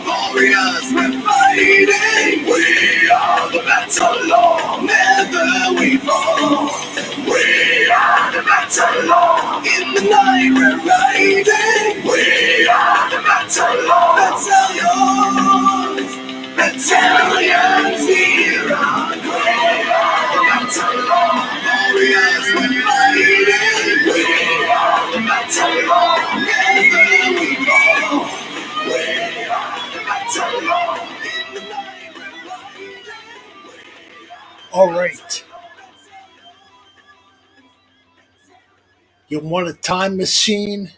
Warriors, we're fighting. We are the metal law, never we fall. We are the metal law, in the night we're riding. We are the metal law, battalions, battalions here on call. We are the metal law, warriors, we're fighting. We are the metal law, never we fall. We are the metal law, in the night we're riding. All right. You want a time machine?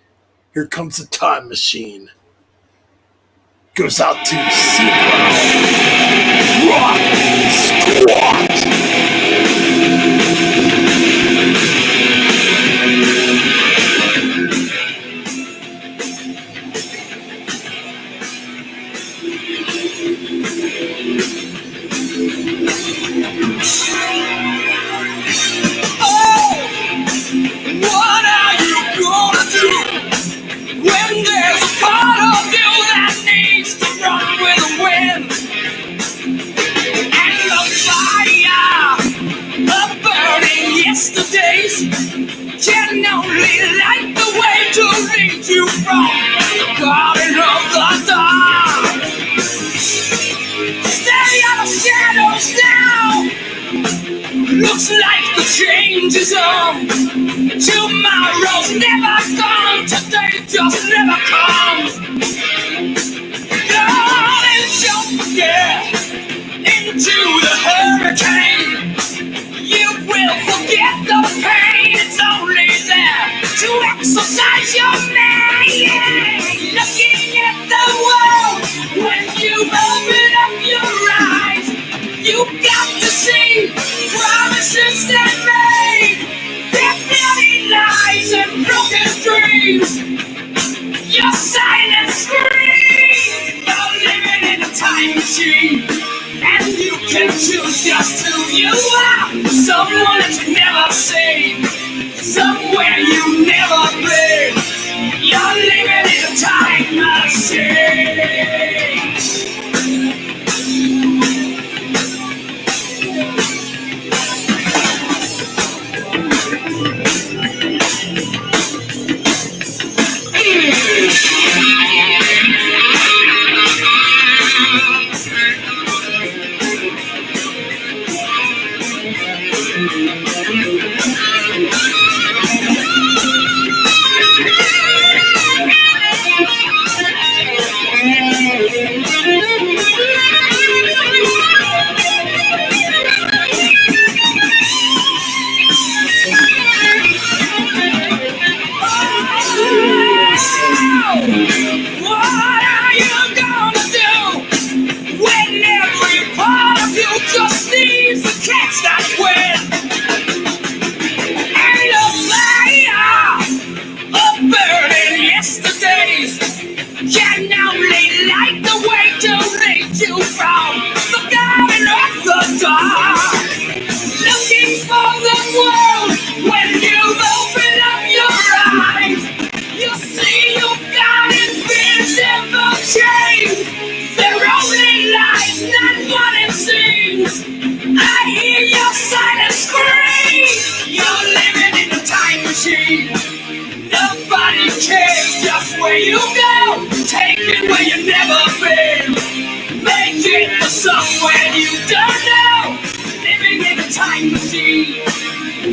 Here comes a time machine. Goes out to Zebra Rock Squad. What are you gonna do when there's a part of you that needs to run with the wind? And the fire of burning yesterdays can only light the way to lead you from the garden of the dark. Stay out of shadows now. Looks like the change is on. Tomorrow's never gone. Today just never comes. Don't forget into the hurricane. You will forget the pain. It's only there to exercise your mind. Looking at the world when you open up your eyes. You've got to see promises that made, definitely lies and broken dreams. Your silent scream. You're living in a time machine, and you can choose just who you are. Someone that you never seen, somewhere you never been. You're living in a time machine. world. When you open up your eyes, you see you got invisible chains. They're only lies, not what it seems. I hear your silent scream. You're living in a time machine. Nobody cares just where you go. Take it where you've never been. Make it for somewhere you don't know. Living in a time machine.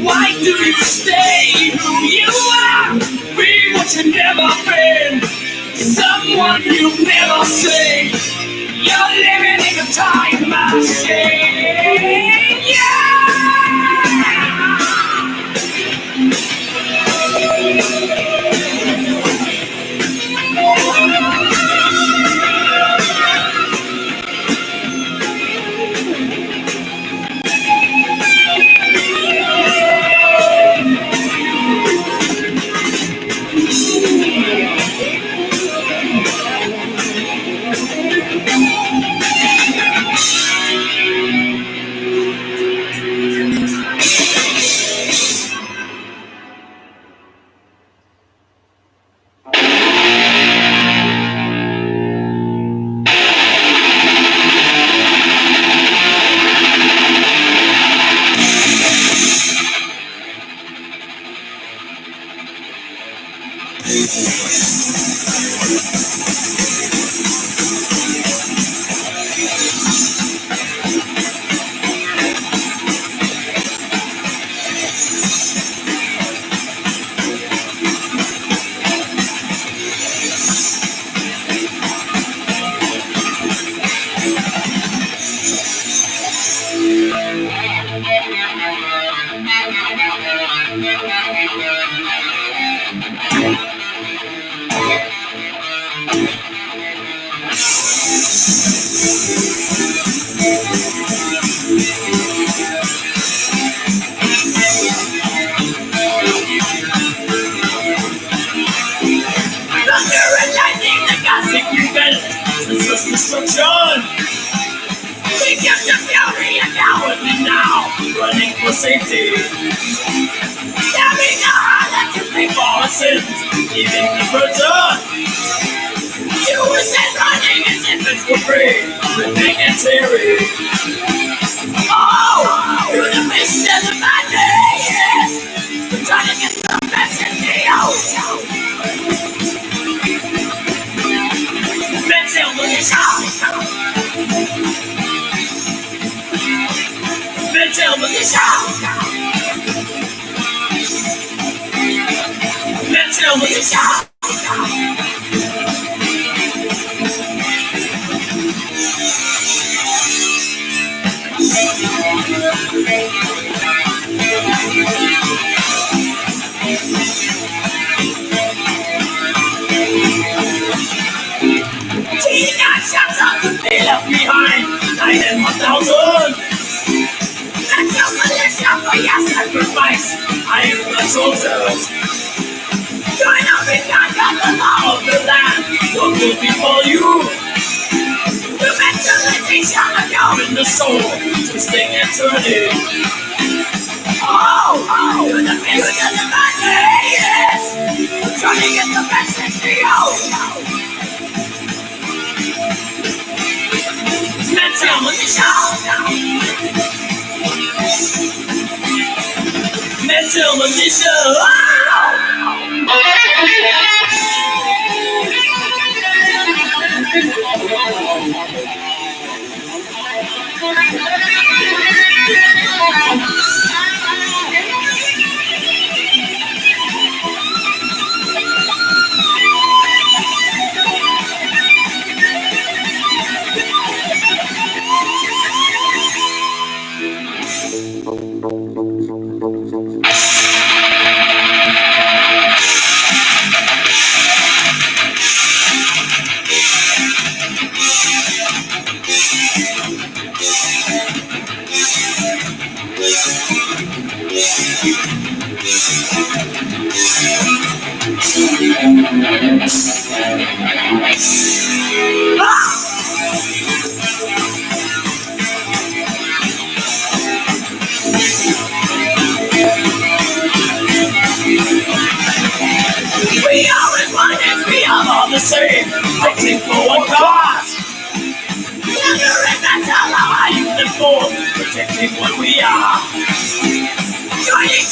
Why do you stay who you are? Be what you've never been. Someone you've never seen. You're living in a time machine. Yeah! Destruction! We kept the fury and now and now, running for safety. Stabbing our heart to pay for our sins, even the burden. Suicide running as if it's for free, ripping and tearing. Oh, through the mist and the madness, we're trying to get the best in the ocean. Mental militia. Mental militia. Mental militia. Shots out to be left behind, 9 and 1,000. That's your militia for your sacrifice. I am the soldiers. Join up and conquer the law of the land. What will befall you? The mentality shall go in the soul, twisting and turning. Oh, to the mist and the madness. We're trying to get the message to you. Mental militia. Mental militia.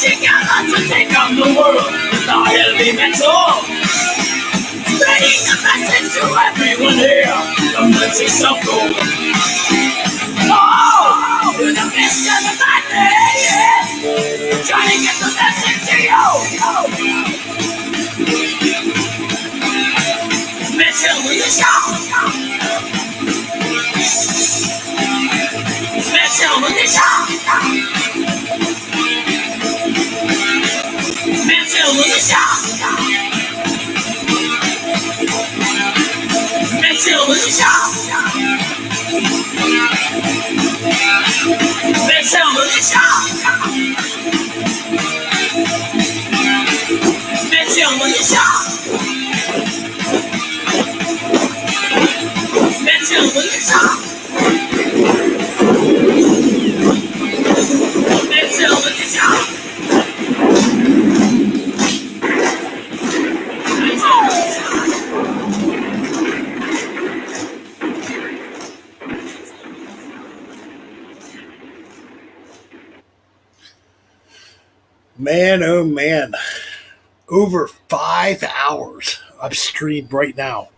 together to take on the world with our heavy metal. Spreading the message to everyone here. The message of gold. Oh, to the best of the madness. Trying to get the message to you. Mitchell with the shout. Mitchell with the shout. Mitchell with the shout. Mitchell with the shout. Mitchell with the shout. Mitchell with the shout. Mitchell with the shout. Mitchell with the shout. Man, oh man. Over 5 hours I've streamed right now.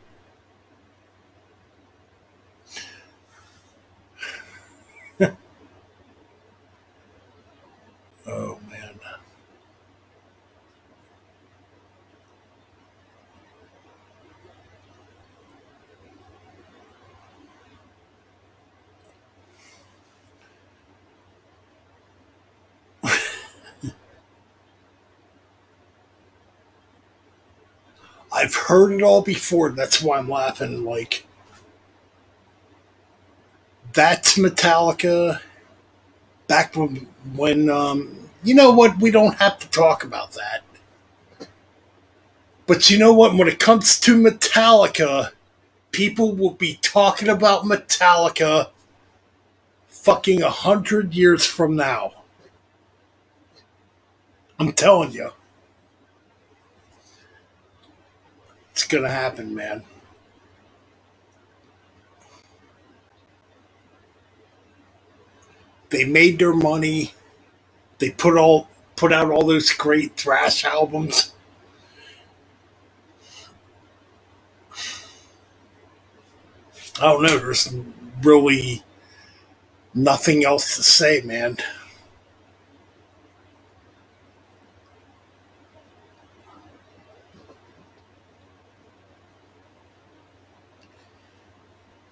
Oh man. I've heard it all before. That's why I'm laughing. Like, that's Metallica. Back when you know what? We don't have to talk about that. But you know what? When it comes to Metallica, people will be talking about Metallica fucking 100 years from now. I'm telling you. It's gonna happen, man. They made their money. They put out all those great thrash albums. I don't know. There's really nothing else to say, man.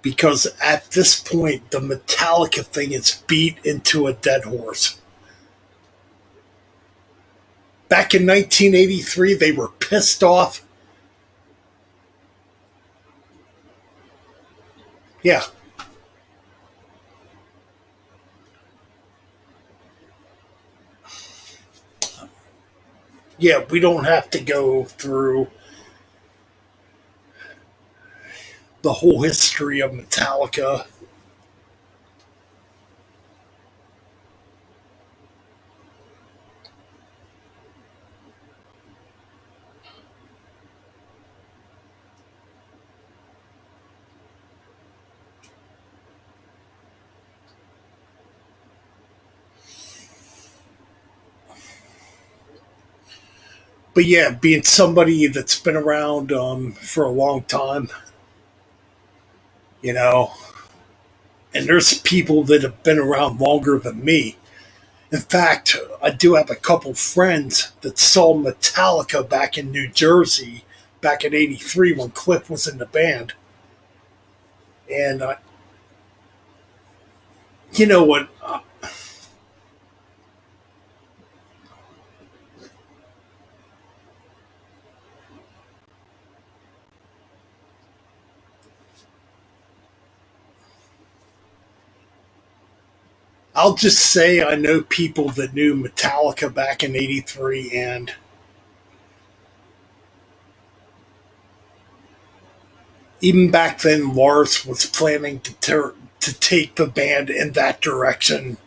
Because at this point, the Metallica thing is beat into a dead horse. Back in 1983, they were pissed off. Yeah. Yeah, we don't have to go through the whole history of Metallica. But yeah, being somebody that's been around for a long time, you know, and there's people that have been around longer than me. In fact, I do have a couple friends that saw Metallica back in New Jersey back in '83 when Cliff was in the band. And you know what? I'll just say I know people that knew Metallica back in '83, and even back then, Lars was planning to take the band in that direction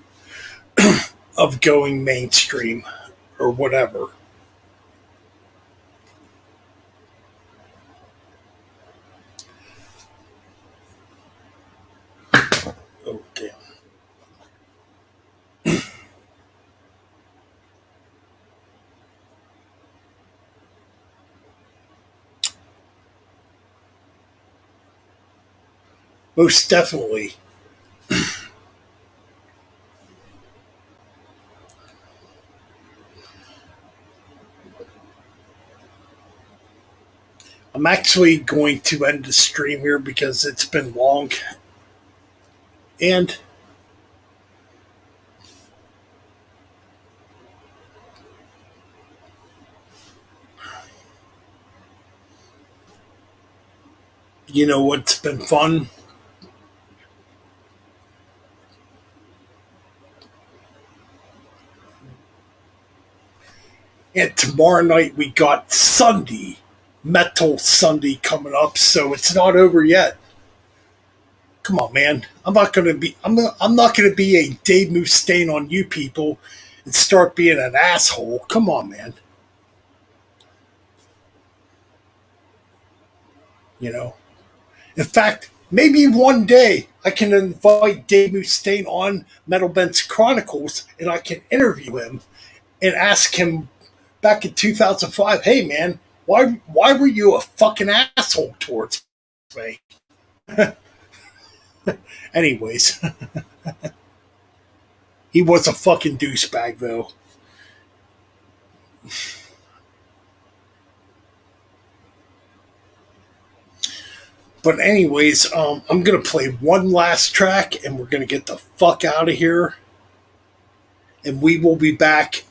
of going mainstream or whatever. Oh, damn. Most definitely. I'm actually going to end the stream here because it's been long. And you know what's been fun? And tomorrow night we got Sunday, Metal Sunday coming up, so it's not over yet. Come on, man. I'm not gonna be a Dave Mustaine on you people and start being an asshole. Come on, man. You know. In fact, maybe one day I can invite Dave Mustaine on Metal Ben's Chronicles and I can interview him and ask him back in 2005, hey man, why were you a fucking asshole towards me? Anyways, he was a fucking douchebag though. But anyways, I'm gonna play one last track and we're gonna get the fuck out of here. And we will be back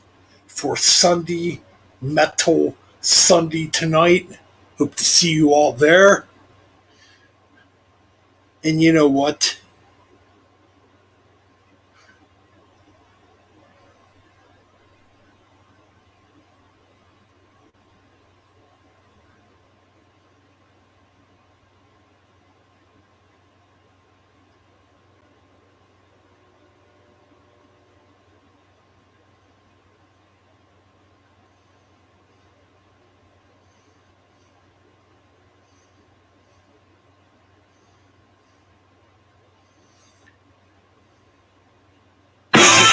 for Sunday Metal Sunday tonight. Hope to see you all there. And you know what?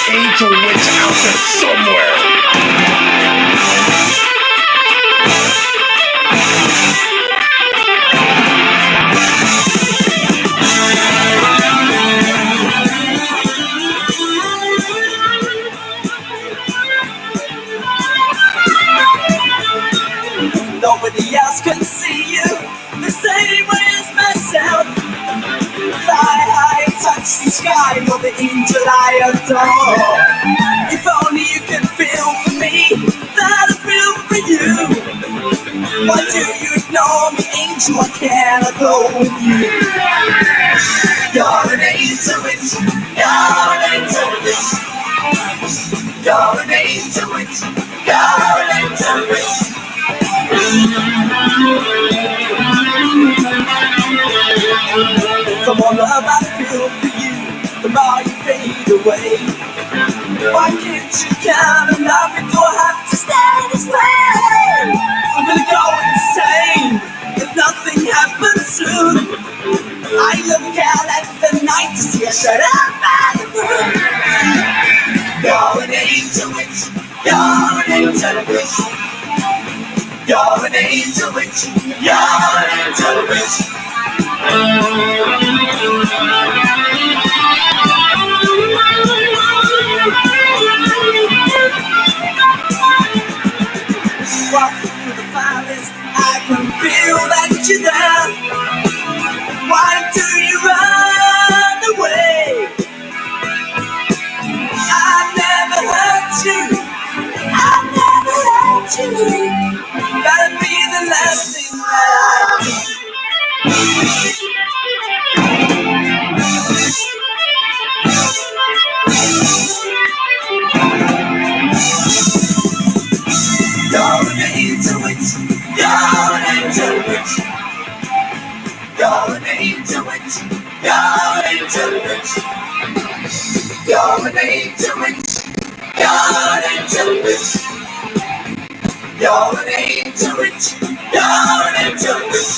Angel Witch out there somewhere. Nobody else can see you the same way as myself. Fly high, touch the sky, you're the angel I adore. If only you can feel for me that I feel for you. Why do you ignore me, angel? I cannot go with you. You're an angel witch. You're an angel witch. You're an angel witch. You're an angel witch. The more love I feel for you, the more you fade away. Why can't you count on love me? Do I have to stay this way? I'm gonna go insane if nothing happens soon. I look out at the night to see a shut up by the moon. You're an angel witch. You're an angel witch. You're an angel witch. You're an angel witch. Walking through the forest, I can feel that you're there. Why do you run away? I never hurt you. I never hurt you. That'd be the last thing that I do. You're an angel witch. You're an angel witch. You're an angel witch. You're an angel witch. You're an angel witch. You're an angel witch. You're an angel witch. You're an angel witch.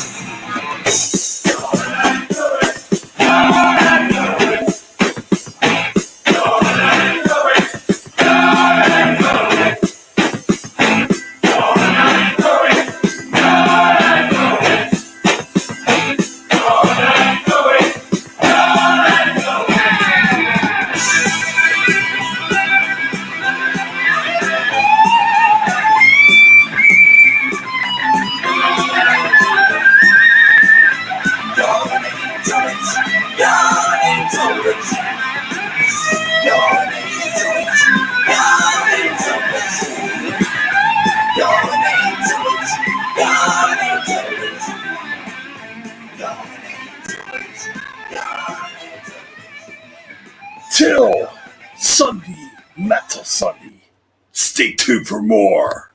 until Sunday, Metal Sunday, stay tuned for more.